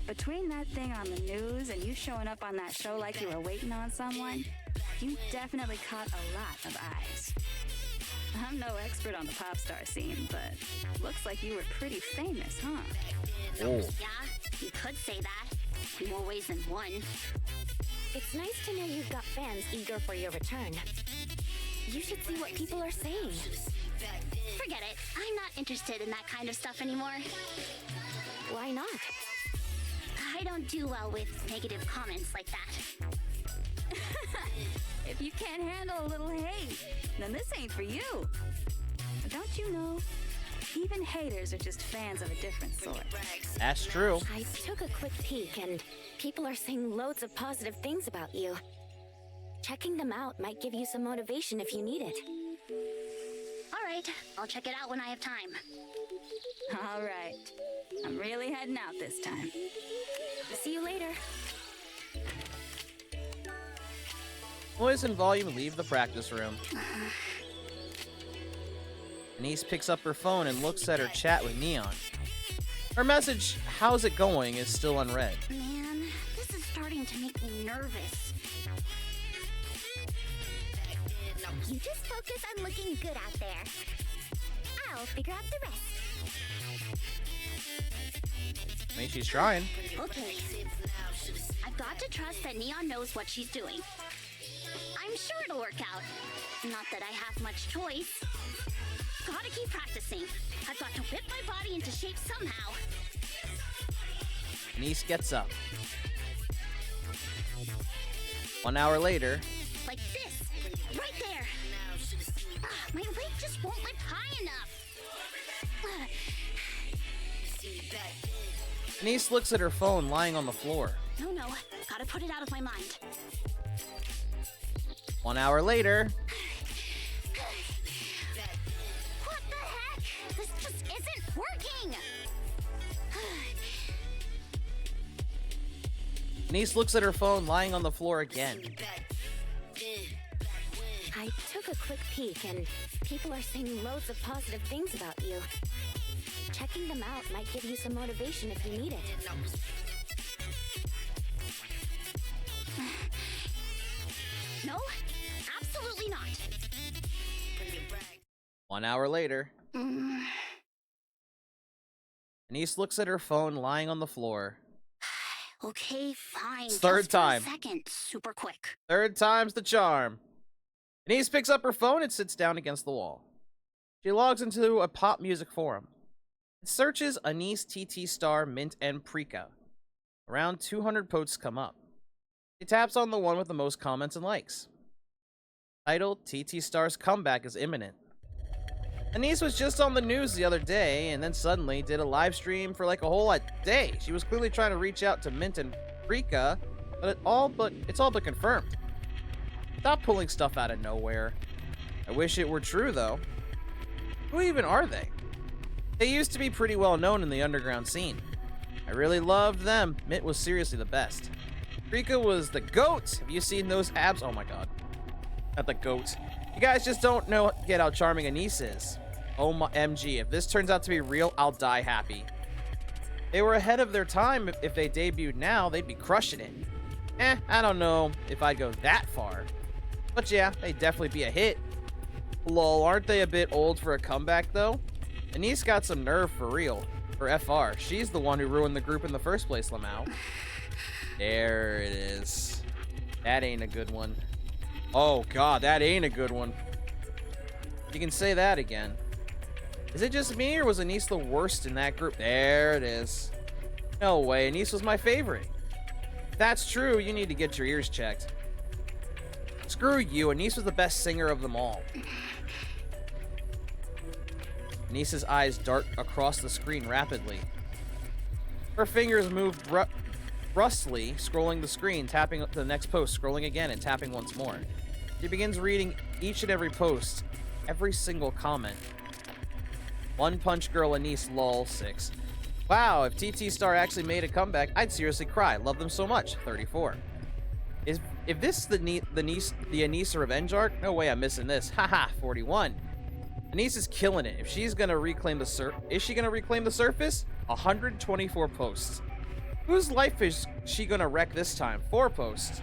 Between that thing on the news and you showing up on that show like you were waiting on someone, you definitely caught a lot of eyes. I'm no expert on the pop star scene, but looks like you were pretty famous, huh? Oh. Yeah, you could say that. In more ways than one. It's nice to know you've got fans eager for your return. You should see what people are saying. Forget it. I'm not interested in that kind of stuff anymore. Why not? I don't do well with negative comments like that. If you can't handle a little hate, then this ain't for you. But don't you know, even haters are just fans of a different sort. That's true. I took a quick peek and people are saying loads of positive things about you. Checking them out might give you some motivation if you need it. All right, I'll check it out when I have time. All right. I'm really heading out this time. See you later. Noise and volume leave the practice room. Anise picks up her phone and looks at her chat with Neon. Her message, "How's it going?" is still unread. Man, this is starting to make me nervous. You just focus on looking good out there. I'll figure out the rest. I mean, she's trying. Okay. I've got to trust that Neon knows what she's doing. I'm sure it'll work out. Not that I have much choice. Gotta keep practicing. I've got to whip my body into shape somehow. Anise gets up. 1 hour later. Like this. Right there. My weight just won't lift high enough. Anise looks at her phone lying on the floor. No. Gotta put it out of my mind. 1 hour later. What the heck? This just isn't working. Anise looks at her phone lying on the floor again. I took a quick peek and people are saying loads of positive things about you. Checking them out might give you some motivation if you need it. No, absolutely not. 1 hour later. Anise looks at her phone lying on the floor. Okay, fine. Third Just for a time. second, super quick. Third time's the charm. Anise picks up her phone and sits down against the wall. She logs into a pop music forum. It searches Anise, TT Star, Mint, and Prika. Around 200 posts come up. It taps on the one with the most comments and likes. Title, TT Star's comeback is imminent. Anise was just on the news the other day, and then suddenly did a live stream for like a whole day. She was clearly trying to reach out to Mint and Prika, but it's all but confirmed. Stop pulling stuff out of nowhere. I wish it were true, though. Who even are they? They used to be pretty well known in the underground scene. I really loved them. Mint was seriously the best. Prika was the GOAT. Have you seen those abs? Oh my god. Not the GOAT. You guys just don't get how charming Anise is. Oh my MG, if this turns out to be real, I'll die happy. They were ahead of their time. If they debuted now, they'd be crushing it. I don't know if I'd go that far. But yeah, they'd definitely be a hit. Lol, aren't they a bit old for a comeback though? Anise got some nerve for real. For FR, she's the one who ruined the group in the first place, Lamau. There it is. That ain't a good one. Oh god, that ain't a good one. You can say that again. Is it just me, or was Anise the worst in that group? There it is. No way, Anise was my favorite. If that's true, you need to get your ears checked. Screw you, Anise was the best singer of them all. Anise's eyes dart across the screen rapidly. Her fingers move brusquely, scrolling the screen, tapping to the next post, scrolling again, and tapping once more. She begins reading each and every post, every single comment. One Punch Girl Anise lol 6. Wow, if TT Star actually made a comeback, I'd seriously cry. Love them so much. 34. If this is the Anise revenge arc, no way I'm missing this. Haha, 41. Anise is killing it. If she's gonna reclaim the is she gonna reclaim the surface? 124 posts. Whose life is she gonna wreck this time? 4 posts.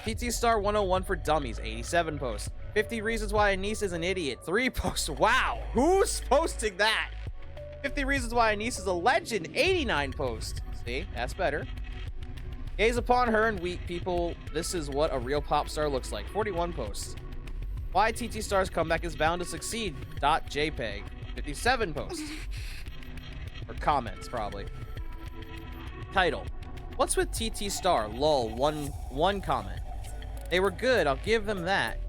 TT Star 101 for Dummies, 87 posts. 50 Reasons Why Anise is an Idiot, 3 posts. Wow, who's posting that? 50 Reasons Why Anise is a Legend, 89 posts. See, that's better. Gaze upon her and weep, people. This is what a real pop star looks like. 41 posts. Why TT Star's comeback is bound to succeed. .jpg. 57 posts. Or comments, probably. Title. What's with TT Star? Lol. One comment. They were good, I'll give them that.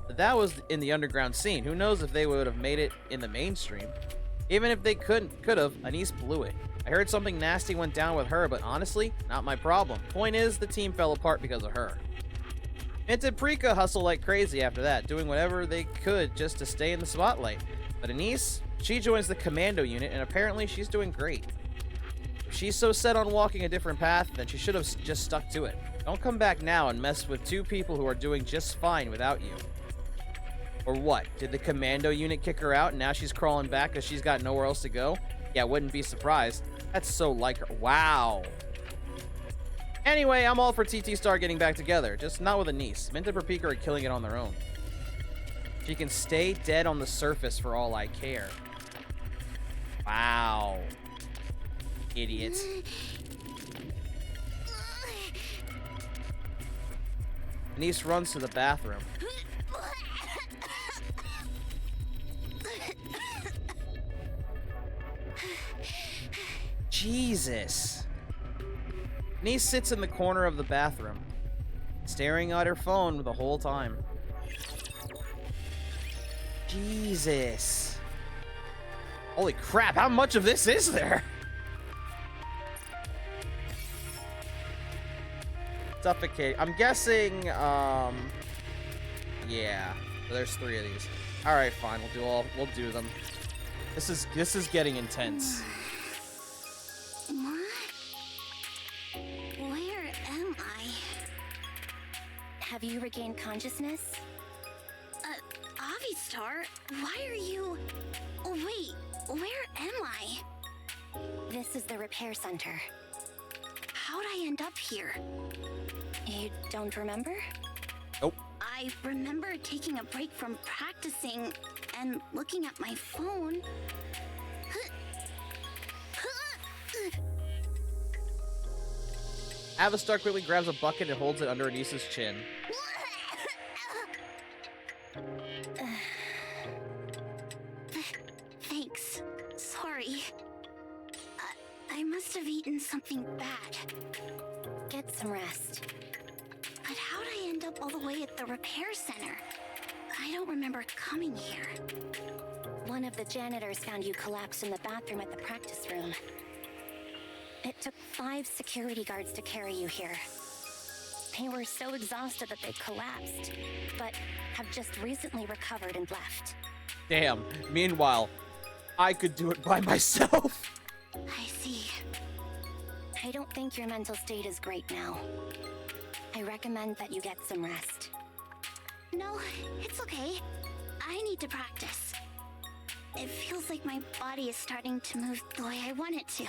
But that was in the underground scene. Who knows if they would have made it in the mainstream. Even if they could have, Anise blew it. I heard something nasty went down with her, but honestly, not my problem. Point is, the team fell apart because of her. Mint and Prika hustle like crazy after that, doing whatever they could just to stay in the spotlight. But Anise, she joins the commando unit, and apparently she's doing great. If she's so set on walking a different path, then she should have just stuck to it. Don't come back now and mess with 2 people who are doing just fine without you. Or what? Did the commando unit kick her out and now she's crawling back because she's got nowhere else to go? Yeah, wouldn't be surprised. That's so like her. Wow. Anyway, I'm all for TT Star getting back together, just not with Anise. Mint and Prika are killing it on their own. She can stay dead on the surface for all I care. Wow. Idiot. Anise runs to the bathroom. Jesus. Anise sits in the corner of the bathroom, staring at her phone the whole time. Jesus. Holy crap, how much of this is there? Suffocate. I'm guessing, yeah. So there's 3 of these. Alright, fine, we'll do them. This is getting intense. Where am I? Have you regained consciousness? Avistar, why are you... Wait, where am I? This is the repair center. How'd I end up here? You don't remember? Nope. I remember taking a break from practicing and looking at my phone. Avistar quickly grabs a bucket and holds it under Anise's chin. Thanks. Sorry. I must have eaten something bad. Get some rest. But how'd I end up all the way at the repair center? I don't remember coming here. One of the janitors found you collapsed in the bathroom at the practice room. It took 5 security guards to carry you here. They were so exhausted that they collapsed, but have just recently recovered and left. Damn. Meanwhile, I could do it by myself. I see. I don't think your mental state is great now. I recommend that you get some rest. No, it's okay. I need to practice. It feels like my body is starting to move the way I want it to.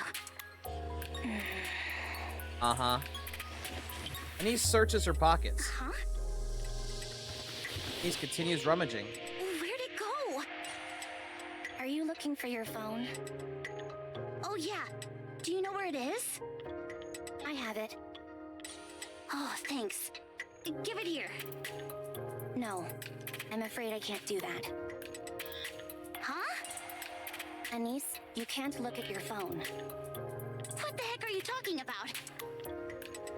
Uh-huh. And he searches her pockets. Huh? He continues rummaging. Where'd it go? Are you looking for your phone? Oh yeah. Do you know where it is? I have it. Oh, thanks. Give it here. No, I'm afraid I can't do that. Huh? Anise, you can't look at your phone. What the heck are you talking about?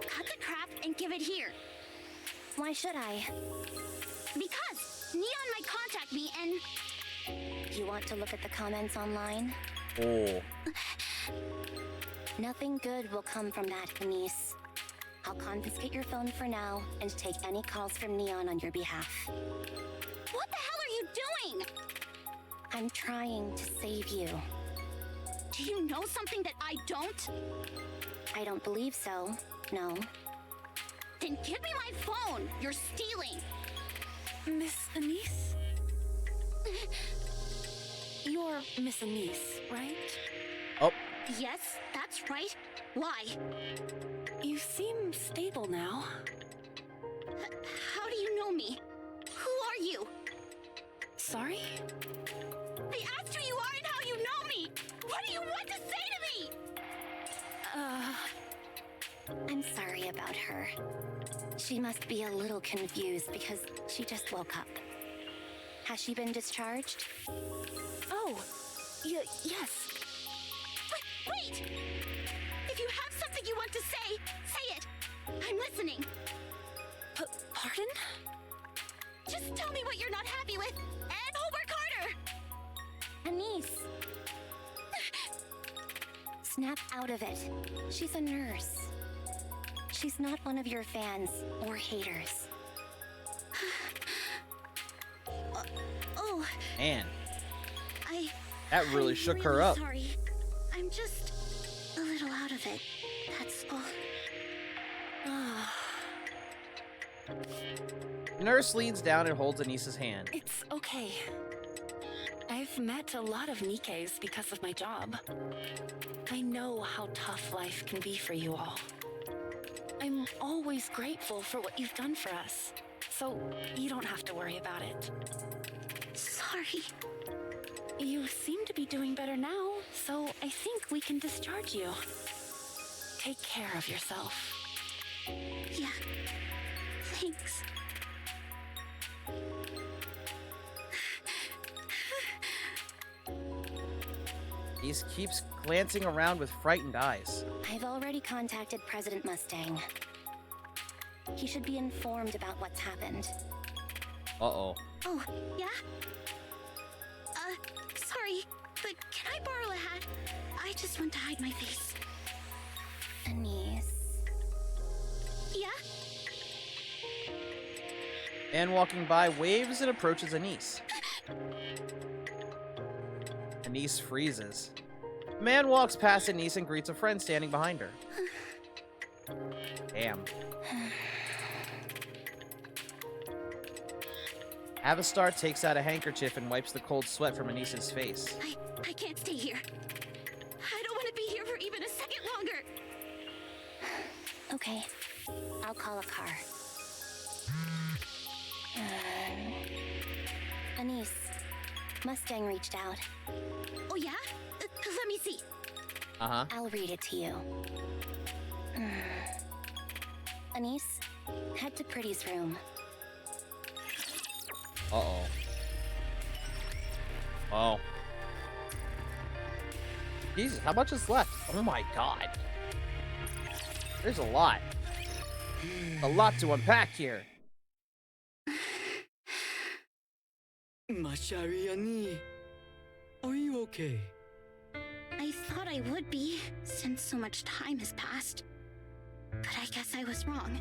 Cut the crap and give it here. Why should I? Because Neon might contact me and... You want to look at the comments online? Oh. Nothing good will come from that, Anise. I'll confiscate your phone for now and take any calls from Neon on your behalf. What the hell are you doing? I'm trying to save you. Do you know something that I don't? I don't believe so, no. Then give me my phone! You're stealing! Miss Anise? You're Miss Anise, right? Oh. Yes, that's right. Why? You seem stable now. How do you know me? Who are you? Sorry? I asked who you are and how you know me! What do you want to say to me? I'm sorry about her. She must be a little confused because she just woke up. Has she been discharged? Oh, yes. Wait! If you have something you want to say it! I'm listening. Pardon? Just tell me what you're not happy with, and I'll work harder! Anise. Snap out of it. She's a nurse. She's not one of your fans or haters. Oh. Man. I... That really shook her really up. Sorry. I'm just a little out of it. That's all. Nurse leans down and holds Anise's hand. It's okay. I've met a lot of NIKKEs because of my job. I know how tough life can be for you all. I'm always grateful for what you've done for us, so you don't have to worry about it. Sorry. You seem to be doing better now, so I think we can discharge you. Take care of yourself. Yeah. Thanks. He keeps glancing around with frightened eyes. I've already contacted President Mustang. He should be informed about what's happened. Uh-oh. Oh, yeah? Sorry, but can I borrow a hat? I just want to hide my face. Anise. Yeah? Man walking by waves and approaches Anise. Anise freezes. The man walks past Anise and greets a friend standing behind her. Damn. Avistar takes out a handkerchief and wipes the cold sweat from Anise's face. I can't stay here. I don't want to be here for even a second longer. Okay, I'll call a car. Anise, Mustang reached out. Oh yeah? Let me see. Uh-huh. I'll read it to you. Anise, head to Pretty's room. Uh-oh. Oh. Jesus, how much is left? Oh my god. There's a lot. A lot to unpack here. Mashariani, are you okay? I thought I would be, since so much time has passed. But I guess I was wrong.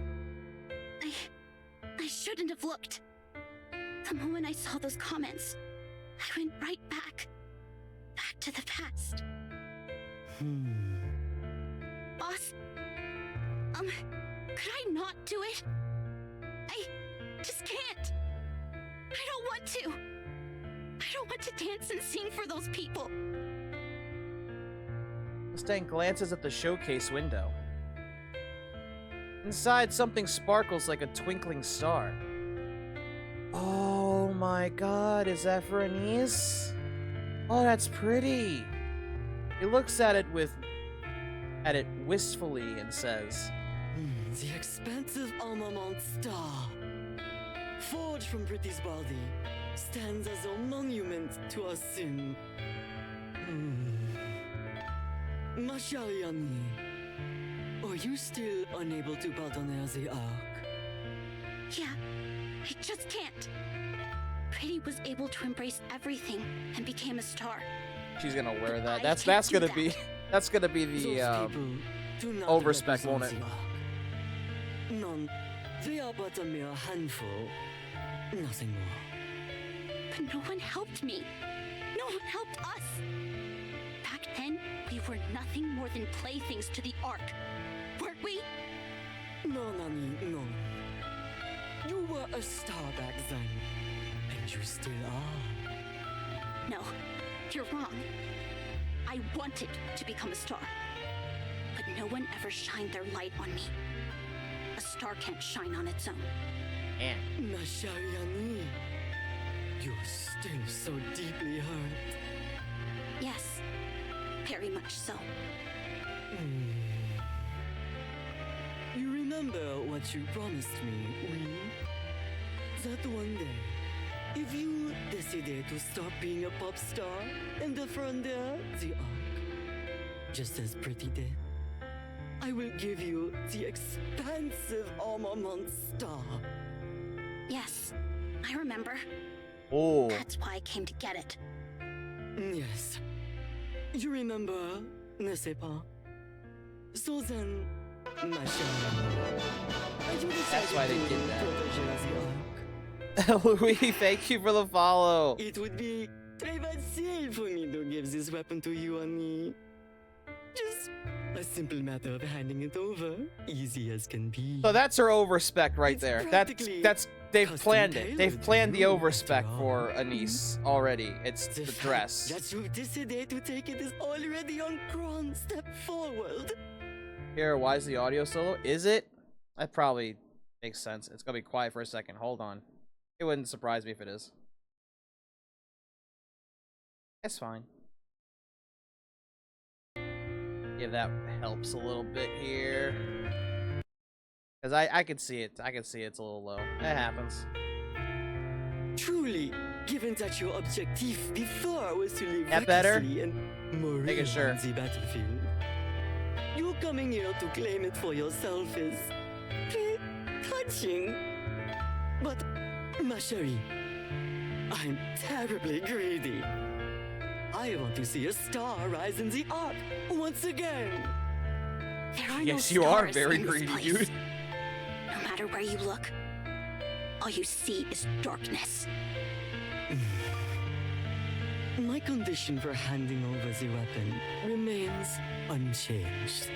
I shouldn't have looked. The moment I saw those comments, I went right back to the past. Boss, could I not do it? I just can't. I don't want to. I don't want to dance and sing for those people. Mustang glances at the showcase window. Inside, something sparkles like a twinkling star. Oh my god, is that for Anise? Oh, that's pretty. He looks at it wistfully and says, The expansive armament star, forged from Pretty's body, stands as a monument to our sin. Mashariani, are you still unable to pardonner the Ark? Yeah, I just can't. Pretty was able to embrace everything and became a star. she's gonna wear that. I That's can't do gonna that. be that's gonna be the overspec, won't it? None. They are but a mere handful. Nothing more. But no one helped me. No one helped us. Back then, we were nothing more than playthings to the Ark. Weren't we? No, Nani, no. You were a star back then. And you still are. No, you're wrong. I wanted to become a star. But no one ever shined their light on me. A star can't shine on its own. And Mashariani, you're still so deeply hurt. Yes, very much so. You remember what you promised me, oui? That one day, if you decided to stop being a pop star and defender the Ark, just as Pretty did, I will give you the expansive armament star. Yes, I remember. oh, That's why I came to get it. Yes. You remember, n'est-ce pas? So then, Mashariani, that's why they did that. that. Louis, thank you for the follow. It would be très facile for me to give this weapon to you, Annie. Just a simple matter of handing it over, easy as can be. So that's her overspec right there. That's they've planned it. They've planned the overspec for Anise already. It's the dress. That you've decided to take it is already on grand step forward. Here, why is the audio solo? Is it? That probably makes sense. It's gonna be quiet for a second. Hold on. It wouldn't surprise me if it is. That's fine. Yeah, that helps a little bit here. Because I can see it. I can see it's a little low. It happens. Truly, given that your objective before was to live That better? recklessly and morally Making sure. on the battlefield, you coming here to claim it for yourself is very touching. But, ma chérie, I'm terribly greedy. I want to see a star rise in the Ark once again. There are Yes, no you are stars very in this greedy, place. dude. No matter where you look, all you see is darkness. My condition for handing over the weapon remains unchanged.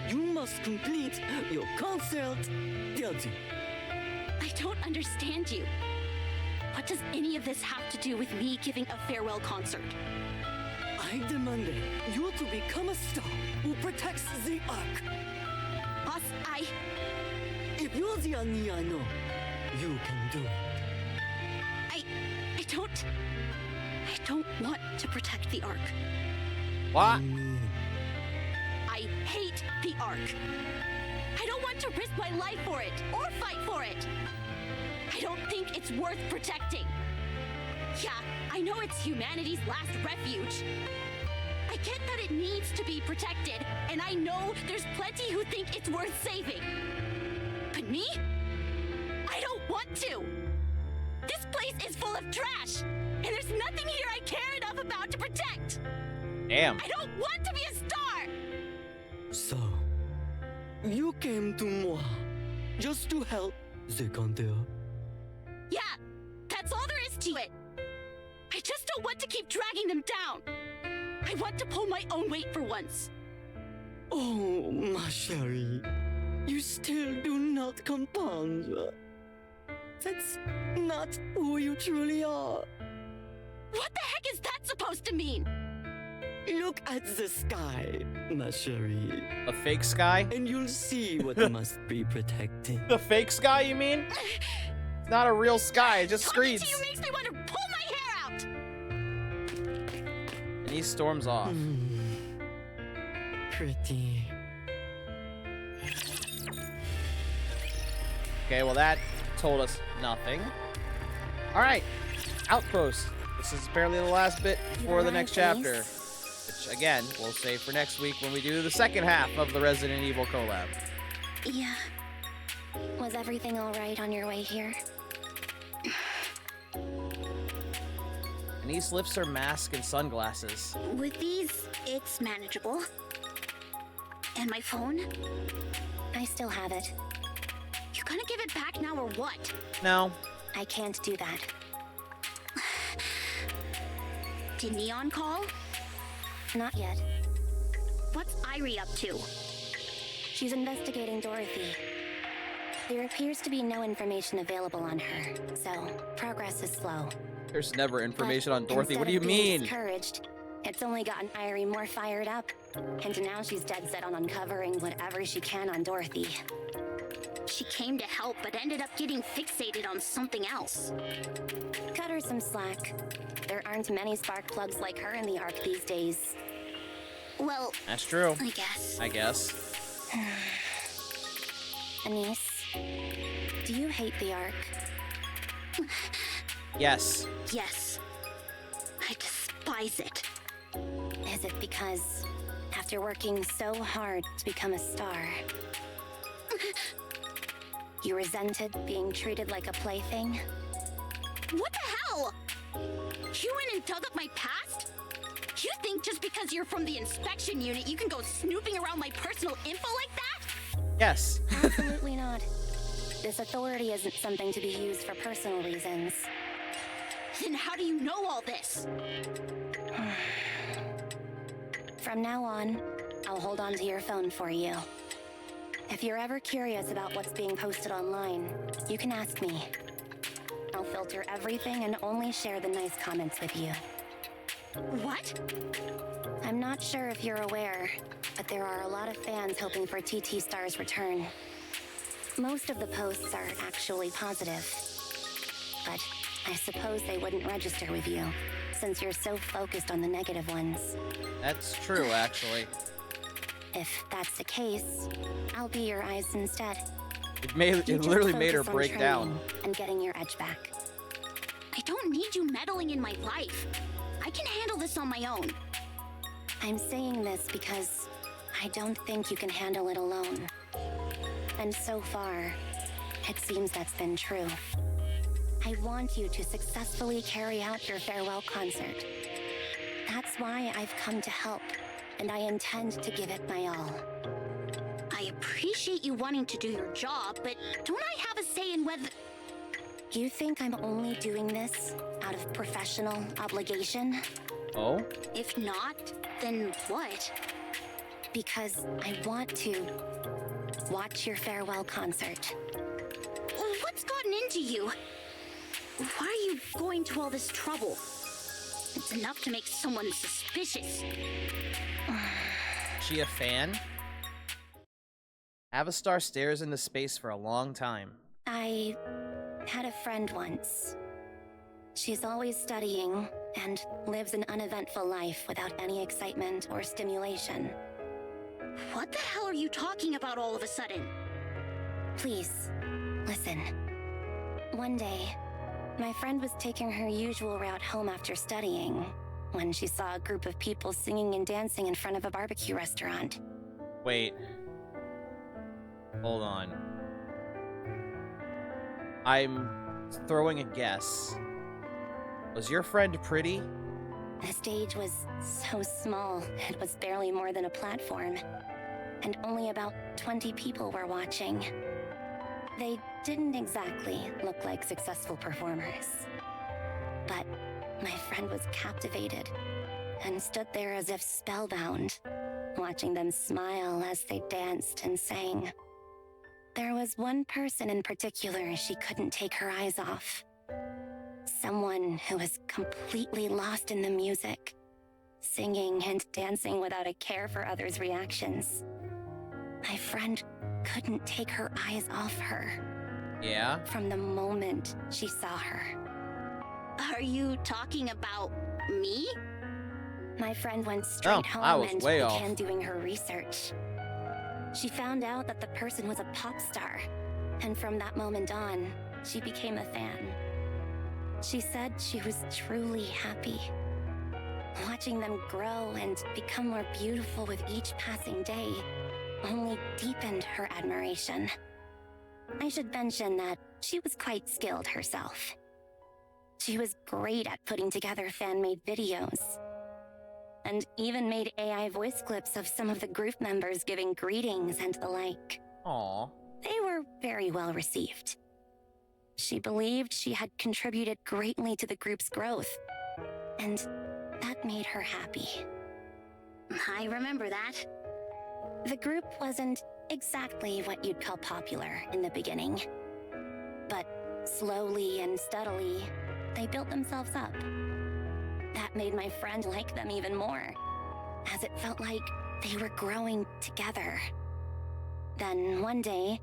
You must complete your concert d'adieu. I don't understand you. What does any of this have to do with me giving a farewell concert? I demanded you to become a star who protects the Ark. Boss, If you're the Annie I know, you can do it. I don't want to protect the Ark. What? I hate the Ark. I don't want to risk my life for it or fight for it. I don't think it's worth protecting. Yeah, I know it's humanity's last refuge. I get that it needs to be protected, and I know there's plenty who think it's worth saving. But me? I don't want to. This place is full of trash, and there's nothing here I care enough about to protect. Damn. I don't want to be a star. So, you came to moi just to help the counter. Yeah, that's all there is to it. I just don't want to keep dragging them down. I want to pull my own weight for once. Oh, ma chérie, you still do not comprendre. That's not who you truly are. What the heck is that supposed to mean? Look at the sky, ma chérie. A fake sky? And you'll see what must be protected. The fake sky, you mean? It's not a real sky, it just screeds. Talking to you makes me want to pull my hair out. And he storms off. Pretty. Okay, well that told us nothing. Alright, Outpost. This is apparently the last bit before the next chapter. Which, again, we'll save for next week when we do the second half of the Resident Evil collab. Yeah. Was everything alright on your way here? Anise lifts her mask and sunglasses. With these, it's manageable. And my phone? I still have it. You gonna give it back now or what? No. I can't do that. Did Neon call? Not yet. What's Irie up to? She's investigating Dorothy. There appears to be no information available on her, so progress is slow. There's never information on Dorothy. What do you Instead of being mean? Discouraged, it's only gotten Irie more fired up, and now she's dead set on uncovering whatever she can on Dorothy. She came to help, but ended up getting fixated on something else. Cut her some slack. There aren't many spark plugs like her in the Ark these days. Well, that's true. I guess. I guess. Anise, do you hate the Ark? Yes. Yes. I despise it. Is it because, after working so hard to become a star, you resented being treated like a plaything? What the hell? You went and dug up my past? You think just because you're from the inspection unit, you can go snooping around my personal info like that? Yes. Absolutely not. This authority isn't something to be used for personal reasons. Then how do you know all this? From now on, I'll hold on to your phone for you. If you're ever curious about what's being posted online, you can ask me. I'll filter everything and only share the nice comments with you. What? I'm not sure if you're aware, but there are a lot of fans hoping for TT Star's return. Most of the posts are actually positive, but I suppose they wouldn't register with you, since you're so focused on the negative ones. That's true, actually. If that's the case, I'll be your eyes instead. It You just literally made her focus on break down. training and getting your edge back. I don't need you meddling in my life. I can handle this on my own. I'm saying this because I don't think you can handle it alone. And so far, it seems that's been true. I want you to successfully carry out your farewell concert. That's why I've come to help, and I intend to give it my all. I appreciate you wanting to do your job, but don't I have a say in whether... You think I'm only doing this out of professional obligation? Oh? If not, then what? Because I want to watch your farewell concert. What's gotten into you? Why are you going to all this trouble? It's enough to make someone suspicious. She a fan? Avastar stares into space for a long time. I had a friend once. She's always studying and lives an uneventful life without any excitement or stimulation. What the hell are you talking about all of a sudden? Please, listen. One day, my friend was taking her usual route home after studying when she saw a group of people singing and dancing in front of a barbecue restaurant. Wait. Hold on. I'm throwing a guess. Was your friend pretty? The stage was so small, it was barely more than a platform. And only about 20 people were watching. They didn't exactly look like successful performers. But my friend was captivated and stood there as if spellbound, watching them smile as they danced and sang. There was one person in particular she couldn't take her eyes off. Someone who was completely lost in the music, singing and dancing without a care for others' reactions. My friend couldn't take her eyes off her. Yeah? From the moment she saw her. Are you talking about me? My friend went straight I home was and way began off. doing her research. She found out that the person was a pop star, and from that moment on, she became a fan. She said she was truly happy. Watching them grow and become more beautiful with each passing day only deepened her admiration. I should mention that she was quite skilled herself. She was great at putting together fan-made videos, and even made AI voice clips of some of the group members giving greetings and the like. Aww. They were very well received. She believed she had contributed greatly to the group's growth, and that made her happy. I remember that. The group wasn't exactly what you'd call popular in the beginning, but slowly and steadily, they built themselves up. That made my friend like them even more, as it felt like they were growing together. Then one day,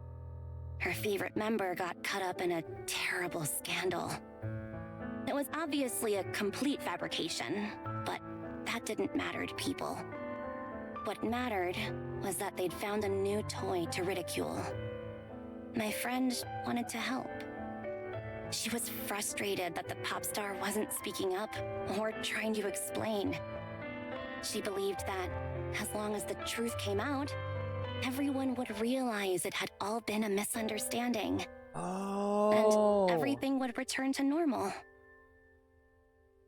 her favorite member got caught up in a terrible scandal. It was obviously a complete fabrication, but that didn't matter to people. What mattered was that they'd found a new toy to ridicule. My friend wanted to help. She was frustrated that the pop star wasn't speaking up or trying to explain. She believed that, as long as the truth came out, everyone would realize it had all been a misunderstanding. Oh. And everything would return to normal.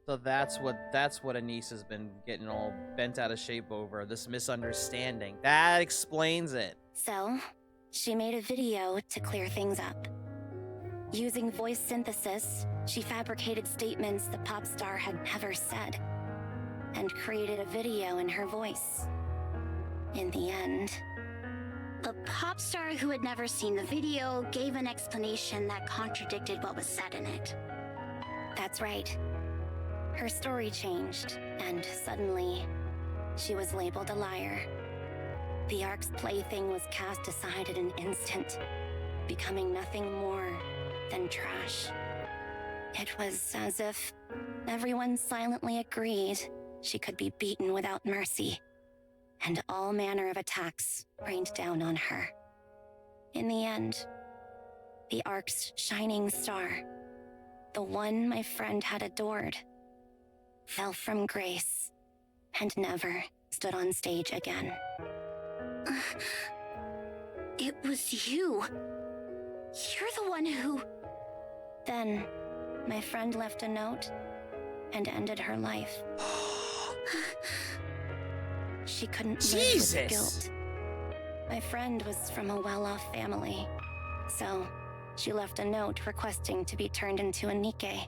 So that's what Anise has been getting all bent out of shape over, this misunderstanding. That explains it. So, she made a video to clear things up. Using voice synthesis, she fabricated statements the pop star had never said, and created a video in her voice. In the end, The pop star who had never seen the video gave an explanation that contradicted what was said in it. that's right. Her story changed, and suddenly, she was labeled a liar. The Ark's plaything was cast aside in an instant, becoming nothing more than trash. It was as if everyone silently agreed she could be beaten without mercy, and all manner of attacks rained down on her. In the end, the Ark's shining star, the one my friend had adored, fell from grace and never stood on stage again. It was you. You're the one who... Then, my friend left a note and ended her life. She couldn't live with guilt. My friend was from a well-off family, so she left a note requesting to be turned into a NIKKE.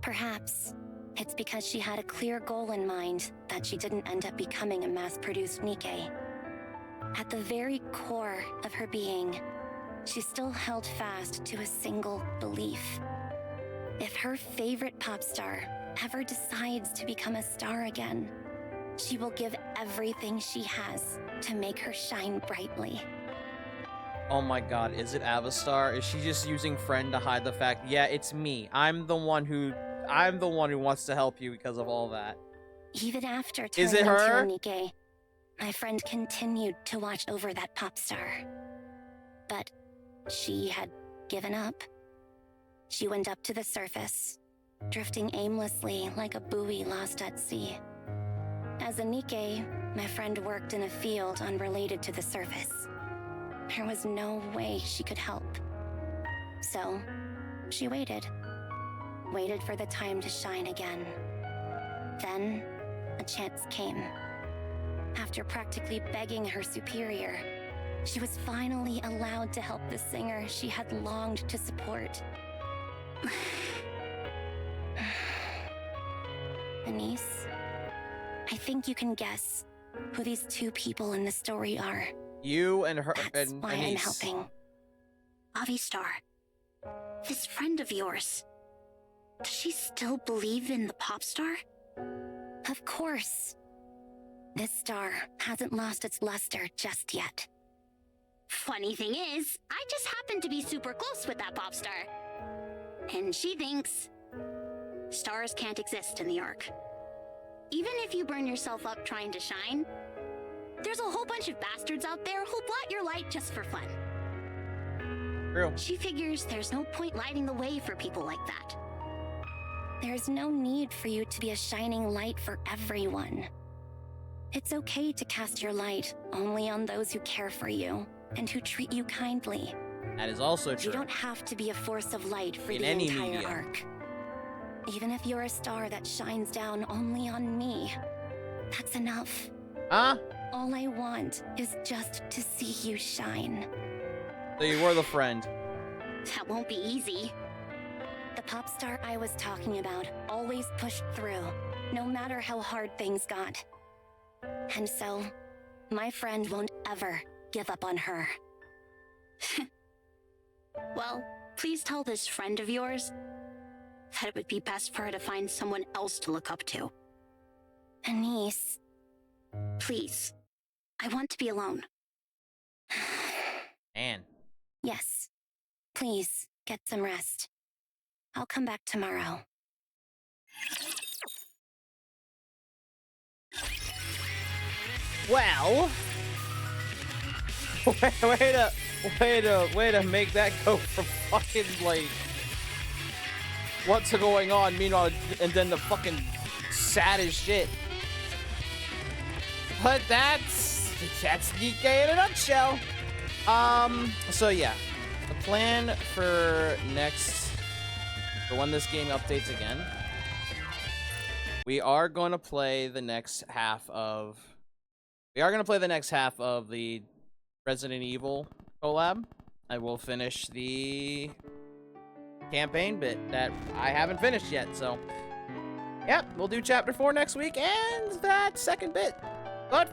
Perhaps it's because she had a clear goal in mind that she didn't end up becoming a mass-produced NIKKE. At the very core of her being, she still held fast to a single belief. If her favorite pop star ever decides to become a star again, she will give everything she has to make her shine brightly. Oh my god, is it Avastar? Is she just using friend to hide the fact, yeah, it's me. I'm the one who wants to help you because of all that. Even after Is turning it into her? a NIKKE, my friend continued to watch over that pop star. But she had given up. She went up to the surface, drifting aimlessly like a buoy lost at sea. As a NIKKE, my friend worked in a field unrelated to the surface. There was no way she could help. So, she waited. Waited for the time to shine again. Then, a chance came. After practically begging her superior, she was finally allowed to help the singer she had longed to support. Anise, I think you can guess who these two people in the story are. You and her. That's and why I'm Anise. helping. Avistar, this friend of yours, does she still believe in the pop star? Of course. This star hasn't lost its luster just yet. Funny thing is, I just happen to be super close with that pop star. And she thinks stars can't exist in the Ark. Even if you burn yourself up trying to shine, there's a whole bunch of bastards out there who'll blot your light just for fun. True. She figures there's no point lighting the way for people like that. There's no need for you to be a shining light for everyone. It's okay to cast your light only on those who care for you and who treat you kindly. That is also true. You don't have to be a force of light for In the any entire media. Ark. Even if you're a star that shines down only on me, that's enough. Huh? All I want is just to see you shine. So you were the friend. That won't be easy. The pop star I was talking about always pushed through, no matter how hard things got. And so, my friend won't ever give up on her. Well, please tell this friend of yours that it would be best for her to find someone else to look up to. Anise. Please. I want to be alone. Man. Yes. Please, get some rest. I'll come back tomorrow. Well, way to make that go from fucking like what's going on, meanwhile, and then the fucking sad as shit. But that's NIKKE in a nutshell. So yeah, the plan for when this game updates again, we are going to play the next half of the Resident Evil collab. I will finish the campaign bit that I haven't finished yet, so yep, we'll do chapter 4 next week and that second bit. But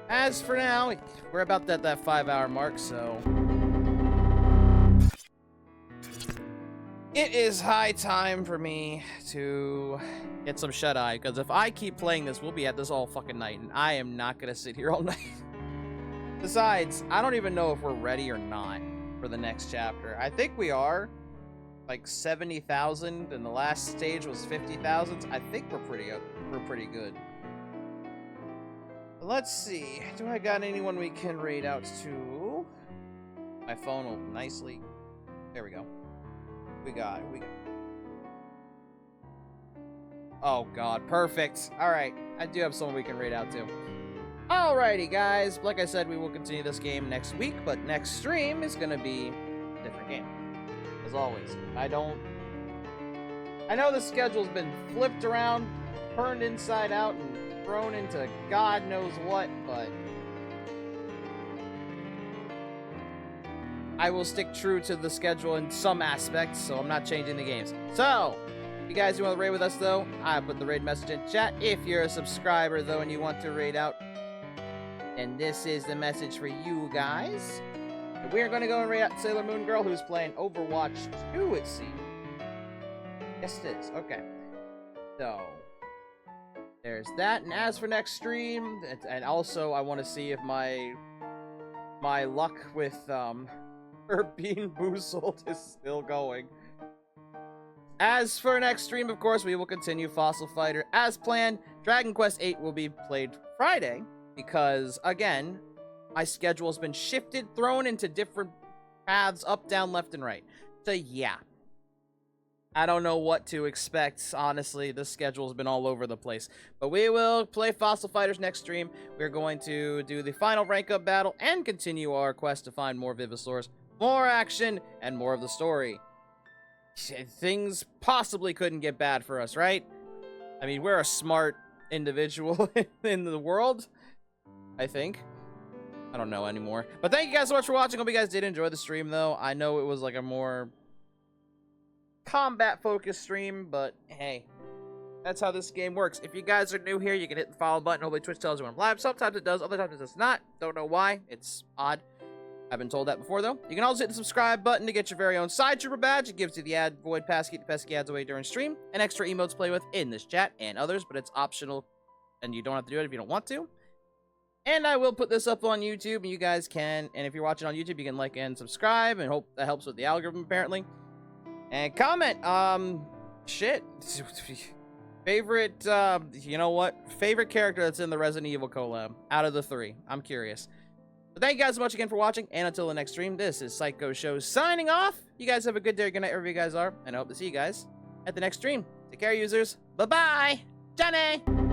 as for now, we're about at that 5-hour mark, so it is high time for me to get some shut-eye, because if I keep playing this, we'll be at this all fucking night, and I am not gonna sit here all night. Besides, I don't even know if we're ready or not for the next chapter. I think we are. Like 70,000, and the last stage was 50,000. I think we're pretty good. Let's see. Do I got anyone we can raid out to? My phone will nicely. There we go. We got. Oh god, perfect. All right, I do have someone we can raid out to. Alrighty, guys. Like I said, we will continue this game next week, but next stream is gonna be a different game. As always, I know the schedule's been flipped around, turned inside out, and thrown into God knows what, but I will stick true to the schedule in some aspects, so I'm not changing the games. So, if you guys want to raid with us, though, I put the raid message in chat. If you're a subscriber, though, and you want to raid out, and this is the message for you guys. We are going to go and raid out Sailor Moon Girl, who's playing Overwatch 2, it seems. Yes, it is. Okay. So, there's that. And as for next stream, and also I want to see if my luck with her being boozled is still going. As for next stream, of course, we will continue Fossil Fighter as planned. Dragon Quest VIII will be played Friday because, again, my schedule has been shifted, thrown into different paths, up, down, left, and right. So, yeah. I don't know what to expect, honestly. This schedule's been all over the place. But we will play Fossil Fighters next stream. We're going to do the final rank-up battle and continue our quest to find more Vivisaurs, more action, and more of the story. Things possibly couldn't get bad for us, right? I mean, we're a smart individual in the world, I think. I don't know anymore. But thank you guys so much for watching. Hope you guys did enjoy the stream, though. I know it was like a more combat-focused stream, but hey, that's how this game works. If you guys are new here, you can hit the follow button. Hopefully Twitch tells you when I'm live. Sometimes it does, other times it does not. Don't know why. It's odd. I've been told that before, though. You can also hit the subscribe button to get your very own Side Trooper badge. It gives you the ad void pass, keep the pesky ads away during stream, and extra emotes to play with in this chat and others, but it's optional, and you don't have to do it if you don't want to. And I will put this up on YouTube, and you guys can, and if you're watching on YouTube, you can like and subscribe, and hope that helps with the algorithm, apparently. And comment, shit. Favorite, you know what? Favorite character that's in the Resident Evil collab out of the 3. I'm curious. But thank you guys so much again for watching, and until the next stream, this is Psycho Show signing off. You guys have a good day or good night, wherever you guys are, and I hope to see you guys at the next stream. Take care, users. Bye-bye. Johnny!